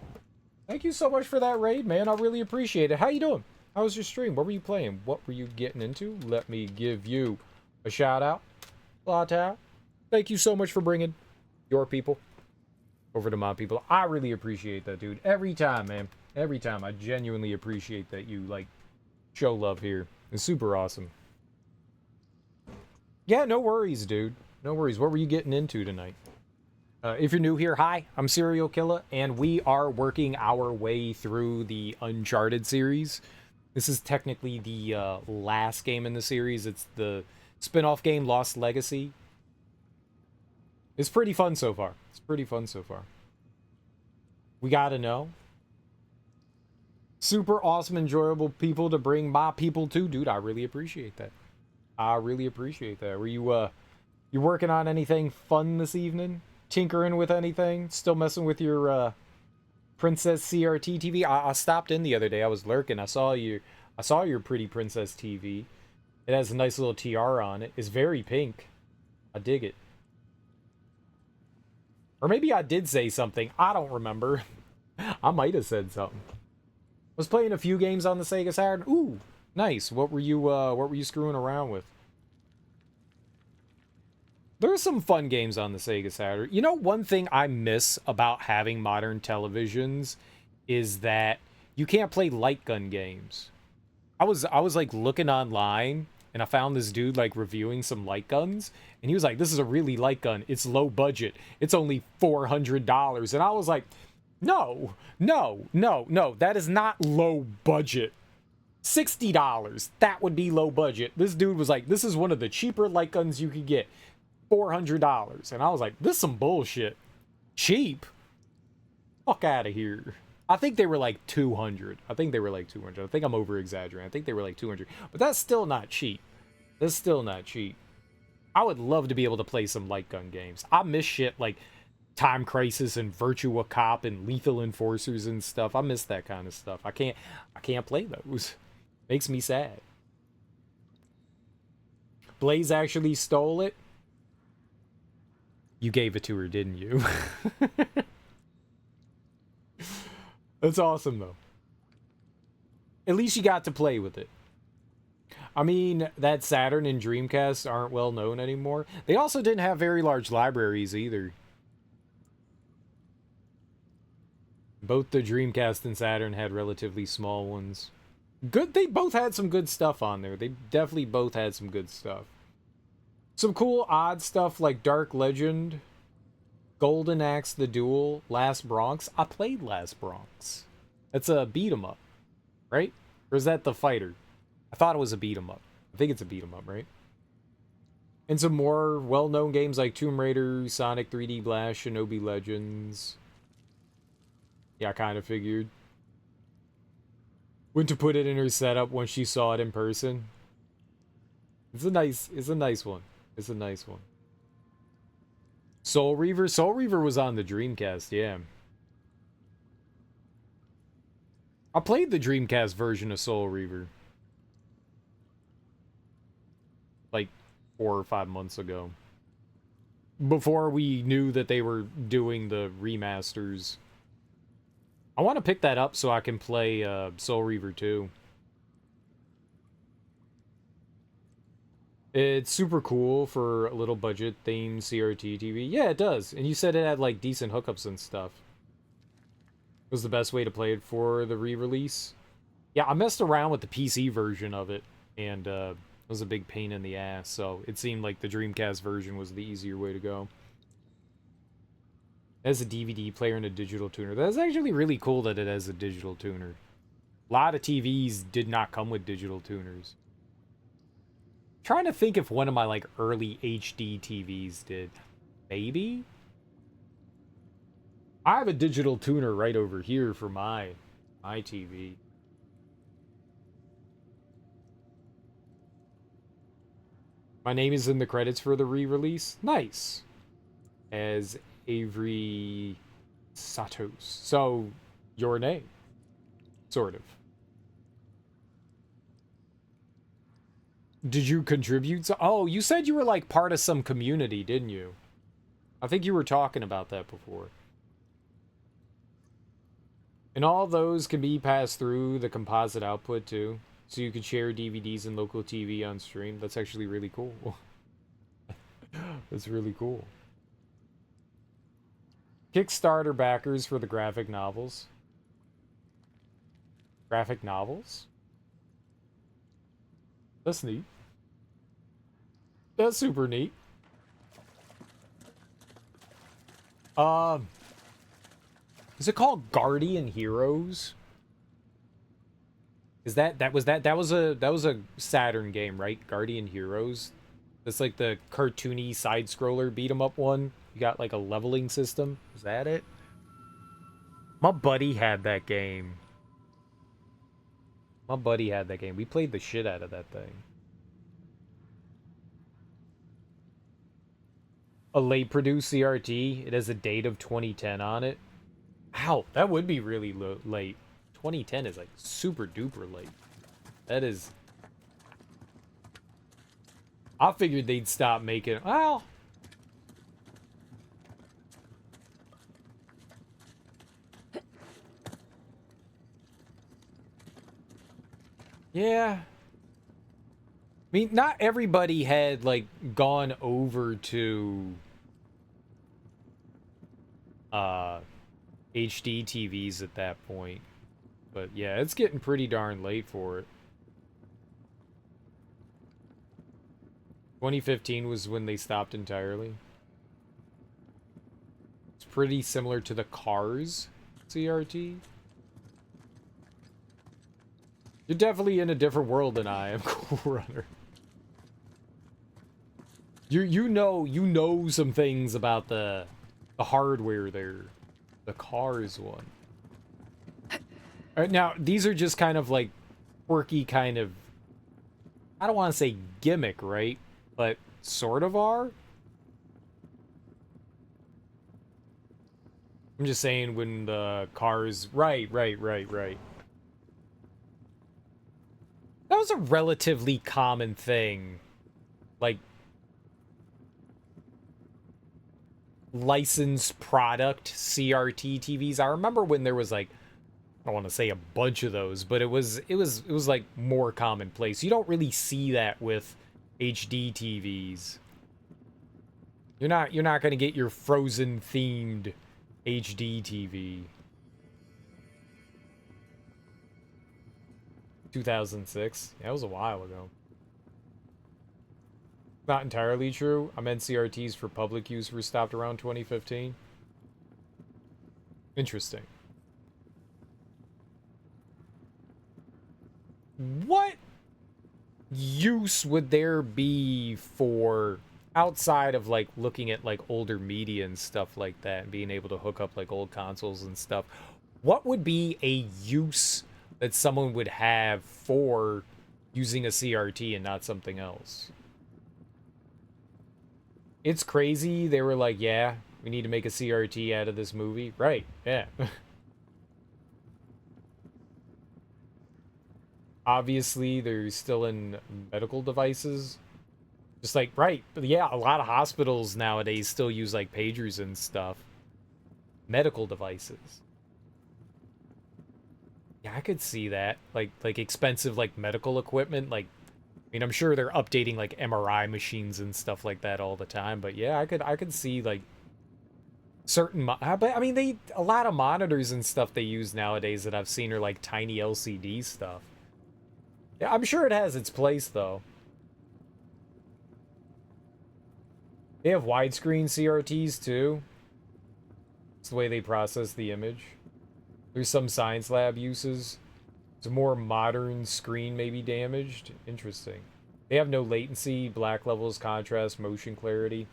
Thank you so much for that raid, man. I really appreciate it. How you doing? How was your stream? What were you playing? What were you getting into? Let me give you a shout out. Lata. Thank you so much for bringing your people over to my people. I really appreciate that, dude. Every time, man. Every time. I genuinely appreciate that you, like, show love here. It's super awesome. Yeah, no worries, dude. No worries. What were you getting into tonight? If you're new here, hi, I'm Serial Killer, and we are working our way through the Uncharted series. This is technically the last game in the series. It's the spin-off game, Lost Legacy. It's pretty fun so far. It's pretty fun so far. We gotta know. Super awesome, enjoyable people to bring my people to, dude. I really appreciate that. I really appreciate that. Were you, you working on anything fun this evening? Tinkering with anything? Still messing with your, Princess CRT TV? I stopped in the other day. I was lurking. I saw your pretty Princess TV. It has a nice little tiara on it. It's very pink. I dig it. Or maybe I did say something. I don't remember. I might have said something. Was playing a few games on the Sega Saturn. Ooh, nice. What were you screwing around with? There are some fun games on the Sega Saturn. You know, one thing I miss about having modern televisions is that you can't play light gun games. I was like looking online and I found this dude like reviewing some light guns and he was like, this is a really light gun. It's low budget. It's only $400. And I was like, no, no, no, no, that is not low budget. $60. That would be low budget. This dude was like, this is one of the cheaper light guns you could get. $400. And I was like, this is some bullshit. Cheap? Fuck out of here. I think they were like 200. I think I'm over exaggerating. I think they were like 200. But that's still not cheap. That's still not cheap. I would love to be able to play some light gun games. I miss shit like Time Crisis and Virtua Cop and Lethal Enforcers and stuff. I miss that kind of stuff. I can't play those. Makes me sad. Blaze actually stole it. You gave it to her, didn't you? That's awesome, though. At least you got to play with it. I mean, that Saturn and Dreamcast aren't well known anymore. They also didn't have very large libraries either. Both the Dreamcast and Saturn had relatively small ones. Good, they both had some good stuff on there. They definitely both had some good stuff. Some cool odd stuff like Dark Legend, Golden Axe the Duel, Last Bronx. I played Last Bronx. That's a beat 'em up, right? Or is that the fighter? I thought it was a beat 'em up. I think it's a beat 'em up, right? And some more well-known games like Tomb Raider, Sonic 3D Blast, Shinobi Legends. Yeah, I kind of figured. Went to put it in her setup when she saw it in person. It's a nice one. It's a nice one. Soul Reaver? Soul Reaver was on the Dreamcast, yeah. I played the Dreamcast version of Soul Reaver. Like 4 or 5 months ago. Before we knew that they were doing the remasters. I want to pick that up so I can play Soul Reaver 2. It's super cool for a little budget themed CRT TV. Yeah, it does. And you said it had like decent hookups and stuff. It was the best way to play it for the re-release. Yeah, I messed around with the PC version of it, and it was a big pain in the ass, so it seemed like the Dreamcast version was the easier way to go. It has a DVD player and a digital tuner. That's actually really cool that it has a digital tuner. A lot of TVs did not come with digital tuners. Trying to think if one of my like early HD TVs did. Maybe? I have a digital tuner right over here for my TV. My name is in the credits for the re-release. Nice. As Avery Satos. So, your name. Sort of. Did you contribute to... Oh, you said you were like part of some community, didn't you? I think you were talking about that before. And all those can be passed through the composite output too. So you could share DVDs and local TV on stream. That's actually really cool. That's really cool. Kickstarter backers for the graphic novels. Graphic novels? That's neat. That's super neat. Is it called Guardian Heroes? Is that was a Saturn game, right? Guardian Heroes. That's like the cartoony side scroller beat 'em up one. You got like a leveling system. Is that it? My buddy had that game. We played the shit out of that thing. A late produced CRT. It has a date of 2010 on it. Ow, that would be really late. 2010 is like super duper late. That is... I figured they'd stop making... Well... Yeah. I mean, not everybody had, like, gone over to... HD TVs at that point. But yeah, it's getting pretty darn late for it. 2015 was when they stopped entirely. It's pretty similar to the Cars CRT. You're definitely in a different world than I am, Cool Runner. You know some things about the hardware there. The Cars one. Alright, now, these are just kind of like quirky kind of, I don't want to say gimmick, right? But sort of are. I'm just saying when the Cars, right. That was a relatively common thing. Like, licensed product CRT TVs. I remember when there was like, I don't want to say a bunch of those, but it was like more commonplace. You don't really see that with HD TVs. You're not going to get your Frozen themed HD TV. 2006. Yeah, that was a while ago. Not entirely true. I meant CRTs for public use were stopped around 2015. Interesting. What use would there be for, outside of like looking at like older media and stuff like that and being able to hook up like old consoles and stuff, what would be a use that someone would have for using a CRT and not something else? It's crazy. They were like, yeah, we need to make a CRT out of this movie. Right, yeah. Obviously, they're still in medical devices. Just like, right, but yeah, a lot of hospitals nowadays still use like pagers and stuff. Medical devices. Yeah, I could see that. Like expensive like medical equipment. Like, I mean, I'm sure they're updating like MRI machines and stuff like that all the time. But yeah, I could see like certain. But I mean, a lot of monitors and stuff they use nowadays that I've seen are like tiny LCD stuff. Yeah, I'm sure it has its place, though. They have widescreen CRTs, too. It's the way they process the image. There's some science lab uses. It's a more modern screen may be damaged. Interesting. They have no latency, black levels, contrast, motion clarity.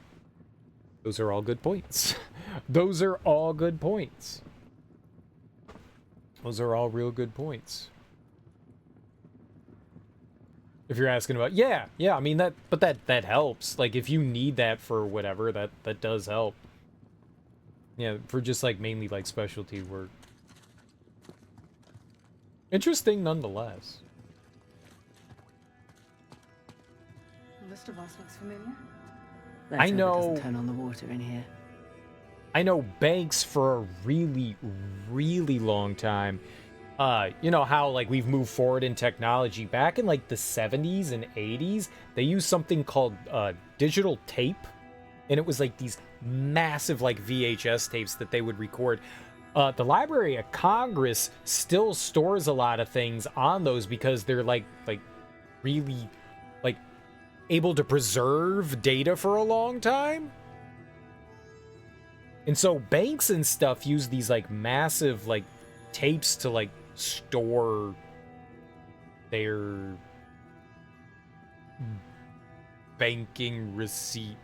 Those are all good points. Those are all good points. Those are all real good points. If you're asking about, yeah, I mean that helps. Like if you need that for whatever, that does help. Yeah, for just like mainly like specialty work. Interesting nonetheless. This device looks familiar. Let's I know. Hope it doesn't turn on the water in here. I know banks for a really, really long time. You know how like we've moved forward in technology. Back in like the 70s and 80s, they used something called digital tape, and it was like these massive like VHS tapes that they would record. The Library of Congress still stores a lot of things on those because they're like really like able to preserve data for a long time. And so banks and stuff use these like massive like tapes to like store their banking receipt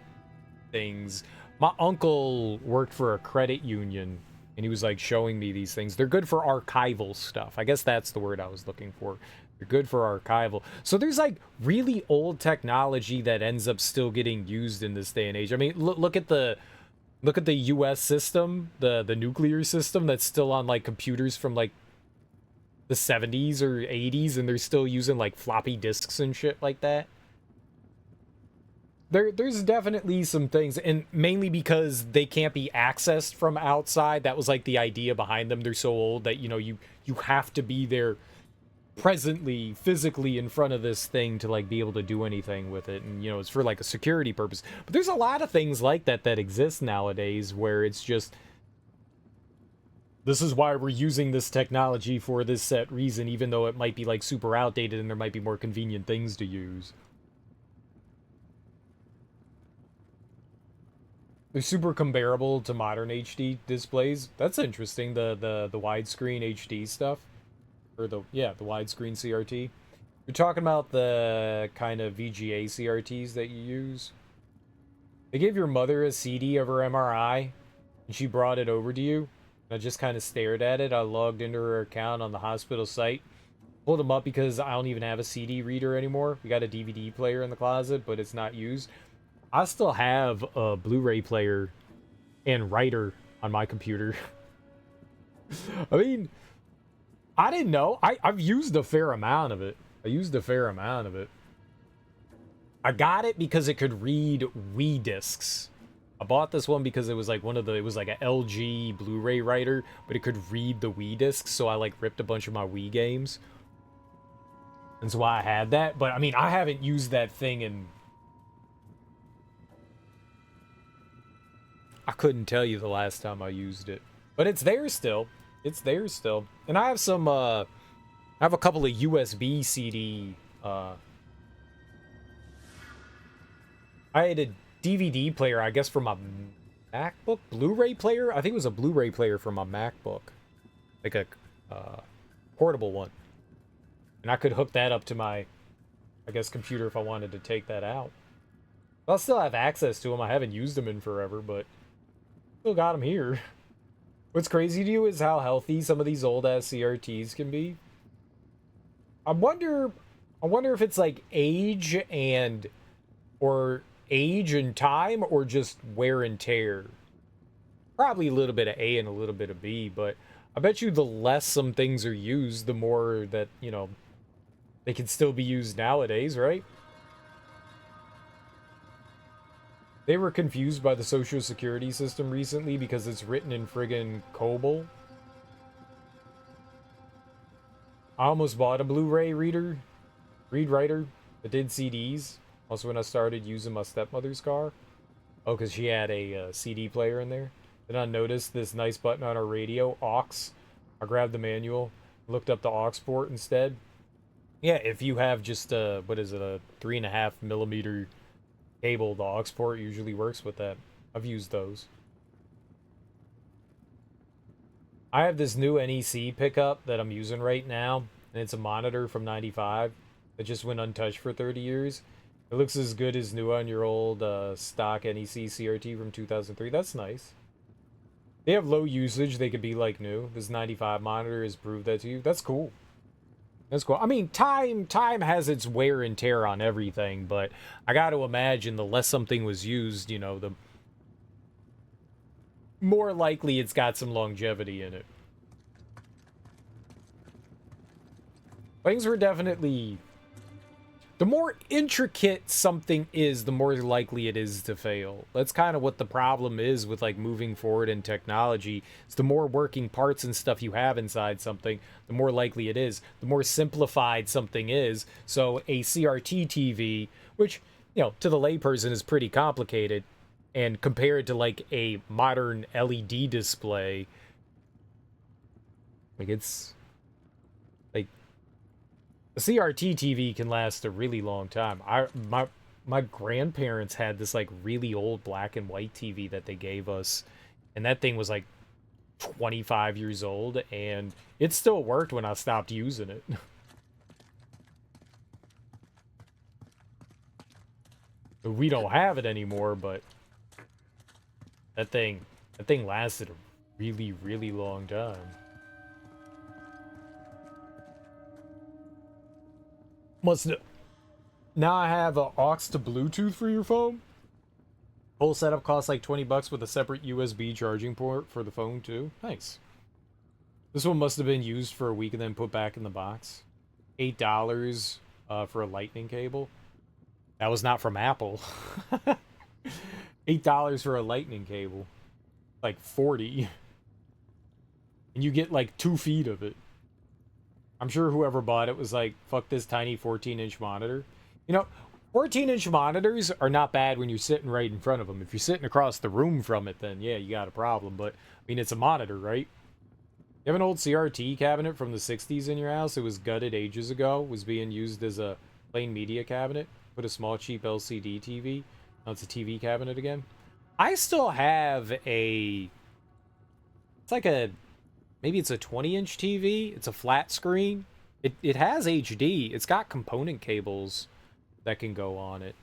things. My uncle worked for a credit union and he was like showing me these things. They're good for archival stuff. I guess that's the word I was looking for. They're good for archival. So there's like really old technology that ends up still getting used in this day and age. I mean, look at the US system, the nuclear system that's still on like computers from like the 70s or 80s, and they're still using like floppy disks and shit like that. There's definitely some things, and mainly because they can't be accessed from outside. That was like the idea behind them. They're so old that, you know, you have to be there presently, physically in front of this thing to like be able to do anything with it. And, you know, it's for like a security purpose. But there's a lot of things like that exist nowadays where it's just, this is why we're using this technology for this set reason, even though it might be like super outdated and there might be more convenient things to use. they're super comparable to modern HD displays. That's interesting. The widescreen HD stuff, or the widescreen CRT. You're talking about the kind of VGA CRTs that you use. They gave your mother a CD of her MRI, and she brought it over to you. And I just kind of stared at it. I logged into her account on the hospital site. Pulled them up because I don't even have a CD reader anymore. We got a DVD player in the closet, but it's not used. I still have a Blu-ray player and writer on my computer. I mean, I didn't know. I've used a fair amount of it. I got it because it could read Wii discs. I bought this one because it was like it was like an LG Blu-ray writer, but it could read the Wii discs, so I like ripped a bunch of my Wii games. And so I had that, but I mean, I haven't used that thing in... I couldn't tell you the last time I used it. But it's there still. And I have some, I have a couple of USB CD, I had a DVD player, I guess, from my MacBook? Blu-ray player? I think it was a Blu-ray player from my MacBook. Like a, portable one. And I could hook that up to my, I guess, computer if I wanted to take that out. I'll still have access to them. I haven't used them in forever, but still got them here. What's crazy to you is how healthy some of these old-ass CRTs can be. I wonder if it's like age and time, or just wear and tear. Probably a little bit of A and a little bit of B, but I bet you the less some things are used, the more that, you know, they can still be used nowadays, right? They were confused by the Social Security system recently because it's written in friggin' COBOL. I almost bought a Blu-ray read writer that did CDs. Also when I started using my stepmother's car. Oh, because she had a CD player in there. Then I noticed this nice button on her radio, aux. I grabbed the manual, looked up the aux port instead. Yeah, if you have just a 3.5 millimeter cable, the aux port usually works with that. I've used those. I have this new NEC pickup that I'm using right now, and it's a monitor from '95 that just went untouched for 30 years. It looks as good as new on your old stock NEC CRT from 2003. That's nice. They have low usage. They could be like new. This 95 monitor has proved that to you. That's cool. That's cool. I mean, time has its wear and tear on everything, but I got to imagine the less something was used, you know, the more likely it's got some longevity in it. Things were definitely... The more intricate something is, the more likely it is to fail. That's kind of what the problem is with, like, moving forward in technology. It's the more working parts and stuff you have inside something, the more likely it is. The more simplified something is. So a CRT TV, which, you know, to the layperson is pretty complicated, and compared to, like, a modern LED display, like, it's... A CRT TV can last a really long time. My grandparents had this like really old black and white TV that they gave us, and that thing was like 25 years old, and it still worked when I stopped using it. We don't have it anymore, but that thing lasted a really, really long time. Now I have a aux to Bluetooth for your phone. Whole setup costs like 20 bucks with a separate USB charging port for the phone too. Nice. This one must have been used for a week and then put back in the box. $8 for a lightning cable. That was not from Apple. $8 for a lightning cable. Like 40. And you get like 2 feet of it. I'm sure whoever bought it was like, fuck this tiny 14-inch monitor. You know, 14-inch monitors are not bad when you're sitting right in front of them. If you're sitting across the room from it, then yeah, you got a problem. But, I mean, it's a monitor, right? You have an old CRT cabinet from the 60s in your house? It was gutted ages ago. Was being used as a plain media cabinet. Put a small, cheap LCD TV. Now it's a TV cabinet again. I still have a... It's like a... Maybe it's a 20-inch TV. It's a flat screen. It has HD. It's got component cables that can go on it.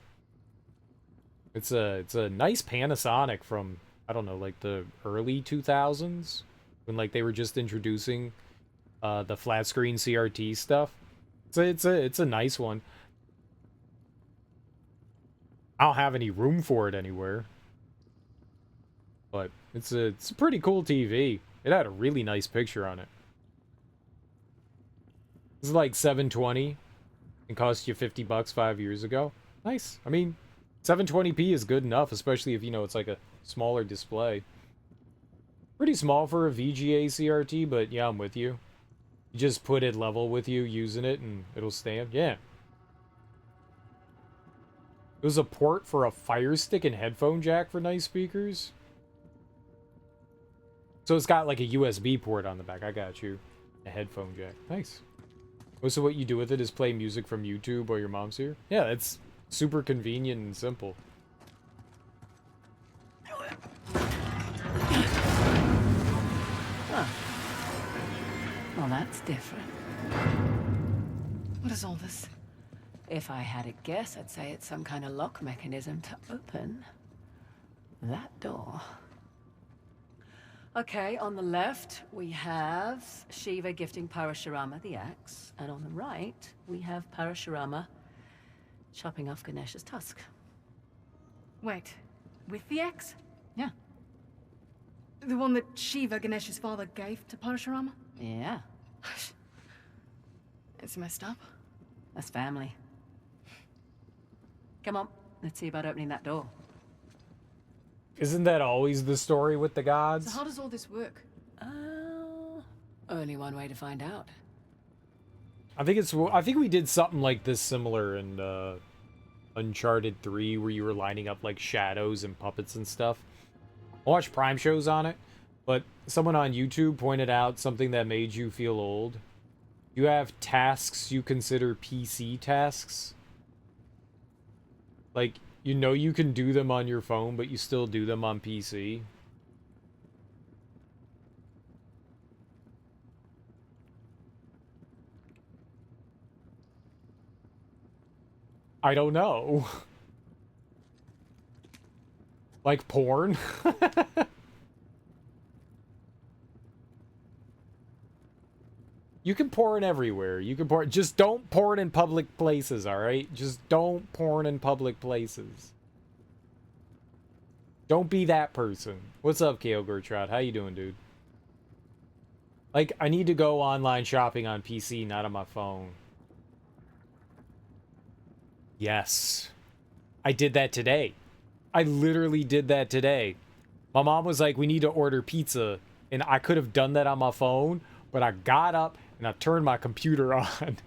It's a nice Panasonic from, I don't know, like the early 2000s when like they were just introducing the flat screen CRT stuff. It's a nice one. I don't have any room for it anywhere. But it's a pretty cool TV. It had a really nice picture on it. This is like 720 and cost you $50 5 years ago. Nice. I mean, 720p is good enough, especially if, you know, it's like a smaller display. Pretty small for a VGA CRT, but yeah, I'm with you. You just put it level with you using it and it'll stand. Yeah. It was a port for a Fire Stick and headphone jack for nice speakers. So it's got like a USB port on the back. I got you. A headphone jack. Nice. So what you do with it is play music from YouTube while your mom's here? Yeah, it's super convenient and simple. Huh. Well, that's different. What is all this? If I had a guess, I'd say it's some kind of lock mechanism to open that door. Okay, on the left, we have Shiva gifting Parashurama the axe, and on the right, we have Parashurama chopping off Ganesh's tusk. Wait, with the axe? Yeah. The one that Shiva, Ganesh's father, gave to Parashurama? Yeah, It's messed up. that's family. Come on, let's see about opening that door. Isn't that always the story with the gods? So how does all this work? Only one way to find out. I think we did something like this similar in Uncharted 3 where you were lining up like shadows and puppets and stuff. I watched Prime shows on it, but someone on YouTube pointed out something that made you feel old. You have tasks you consider PC tasks. Like, you know you can do them on your phone, but you still do them on PC. I don't know. Like porn? You can porn everywhere. You can porn. Just don't porn in public places, alright? Just don't porn in public places. Don't be that person. What's up, KO Gertrude? How you doing, dude? Like, I need to go online shopping on PC, not on my phone. Yes. I did that today. I literally did that today. My mom was like, we need to order pizza. And I could have done that on my phone, but I got up and I turned my computer on.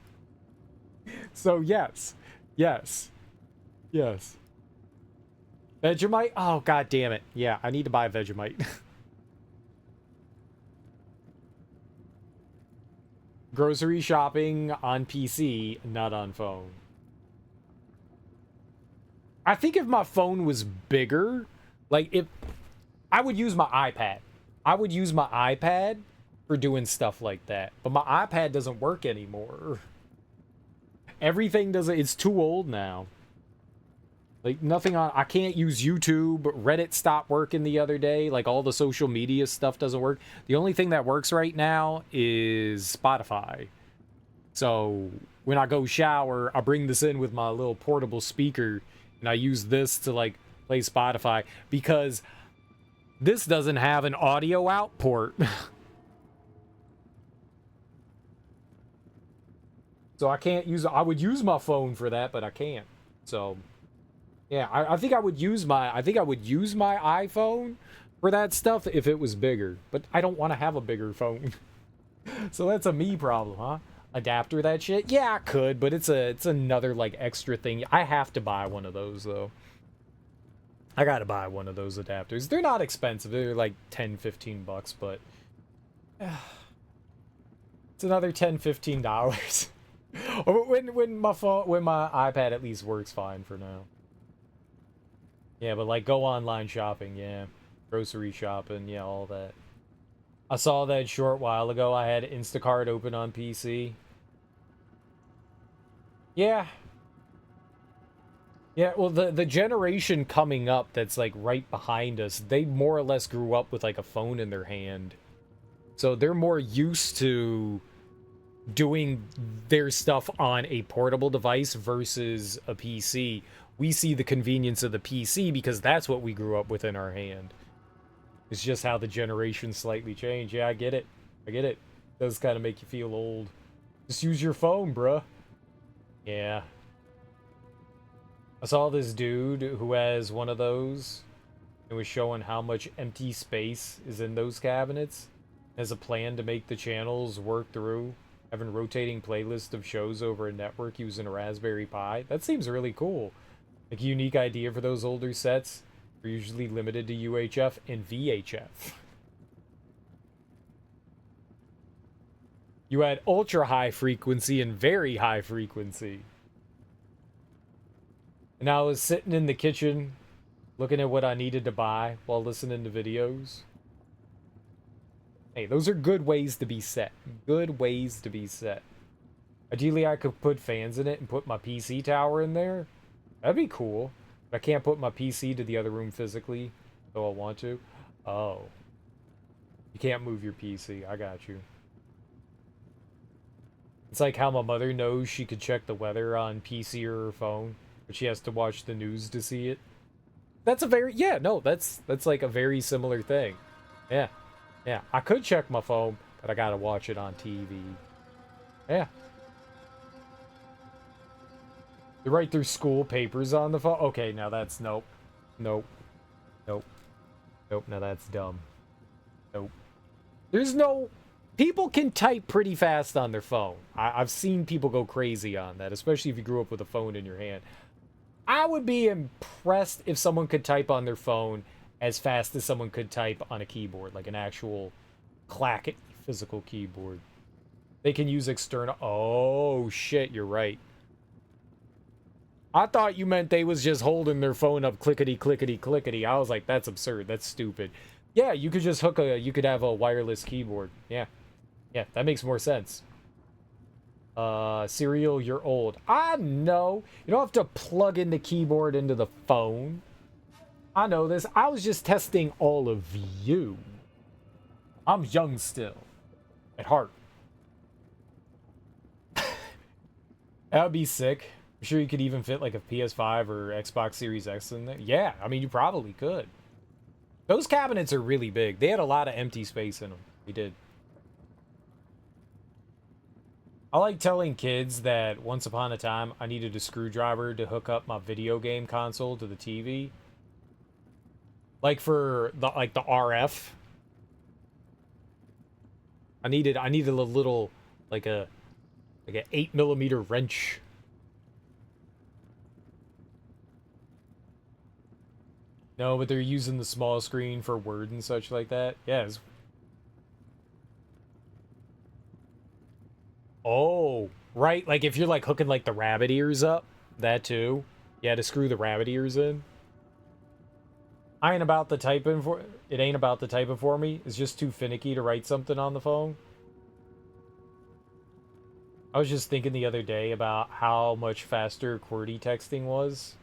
So, yes. Yes. Yes. Vegemite? Oh, god damn it. Yeah, I need to buy Vegemite. Grocery shopping on PC, not on phone. I think if my phone was bigger, like if I would use my iPad. I would use my iPad for doing stuff like that. But my iPad doesn't work anymore. Everything doesn't, it's too old now. Like nothing on, I can't use YouTube. Reddit stopped working the other day. Like all the social media stuff doesn't work. The only thing that works right now is Spotify. So when I go shower, I bring this in with my little portable speaker and I use this to like play Spotify because this doesn't have an audio out port. So I can't use, I would use my phone for that, but I can't. So yeah, I think I would use my iPhone for that stuff if it was bigger, but I don't want to have a bigger phone. So that's a me problem, huh? Adapter that shit? Yeah, I could, but it's another like extra thing. I have to buy one of those though. I gotta buy one of those adapters. They're not expensive. They're like $10-15, but it's another $10-15. when my iPad at least works fine for now. Yeah, but like go online shopping, yeah. Grocery shopping, yeah, all that. I saw that a short while ago. I had Instacart open on PC. Yeah. Yeah, well the generation coming up that's like right behind us, they more or less grew up with like a phone in their hand. So they're more used to doing their stuff on a portable device versus a PC. We see the convenience of the PC because that's what we grew up with in our hand. It's just how the generation slightly changed. Yeah, I get it. I get it. It does kind of make you feel old. Just use your phone, bruh. Yeah. I saw this dude who has one of those and was showing how much empty space is in those cabinets. Has a plan to make the channels work through having rotating playlist of shows over a network using a Raspberry Pi. That seems really cool. Like a unique idea for those older sets. They're usually limited to UHF and VHF. You had ultra high frequency and very high frequency. And I was sitting in the kitchen looking at what I needed to buy while listening to videos. Hey, those are good ways to be set. Good ways to be set. Ideally, I could put fans in it and put my PC tower in there. That'd be cool. But I can't put my PC to the other room physically, though I want to. Oh. You can't move your PC. I got you. It's like how my mother knows she could check the weather on PC or her phone, but she has to watch the news to see it. That's a very... Yeah, no, that's like a very similar thing. Yeah. Yeah, I could check my phone, but I gotta watch it on TV. Yeah. You write through school papers on the phone? Okay, now that's... Nope. Nope. Nope. Nope, now that's dumb. Nope. There's no... People can type pretty fast on their phone. I've seen people go crazy on that, especially if you grew up with a phone in your hand. I would be impressed if someone could type on their phone as fast as someone could type on a keyboard, like an actual clack physical keyboard. They can use external... Oh, shit, you're right. I thought you meant they was just holding their phone up clickety, clickety, clickety. I was like, that's absurd. That's stupid. Yeah, you could just hook a... You could have a wireless keyboard. Yeah. Yeah, that makes more sense. Serial, you're old. I know. You don't have to plug in the keyboard into the phone. I know this. I was just testing all of you. I'm young still. At heart. That would be sick. I'm sure you could even fit like a PS5 or Xbox Series X in there. Yeah, I mean, you probably could. Those cabinets are really big. They had a lot of empty space in them. They did. I like telling kids that once upon a time I needed a screwdriver to hook up my video game console to the TV. Like for the RF. I needed a little like an 8mm wrench. No, but they're using the small screen for Word and such like that. Yeah, oh, right. Like if you're like hooking like the rabbit ears up, that too. Yeah, to screw the rabbit ears in. I ain't about the typing for it. Ain't about the typing for me. It's just too finicky to write something on the phone. I was just thinking the other day about how much faster QWERTY texting was.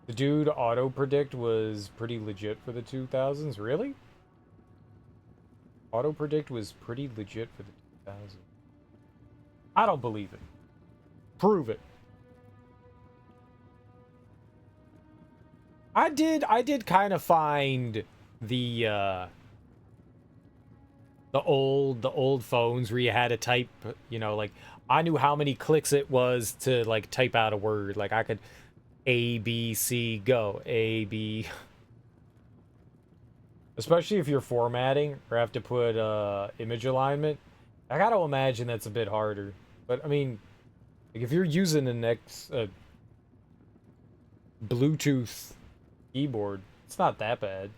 The dude auto predict was pretty legit for the 2000s. Really? Auto predict was pretty legit for the 2000s. I don't believe it. Prove it. I did kind of find the old phones where you had to type, you know, like I knew how many clicks it was to like type out a word. Like I could A, B, C, go. A, B. Especially if you're formatting or have to put image alignment. I gotta imagine that's a bit harder. But I mean, like if you're using the next Bluetooth keyboard, it's not that bad.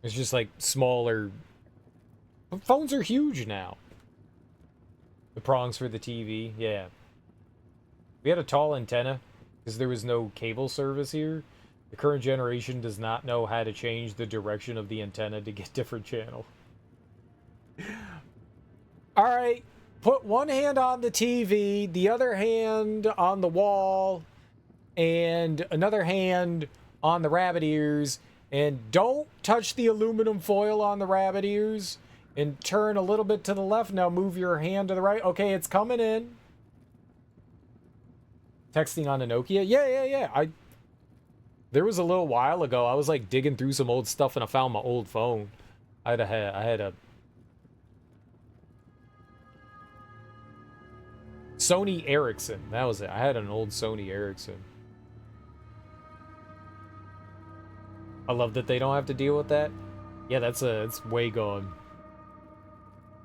It's just like smaller. Phones are huge now. The prongs for the TV, yeah. We had a tall antenna because there was no cable service here. The current generation does not know how to change the direction of the antenna to get different channel. All right, put one hand on the TV, the other hand on the wall, and another hand on the rabbit ears, and don't touch the aluminum foil on the rabbit ears, and turn a little bit to the left. Now move your hand to the right. Okay, it's coming in. Texting on a Nokia? Yeah. There was a little while ago, I was like digging through some old stuff and I found my old phone. I had a Sony Ericsson. That was it. I had an old Sony Ericsson. I love that they don't have to deal with that. Yeah, it's way gone.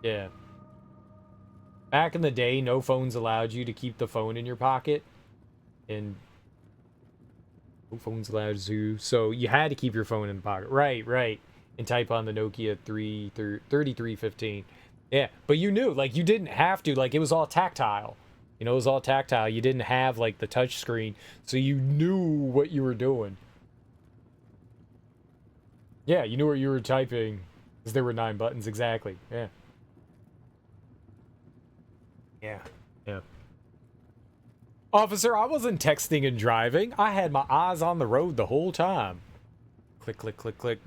Yeah. Back in the day, no phones allowed you to keep the phone in your pocket. And no phones allowed you. So you had to keep your phone in the pocket. Right. And type on the Nokia 3315. Yeah, but you knew, like, you didn't have to. Like, it was all tactile. You know, it was all tactile. You didn't have, like, the touch screen. So you knew what you were doing. Yeah, you knew what you were typing. Because there were 9 buttons, exactly. Yeah. Yeah. Officer, I wasn't texting and driving. I had my eyes on the road the whole time. Click, click, click, click.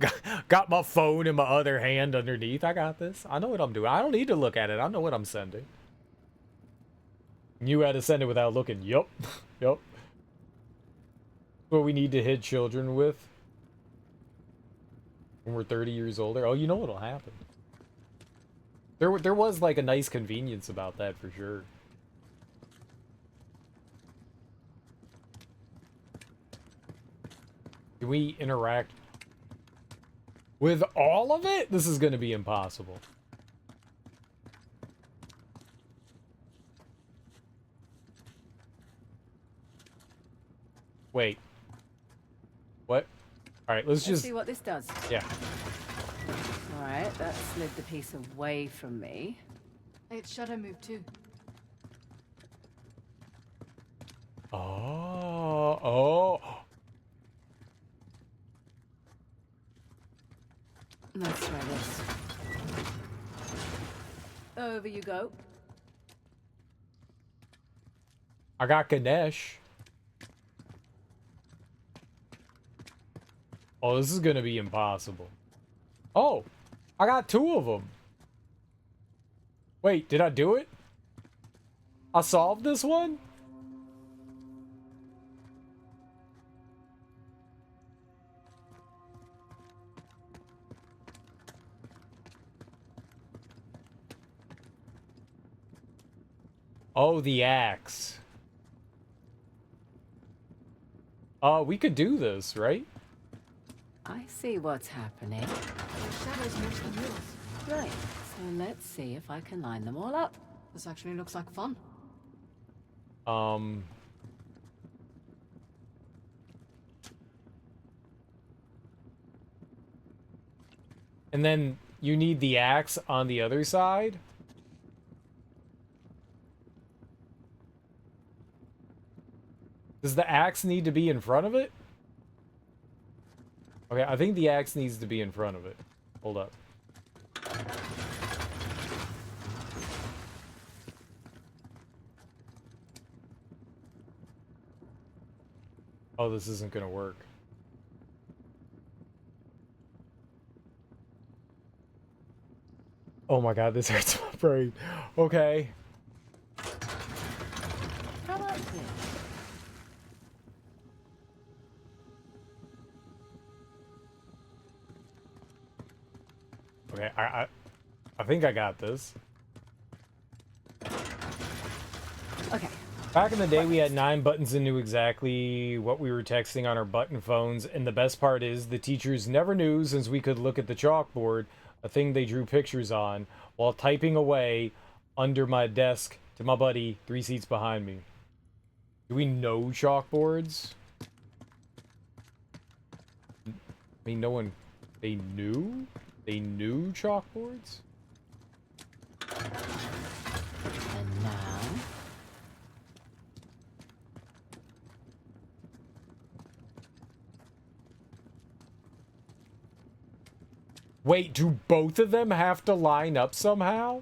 Got my phone in my other hand underneath. I got this. I know what I'm doing. I don't need to look at it. I know what I'm sending. You had to send it without looking. Yup. Yup. What we need to hit children with when we're 30 years older. Oh, you know what'll happen. There was like a nice convenience about that for sure. Can we interact with all of it? This is going to be impossible. Wait. What? All right, let's just see what this does. Yeah. All right, that slid the piece away from me. It's shadow move too. Oh. Let's try this. Over you go. I got Ganesh. Oh, this is gonna be impossible. Oh, I got 2 of them. Wait, did I do it? I solved this one? Oh, the axe. We could do this, right? I see what's happening. The shadows match the wheels. Right, so let's see if I can line them all up. This actually looks like fun. And then you need the axe on the other side? Does the axe need to be in front of it? Okay, I think the axe needs to be in front of it. Hold up. Oh, this isn't gonna work. Oh my god, this hurts my brain. Okay. How about this? Okay, I think I got this. Okay. Back in the day, we had 9 buttons and knew exactly what we were texting on our button phones, and the best part is the teachers never knew since we could look at the chalkboard, a thing they drew pictures on, while typing away under my desk to my buddy 3 seats behind me. Do we know chalkboards? I mean, no one... They knew? They knew chalkboards? And now... Wait, do both of them have to line up somehow?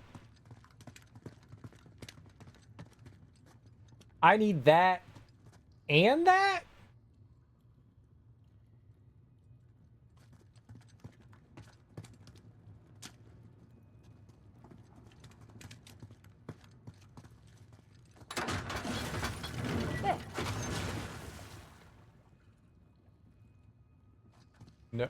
I need that and that? There. No.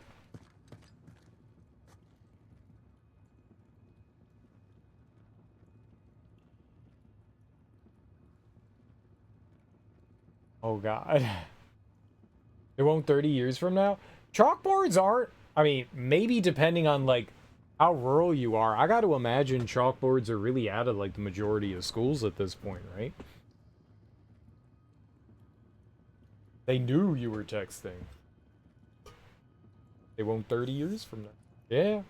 Oh god. It won't 30 years from now? Chalkboards aren't, I mean, maybe depending on like how rural you are. I got to imagine chalkboards are really out of like the majority of schools at this point, right? They knew you were texting. They won't 30 years from now. Yeah.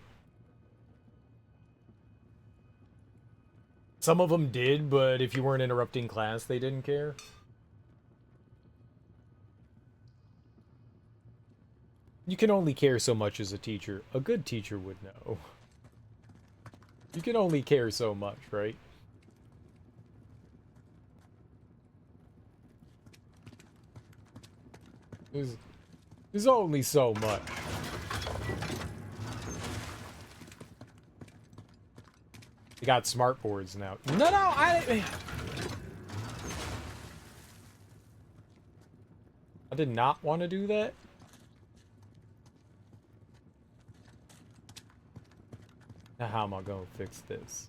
Some of them did, but if you weren't interrupting class, they didn't care. You can only care so much as a teacher. A good teacher would know. You can only care so much, right? There's only so much. They got smart boards now. No, I did not want to do that. Now how am I gonna fix this?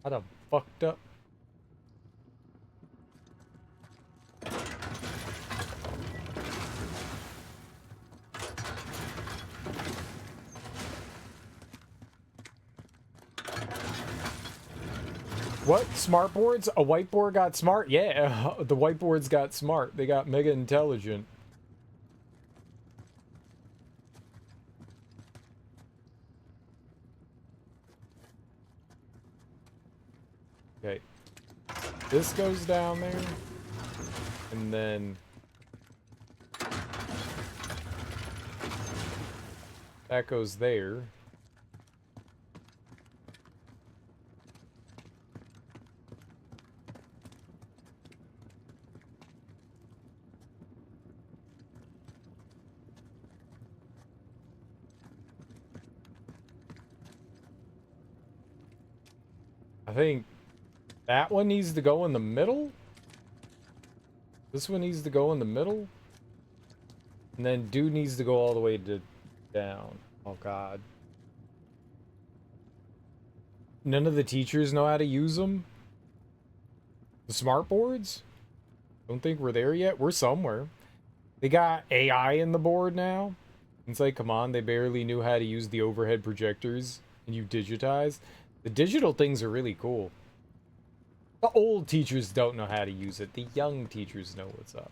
I done fucked up. What? Smart boards? A whiteboard got smart? Yeah, the whiteboards got smart. They got mega intelligent. Okay. This goes down there. And then... that goes there. I think that one needs to go in the middle. This one needs to go in the middle. And then dude needs to go all the way to down. Oh god. None of the teachers know how to use them. The smart boards? Don't think we're there yet. We're somewhere. They got AI in the board now. It's like, come on, they barely knew how to use the overhead projectors and you digitize. The digital things are really cool. The old teachers don't know how to use it. The young teachers know what's up.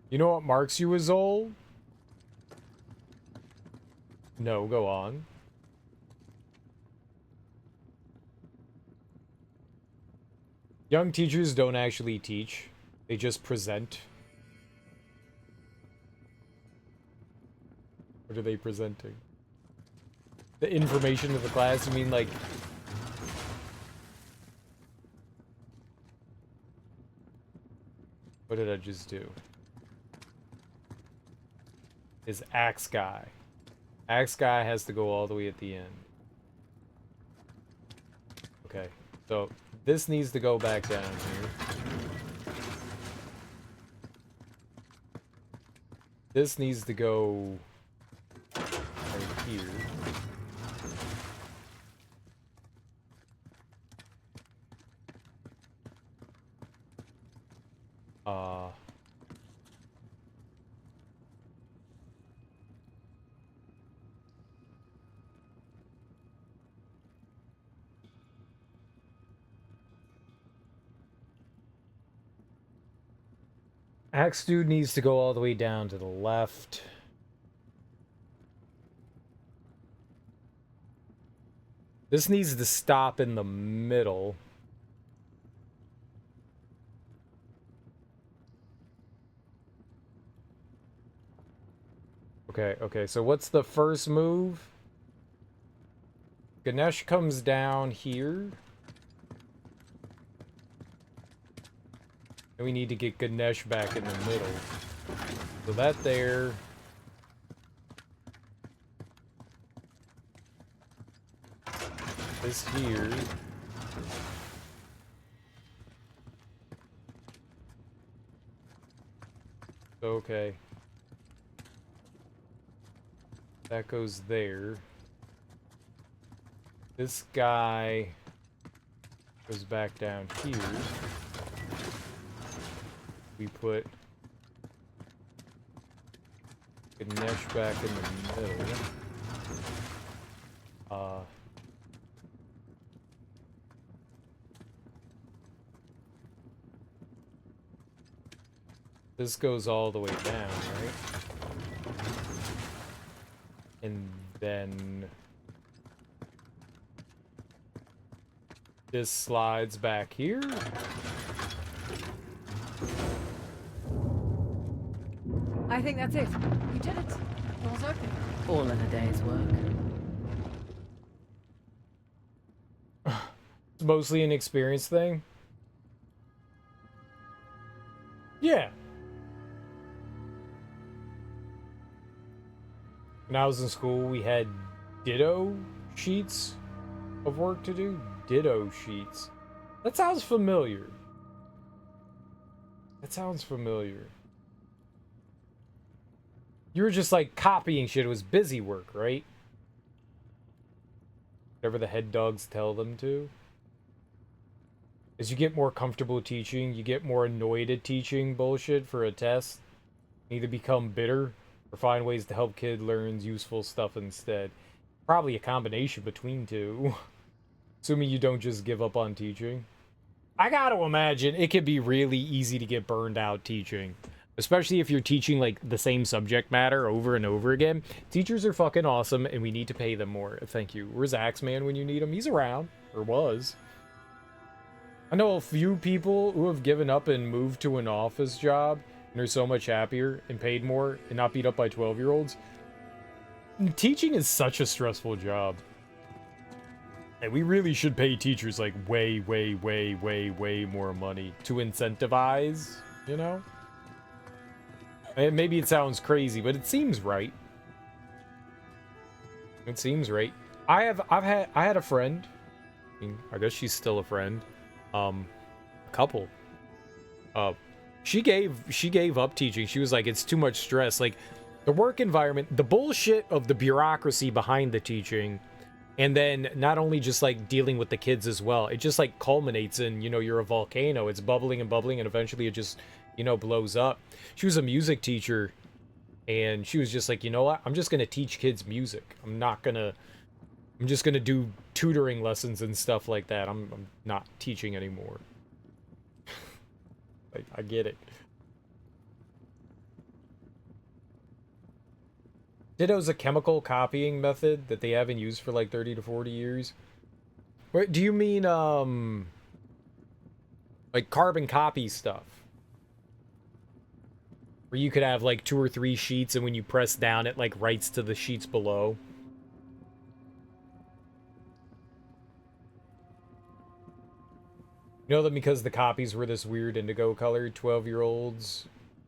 You know what marks you as old? No, go on. Young teachers don't actually teach. They just present. What are they presenting? The information of the class? You mean like... what did I just do? Is Axe Guy. Axe Guy has to go all the way at the end. Okay, so this needs to go back down here. This needs to go right here. Axe Dude needs to go all the way down to the left. This needs to stop in the middle. Okay, so what's the first move? Ganesh comes down here. And we need to get Ganesh back in the middle. So that there. This here. Okay. That goes there. This guy goes back down here. We put Ganesh back in the middle. This goes all the way down, right? And then this slides back here. I think that's it. You did it. Door's open. All in a day's work. It's mostly an experience thing. Yeah. When I was in school, we had ditto sheets of work to do. Ditto sheets. That sounds familiar. That sounds familiar. You were just like copying shit. It was busy work, right? Whatever the head dogs tell them to. As you get more comfortable teaching, you get more annoyed at teaching bullshit for a test. You either become bitter or find ways to help kid learn useful stuff instead. Probably a combination between two. Assuming you don't just give up on teaching. I gotta imagine it could be really easy to get burned out teaching. Especially if you're teaching like the same subject matter over and over again. Teachers are fucking awesome and we need to pay them more. Thank you. Where's Axeman when you need him? He's around. Or was. I know a few people who have given up and moved to an office job and are so much happier and paid more and not beat up by 12-year-olds. Teaching is such a stressful job. And we really should pay teachers like way more money to incentivize, you know? And maybe it sounds crazy, but it seems right. It seems right. I had a friend. I guess she's still a friend. A couple. She gave up teaching. She was like, it's too much stress. Like, the work environment, the bullshit of the bureaucracy behind the teaching, and then not only just like dealing with the kids as well. It just like culminates in, you know, you're a volcano. It's bubbling and bubbling, and eventually it just, you know, blows up. She was a music teacher, and she was just like, you know what? I'm just gonna teach kids music. I'm just gonna do tutoring lessons and stuff like that. I'm not teaching anymore. Like, I get it. Ditto's a chemical copying method that they haven't used for like 30 to 40 years. Wait, do you mean, like carbon copy stuff? Where you could have like 2 or 3 sheets and when you press down, it like writes to the sheets below. You know that because the copies were this weird indigo colored, 12-year-olds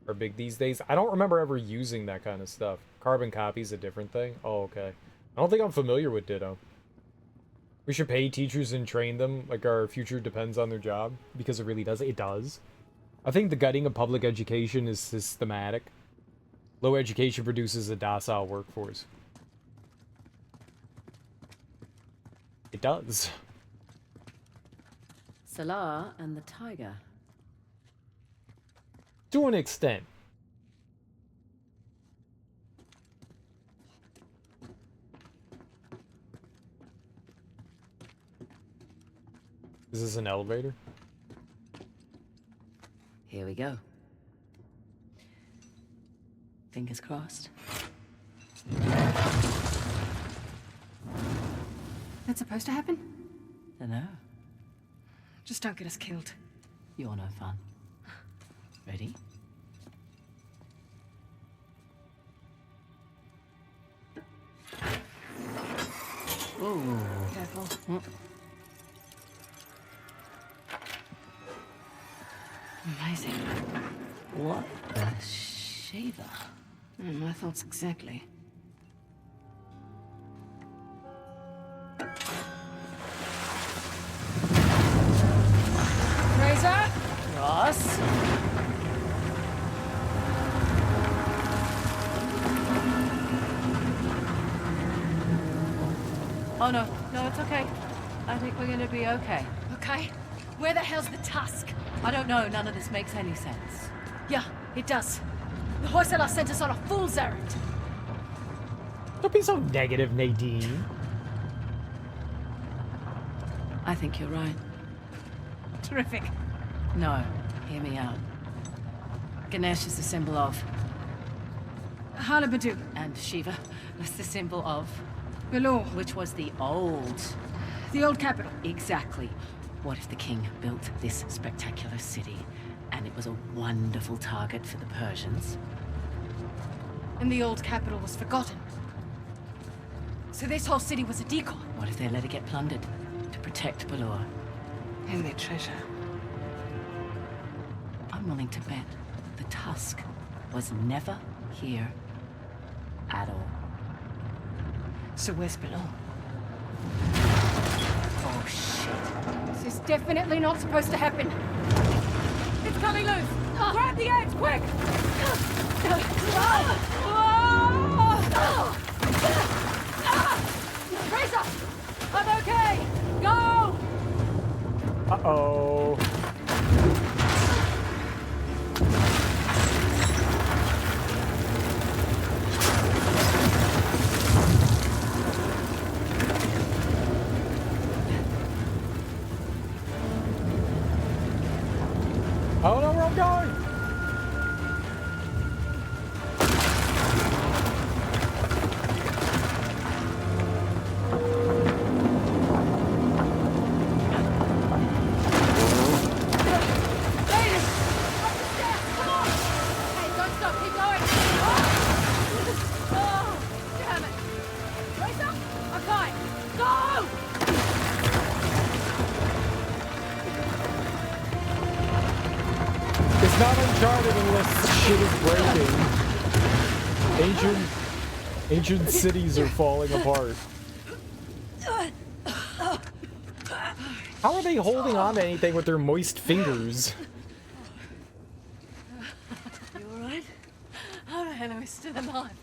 are big these days? I don't remember ever using that kind of stuff. Carbon copy's a different thing? Oh, okay. I don't think I'm familiar with Ditto. We should pay teachers and train them like our future depends on their job. Because it really does. It does. I think the gutting of public education is systematic. Low education produces a docile workforce. It does. Salar and the tiger. To an extent. Is this an elevator? Here we go. Fingers crossed. That's supposed to happen? Dunno. Just don't get us killed. You're no fun. Ready? Ooh. Careful. Amazing. What the Shiva? My thoughts exactly. Razor? Ross? Oh no, no, it's okay. I think we're gonna be okay. Okay. Where the hell's the tusk? I don't know, none of this makes any sense. Yeah, it does. The Hoysala sent us on a fool's errand. Don't be so negative, Nadine. I think you're right. Terrific. No, hear me out. Ganesh is the symbol of, Halabadu. and Shiva was the symbol of, Galore. which was the old. The old capital. Exactly. What if the king built this spectacular city, and it was a wonderful target for the Persians? And the old capital was forgotten. So this whole city was a decoy. What if they let it get plundered to protect Balor? And their treasure. I'm willing to bet the Tusk was never here at all. So where's Balor? Oh shit. This is definitely not supposed to happen. It's coming loose! Grab the edge, quick! Razor! I'm okay! Go! Uh-oh. I don't know where I'm going. It's not Uncharted unless shit is breaking. Ancient cities are falling apart. How are they holding on to anything with their moist fingers? You alright? How the hell are we still alive?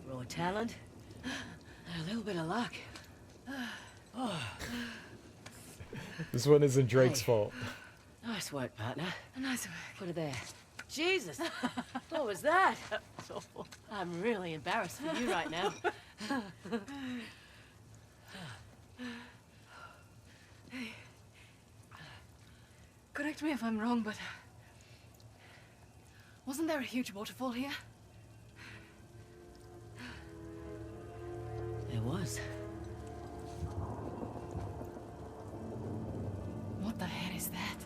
Raw talent, and a little bit of luck. This one isn't Drake's fault. Nice work, partner. Nice work. Put it there. Jesus! What was that? That's awful. I'm really embarrassed for you right now. Correct me if I'm wrong, but... wasn't there a huge waterfall here? There was. What the hell is that?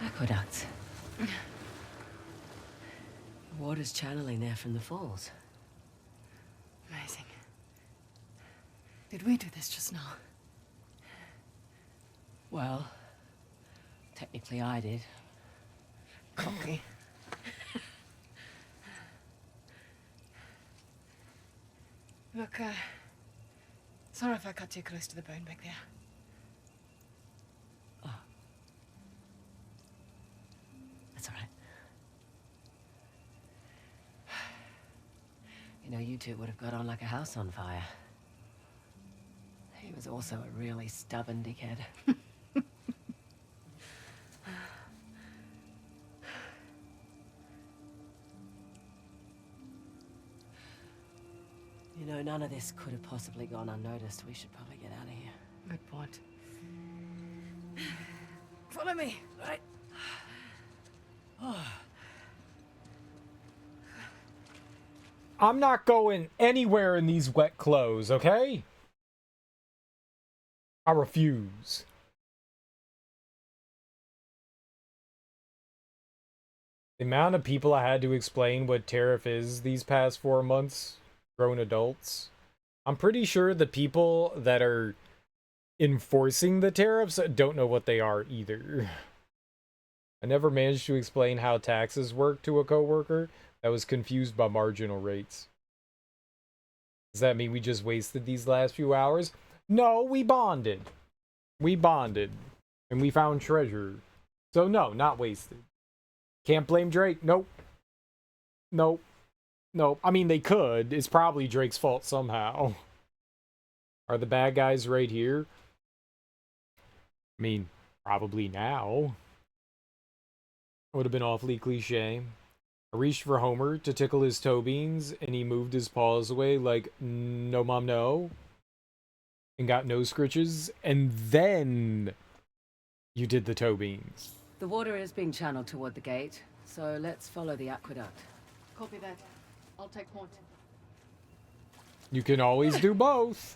Aqueducts. Water's channeling there from the falls. Amazing. Did we do this just now? Well, technically I did. Cocky. Look, sorry if I cut too close to the bone back there. That's all right. You know, you two would have got on like a house on fire. He was also a really stubborn dickhead. You know, none of this could have possibly gone unnoticed. We should probably get out of here. Good point. Follow me. Right. I'm not going anywhere in these wet clothes, okay? I refuse. The amount of people I had to explain what tariff is these past 4 months, grown adults. I'm pretty sure the people that are enforcing the tariffs don't know what they are either. I never managed to explain how taxes work to a coworker that was confused by marginal rates. Does that mean we just wasted these last few hours? No, we bonded. We bonded. And we found treasure. So no, not wasted. Can't blame Drake. Nope. Nope. Nope. I mean, they could. It's probably Drake's fault somehow. Are the bad guys right here? I mean, probably now. Would have been awfully cliche. I reached for Homer to tickle his toe beans, and he moved his paws away like, no, mom, no. And got nose scritches, and then you did the toe beans. The water is being channeled toward the gate, so let's follow the aqueduct. Copy that. I'll take point. You can always do both.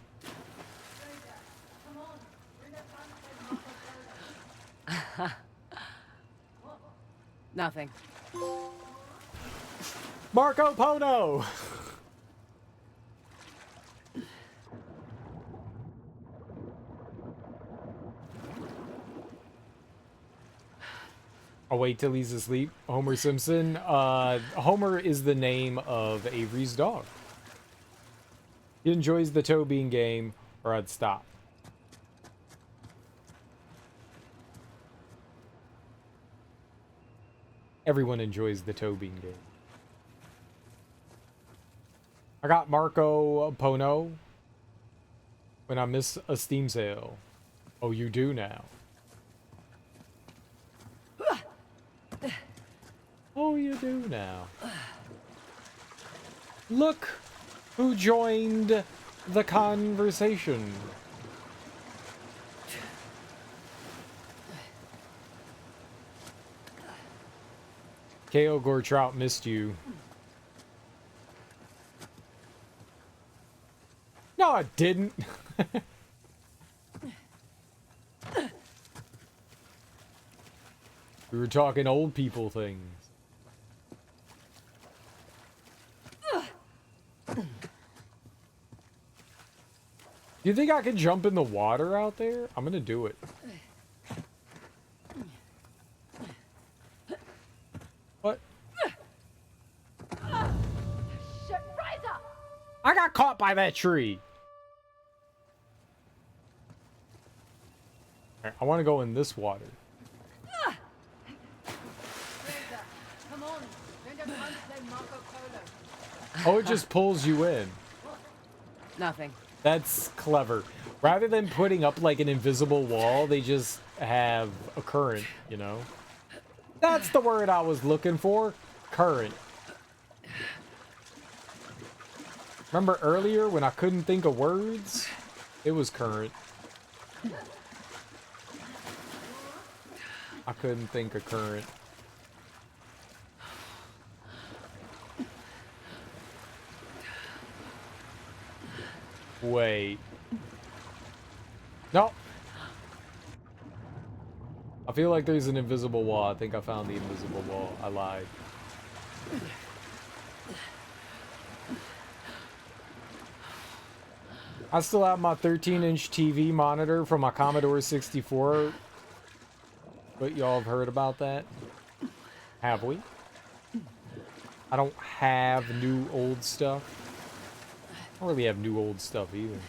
Nothing. Marco Polo! I'll wait till he's asleep. Homer Simpson. Homer is the name of Avery's dog. He enjoys the toe bean game, or I'd stop. Everyone enjoys the toe bean game. I got Marco Pono when I miss a Steam sale. Oh, you do now. Oh, you do now. Look who joined the conversation. K.O. Gortrout missed you. No, I didn't. We were talking old people things. Do you think I can jump in the water out there? I'm gonna do it. What? Shit, rise up! I got caught by that tree. Alright, I want to go in this water. Come on. Don't have time to play Marco Polo. Oh, it just pulls you in. Nothing. That's clever. Rather than putting up like an invisible wall, they just have a current, you know? That's the word I was looking for. Current. Remember earlier when I couldn't think of words? It was current. I couldn't think of current. Wait. No. I feel like there's an invisible wall. I think I found the invisible wall. I lied. I still have my 13-inch TV monitor from my Commodore 64. But y'all have heard about that? Have we? I don't have new old stuff. I don't really have new old stuff either.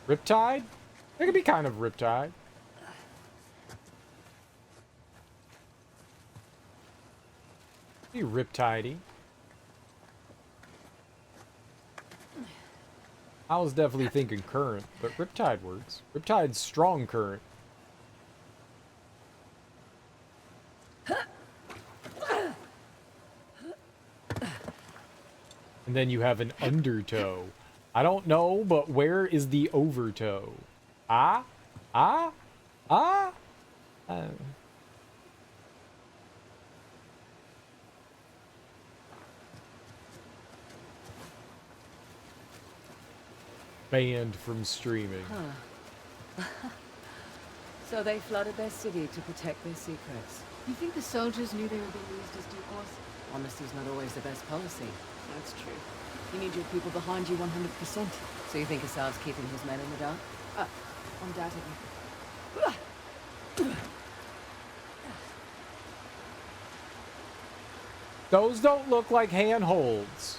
Riptide? It could be kind of Riptide. Be Riptidey. I was definitely thinking current, but Riptide works. Riptide's strong current. And then you have an undertow. I don't know, but where is the overtow? Ah? Ah? Ah? banned from streaming. So they flooded their city to protect their secrets. You think the soldiers knew they were being used as decoys? Honesty's not always the best policy. That's true. You need your people behind you 100%. So you think Assad's keeping his men in the dark? Undoubtedly. Those don't look like handholds.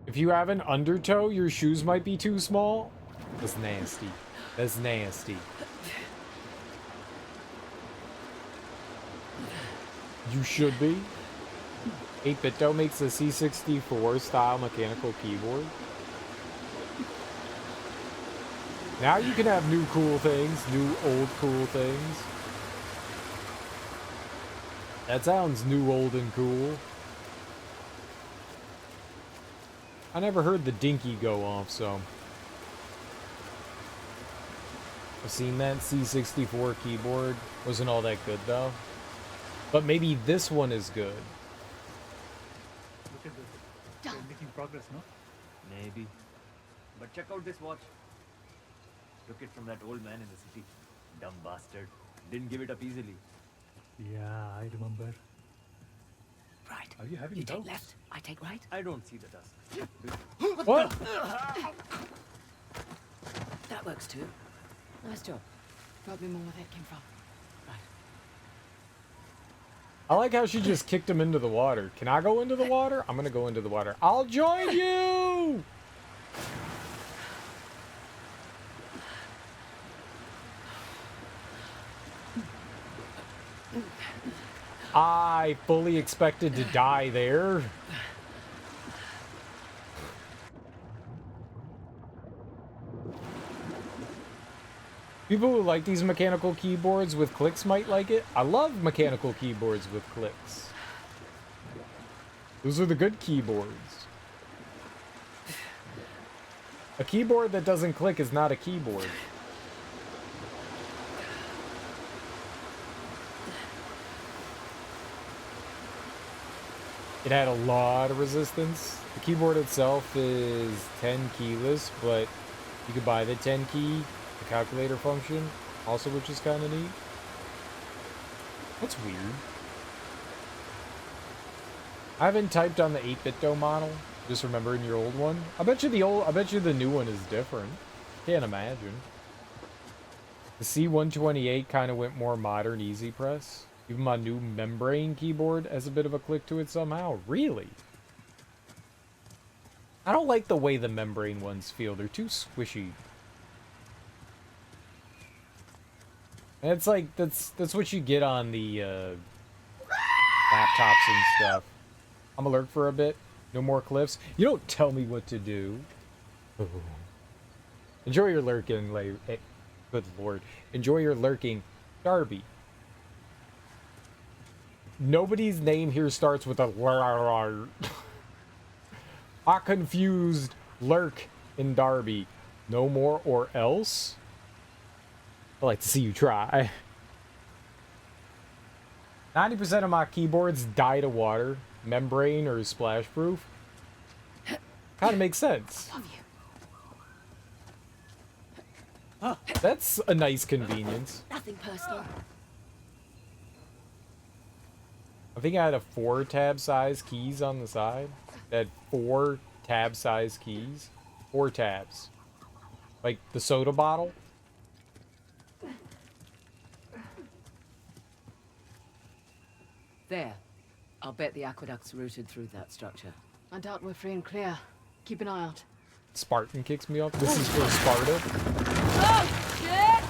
If you have an undertow, your shoes might be too small. That's nasty. That's nasty. You should be. 8BitDo makes a C64 style mechanical keyboard. Now you can have new cool things, new old cool things. That sounds new, old, and cool. I never heard the dinky go off, so. I've seen that C64 keyboard. Wasn't all that good, though. But maybe this one is good. Look at this. They're making progress, no? Maybe. But check out this watch. Took it from that old man in the city. Dumb bastard. Didn't give it up easily. Yeah, I remember. Right. Are you having You doubts? take left, I take right. I don't see the dust. What? That works too. Nice job. Probably more where that came from. Right. I like how she just kicked him into the water. Can I go into the water? I'm gonna go into the water. I'll join you! I fully expected to die there. People who like these mechanical keyboards with clicks might like it. I love mechanical keyboards with clicks. Those are the good keyboards. A keyboard that doesn't click is not a keyboard. It had a lot of resistance. The keyboard itself is 10 keyless, but you could buy the 10 key, the calculator function, also, which is kind of neat. That's weird. I haven't typed on the 8BitDo model, just remembering your old one. I bet you the new one is different. Can't imagine. The C128 kind of went more modern easy press. Even my new membrane keyboard has a bit of a click to it somehow. Really? I don't like the way the membrane ones feel. They're too squishy. And it's like, that's what you get on the laptops and stuff. I'm gonna lurk for a bit. No more cliffs. You don't tell me what to do. Enjoy your lurking, good lord. Enjoy your lurking, Darby. Nobody's name here starts with a I confused lurk in Darby. No more or else? I'd like to see you try. 90% of my keyboards die to water, membrane or splash proof. Kind of makes sense. That's a nice convenience. Nothing personal. I think I had a 4 tab size keys on the side. That 4 tab size keys. 4 tabs. Like the soda bottle. There. I'll bet the aqueduct's routed through that structure. I doubt we're free and clear. Keep an eye out. Spartan kicks me off. This is for Sparta. Oh, shit!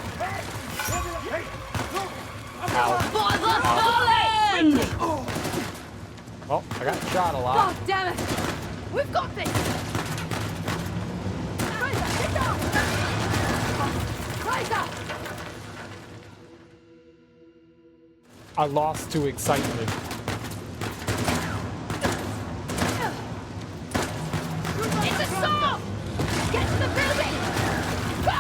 Oh, I got shot a lot. God damn it! We've got this! Fraser, get down! Fraser! I lost to excitement. It's a saw! Get to the building! Go!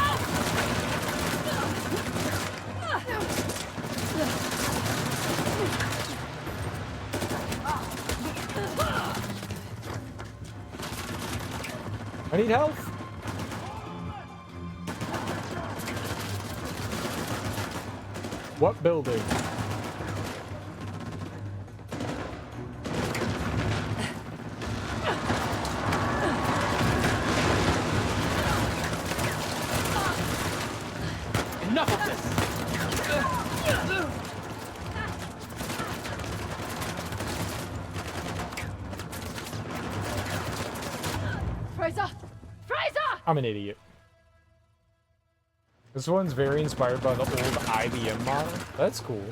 I need help. What building? Enough of this! Fraser! Fraser! I'm an idiot. This one's very inspired by the old IBM model. That's cool.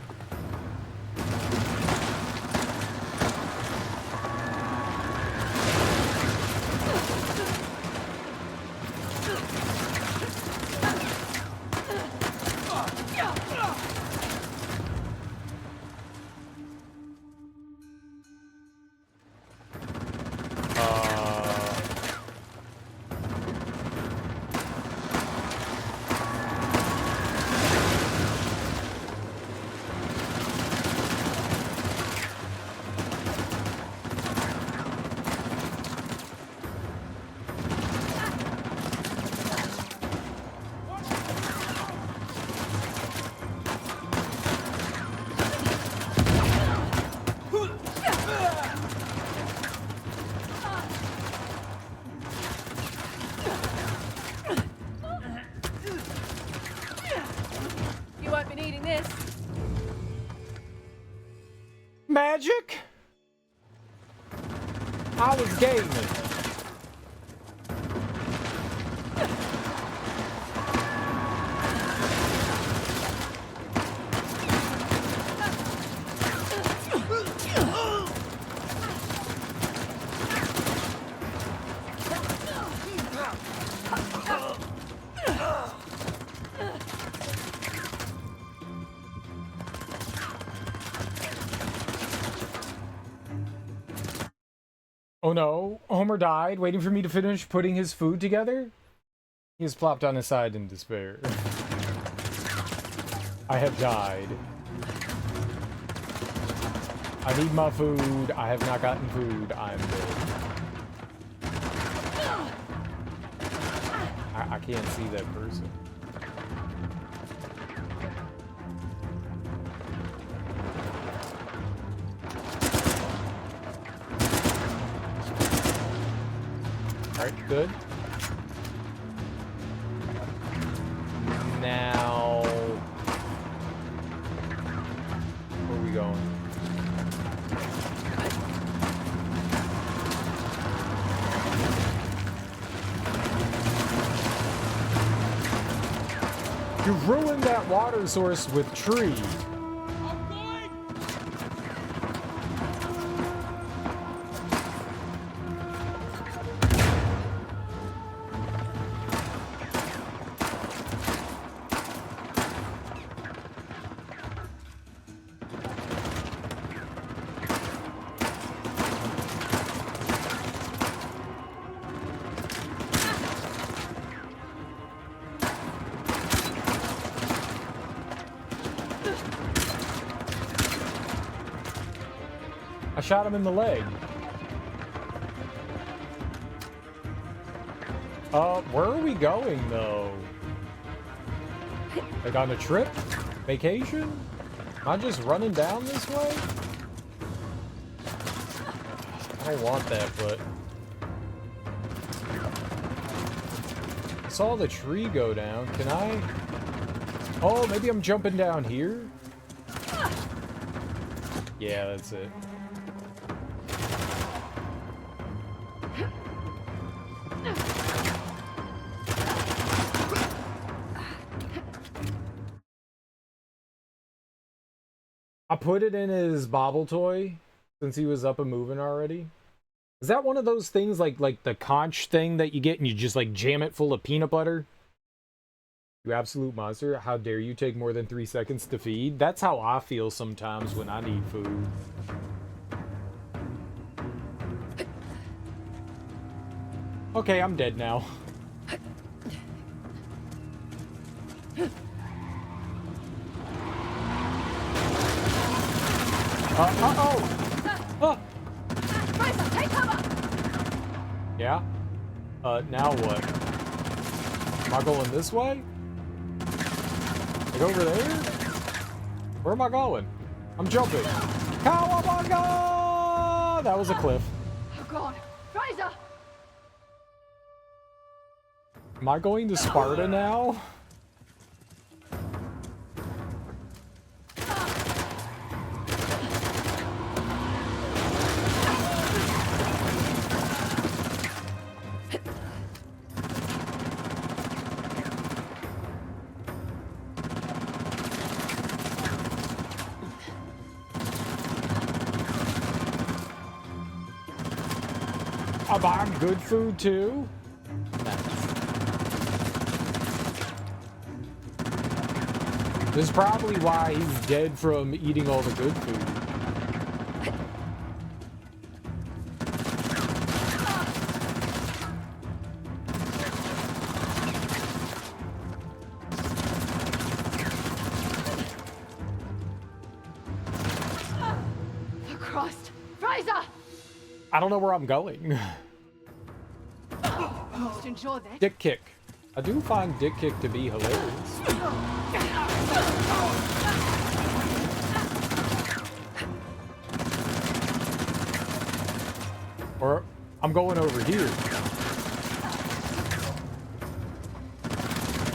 You won't be needing this. Magic? I was gaming. Oh no, Homer died, waiting for me to finish putting his food together? He has plopped on his side in despair. I have died. I need my food. I have not gotten food. I'm dead. I can't see that person. Alright, good. Now... where are we going? You ruined that water source with tree. I shot him in the leg. Where are we going, though? Like on a trip? Vacation? Am I just running down this way? I don't want that, but... I saw the tree go down. Can I... Oh, maybe I'm jumping down here? Yeah, that's it. I put it in his bobble toy since he was up and moving already. Is that one of those things like the conch thing that you get and you just like jam it full of peanut butter? You absolute monster. How dare you take more than 3 seconds to feed? That's how I feel sometimes when I need food. Okay, I'm dead now. Fraser, take cover! Yeah? Now what? Am I going this way? Like over there? Where am I going? I'm jumping. Cowabunga! That was a cliff. Oh God, Fraser! Am I going to Sparta now? I'm buying good food too. This is probably why he's dead from eating all the good food. For Christ, Fraser! I don't know where I'm going. Most enjoy that. Dick kick. I do find dick kick to be hilarious. Or I'm going over here.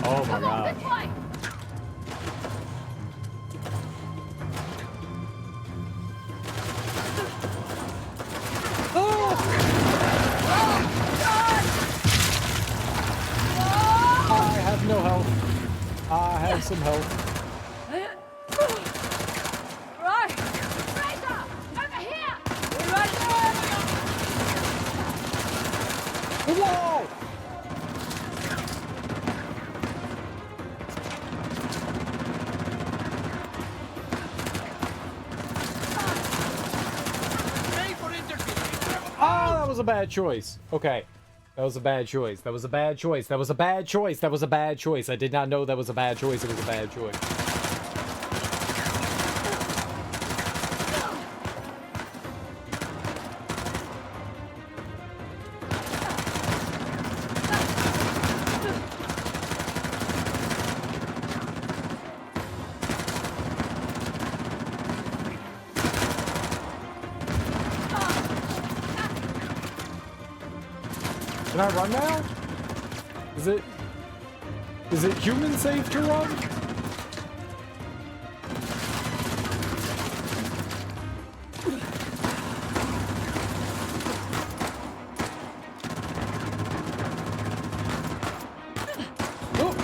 Oh my god. I have no health. I have some health. Right! Fraser! Over here! Whoa! Oh, that was a bad choice. Okay. That was a bad choice. That was a bad choice. That was a bad choice. That was a bad choice. I did not know that was a bad choice. It was a bad choice. Can I run now? Is it human safe to run?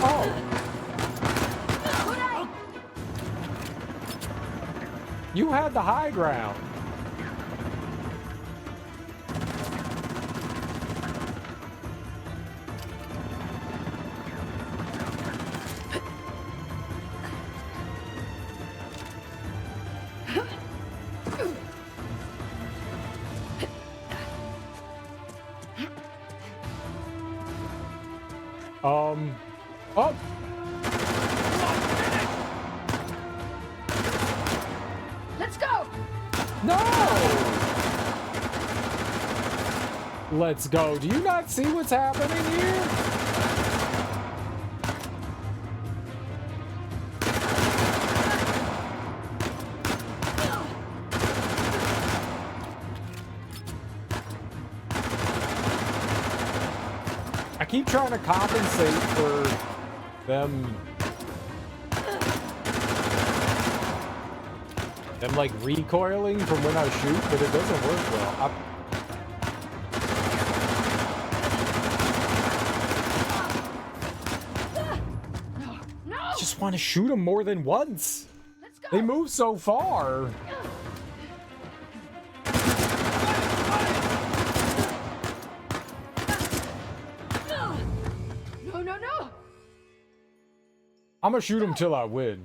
Oh. You had the high ground. Oh! Let's go! No! Let's go. Do you not see what's happening here? I keep trying to compensate for them like recoiling from when I shoot, but it doesn't work well. I just want to shoot them more than once. They move so far. No. I'm gonna shoot him till I win.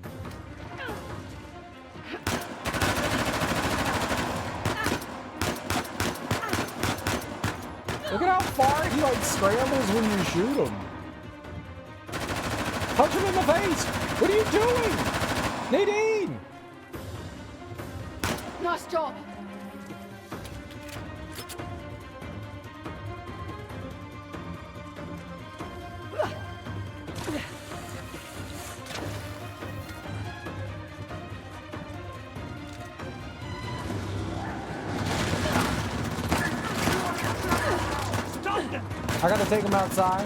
Look at how far he like scrambles when you shoot him. Punch him in the face! What are you doing? Nadine! Nice job. I gotta take him outside.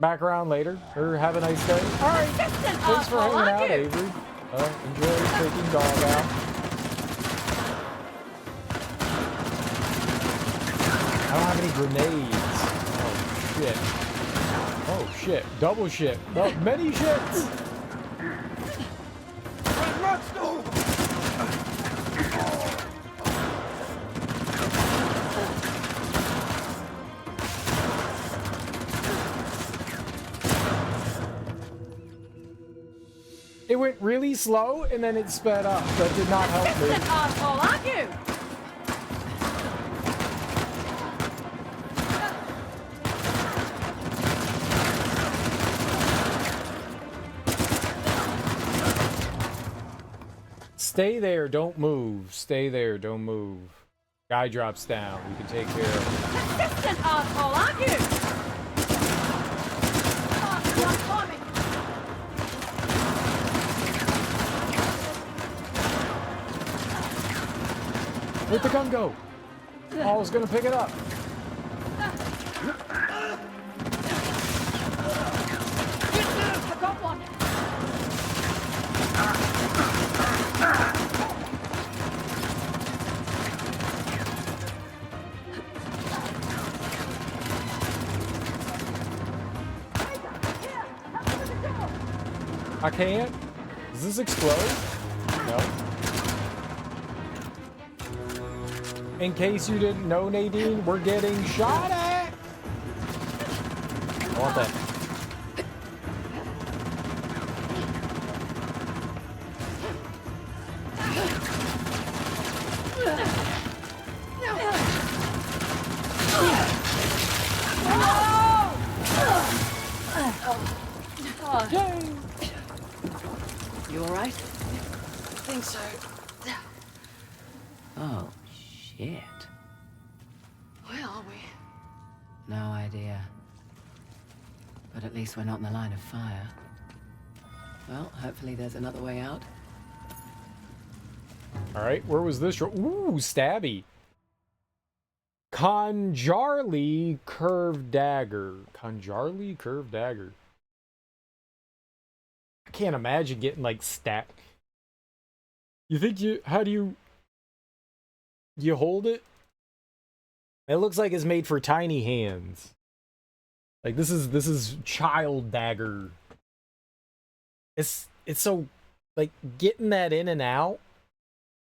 Back around later, or have a nice day. All right, thanks for hanging out, Avery. Enjoy taking dog out. I don't have any grenades. Oh shit. Oh shit. Double shit. No, many shits. It went really slow and then it sped up. That did not help me. Asshole, aren't you? Stay there, don't move. Stay there, don't move. Guy drops down. We can take care of him. Persistent asshole, aren't you? Where'd the gun go? Oh, I was gonna pick it up. I got one. I can't. Does this explode? No. In case you didn't know, Nadine, we're getting shot at. I want that. You all right? I think so. Oh, shit. Where are we? No idea. But at least we're not in the line of fire. Well, hopefully there's another way out. Alright, where was this? Ooh, stabby. Conjarly curved dagger. Conjarly curved dagger. I can't imagine getting like stacked. You think how do you hold it? It looks like it's made for tiny hands. Like this is child dagger. It's so like getting that in and out.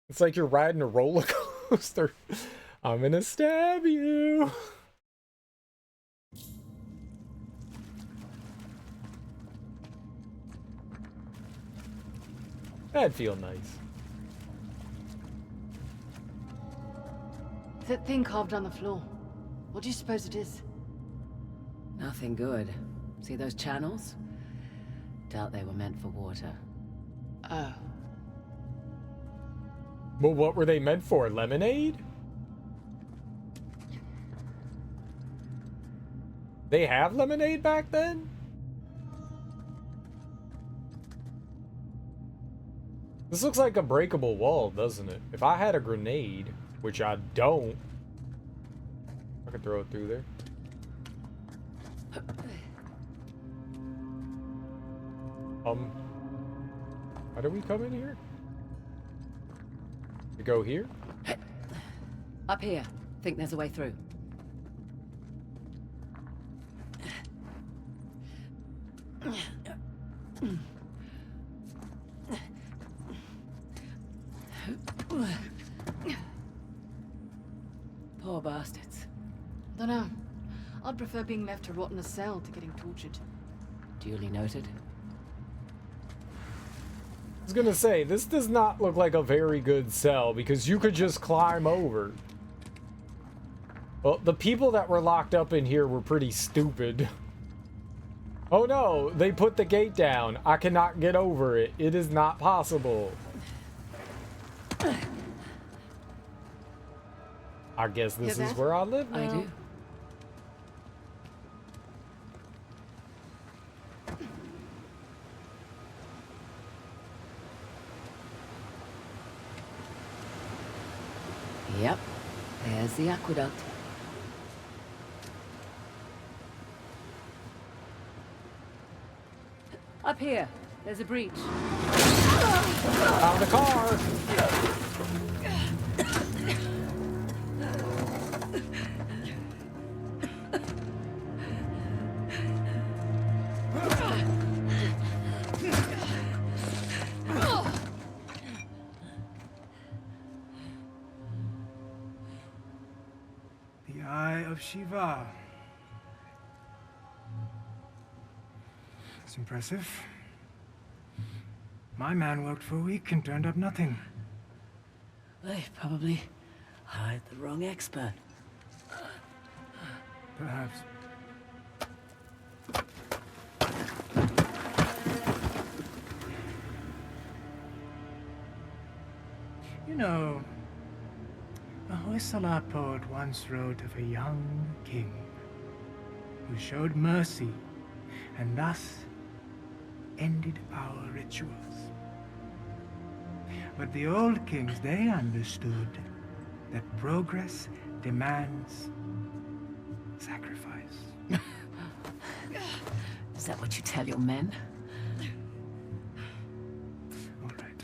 It's like you're riding a roller coaster. I'm gonna stab you. That'd feel nice. That thing carved on the floor. What do you suppose it is? Nothing good. See those channels? Doubt they were meant for water. Oh. Well, what were they meant for? Lemonade? They have lemonade back then? This looks like a breakable wall, doesn't it? If I had a grenade, which I don't, I could throw it through there. How do we come in here? We go here? Up here. Think there's a way through. Poor bastards. Dunno. I'd prefer being left to rot in a cell to getting tortured. Duly noted. I was gonna say, this does not look like a very good cell because you could just climb over. Well, the people that were locked up in here were pretty stupid. Oh no, they put the gate down. I cannot get over it. It is not possible. I guess this is where I live now. I do. Yep, the aqueduct. Up here, there's a breach. Found a car. The Eye of Shiva. It's impressive. My man worked for a week and turned up nothing. They probably hired the wrong expert. Perhaps. You know, a Hoysala poet once wrote of a young king who showed mercy and thus ended our rituals. But the old kings, they understood that progress demands sacrifice. Is that what you tell your men? All right.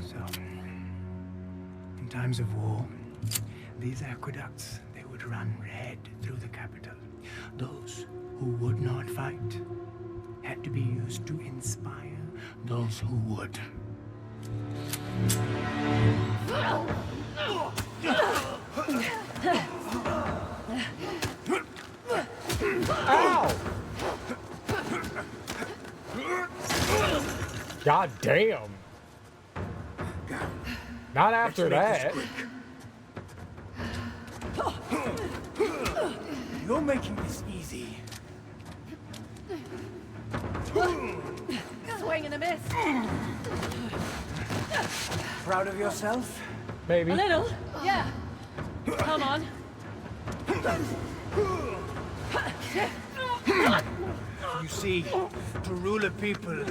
So, in times of war, these aqueducts, they would run red through the capital. Those who would not fight had to be used to inspire those who would. Ow! God damn. Not after that. You're making this easy. Swing and a miss. Proud of yourself? Maybe. A little, yeah. Come on. You see, to rule a people,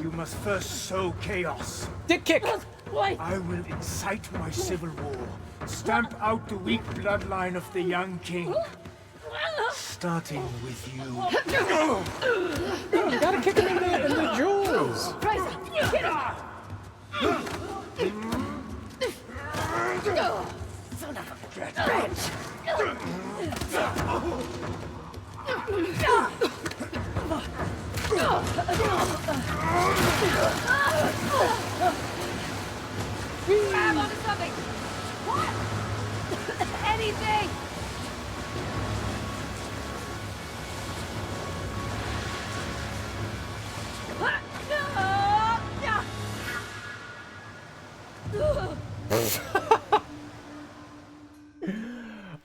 you must first sow chaos. Dick kick! Wait! I will incite my civil war, stamp out the weak bloodline of the young king. Starting with you. You gotta kick him in the jewels! Fraser, get him! Son of a bitch! Grab onto something! What? Anything!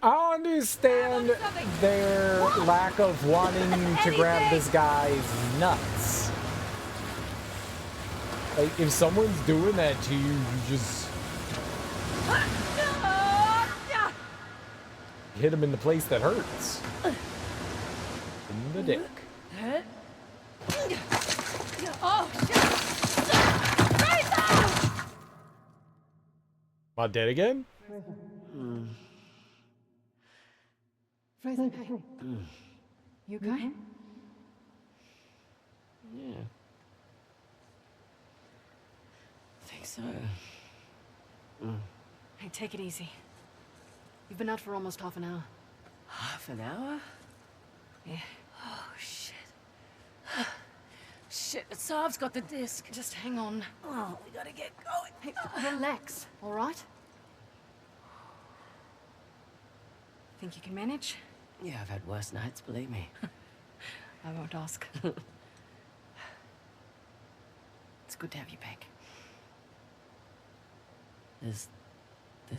I understand their lack of wanting to grab this guy's nuts. Like, if someone's doing that to you, you just hit him in the place that hurts. In the dick. Oh, shit! Fraser! Am I dead again? Fraser, you okay? Yeah. I think so. Hey, take it easy. You've been out for almost half an hour. Half an hour? Yeah. Oh, shit. Shit, the Saab's got the disc. Just hang on. Oh, we gotta get going. Hey, relax, all right? Think you can manage? Yeah, I've had worse nights, believe me. I won't ask. It's good to have you back. There's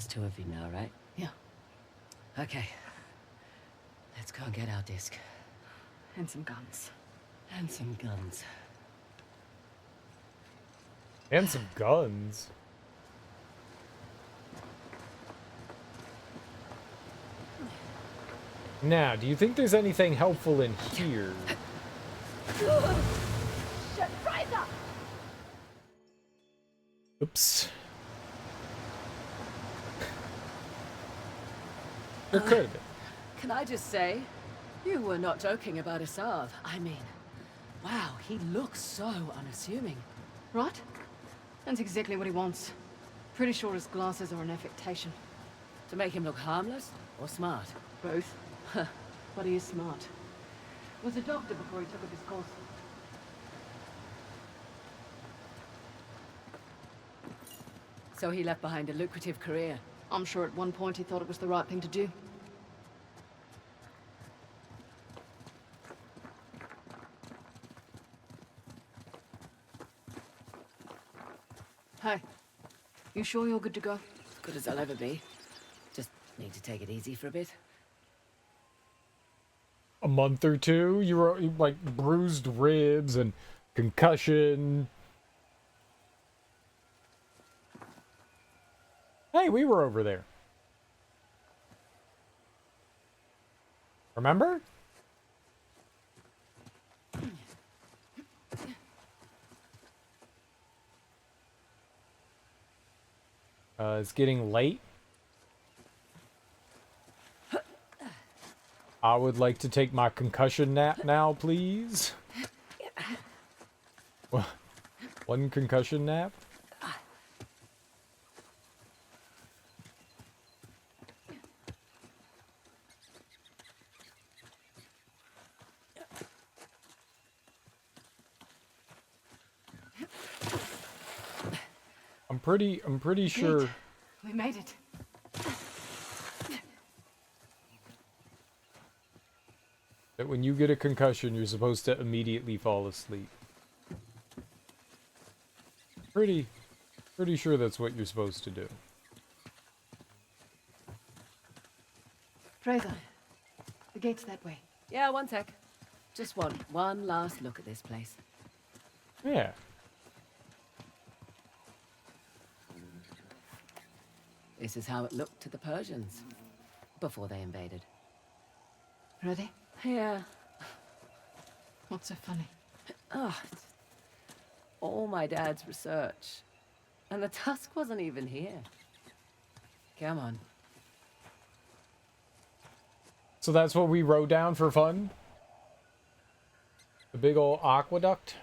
two of you now, right? Yeah. Okay. Let's go and get our disc. And some guns. And some guns. And some guns. Now, do you think there's anything helpful in here? Shit, Fraser! Oops. There could have been. Can I just say, you were not joking about Asav. I mean, wow, he looks so unassuming. Right? That's exactly what he wants. Pretty sure his glasses are an affectation. To make him look harmless or smart? Both. But he is smart. Was a doctor before he took up his course. So he left behind a lucrative career. I'm sure at one point he thought it was the right thing to do. Hey, you sure you're good to go? As good as I'll ever be. Just need to take it easy for a bit. A month or two, you were like bruised ribs and concussion. Hey, we were over there. Remember? It's getting late. I would like to take my concussion nap now, please. One concussion nap? I'm pretty sure We made it. that when you get a concussion, you're supposed to immediately fall asleep. Pretty sure that's what you're supposed to do. Fraser, the gate's that way. Yeah, one sec. Just one last look at this place. Yeah. This is how it looked to the Persians before they invaded. Ready? Yeah. What's so funny? Oh, it's all my dad's research. And the tusk wasn't even here. Come on. So that's what we rode down for fun? The big old aqueduct?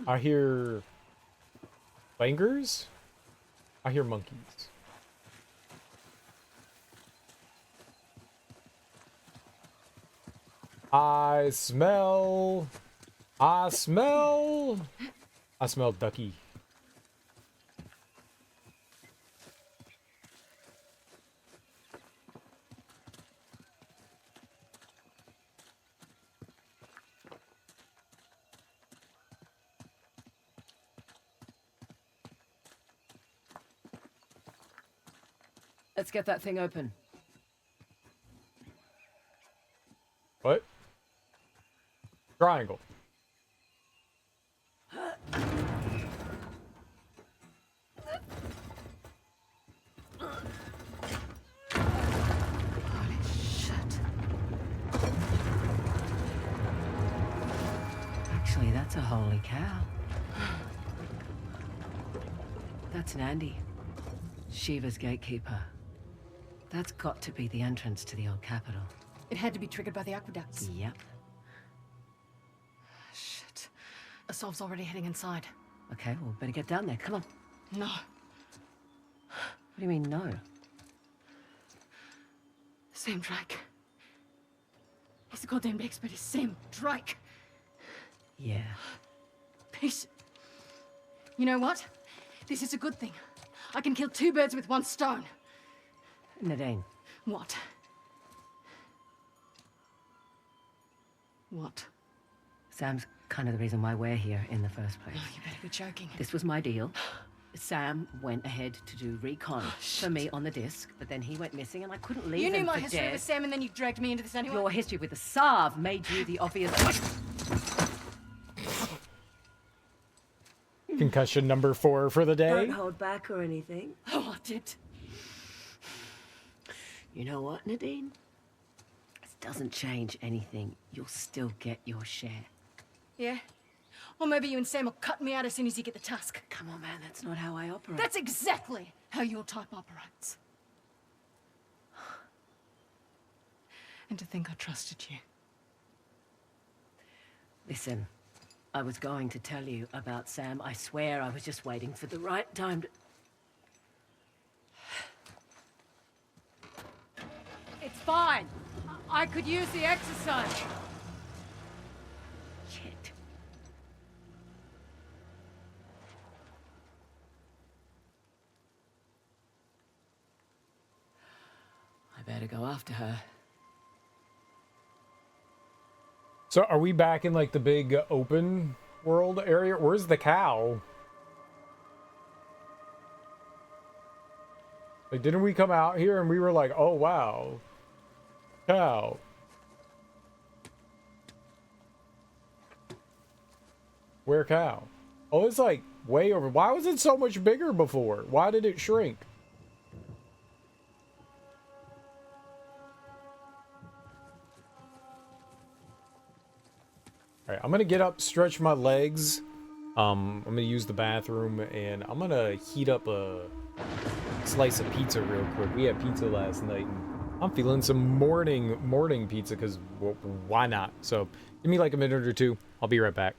I hear langurs? I hear monkeys. I smell ducky. Let's get that thing open. What? Triangle. Holy shit. Actually, that's a holy cow. That's Nandi, Shiva's gatekeeper. That's got to be the entrance to the old capital. It had to be triggered by the aqueducts. Yep. Shit. Asav's already heading inside. Okay, well, better get down there. Come on. No. What do you mean, no? Same Drake. He's a goddamn expert. He's same Drake. Yeah. Peace. You know what? This is a good thing. I can kill two birds with one stone. Nadine. What? What? Sam's kind of the reason why we're here in the first place. Oh, you better be joking. This was my deal. Sam went ahead to do recon for me on the disc, but then he went missing and I couldn't leave You him knew my for history dead. with Sam and then you dragged me into this anyway? Your history with the Sav made you the obvious... Concussion number 4 for the day. Don't hold back or anything. Oh, I did. You know what, Nadine? This doesn't change anything. You'll still get your share. Yeah? Or maybe you and Sam will cut me out as soon as you get the tusk. Come on, man, that's not how I operate. That's exactly how your type operates. And to think I trusted you. Listen, I was going to tell you about Sam. I swear I was just waiting for the right time to... It's fine. I could use the exercise. Shit. I better go after her. So are we back in like the big open world area? Where's the cow? Like, didn't we come out here and we were like, oh wow, cow. Where cow? Oh, it's like way over. Why was it so much bigger before? Why did it shrink? All right, I'm gonna get up, stretch my legs. I'm gonna use the bathroom, and I'm gonna heat up a slice of pizza real quick. We had pizza last night, and I'm feeling some morning pizza because why not? So give me like a minute or two. I'll be right back.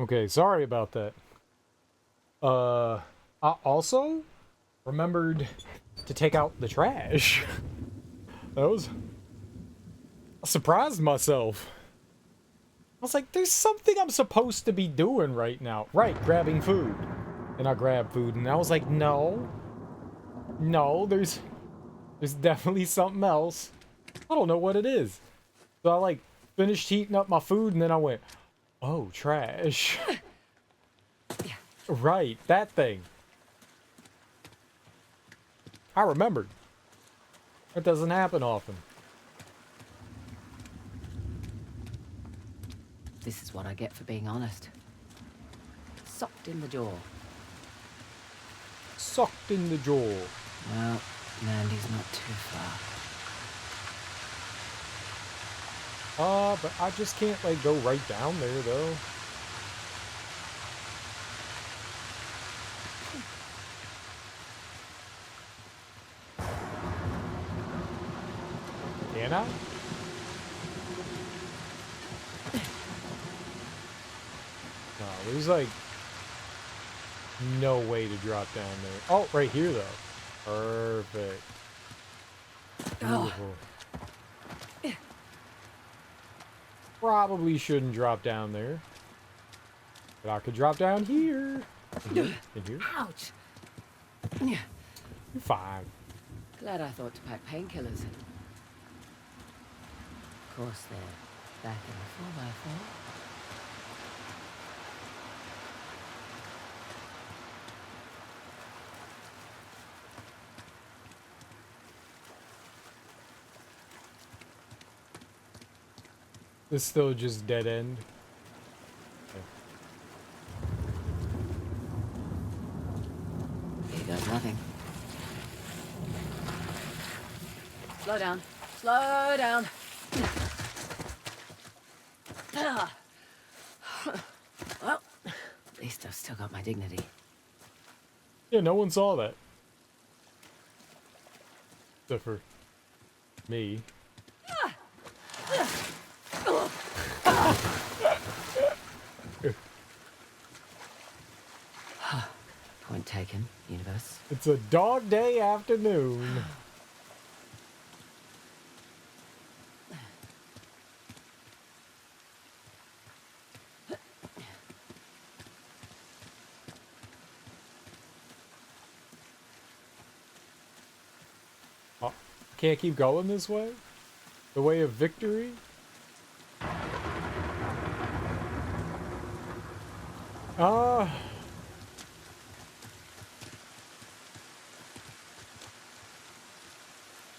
Okay, sorry about that. I also remembered to take out the trash. That was... I surprised myself. I was like, there's something I'm supposed to be doing right now. Right, grabbing food. And I grabbed food, and I was like, no. No, there's definitely something else. I don't know what it is. So I, like, finished heating up my food, and then I went, oh, trash. Right, that thing. I remembered. That doesn't happen often. This is what I get for being honest. Socked in the jaw. Sucked in the jaw. Well, Mandy's not too far. But I just can't, like, go right down there, though. Can I? No, there's, like, no way to drop down there. Oh, right here, though. Perfect. Beautiful. Probably shouldn't drop down there. But I could drop down here. In here. In here. Ouch! You're fine. Glad I thought to pack painkillers. Of course, they're back in the 4x4. It's still just dead end. Here goes nothing. Slow down. Slow down. Well, at least I've still got my dignity. Yeah, no one saw that. Except for me. Point taken, universe. It's a dog day afternoon. Oh, can't keep going this way? The way of victory?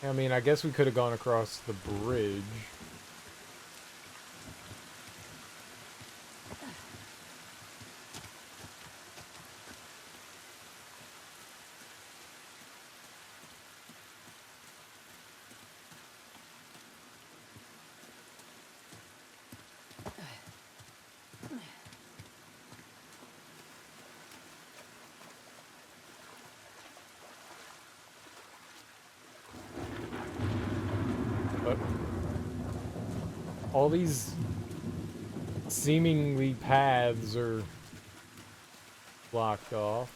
I mean, I guess we could have gone across the bridge. But all these seemingly paths are blocked off.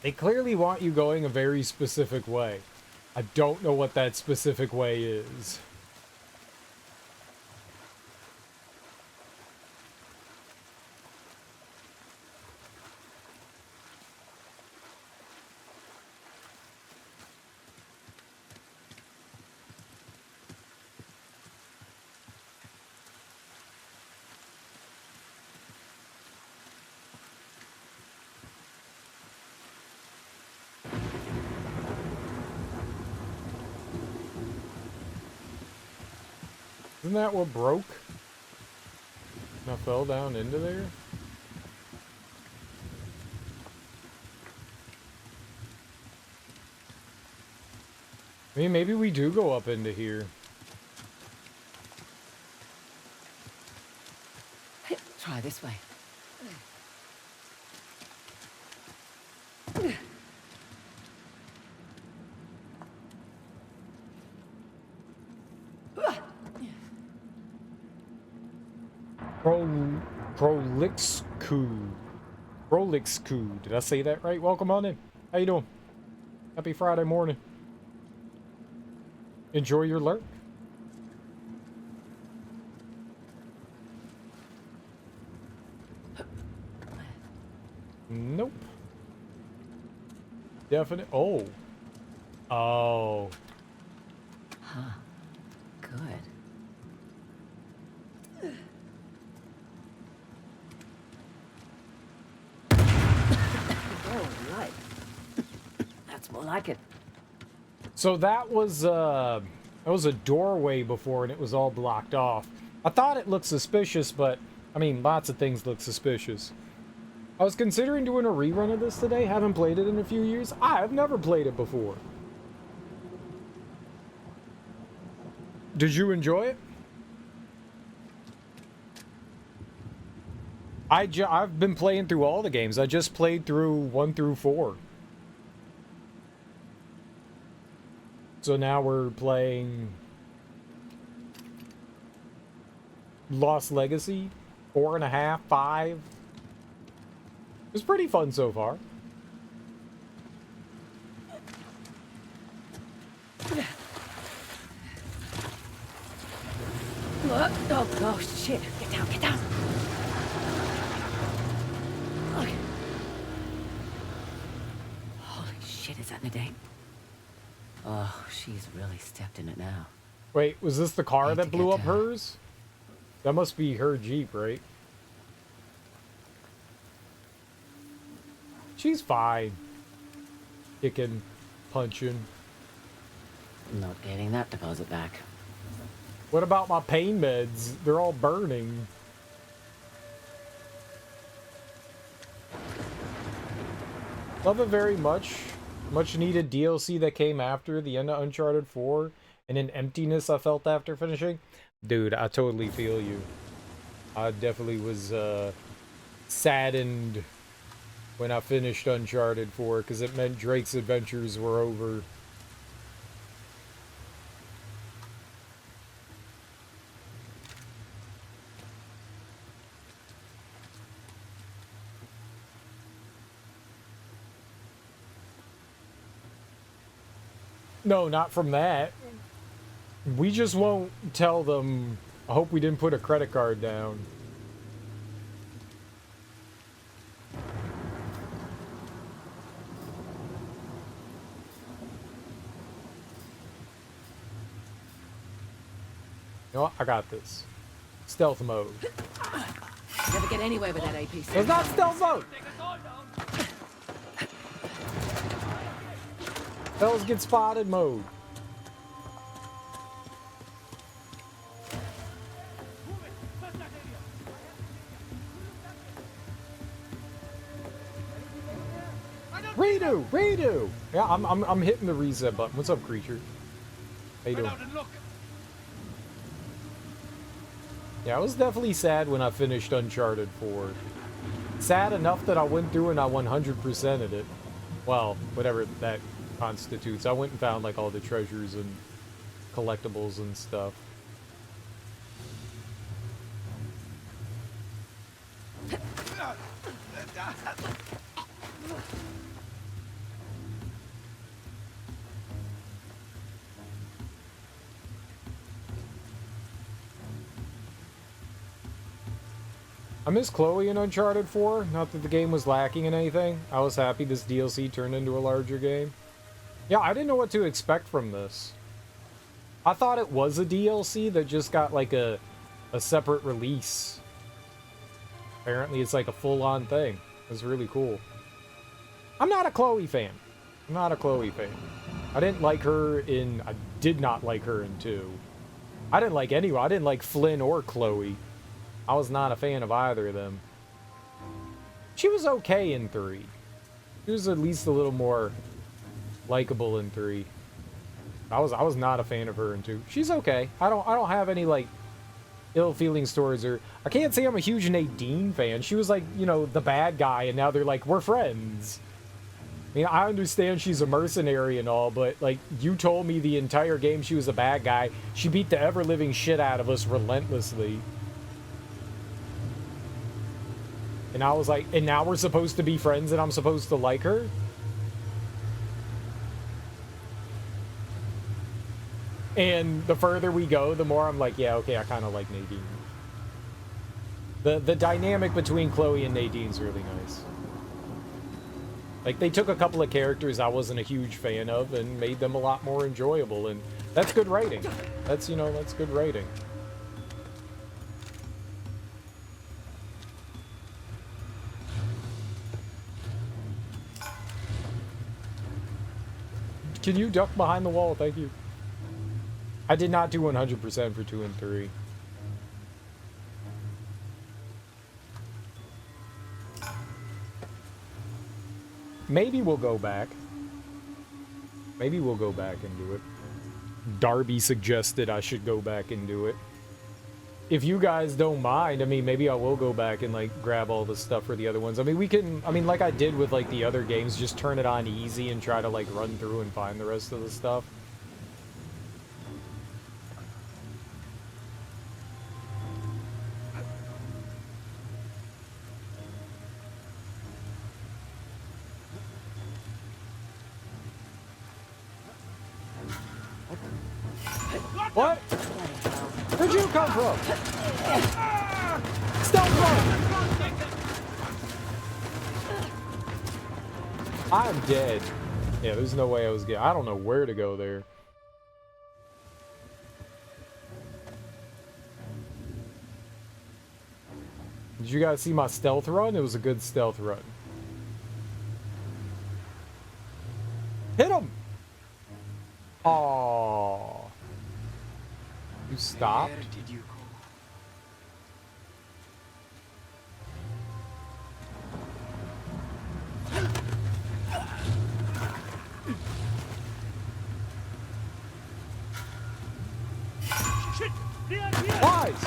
They clearly want you going a very specific way. I don't know what that specific way is. Isn't that what broke? And I fell down into there? I mean, maybe we do go up into here. Try this way. Pro Prolixku. Prolixku. Did I say that right? Welcome on in. How you doing? Happy Friday morning. Enjoy your lurk. Nope. Definite. Oh. Oh. Huh. Good. Oh, right. That's more like it. So that was a doorway before and it was all blocked off. I thought it looked suspicious, but I mean, lots of things look suspicious. I was considering doing a rerun of this today. Haven't played it in a few years. I've never played it before. Did you enjoy it? I've been playing through all the games. I just played through 1 through 4. So now we're playing Lost Legacy, 4.5, 5. It's pretty fun so far. Oh, shit. Get down, get down. Okay. Holy shit, is that Nadine? Oh, she's really stepped in it now. Wait, was this the car that blew up hers? That must be her Jeep, right? She's fine. Kicking, punching. Not getting that deposit back. What about my pain meds? They're all burning. Love it very much. Much needed DLC that came after the end of Uncharted 4 and an emptiness I felt after finishing. Dude, I totally feel you. I definitely was saddened when I finished Uncharted 4 because it meant Drake's adventures were over. No, not from that. We just won't tell them. I hope we didn't put a credit card down. You know what? I got this. Stealth mode. Never get anywhere with that APC. It's not stealth mode! Fellas get spotted mode. Redo! Redo! Yeah, I'm hitting the reset button. What's up, creature? How you doing? Yeah, I was definitely sad when I finished Uncharted 4. Sad enough that I went through and I 100%ed it. Well, whatever that constitutes. I went and found like all the treasures and collectibles and stuff. I miss Chloe in Uncharted 4. Not that the game was lacking in anything. I was happy this DLC turned into a larger game. Yeah, I didn't know what to expect from this. I thought it was a DLC that just got like a separate release. Apparently it's like a full-on thing. It was really cool. I'm not a Chloe fan. I'm not a Chloe fan. I didn't like her in... I did not like her in 2. I didn't like anyone. I didn't like Flynn or Chloe. I was not a fan of either of them. She was okay in 3. She was at least a little more likable in 3. I was not a fan of her in 2. She's okay. I don't have any like ill feelings towards her. I can't say I'm a huge Nadine fan. She was like, you know, the bad guy, and now they're like, we're friends. I mean, I understand she's a mercenary and all, but like, you told me the entire game she was a bad guy. She beat the ever-living shit out of us relentlessly. And I was like, and now we're supposed to be friends and I'm supposed to like her? And the further we go, the more I'm like, yeah, okay, I kind of like Nadine. The dynamic between Chloe and Nadine's really nice. Like, they took a couple of characters I wasn't a huge fan of and made them a lot more enjoyable, and that's good writing. That's, you know, that's good writing. Can you duck behind the wall? Thank you. I did not do 100% for 2 and 3. Maybe we'll go back. Maybe we'll go back and do it. Darby suggested I should go back and do it. If you guys don't mind, I mean, maybe I will go back and, like, grab all the stuff for the other ones. I mean, we can, I mean, like I did with, like, the other games, just turn it on easy and try to, like, run through and find the rest of the stuff. What? Where'd you come from? Stealth run! I'm dead. Yeah, there's no way I was getting. I don't know where to go there. Did you guys see my stealth run? It was a good stealth run. Hit him! Aww. You stopped? Where did you go? Shit! They are here! Wise!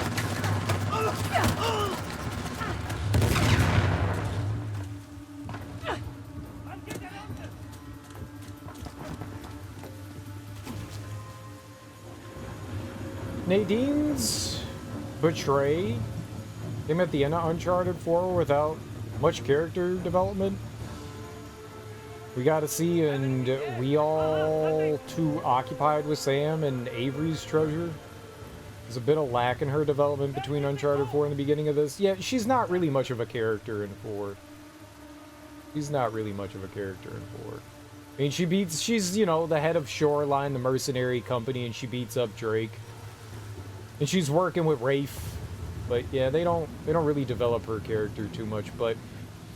Nadine's betrayed him at the end of Uncharted 4 without much character development. We got to see, and we all too occupied with Sam and Avery's treasure. There's a bit of lack in her development between Uncharted 4 and the beginning of this. Yeah, she's not really much of a character in 4. She's not really much of a character in 4. I mean, she's, you know, the head of Shoreline, the mercenary company, and she beats up Drake. And she's working with Rafe. But yeah, they don't really develop her character too much. But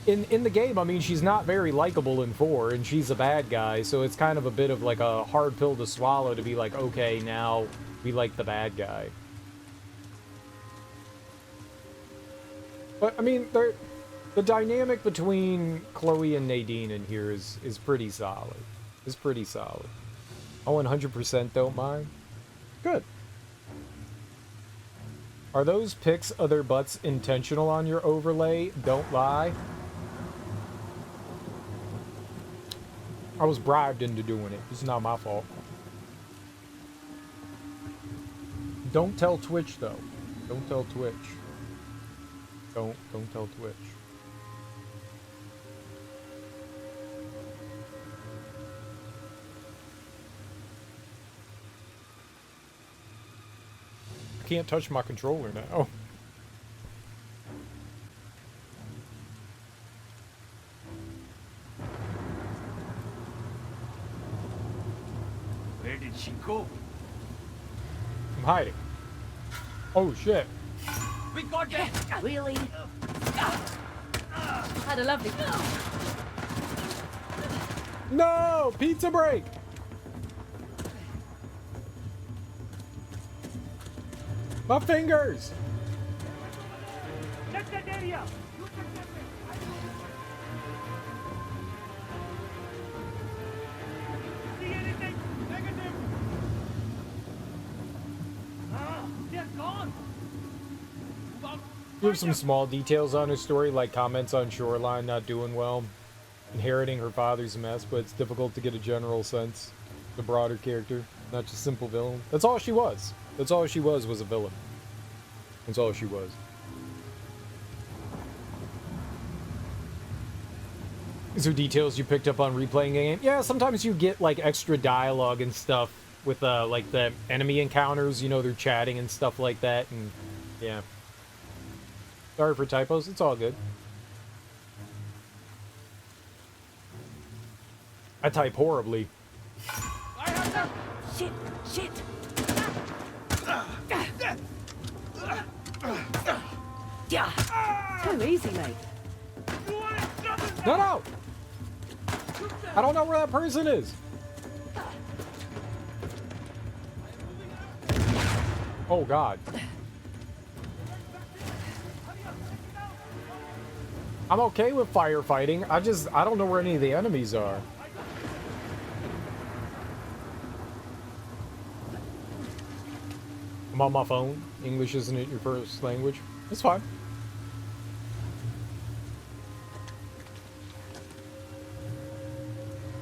in the game, I mean, she's not very likable in 4, and she's a bad guy, so it's kind of a bit of like a hard pill to swallow to be like, okay, now we like the bad guy. But I mean, the dynamic between Chloe and Nadine in here is pretty solid. It's pretty solid. Oh, 100% don't mind. Good. Are those pics of their butts intentional on your overlay? Don't lie. I was bribed into doing it. It's not my fault. Don't tell Twitch, though. Don't tell Twitch. Don't tell Twitch. I can't touch my controller now. Where did she go? I'm hiding. Oh shit. We got them! Really? Had a lovely... No! Pizza break! My fingers! Check that area! You check that way! See anything? Negative! They're gone! You have some small details on her story, like comments on Shoreline not doing well, inheriting her father's mess, but it's difficult to get a general sense. The broader character, not just simple villain. That's all she was. That's all she was a villain. That's all she was. These are details you picked up on replaying the game. Yeah, sometimes you get like extra dialogue and stuff with like the enemy encounters. You know, they're chatting and stuff like that, and yeah. Sorry for typos. It's all good. I type horribly. Shit! Shit! Yeah! Too easy, mate. No, no! I don't know where that person is. Oh, God. I'm okay with firefighting. I don't know where any of the enemies are. I'm on my phone. English isn't it your first language? It's fine.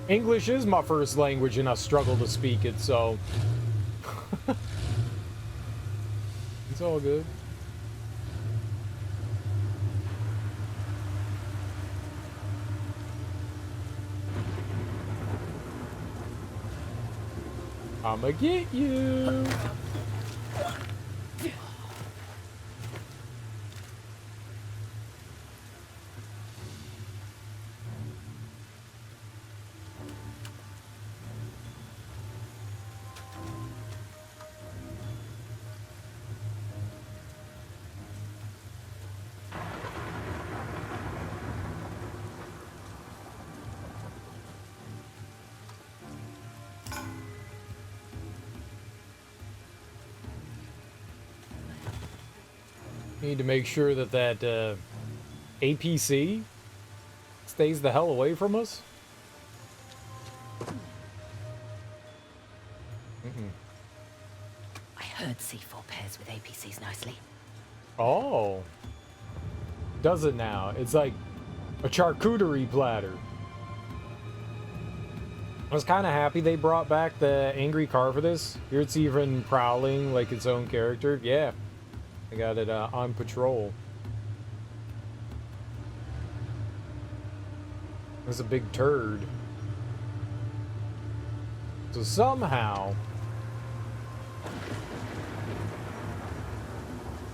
English is my first language and I struggle to speak it, so... It's all good. I'ma get you! Need to make sure that APC stays the hell away from us. I heard C4 pairs with APCs nicely. Oh. Does it now? It's like a charcuterie platter. I was kind of happy they brought back the angry car for this. Here it's even prowling like its own character. Yeah. I got it on patrol. There's a big turd. So somehow...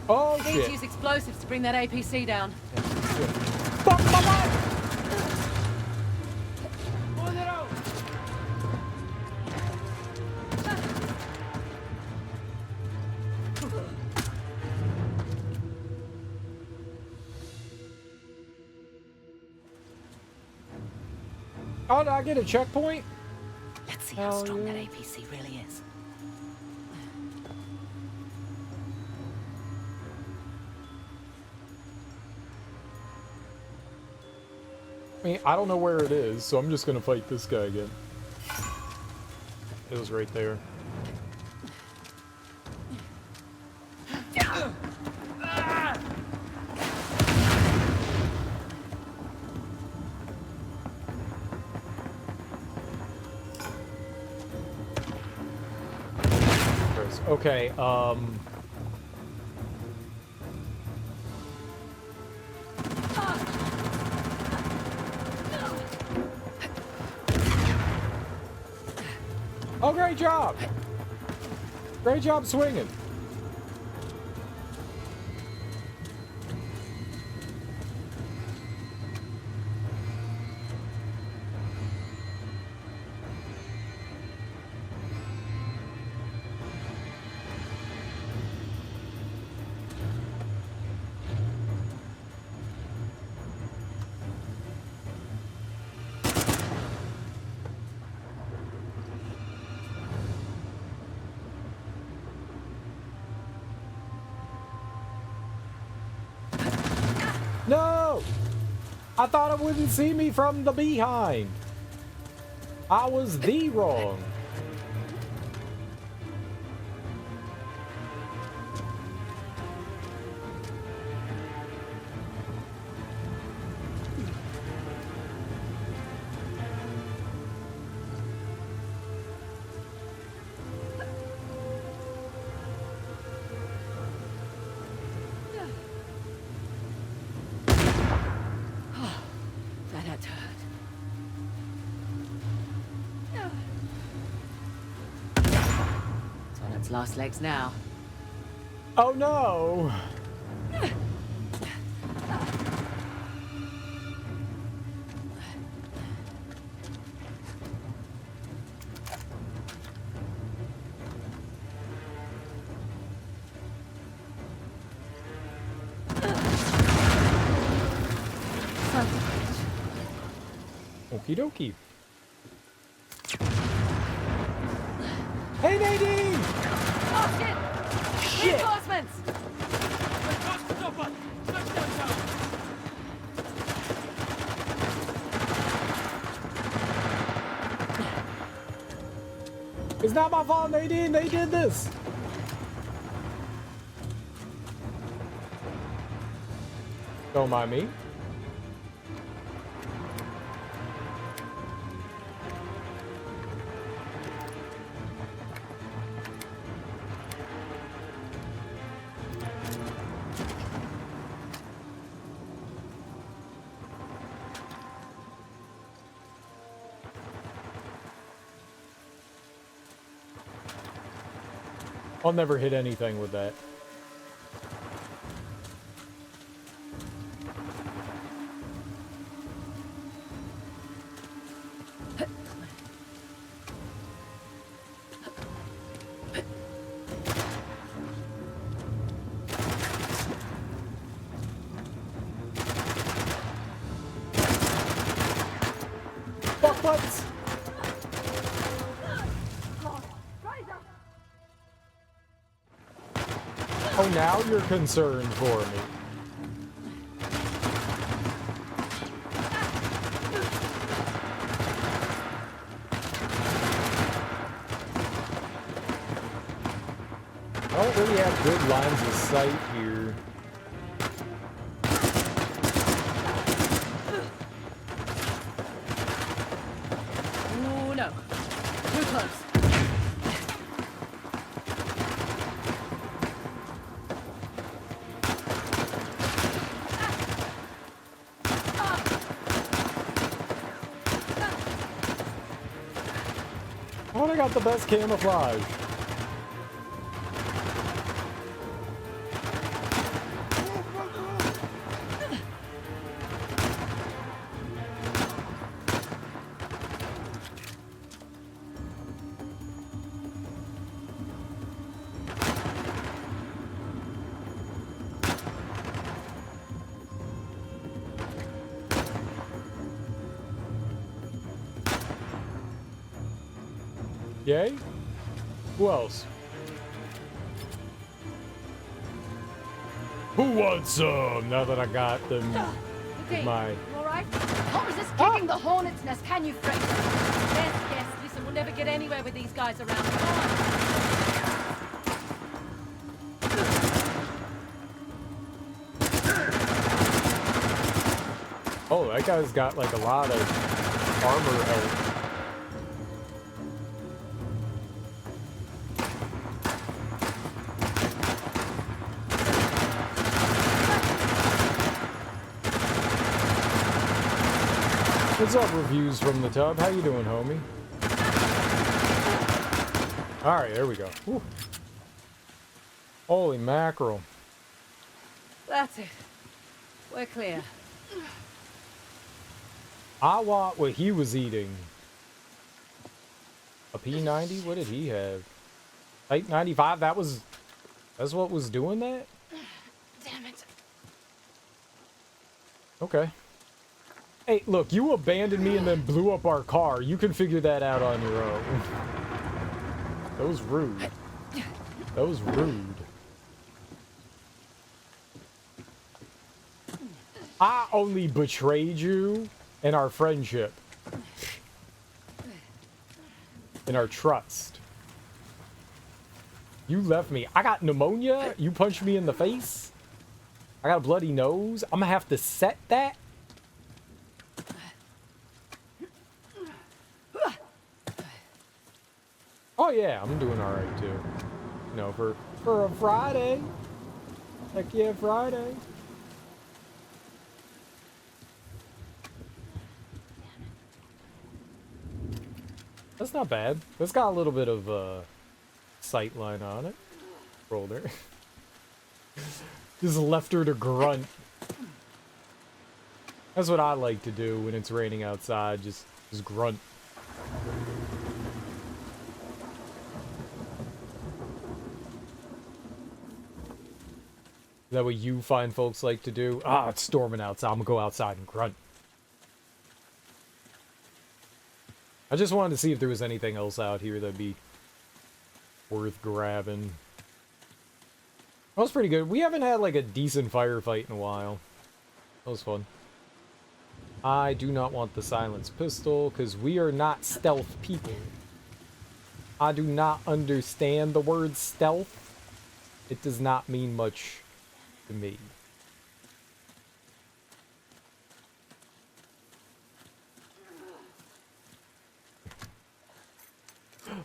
Oh, Need shit. to use explosives to bring that APC down. Oh, did I get a checkpoint? Let's see how strong that APC really is. I mean, I don't know where it is, so I'm just gonna fight this guy again. It was right there. Okay, Oh, great job! Great job swinging. No! I thought it wouldn't see me from the behind. I was the wrong. That had to hurt. its last legs now. Oh no! Okie dokie. Hey, Nadine! Oh shit! Shit! Reinforcements! It's not my fault, Nadine. They did this. Don't mind me. I'll never hit anything with that. Fuck butts! Oh, now you're concerned for me. I don't really have good lines of sight here. Ooh, no. Too close. Oh, I got the best camouflage. Yay? Who else? Who wants some? Now that I got them. Okay, My... you alright? Don't resist kicking the hornet's nest, can you, Frank? Yes, listen, we'll never get anywhere with these guys around. Come on. Oh, that guy's got like a lot of armor health. What's up, reviews from the tub? How you doing, homie? All right, there we go. Whew. Holy mackerel. That's it. We're clear. I want what he was eating. A P90? What did he have? Type 95? That's what was doing that? Damn it. Okay. Hey, look, you abandoned me and then blew up our car. You can figure that out on your own. That was rude. That was rude. I only betrayed you and our friendship. And our trust. You left me. I got pneumonia. You punched me in the face. I got a bloody nose. I'm gonna have to set that. Oh yeah, I'm doing all right too. You know, for a Friday. Heck yeah, Friday. That's not bad. That's got a little bit of sight line on it. Rolled her. Just left her to grunt. That's what I like to do when it's raining outside. Just grunt. Is that what you find folks like to do? Ah, it's storming outside. I'm gonna go outside and grunt. I just wanted to see if there was anything else out here that'd be worth grabbing. That was pretty good. We haven't had like a decent firefight in a while. That was fun. I do not want the silenced pistol because we are not stealth people. I do not understand the word stealth. It does not mean much to me.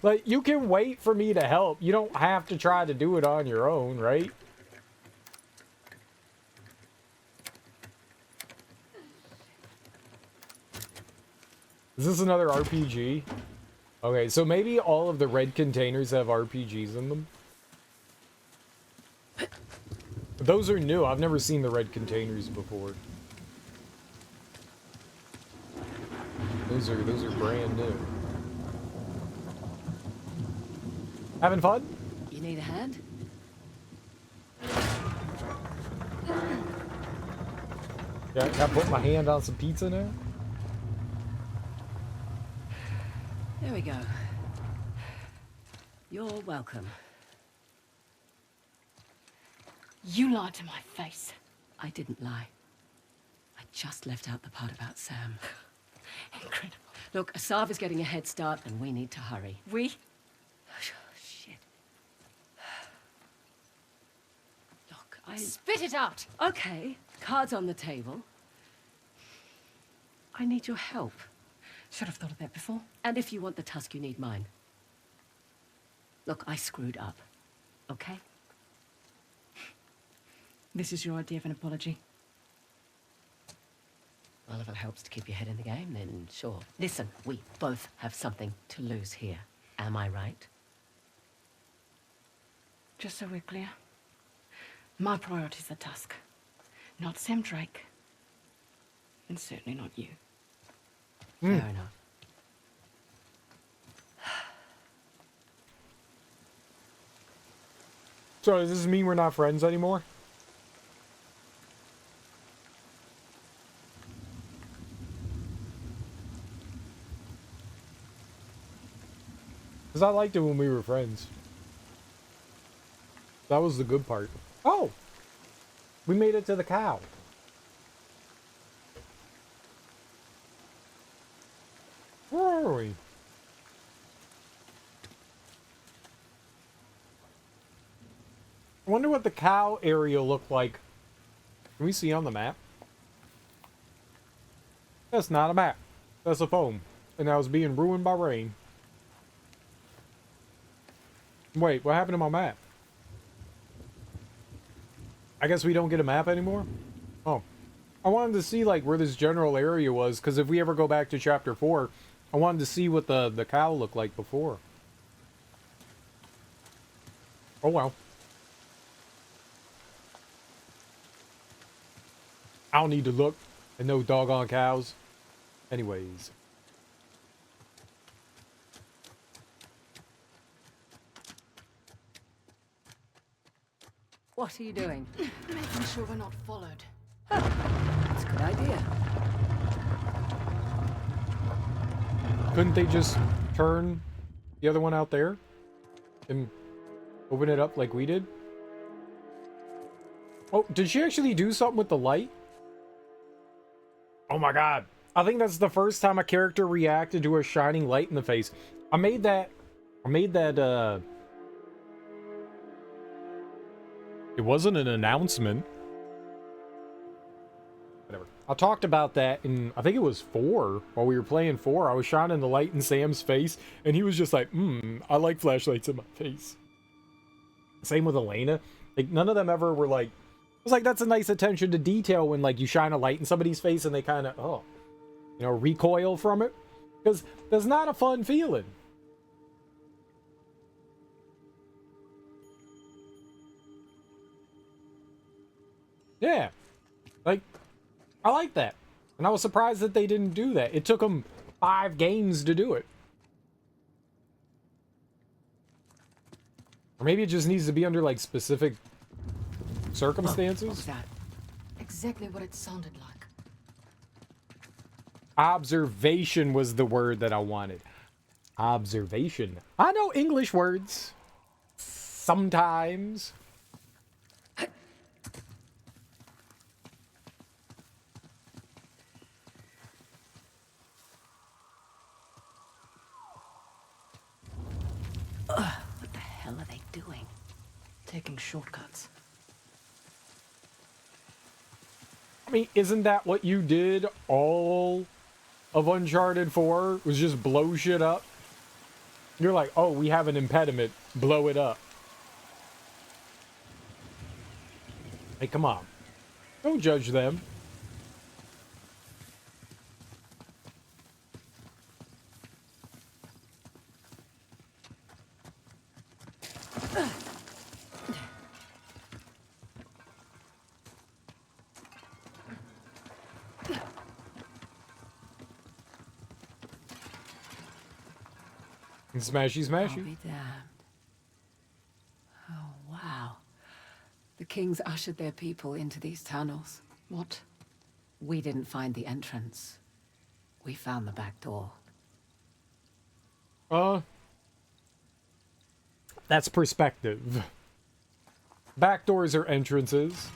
Like, you can wait for me to help. You don't have to try to do it on your own, right? Is this another RPG? Okay, so maybe all of the red containers have RPGs in them. Those are new. I've never seen the red containers before. Those are brand new. Having fun? You need a hand? Yeah, can I put my hand on some pizza now? There we go. You're welcome. You lied to my face. I didn't lie. I just left out the part about Sam. Incredible. Look, Asav is getting a head start and we need to hurry. We? Shit. Look, I... Spit it out! Okay, cards on the table. I need your help. Should have thought of that before. And if you want the tusk, you need mine. Look, I screwed up. Okay? This is your idea of an apology. Well, if it helps to keep your head in the game, then sure. Listen, we both have something to lose here. Am I right? Just so we're clear, my priority's the tusk. Not Sam Drake. And certainly not you. Fair enough. So does this mean we're not friends anymore? Because I liked it when we were friends. That was the good part. Oh! We made it to the cow. Where are we? I wonder what the cow area looked like. Can we see on the map? That's not a map. That's a phone. And that was being ruined by rain. Wait, what happened to my map? I guess we don't get a map anymore? Oh. I wanted to see, like, where this general area was, because if we ever go back to Chapter 4, I wanted to see what the cow looked like before. Oh, well. I don't need to look at no doggone cows. Anyways. What are you doing? Making sure we're not followed. That's a good idea. Couldn't they just turn the other one out there? And open it up like we did? Oh, did she actually do something with the light? Oh my god. I think that's the first time a character reacted to a shining light in the face. I made that, it wasn't an announcement. Whatever. I talked about that in, I think it was 4, while we were playing 4. I was shining the light in Sam's face, and he was just like, I like flashlights in my face. Same with Elena. Like, none of them ever were like, it was like, that's a nice attention to detail when, like, you shine a light in somebody's face and they kind of, recoil from it. Because that's not a fun feeling. Yeah. Like, I like that. And I was surprised that they didn't do that. It took them 5 games to do it. Or maybe it just needs to be under, like, specific circumstances. What was that? Exactly what it sounded like. Observation was the word that I wanted. Observation. I know English words. Sometimes. What the hell are they doing? Taking shortcuts. I mean, isn't that what you did all of Uncharted 4? Was just blow shit up? You're like, oh, we have an impediment. Blow it up. Hey, come on. Don't judge them. Smashy, I'll smashy. be damned. Oh, wow. The kings ushered their people into these tunnels. What? We didn't find the entrance. We found the back door. That's perspective. Back doors are entrances.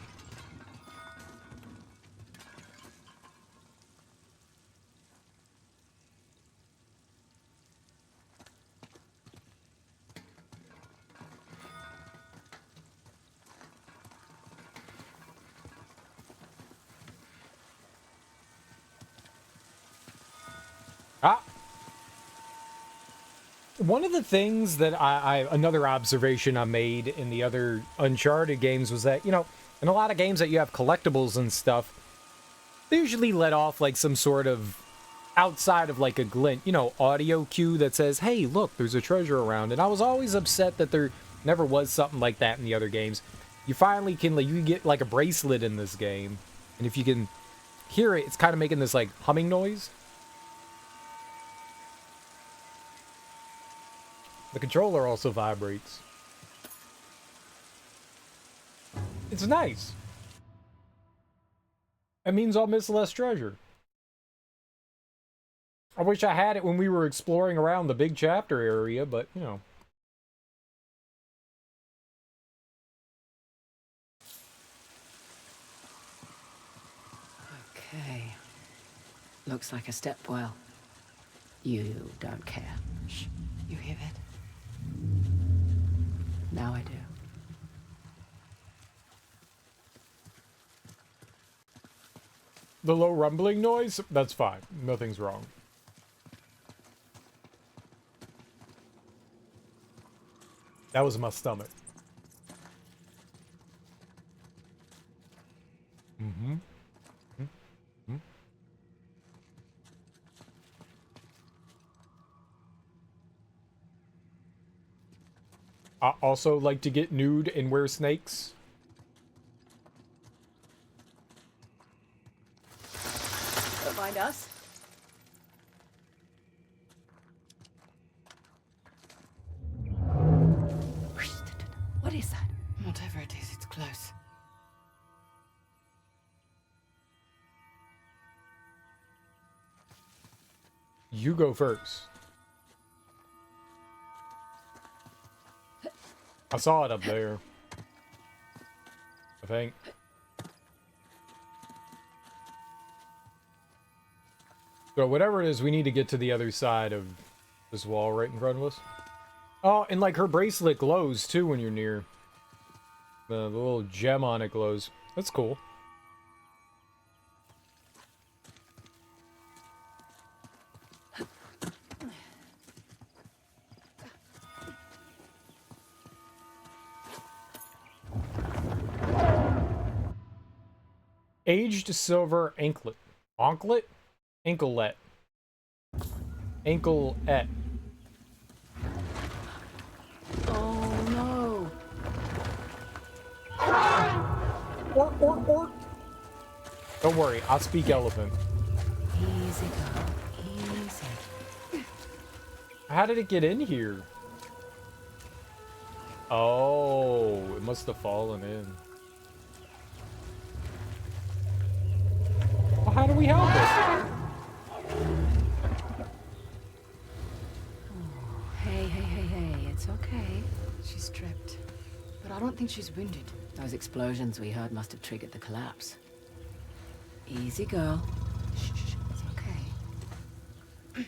One of the things that another observation I made in the other Uncharted games was that, you know, in a lot of games that you have collectibles and stuff, they usually let off like some sort of, outside of like a glint, you know, audio cue that says, hey, look, there's a treasure around. And I was always upset that there never was something like that in the other games. You finally can, like, you can get like a bracelet in this game. And if you can hear it, it's kind of making this like humming noise. The controller also vibrates. It's nice. It means I'll miss less treasure. I wish I had it when we were exploring around the big chapter area, but, you know. Okay. Looks like a step well. You don't care. Shh. You hear it? Now I do. The low rumbling noise? That's fine. Nothing's wrong. That was my stomach. Mm-hmm. Mm-hmm. I also like to get nude and wear snakes. Don't mind us. What is that? Whatever it is, it's close. You go first. I saw it up there. I think. So whatever it is, we need to get to the other side of this wall right in front of us. Oh, and like her bracelet glows too when you're near. The little gem on it glows. That's cool. Aged silver anklet. Anklet? Anklet. Anklet. Oh no. Orc, orc, orc. Don't worry, I'll speak elephant. Easy, girl. Easy. How did it get in here? Oh, it must have fallen in. Well, how do we help it? Hey, it's okay. She's trapped. But I don't think she's wounded. Those explosions we heard must have triggered the collapse. Easy, girl. Shh, it's okay.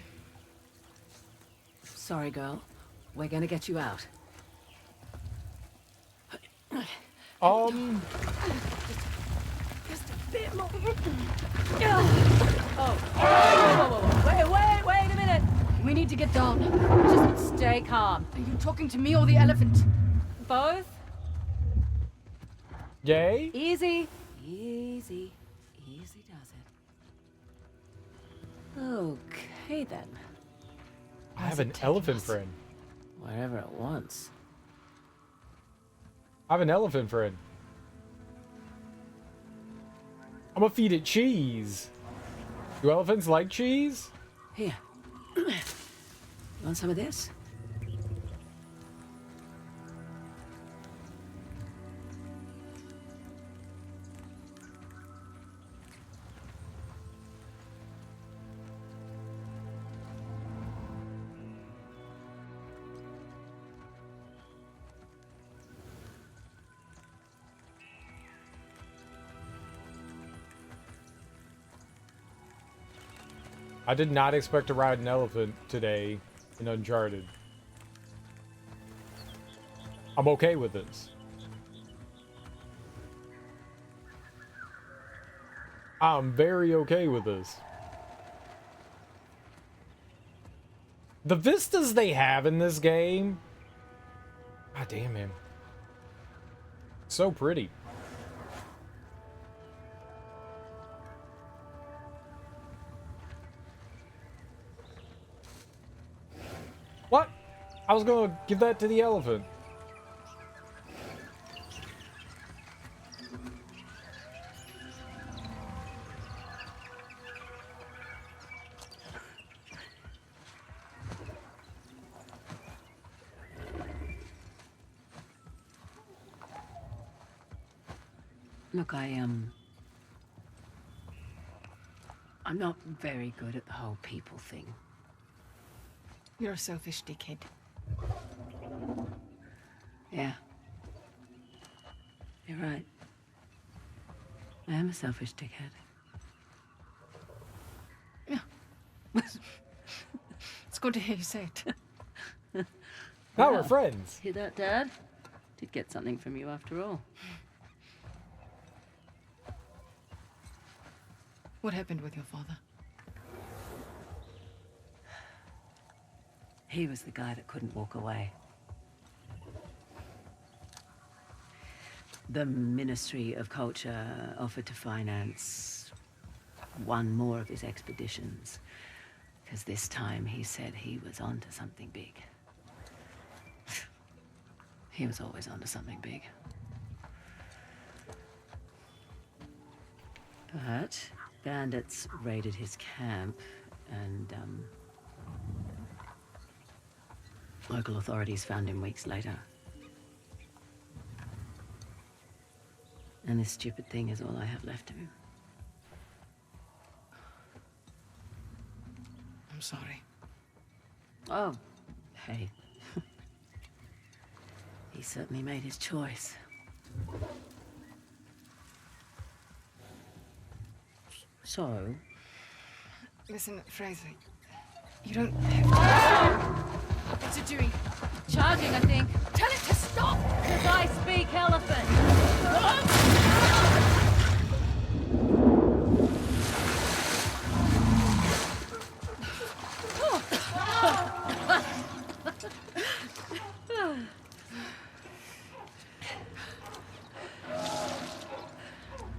Sorry, girl. We're gonna get you out. Just a bit more. Oh. Whoa. Wait a minute. We need to get down. Just stay calm. Are you talking to me or the elephant? Both? Yay? Easy does it. Okay then. I have an elephant friend. Wherever it wants. I have an elephant friend. I'm gonna feed it cheese. Do elephants like cheese? Here. Want some of this? I did not expect to ride an elephant today in Uncharted. I'm okay with this. I'm very okay with this. The vistas they have in this game. God damn, man. So pretty. What? I was gonna give that to the elephant. Look, I'm not very good at the whole people thing. You're a selfish dickhead. Yeah. You're right. I am a selfish dickhead. Yeah. It's good to hear you say it. Now we're friends. Hear that, Dad? Did get something from you after all. What happened with your father? He was the guy that couldn't walk away. The Ministry of Culture offered to finance one more of his expeditions. Because this time he said he was onto something big. He was always onto something big. But bandits raided his camp and, local authorities found him weeks later. And this stupid thing is all I have left of him. I'm sorry. Oh, hey. He certainly made his choice. So? Listen, Fraser, you don't have to... What's it doing? Charging, I think. Tell it to stop! Because I speak elephant.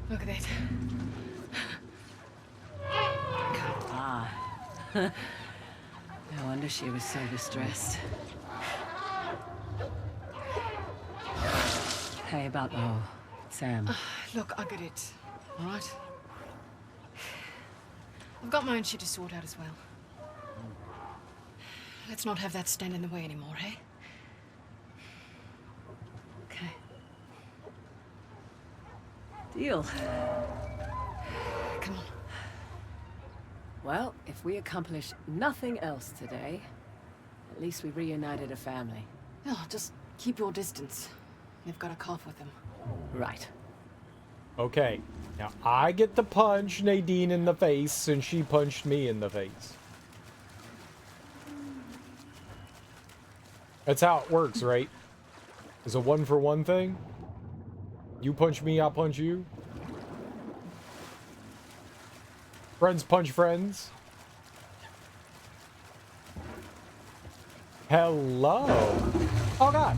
Look at that. No wonder she was so distressed. Hey, about Sam. Look, I get it. All right? I've got my own shit to sort out as well. Let's not have that stand in the way anymore, hey? Okay. Deal. Come on. Well, if we accomplish nothing else today, at least we reunited a family. Oh, just keep your distance. You've got a cough with them. Right. Okay. Now, I get to punch Nadine in the face since she punched me in the face. That's how it works, right? It's a one-for-one thing. You punch me, I punch you. Friends punch friends. Hello. Oh, God.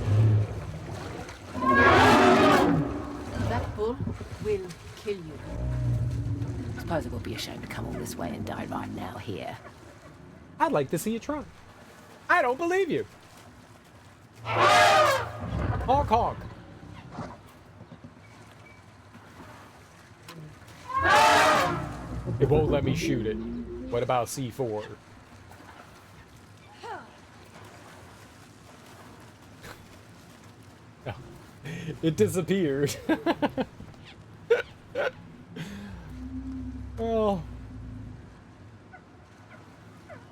That bull will kill you. Suppose it would be a shame to come all this way and die right now here. I'd like to see you try. I don't believe you. Honk honk. It won't let me shoot it. What about C4? No. It disappeared. Well,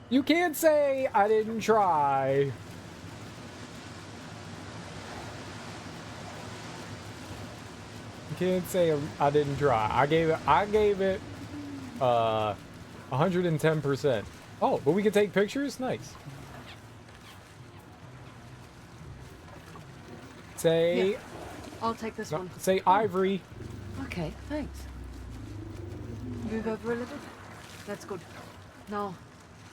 you can't say I didn't try. You can't say I didn't try. I gave it 110%. Oh, but we can take pictures? Nice. Say Yeah, I'll take this one. Say Ivory. Okay, thanks. Move over a little. That's good. Now,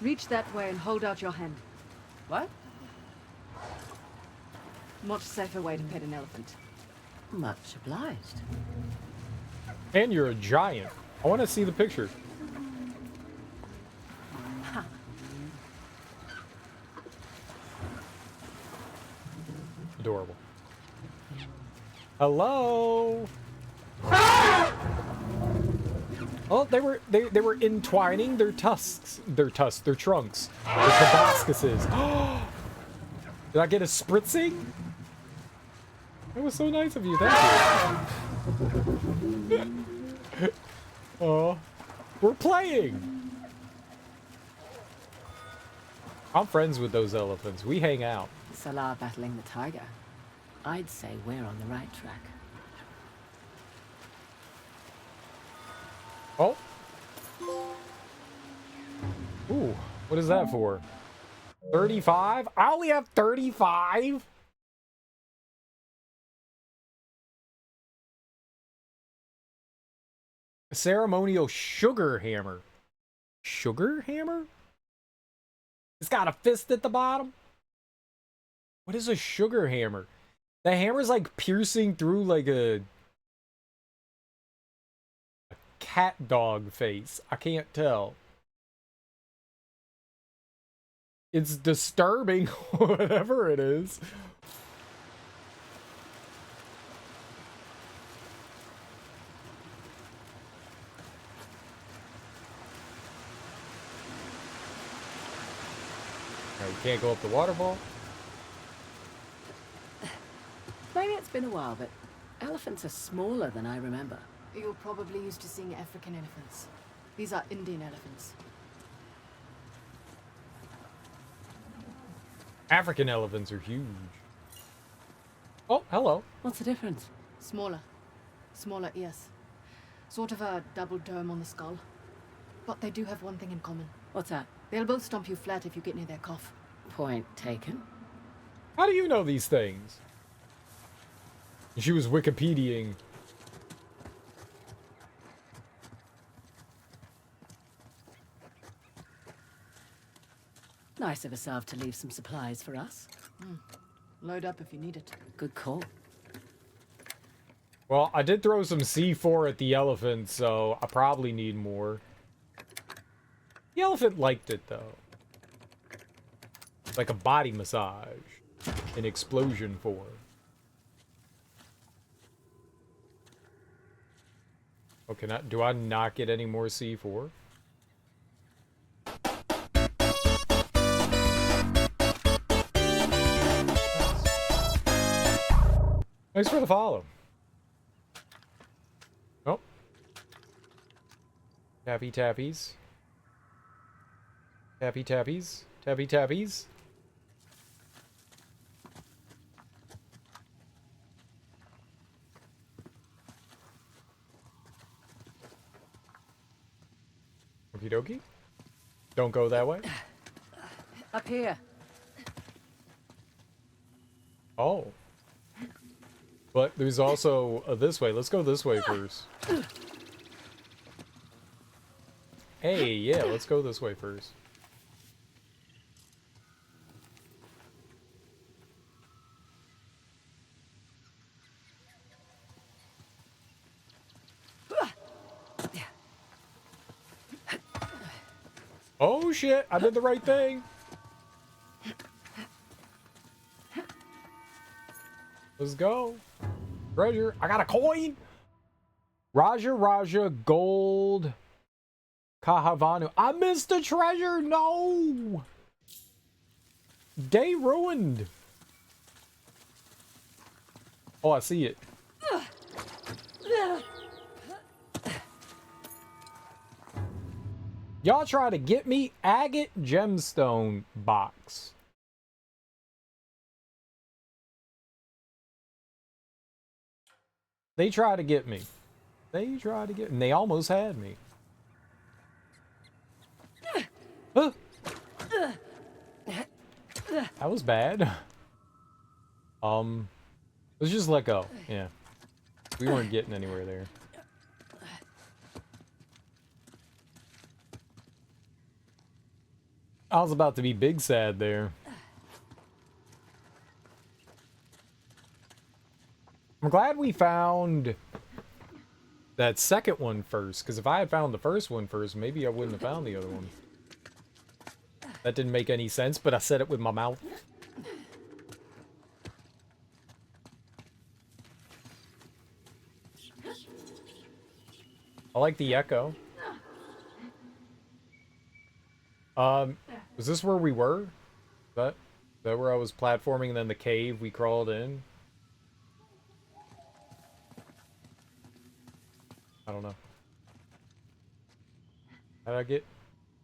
reach that way and hold out your hand. What? Much safer way to pet an elephant. Much obliged. And you're a giant. I want to see the picture. Ha. Adorable. Hello. Oh, they were entwining their trunks, their proboscises. Did I get a spritzing? That was so nice of you. Thank you. Oh, we're playing. I'm friends with those elephants. We hang out. Salah battling the tiger. I'd say we're on the right track. Oh. Ooh, what is that for? 35? I only have 35? A ceremonial sugar hammer. Sugar hammer? It's got a fist at the bottom? What is a sugar hammer? The hammer's like piercing through like a cat dog face. I can't tell. It's disturbing, whatever it is. No, you can't go up the waterfall. Maybe it's been a while, but elephants are smaller than I remember. You're probably used to seeing African elephants. These are Indian elephants. African elephants are huge. Oh, hello. What's the difference? Smaller. Smaller ears. Sort of a double dome on the skull. But they do have one thing in common. What's that? They'll both stomp you flat if you get near their cough. Point taken. How do you know these things? She was Wikipediaing. Nice of Asav to leave some supplies for us. Load up if you need it. Good call. Well, I did throw some C4 at the elephant, so I probably need more. The elephant liked it, though. Like a body massage in explosion form. Oh, do I not get any more C4? Thanks for the follow. Oh. Tappy tappies. Tappy tappies. Tappy tappies. Okie dokie. Don't go that way. Up here. Oh. But there's also this way. Let's go this way first. Hey, yeah, let's go this way first. Oh shit, I did the right thing. Let's go. Treasure. I got a coin. Raja gold Kahavanu. I missed the treasure. No. Day ruined. Oh, I see it. Y'all try to get me agate gemstone box. They try to get me. They tried to get, and they almost had me. Huh. That was bad. Let's just let go. Yeah. We weren't getting anywhere there. I was about to be big sad there. I'm glad we found that second one first, because if I had found the first one first, maybe I wouldn't have found the other one. That didn't make any sense, but I said it with my mouth. I like the echo. Was this where we were? Is that where I was platforming and then the cave we crawled in? I don't know. How'd I get...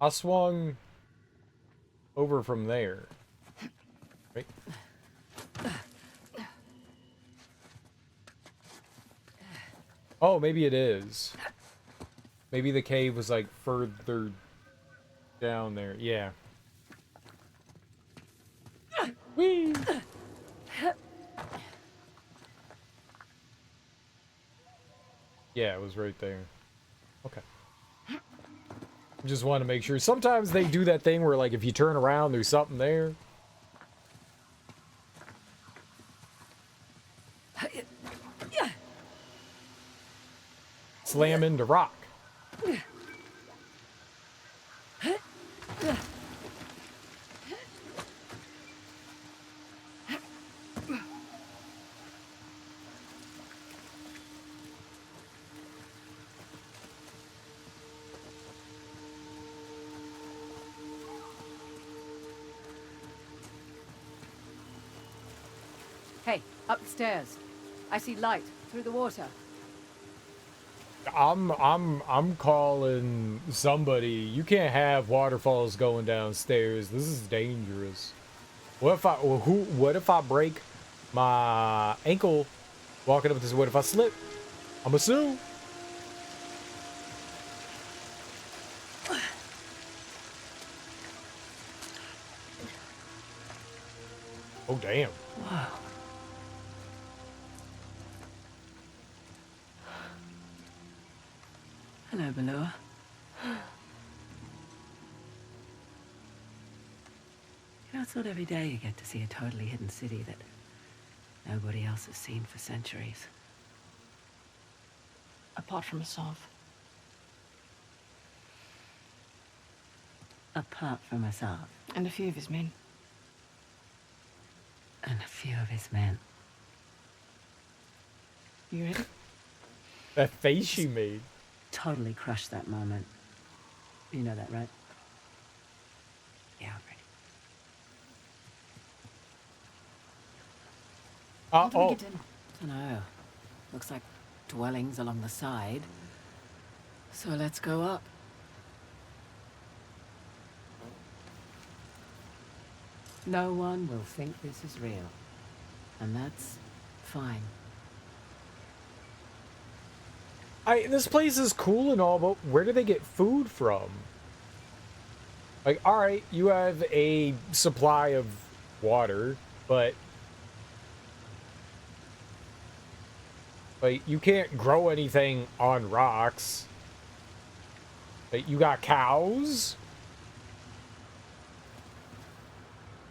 I swung over from there. Right? Oh, maybe it is. Maybe the cave was like further down there. Yeah. Whee! Yeah, it was right there. Okay. Just want to make sure. Sometimes they do that thing where, like, if you turn around, there's something there. Slam into rock. Hey, up the stairs. I see light through the water. I'm calling somebody. You can't have waterfalls going downstairs. This is dangerous. What if I break my ankle walking up this? What if I slip? I'ma sue. Oh damn. Wow. Hello, Balua. You know, it's not every day you get to see a totally hidden city that nobody else has seen for centuries. Apart from Asav. Apart from Asav. And a few of his men. And a few of his men. You ready? That face she made. Totally crushed that moment. You know that, right? Yeah, I'm ready. How do we get in? Dunno. Looks like dwellings along the side. So let's go up. No one will think this is real. And that's fine. This place is cool and all, but where do they get food from? Like, alright, you have a supply of water, but like, you can't grow anything on rocks. Like, you got cows?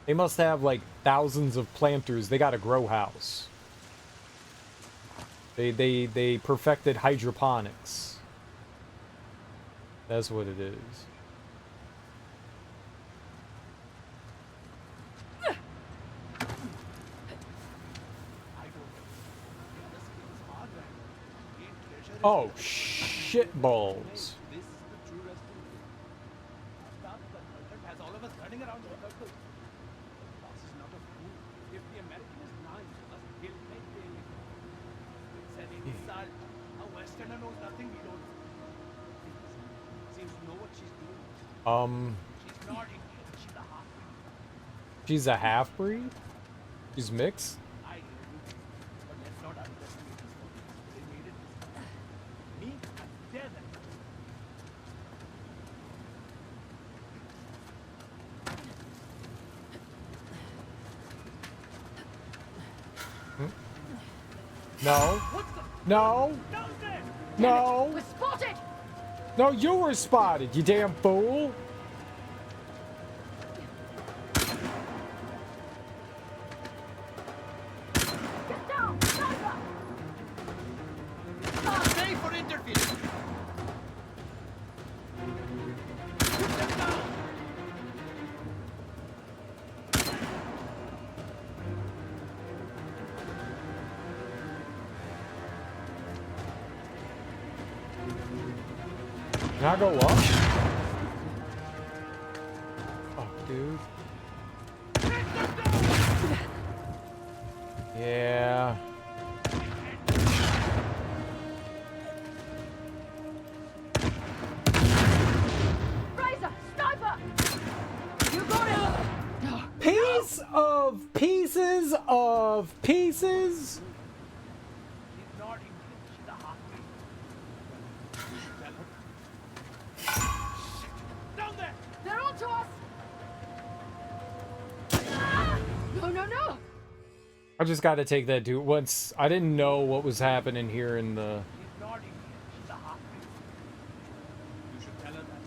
They must have, like, thousands of planters. They got a grow house. They perfected hydroponics. That's what it is. Oh, shit balls. This is the true resting place. Stop the Uncharted has all of us running around the circle. The boss is not a fool. If the American is blind, he'll make the illegal. It's an insult. A Westerner knows nothing we don't. Seems to know what she's doing. She's not Indian. She's a half-breed. She's a half-breed? She's mixed? I do. But let's not underestimate this one. They made it this way. Me, I dare them. No. No. No. We're spotted! No, you were spotted, you damn fool. Get down! Sniper! Stay for interview. Put them down. Can I go up? Fuck, dude. Yeah. Razor! Sniper! You got it! Piece of pieces of pieces. She's not Indian. She's a half-breed. Down there! They're onto us! Ah! No, no, no! I just got to take that dude. Once I didn't know what was happening here in the. She's not Indian. She's a half-breed. You should tell her that.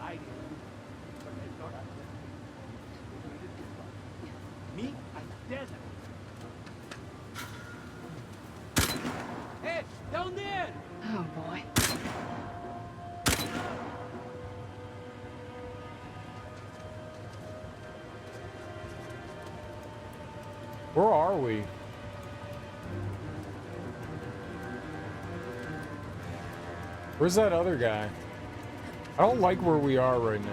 I did. But let's not underestimate. They made it this far. Me, I dare them. Hey, down there! Oh boy. Where are we? Where's that other guy? I don't like where we are right now.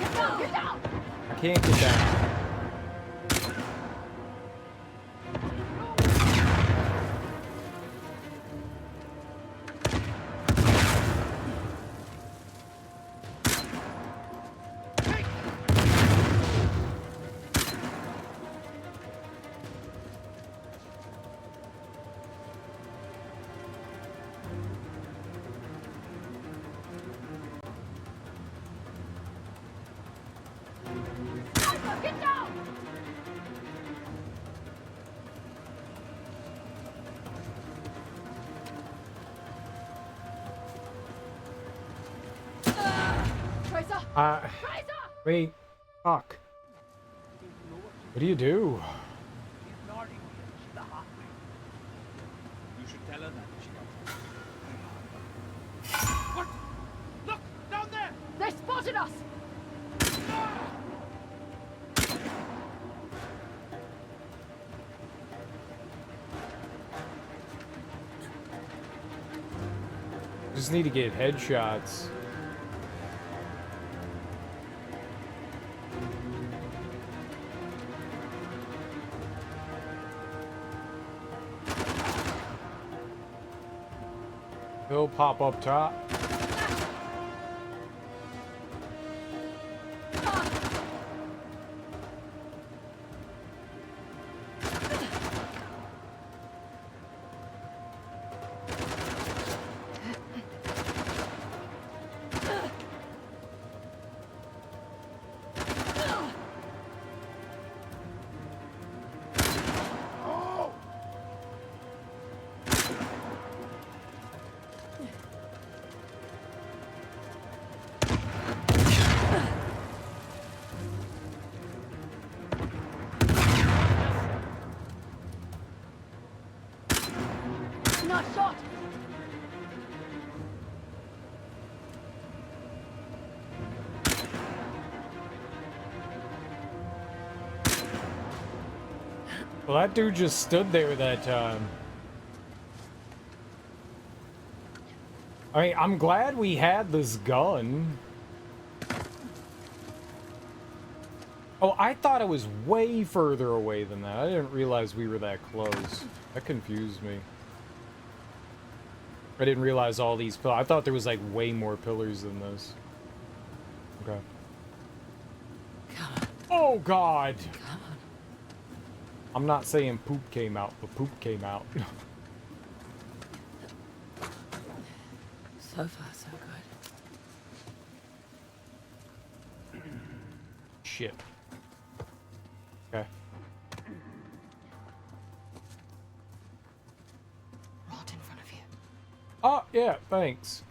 Get down! Get down! I can't get down. Sniper, get down! Tracer! Tracer! Wait. Fuck. What do you do? She's not Indian. She's a half-breed. You should tell her that. She comes. What? Look! Down there! They spotted us! Just need to get headshots. He'll pop up top. Not shot! Well, that dude just stood there that time. I mean, I'm glad we had this gun. Oh, I thought it was way further away than that. I didn't realize we were that close. That confused me. I didn't realize all these pillars. I thought there was like way more pillars than this. Okay. Oh, God. I'm not saying poop came out, but poop came out. So far, so good. Shit. Okay. Right in front of you. Oh, yeah, thanks.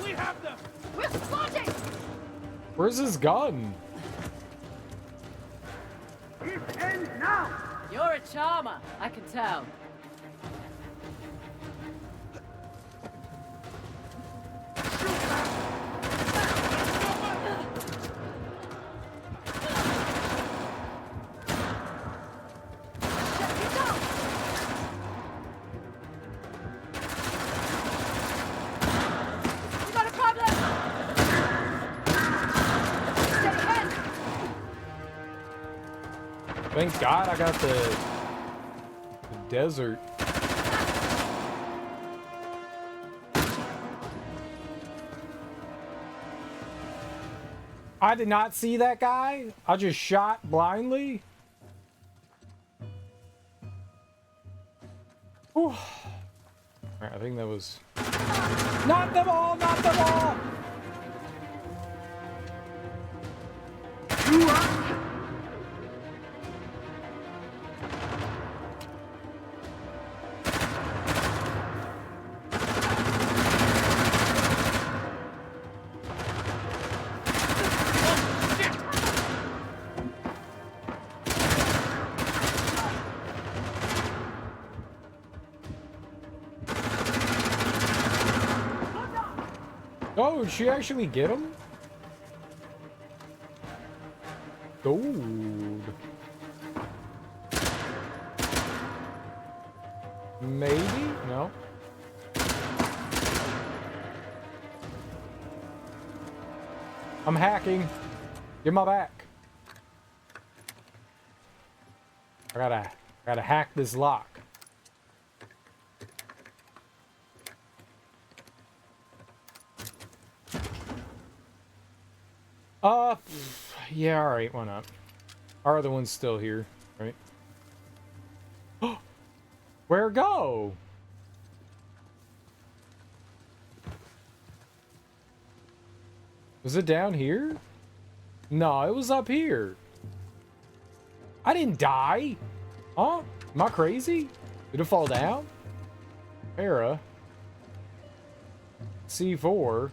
We have them! We're spotted! Where's his gun? You're a charmer, I can tell. We got a problem! Stay ahead! Thank God I got the desert. I did not see that guy. I just shot blindly. Whew. All right, I think that was... Not the ball! Not the ball! Oh, did she actually get him? Dude. Maybe? No. I'm hacking. Get my back. I gotta hack this lock. Yeah, alright, why not? Our other one's still here, right? Where go? Was it down here? No, it was up here. I didn't die. Huh? Am I crazy? Did it fall down? Era. C4.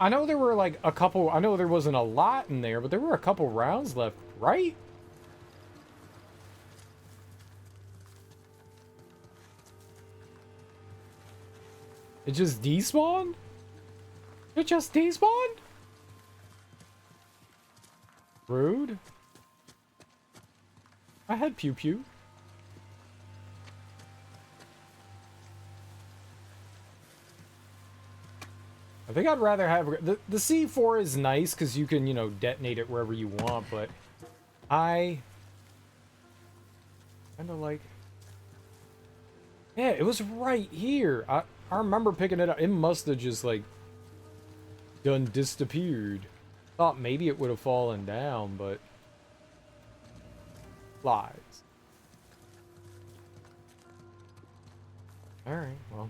I know there were like a couple, I know there wasn't a lot in there, but there were a couple rounds left, right? It just despawned? It just despawned? Rude. I had pew pew. I think I'd rather have the C4 is nice because you can, you know, detonate it wherever you want, but I kind of like, yeah, it was right here. I remember picking it up. It must have just like done disappeared. Thought maybe it would have fallen down, but lies. All right, well.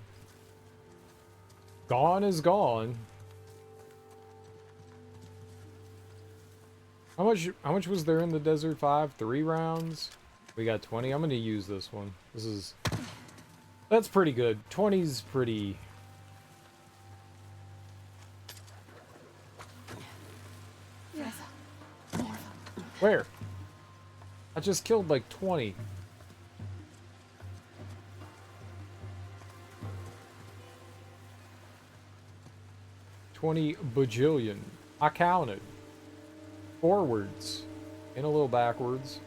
Gone is gone. How much was there in the Desert 5? 3 rounds? We got 20. I'm gonna use this one. That's pretty good. 20's pretty. Where? I just killed like 20. $20 bajillion. I counted. Forwards. And a little backwards.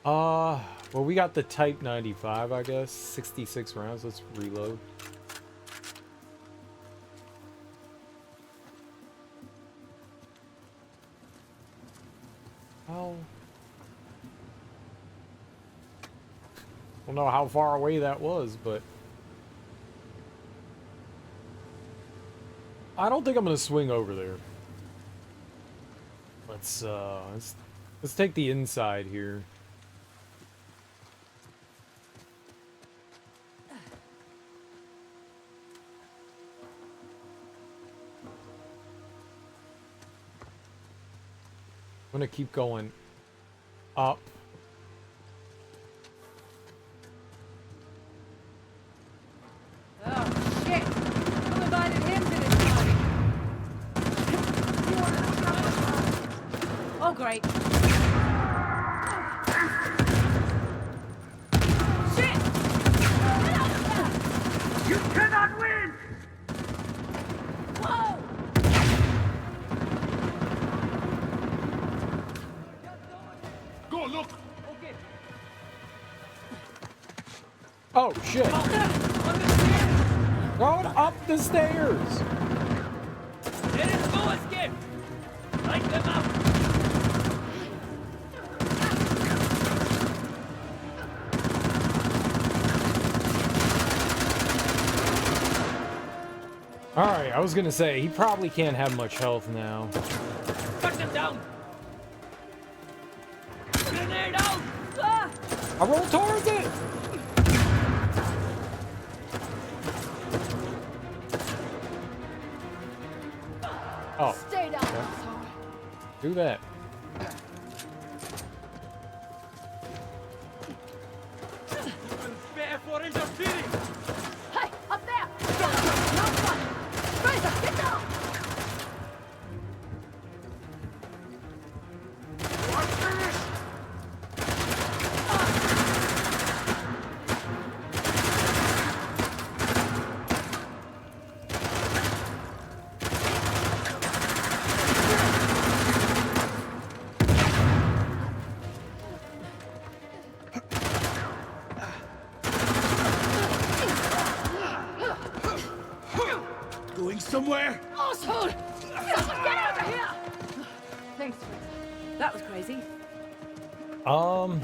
Well, we got the Type 95, I guess. 66 rounds. Let's reload. How? I don't know how far away that was, but I don't think I'm gonna swing over there. Let's take the inside here. I'm gonna keep going up. Oh, shit! Who invited him to this party? Oh, great. Shit! You cannot win! Whoa! Go look! Okay. Oh, shit. Going up the stairs. There is no escape! Light them up! Alright, I was gonna say, he probably can't have much health now. Cut them down! Grenade out! Ah! I rolled towards it! Oh, Stay down, okay. asshole. Do that. Prepare for interfering! Hey, up there! No fun! Fraser, get down! Going somewhere? Asshole! Get out of here! Thanks, Fraser. That was crazy. Uh-oh.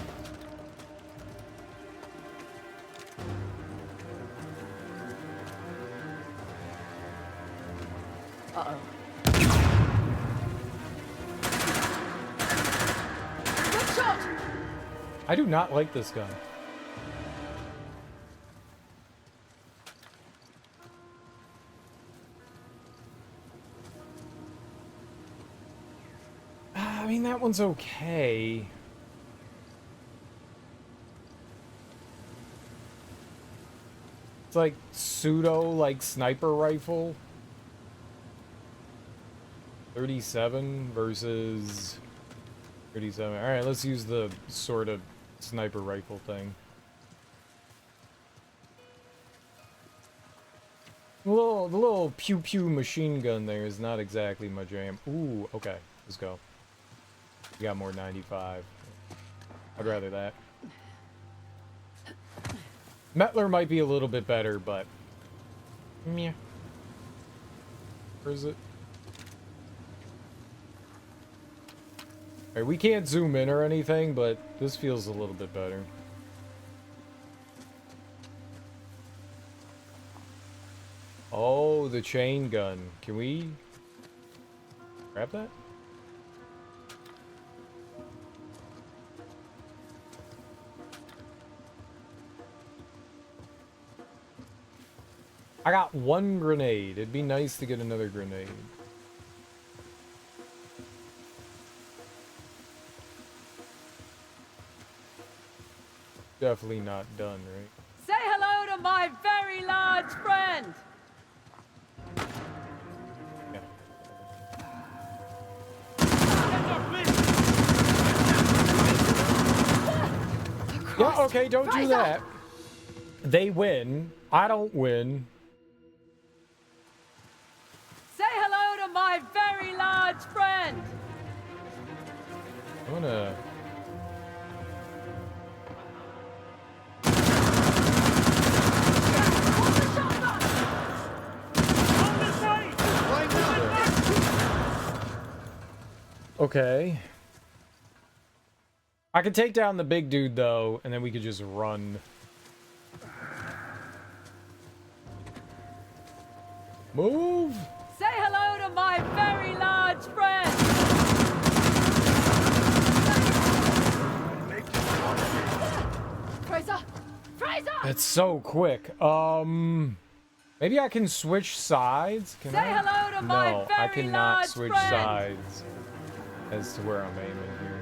Good shot! I do not like this gun. mean, that one's okay. It's like pseudo, like, sniper rifle. 37 versus 37. Alright, let's use the sort of sniper rifle thing. The little pew-pew machine gun there is not exactly my jam. Ooh, okay. Let's go. We got more 95. I'd rather that. Metler might be a little bit better, but... Meh. Where is it? Alright, we can't zoom in or anything, but this feels a little bit better. Oh, the chain gun. Can we grab that? I got one grenade. It'd be nice to get another grenade. Definitely not done, right? Say hello to my very large friend! Yeah, okay, don't do that. They win. I don't win. Say hello to my very large friend! I'm gonna... Okay. I could take down the big dude, though, and then we could just run. Move! Say hello to my very large friend! Fraser! Fraser! That's so quick. Maybe I can switch sides? Can Say I? hello to my No, I very cannot large switch friend. sides as to where I'm aiming here.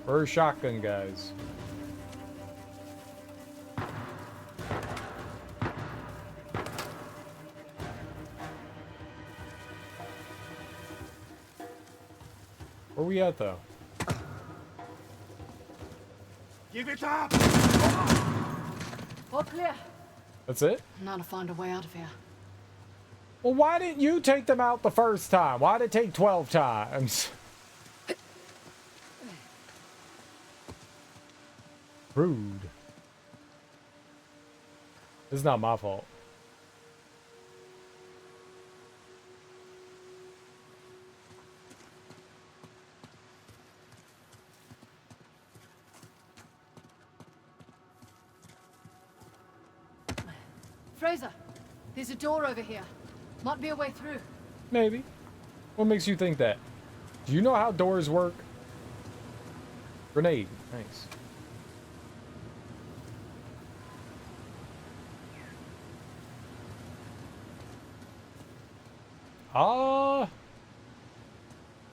We're shotgun guys. Where we at, though? Give it up! All clear. That's it? Now to find a way out of here. Well, why didn't you take them out the first time? Why did it take 12 times? Rude. This is not my fault. Fraser, there's a door over here. Might be a way through. Maybe. What makes you think that? Do you know how doors work? Grenade. Nice.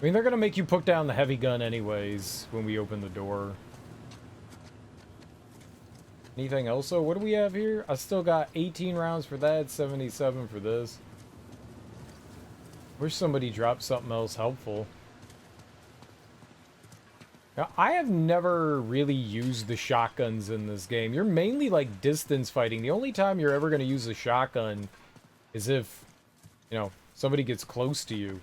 I mean, they're gonna make you put down the heavy gun anyways when we open the door. Anything else? So what do we have here? I still got 18 rounds for that, 77 for this. Wish somebody dropped something else helpful. Now, I have never really used the shotguns in this game. You're mainly like distance fighting. The only time you're ever going to use a shotgun is if, you know, somebody gets close to you.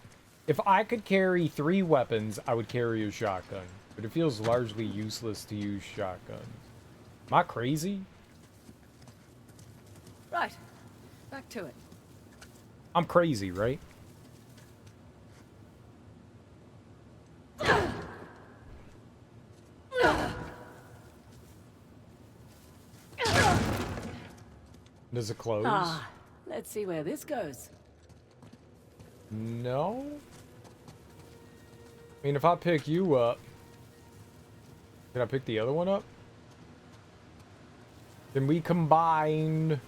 If I could carry 3 weapons, I would carry a shotgun. But it feels largely useless to use shotguns. Am I crazy? Right. Back to it. I'm crazy, right? Does it close? Ah, let's see where this goes. No? I mean, if I pick you up... Can I pick the other one up? Can we combine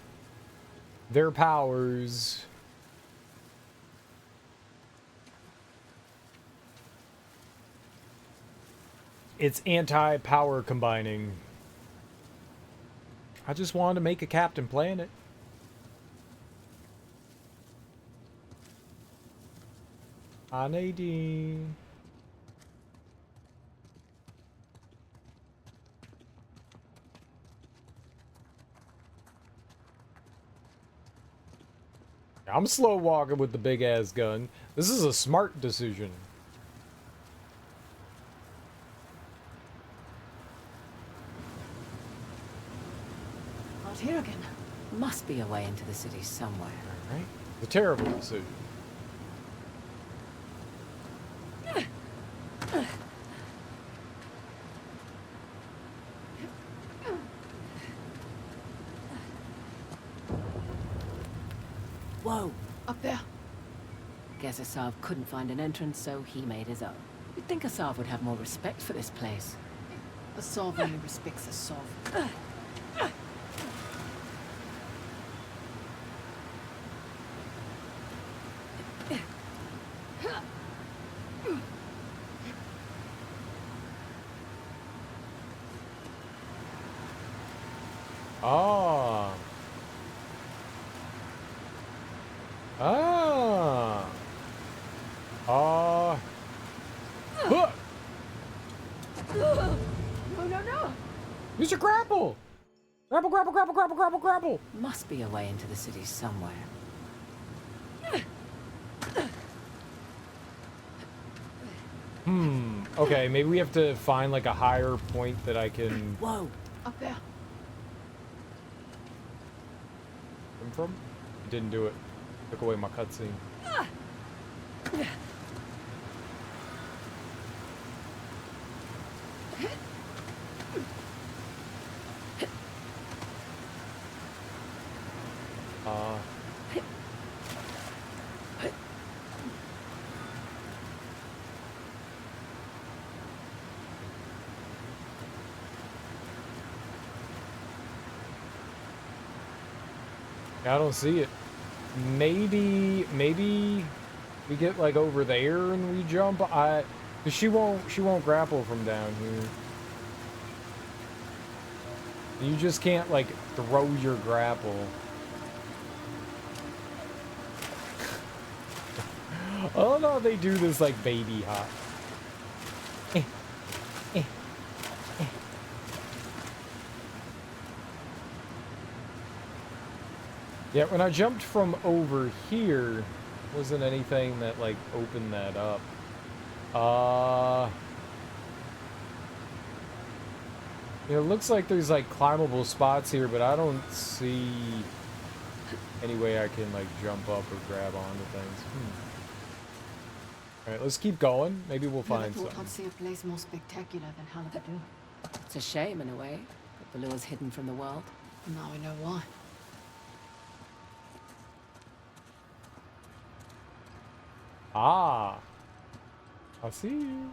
their powers? It's anti-power combining. I just wanted to make a Captain Planet. Hi, Nadine. I'm slow walking with the big ass gun. This is a smart decision. Out here again. Must be a way into the city somewhere. Right? A terrible decision. Whoa! Up there. Guess Asav couldn't find an entrance, so he made his own. You'd think Asav would have more respect for this place. Asav only respects Asav. Ah. Ah. Ah. Huh. No, no, no! Use your grapple! Grapple, grapple, grapple, grapple, grapple, grapple! Must be a way into the city somewhere. Okay, maybe we have to find like a higher point that I can Whoa! Up there. come from. Didn't do it. Took away my cutscene. I don't see it. Maybe we get like over there and we jump. Cause she won't grapple from down here. You just can't like throw your grapple. I don't know how they do this like baby hop. Yeah, when I jumped from over here, wasn't anything that like opened that up. It looks like there's like climbable spots here, but I don't see any way I can like jump up or grab onto things. Alright, let's keep going. Maybe we'll find Never thought something. I'd see a place more spectacular than Halibadu. It's a shame in a way, that Balua's hidden from the world. Now I know why. Ah, I see you.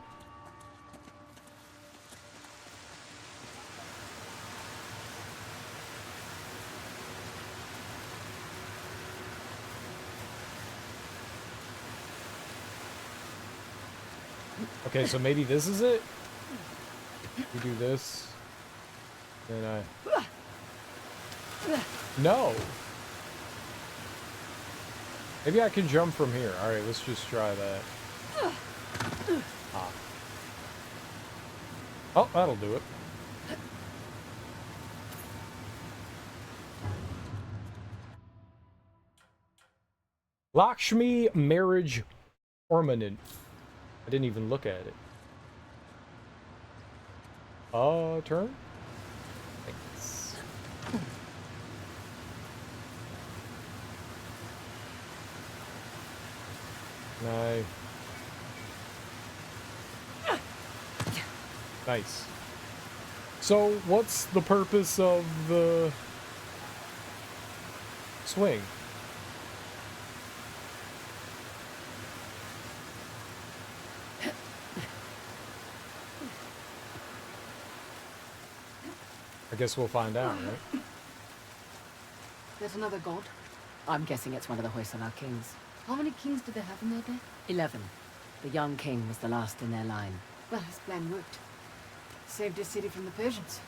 Okay, so maybe this is it. We do this. Then No. Maybe I can jump from here. Alright, let's just try that. Ah. Oh, that'll do it. Lakshmi marriage ornament. I didn't even look at it. Turn? Thanks. No. Nice. So, what's the purpose of the swing? I guess we'll find out, right? There's another god. I'm guessing it's one of the Hoysala kings. How many kings did they have in their day? 11. The young king was the last in their line. Well, his plan worked. Saved his city from the Persians.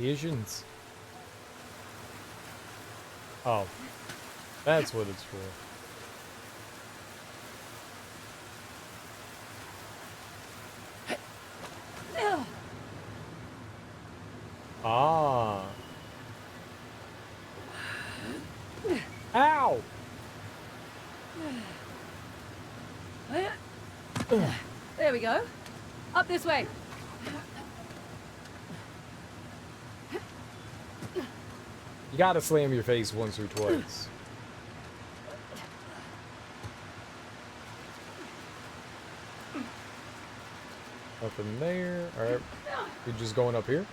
Asians. Oh. That's what it's for. Ah. Ow! There we go. Up this way. You gotta slam your face once or twice. Nothing there. Alright. We're just going up here?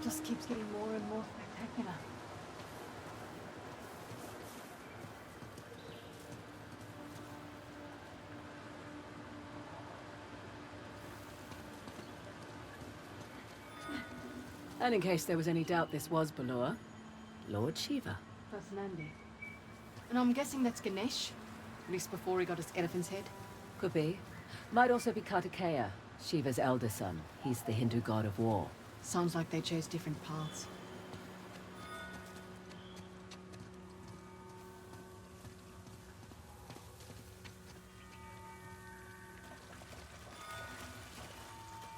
Just keeps getting more and more spectacular. And in case there was any doubt this was Balor, Lord Shiva. That's Nandi. And I'm guessing that's Ganesh. At least before he got his elephant's head. Could be. Might also be Kartikeya, Shiva's elder son. He's the Hindu god of war. Sounds like they chose different paths.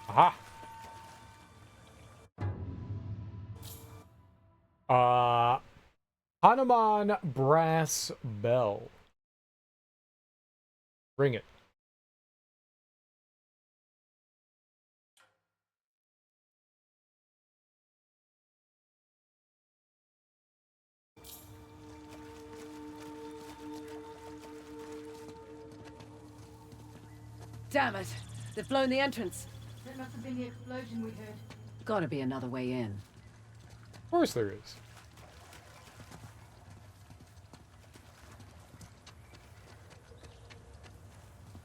Aha! Hanuman brass bell. Ring it. Damn it! They've blown the entrance. That must have been the explosion we heard. Gotta be another way in. Of course there is.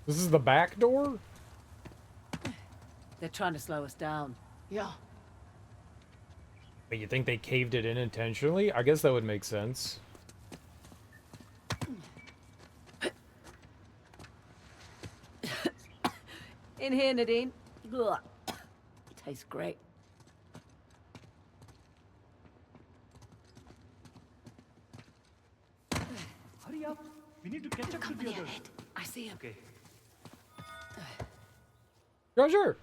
This is the back door? They're trying to slow us down. Yeah. But you think they caved it in intentionally? I guess that would make sense. In here, Nadine. Ugh. Tastes great. Hurry up. We need to catch up to the others. I see him. Okay. Roger!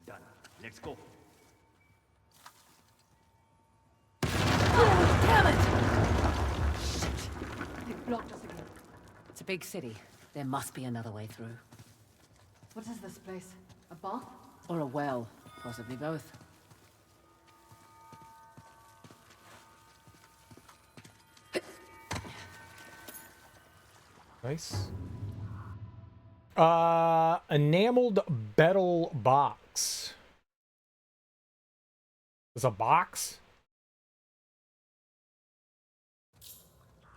Done. Let's go. Damn it! Shit. They blocked us again. It's a big city. There must be another way through. What is this place? A bath? Or a well. Possibly both. Nice. Enameled betel box. It's a box?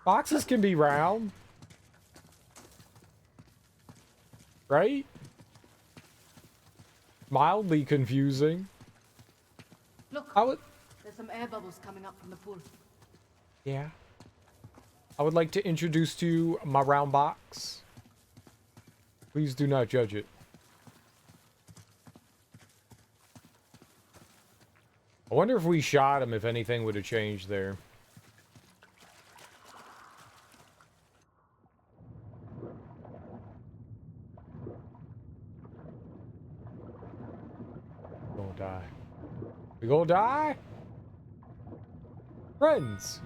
Boxes can be round. Right? Mildly confusing. Look, I would... there's some air bubbles coming up from the pool. Yeah. I would like to introduce to you my round box. Please do not judge it. I wonder if we shot him, if anything would have changed there. We're gonna die. We gonna die? Friends.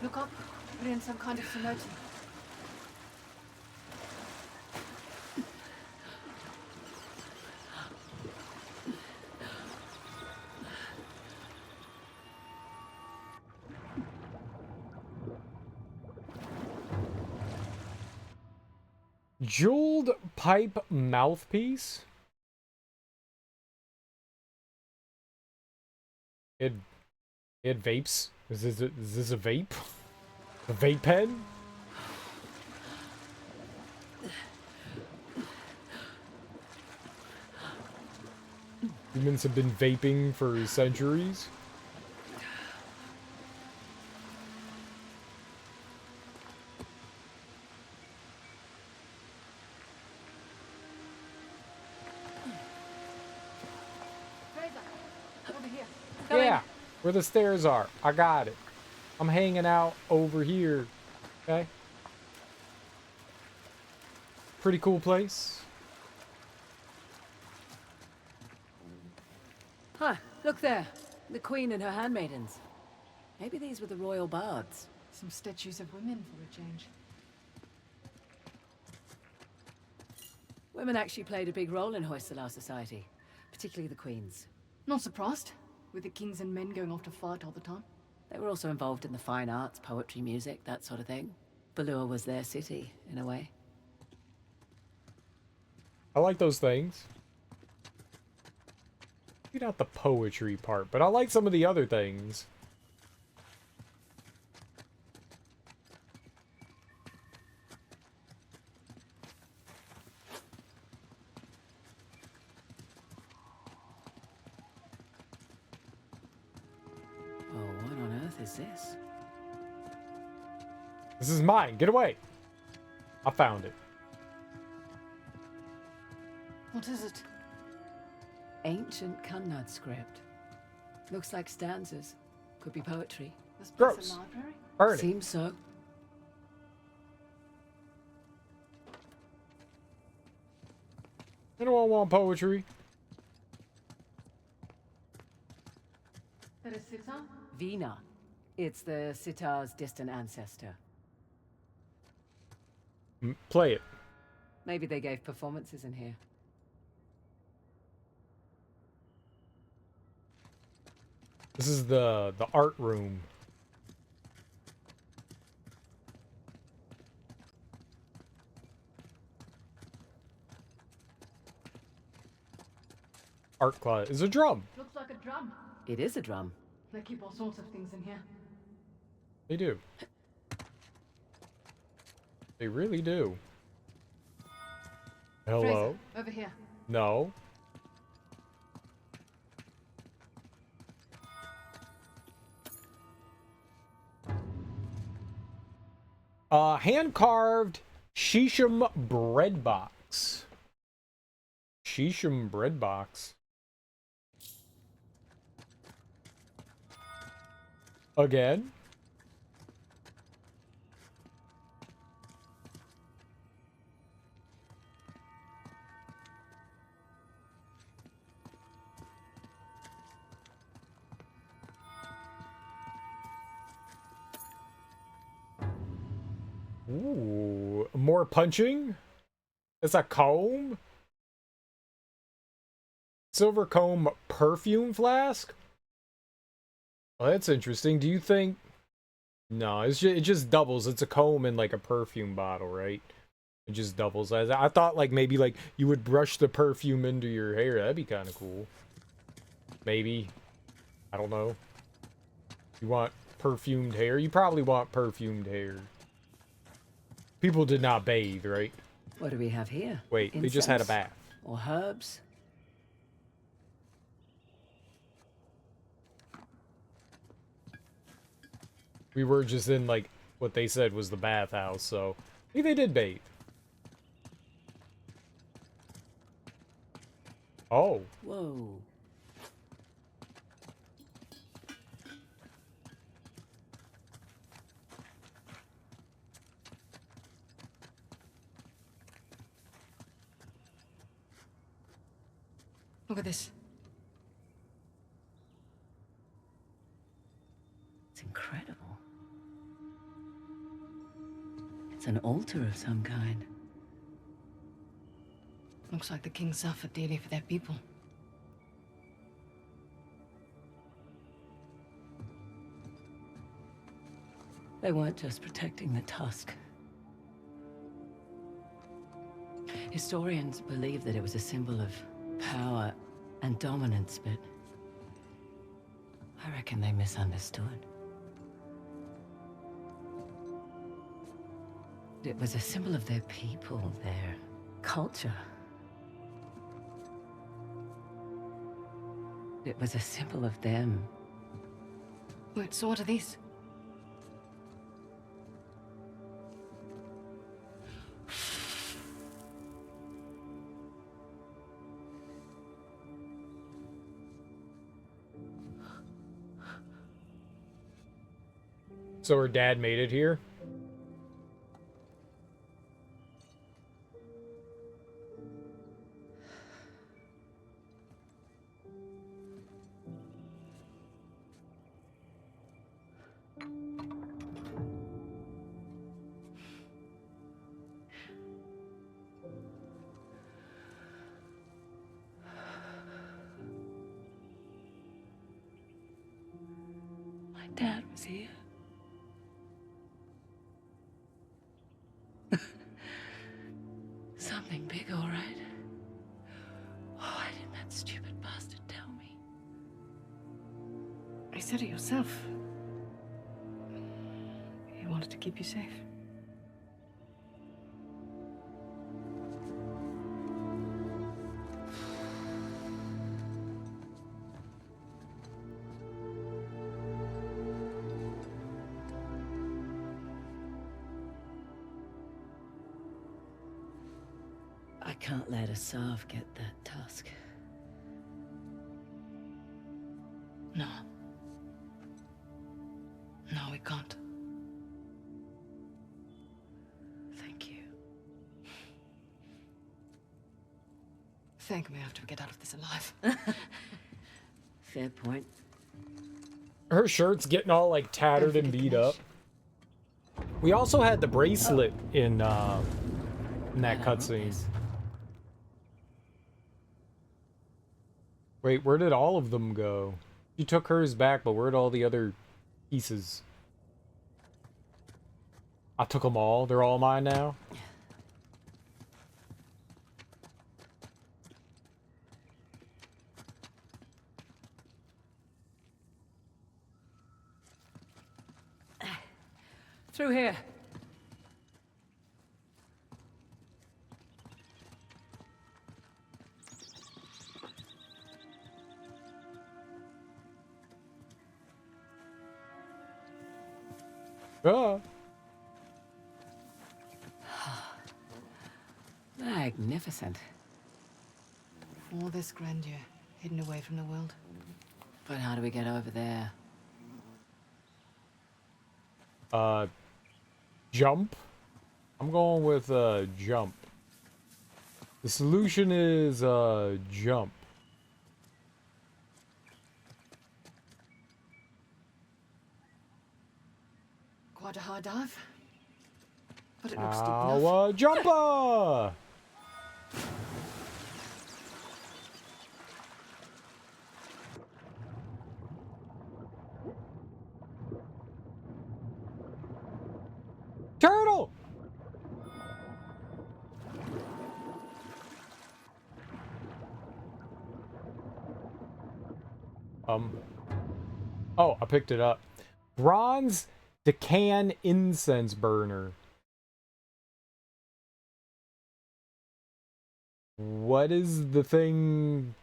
Look up. We're in some kind of cenote. Jeweled pipe mouthpiece. It vapes. Is this a vape? A vape pen? Humans have been vaping for centuries. Over here. Yeah, where the stairs are. I got it. I'm hanging out over here. Okay. Pretty cool place. Huh, look there. The queen and her handmaidens. Maybe these were the royal bards. Some statues of women for a change. Women actually played a big role in Hoysala society, particularly the queens. Not surprised, with the kings and men going off to fight all the time. They were also involved in the fine arts, poetry, music, that sort of thing. Balur was their city, in a way. I like those things. Maybe not the poetry part, but I like some of the other things. Oh, what on earth is this? This is mine. Get away. I found it. What is it? Ancient Kannad script. Looks like stanzas. Could be poetry. This place Gross. a library? Burn it. Seems so. Anyone want poetry? That is sitar? Veena. It's the sitar's distant ancestor. Play it. Maybe they gave performances in here. This is the art room. Art class is a drum. Looks like a drum. It is a drum. They keep all sorts of things in here. They do. They really do. Hello? Fraser, over here. No. Hand-carved Shisham bread box. Shisham bread box. Again? Ooh, more punching? It's a comb? Silver comb perfume flask? Well, that's interesting. Do you think... No, it just doubles. It's a comb and like a perfume bottle, right? It just doubles. I thought like maybe like you would brush the perfume into your hair. That'd be kind of cool. Maybe. I don't know. You want perfumed hair? You probably want perfumed hair. People did not bathe, right? What do we have here? Wait, they just had a Incense? bath. Or herbs? We were just in, like, what they said was the bathhouse, so... Maybe they did bathe. Oh. Whoa. Look at this. It's incredible. It's an altar of some kind. Looks like the king suffered dearly for their people. They weren't just protecting the tusk. Historians believe that it was a symbol of power and dominance, but I reckon they misunderstood. It was a symbol of their people, their culture. It was a symbol of them. Wait, so what are these? So her dad made it here? My dad was here. Something big, all right. Why didn't that stupid bastard tell me? You said it yourself. He wanted to keep you safe. I can't let Asav get that tusk. No. No, we can't. Thank you. Thank me after we get out of this alive. Fair point. Her shirt's getting all like tattered and beat up. We also had the bracelet in that cutscene. Wait, where did all of them go? She took hers back, but where'd all the other pieces? I took them all. They're all mine now. Through here. Ah. Magnificent. All this grandeur, hidden away from the world. But how do we get over there? Jump? I'm going with, jump. The solution is, jump. Quite a hard dive. But it looks steep enough. Our jumper! Turtle! Oh, I picked it up. Bronze Decan incense burner. What is the thing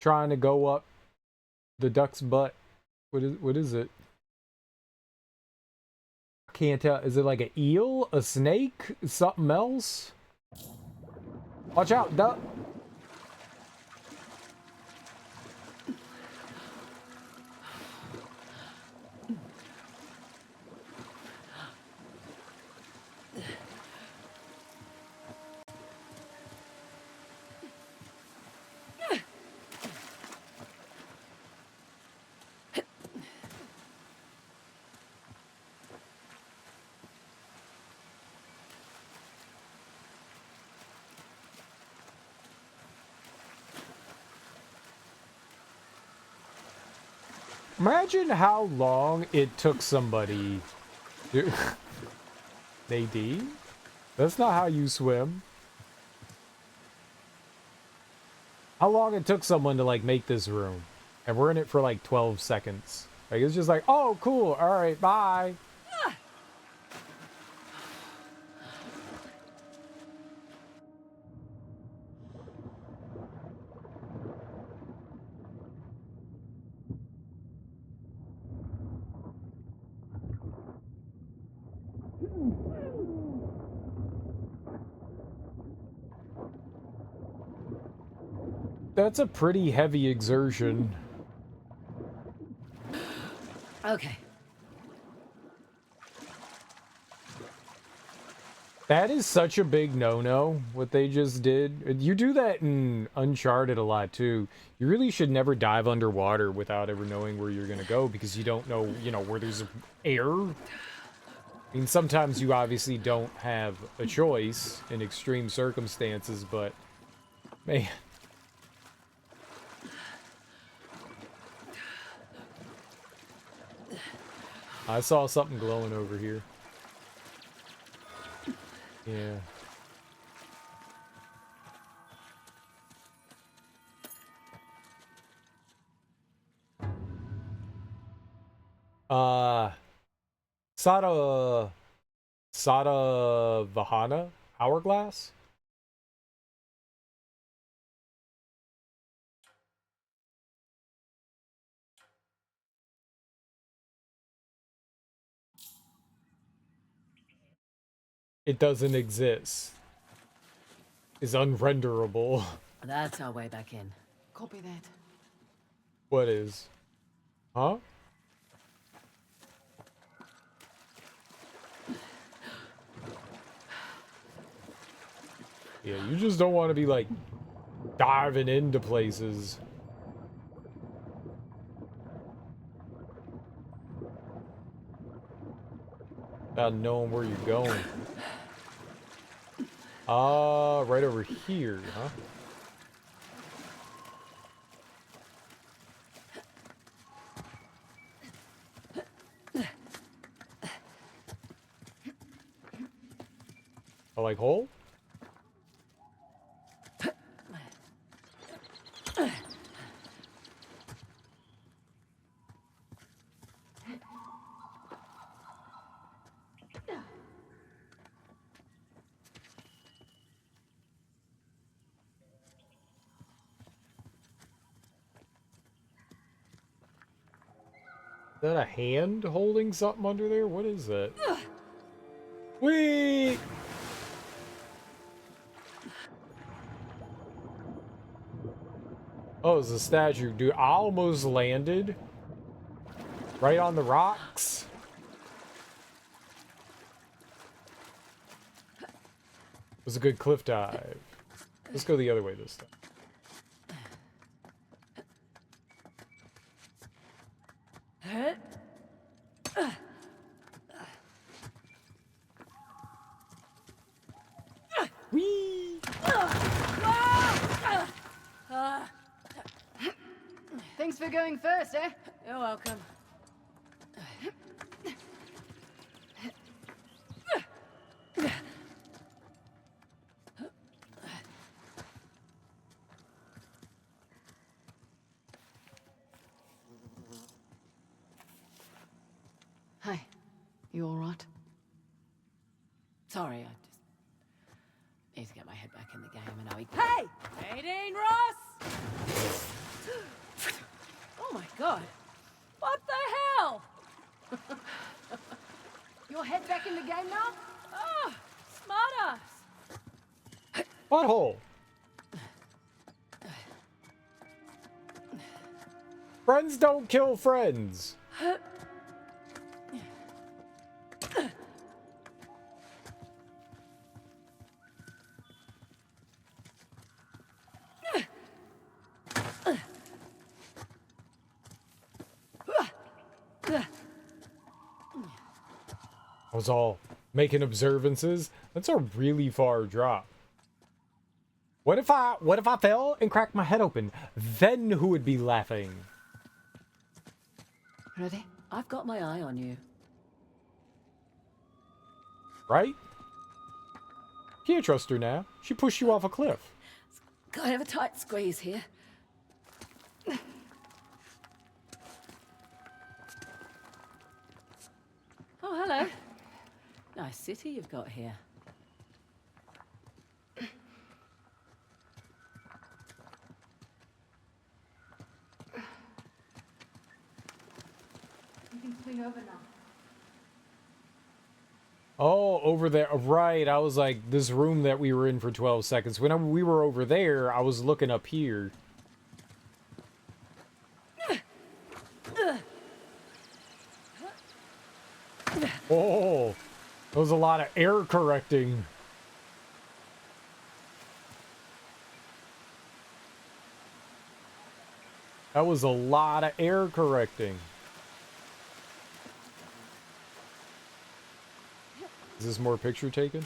trying to go up the duck's butt? What is it? I can't tell. Is it like an eel? A snake? Something else? Watch out, duck! Imagine how long it took somebody. Nadine? That's not how you swim. how long it took someone to like make this room, and we're in it for like 12 seconds. Like it's just like, oh, cool. All right, bye. That's a pretty heavy exertion. Okay. That is such a big no-no, what they just did. You do that in Uncharted a lot, too. You really should never dive underwater without ever knowing where you're gonna go, because you don't know, you know, where there's air. I mean, sometimes you obviously don't have a choice in extreme circumstances, but, man. I saw something glowing over here. Yeah. Sada Vahana Hourglass? It doesn't exist. Is unrenderable. That's our way back in. Copy that. What is? Huh? Yeah, you just don't want to be like diving into places. Without knowing where you're going. Right over here, huh? Oh, like hole? Is that a hand holding something under there? What is that? Whee! Oh, it's a statue. Dude, I almost landed right on the rocks. It was a good cliff dive. Let's go the other way this time. Whee! Thanks for going first, eh? You're welcome. Hi. You alright? Sorry, I just need to get my head back in the game and I'll... Hey! Nadine Ross! Oh my god. What the hell? Your head back in the game now? Oh, smartass. Butthole. Friends don't kill friends. I was all making observances. That's a really far drop. What if I fell and cracked my head open? Then who would be laughing? Ready? I've got my eye on you. Right? Can't trust her now. She pushed you off a cliff. Kind of a tight squeeze here. Oh, hello. Nice city you've got here. You can swing over now. Oh, over there. Right. I was like, this room that we were in for 12 seconds. Whenever we were over there, I was looking up here. Oh, that was a lot of air correcting. That was a lot of air correcting. Is this more picture taken?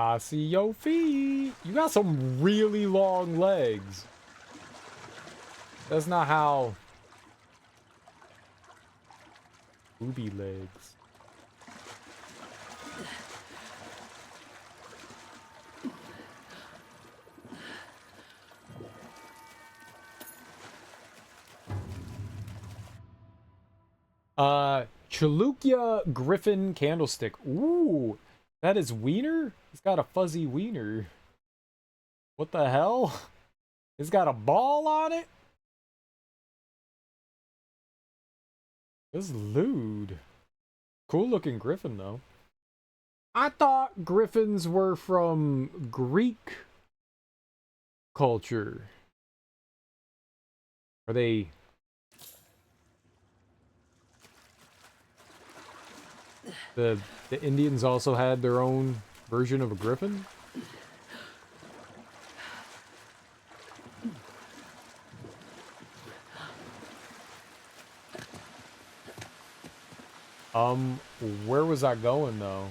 I see your feet. You got some really long legs. That's not how... Booby legs. Chalukya Griffin Candlestick. Ooh, that is wiener? It's got a fuzzy wiener. What the hell? It's got a ball on it? This is lewd. Cool looking griffin, though. I thought griffins were from Greek culture. Are they... The Indians also had their own version of a griffin? Where was I going, though?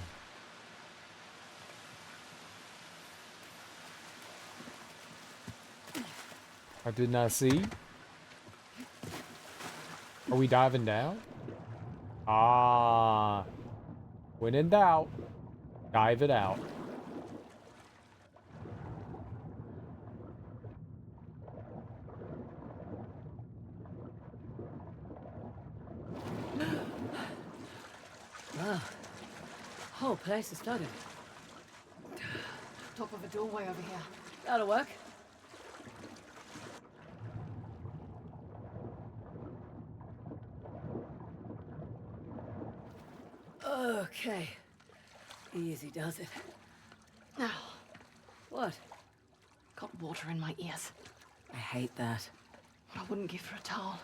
I did not see. Are we diving down? Ah. When in doubt, dive it out. Wow. Whole place is flooded. Top of a doorway over here. That'll work. Okay. Easy does it. Now, What? got water in my ears. I hate that. I wouldn't give her a towel.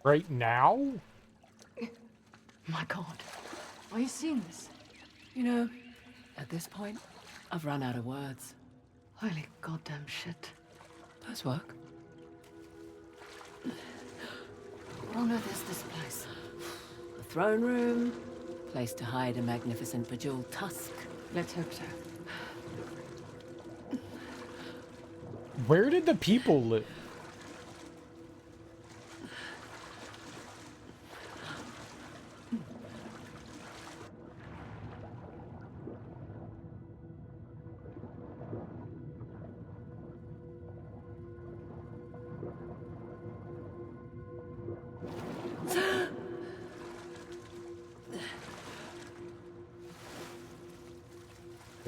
Right now? My God. Are you seeing this? You know, at this point, I've run out of words. Holy goddamn shit. Does work. What on earth is this place? The throne room, place to hide a magnificent bejeweled tusk. Let's hope so. Where did the people live?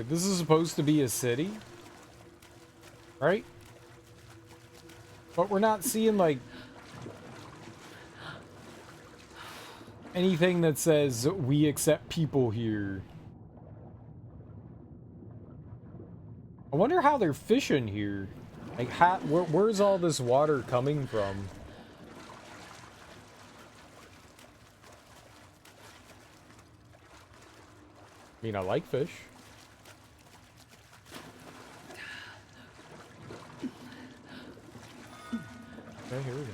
This is supposed to be a city, right? But we're not seeing, like, anything that says we accept people here. I wonder how they're fishing here. Like, where's all this water coming from? I mean, I like fish. Okay, here we go.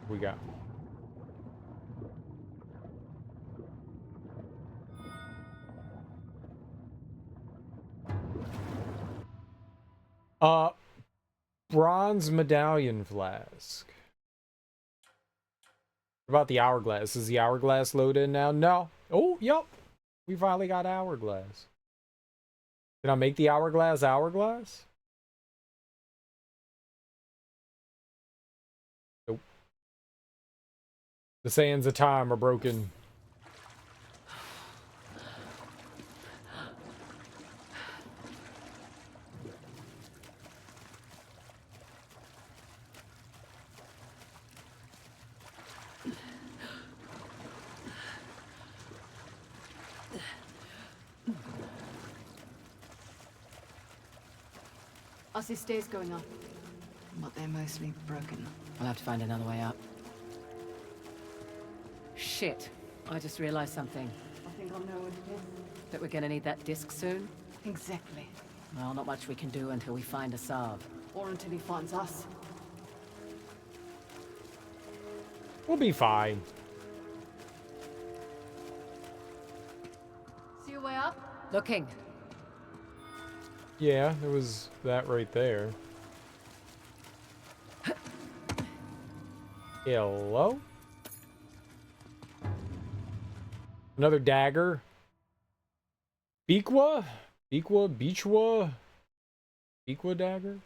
We got. Bronze medallion flask. What about the hourglass? Is the hourglass loaded now? No. Oh, yep. We finally got hourglass. Can I make the hourglass hourglass? Nope. The sands of time are broken. I see stairs going up, but they're mostly broken. I'll have to find another way up. Shit. I just realized something. I think I know what it is. That we're gonna need that disc soon? Exactly. Well, not much we can do until we find a Sav. Or until he finds us. We'll be fine. See a way up? Looking. Yeah, there was that right there. Hello? Another dagger. Beekwa? Beekwa? Beechwa? Beekwa dagger?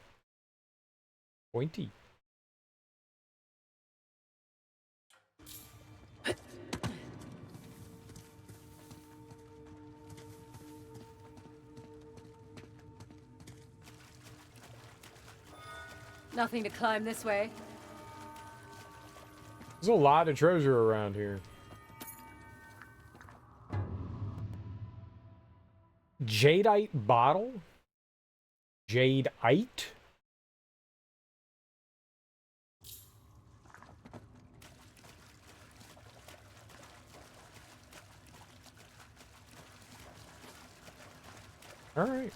Pointy. Nothing to climb this way. There's a lot of treasure around here. Jadeite bottle? Jadeite? All right.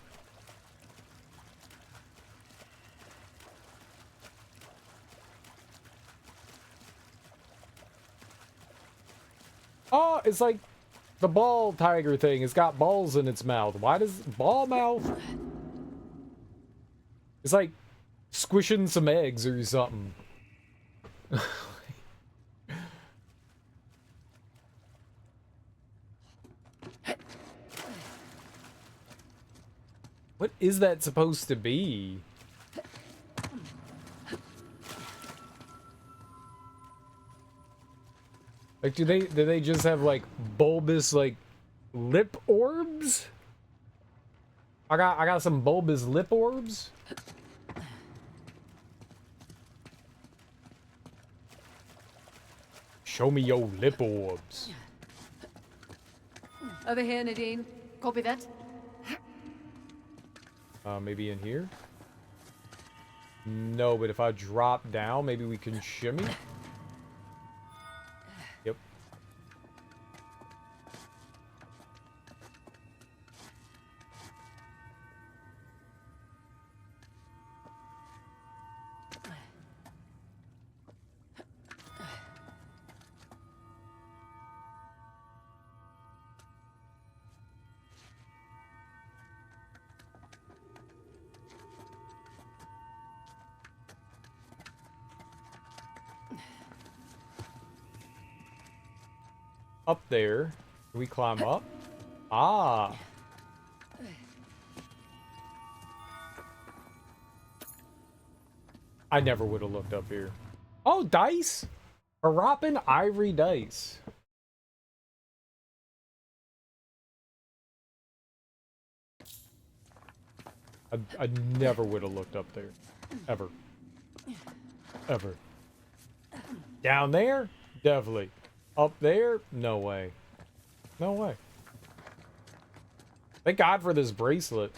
Oh, it's like the ball tiger thing. It's got balls in its mouth. Why does ball mouth? It's like squishing some eggs or something. What is that supposed to be? Like, do they just have like bulbous like lip orbs? I got some bulbous lip orbs. Show me your lip orbs. Over here, Nadine. Copy that. Maybe in here? No, but if I drop down, maybe we can shimmy? Yep. Up there. Can we climb up? Ah. I never would have looked up here. Oh, dice? Harappan ivory dice. I never would have looked up there. Ever. Ever. Down there? Definitely. Up there? No way. No way. Thank God for this bracelet.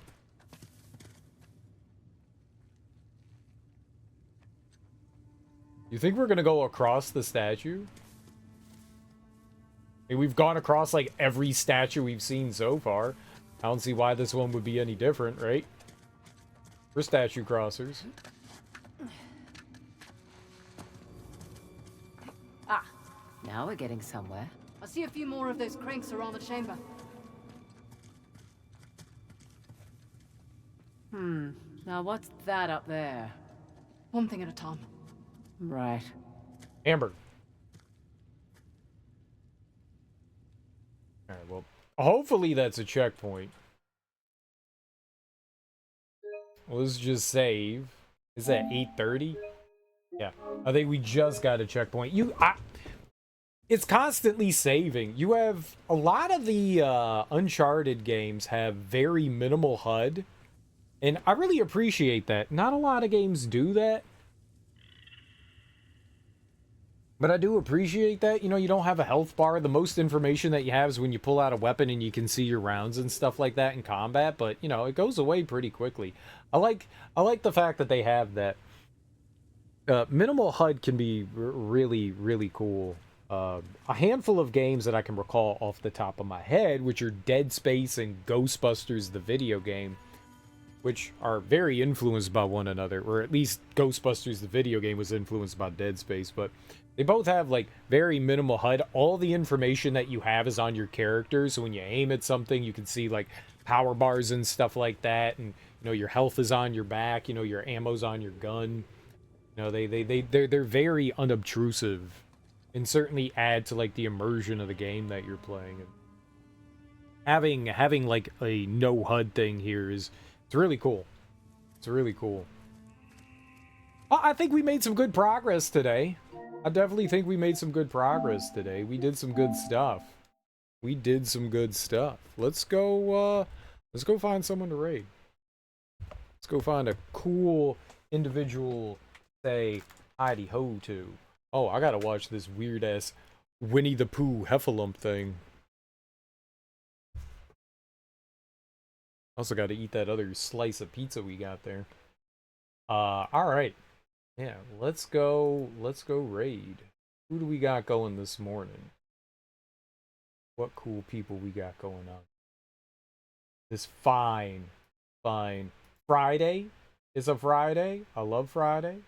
You think we're gonna go across the statue? mean, we've gone across like every statue we've seen so far. I don't see why this one would be any different, right? We're statue crossers. Ah, now we're getting somewhere. I see a few more of those cranks around the chamber. Now what's that up there? One thing at a time. Right. Amber. Alright, well, hopefully that's a checkpoint. Let's just save. Is that 8:30? Yeah. I think we just got a checkpoint. It's constantly saving. You have a lot of the Uncharted games have very minimal HUD. And I really appreciate that. Not a lot of games do that. But I do appreciate that. You know, you don't have a health bar. The most information that you have is when you pull out a weapon and you can see your rounds and stuff like that in combat. But, you know, it goes away pretty quickly. I like the fact that they have that. Minimal HUD can be really, really cool. A handful of games that I can recall off the top of my head, which are Dead Space and Ghostbusters, the video game, which are very influenced by one another, or at least Ghostbusters, the video game, was influenced by Dead Space, but they both have, like, very minimal HUD. All the information that you have is on your character, so when you aim at something, you can see, like, power bars and stuff like that, and, you know, your health is on your back, you know, your ammo's on your gun. You know, they're very unobtrusive, and certainly add to, like, the immersion of the game that you're playing. And having like, a no HUD thing here is... It's really cool. It's really cool. I think we made some good progress today. I definitely think we made some good progress today. We did some good stuff. We did some good stuff. Let's go find someone to raid. Let's go find a cool individual, say, hidey ho to. Oh, I gotta watch this weird-ass Winnie the Pooh heffalump thing. Also got to eat that other slice of pizza we got there. All right. Yeah, let's go raid. Who do we got going this morning? What cool people we got going on? This fine Friday is a Friday. I love Friday.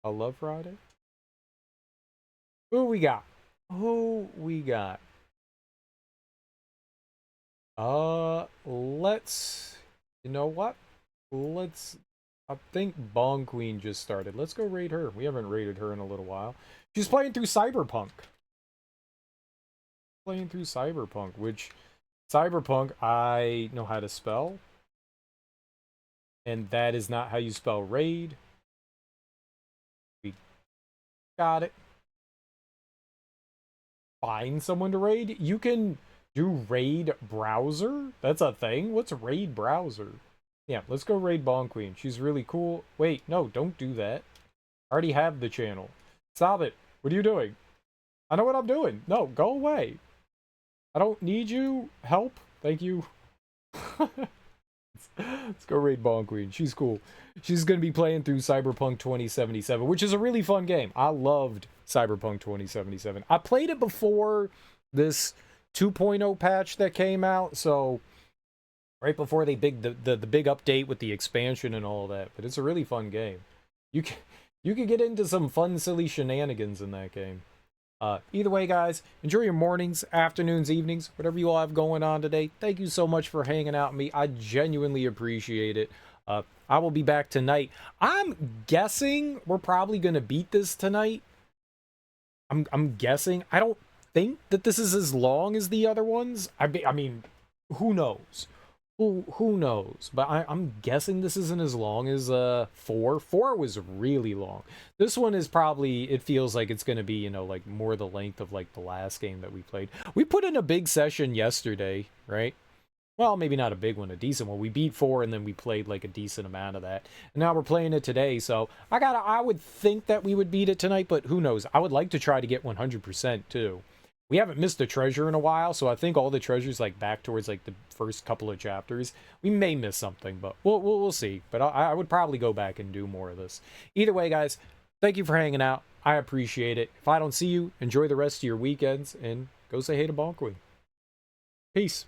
I love Friday. Who we got? Who we got? Let's... You know what? Let's... I think Bong Queen just started. Let's go raid her. We haven't raided her in a little while. She's playing through Cyberpunk. Playing through Cyberpunk, which... Cyberpunk, I know how to spell. And that is not how you spell raid. We got it. Find someone to raid? You can do raid browser? That's a thing? What's raid browser? Yeah, let's go raid Bong Queen. She's really cool. Wait, no, don't do that. I already have the channel. Stop it. What are you doing? I know what I'm doing. No, go away. I don't need you. Help. Thank you. Let's go raid Bong Queen. She's cool. She's going to be playing through Cyberpunk 2077, which is a really fun game. I loved Cyberpunk 2077. I played it before this 2.0 patch that came out, so right before the big update with the expansion and all that. But it's a really fun game. You can get into some fun, silly shenanigans in that game. Either way, guys, enjoy your mornings, afternoons, evenings, whatever you all have going on today. Thank you so much for hanging out with me. I genuinely appreciate it. I will be back tonight. I'm guessing we're probably going to beat this tonight. I'm guessing. I don't think that this is as long as the other ones. I mean, who knows? Who knows? But I'm guessing this isn't as long as 4. 4 was really long. This one is probably, it feels like it's going to be, you know, like more the length of like the last game that we played. We put in a big session yesterday, right? Well, maybe not a big one, a decent one. We beat 4 and then we played like a decent amount of that. And now we're playing it today, so I would think that we would beat it tonight, but who knows? I would like to try to get 100% too. We haven't missed a treasure in a while, so I think all the treasures like back towards like the first couple of chapters. We may miss something, but we'll see. But I would probably go back and do more of this. Either way, guys, thank you for hanging out. I appreciate it. If I don't see you, enjoy the rest of your weekends, and Go say hey to Ball Queen. Peace.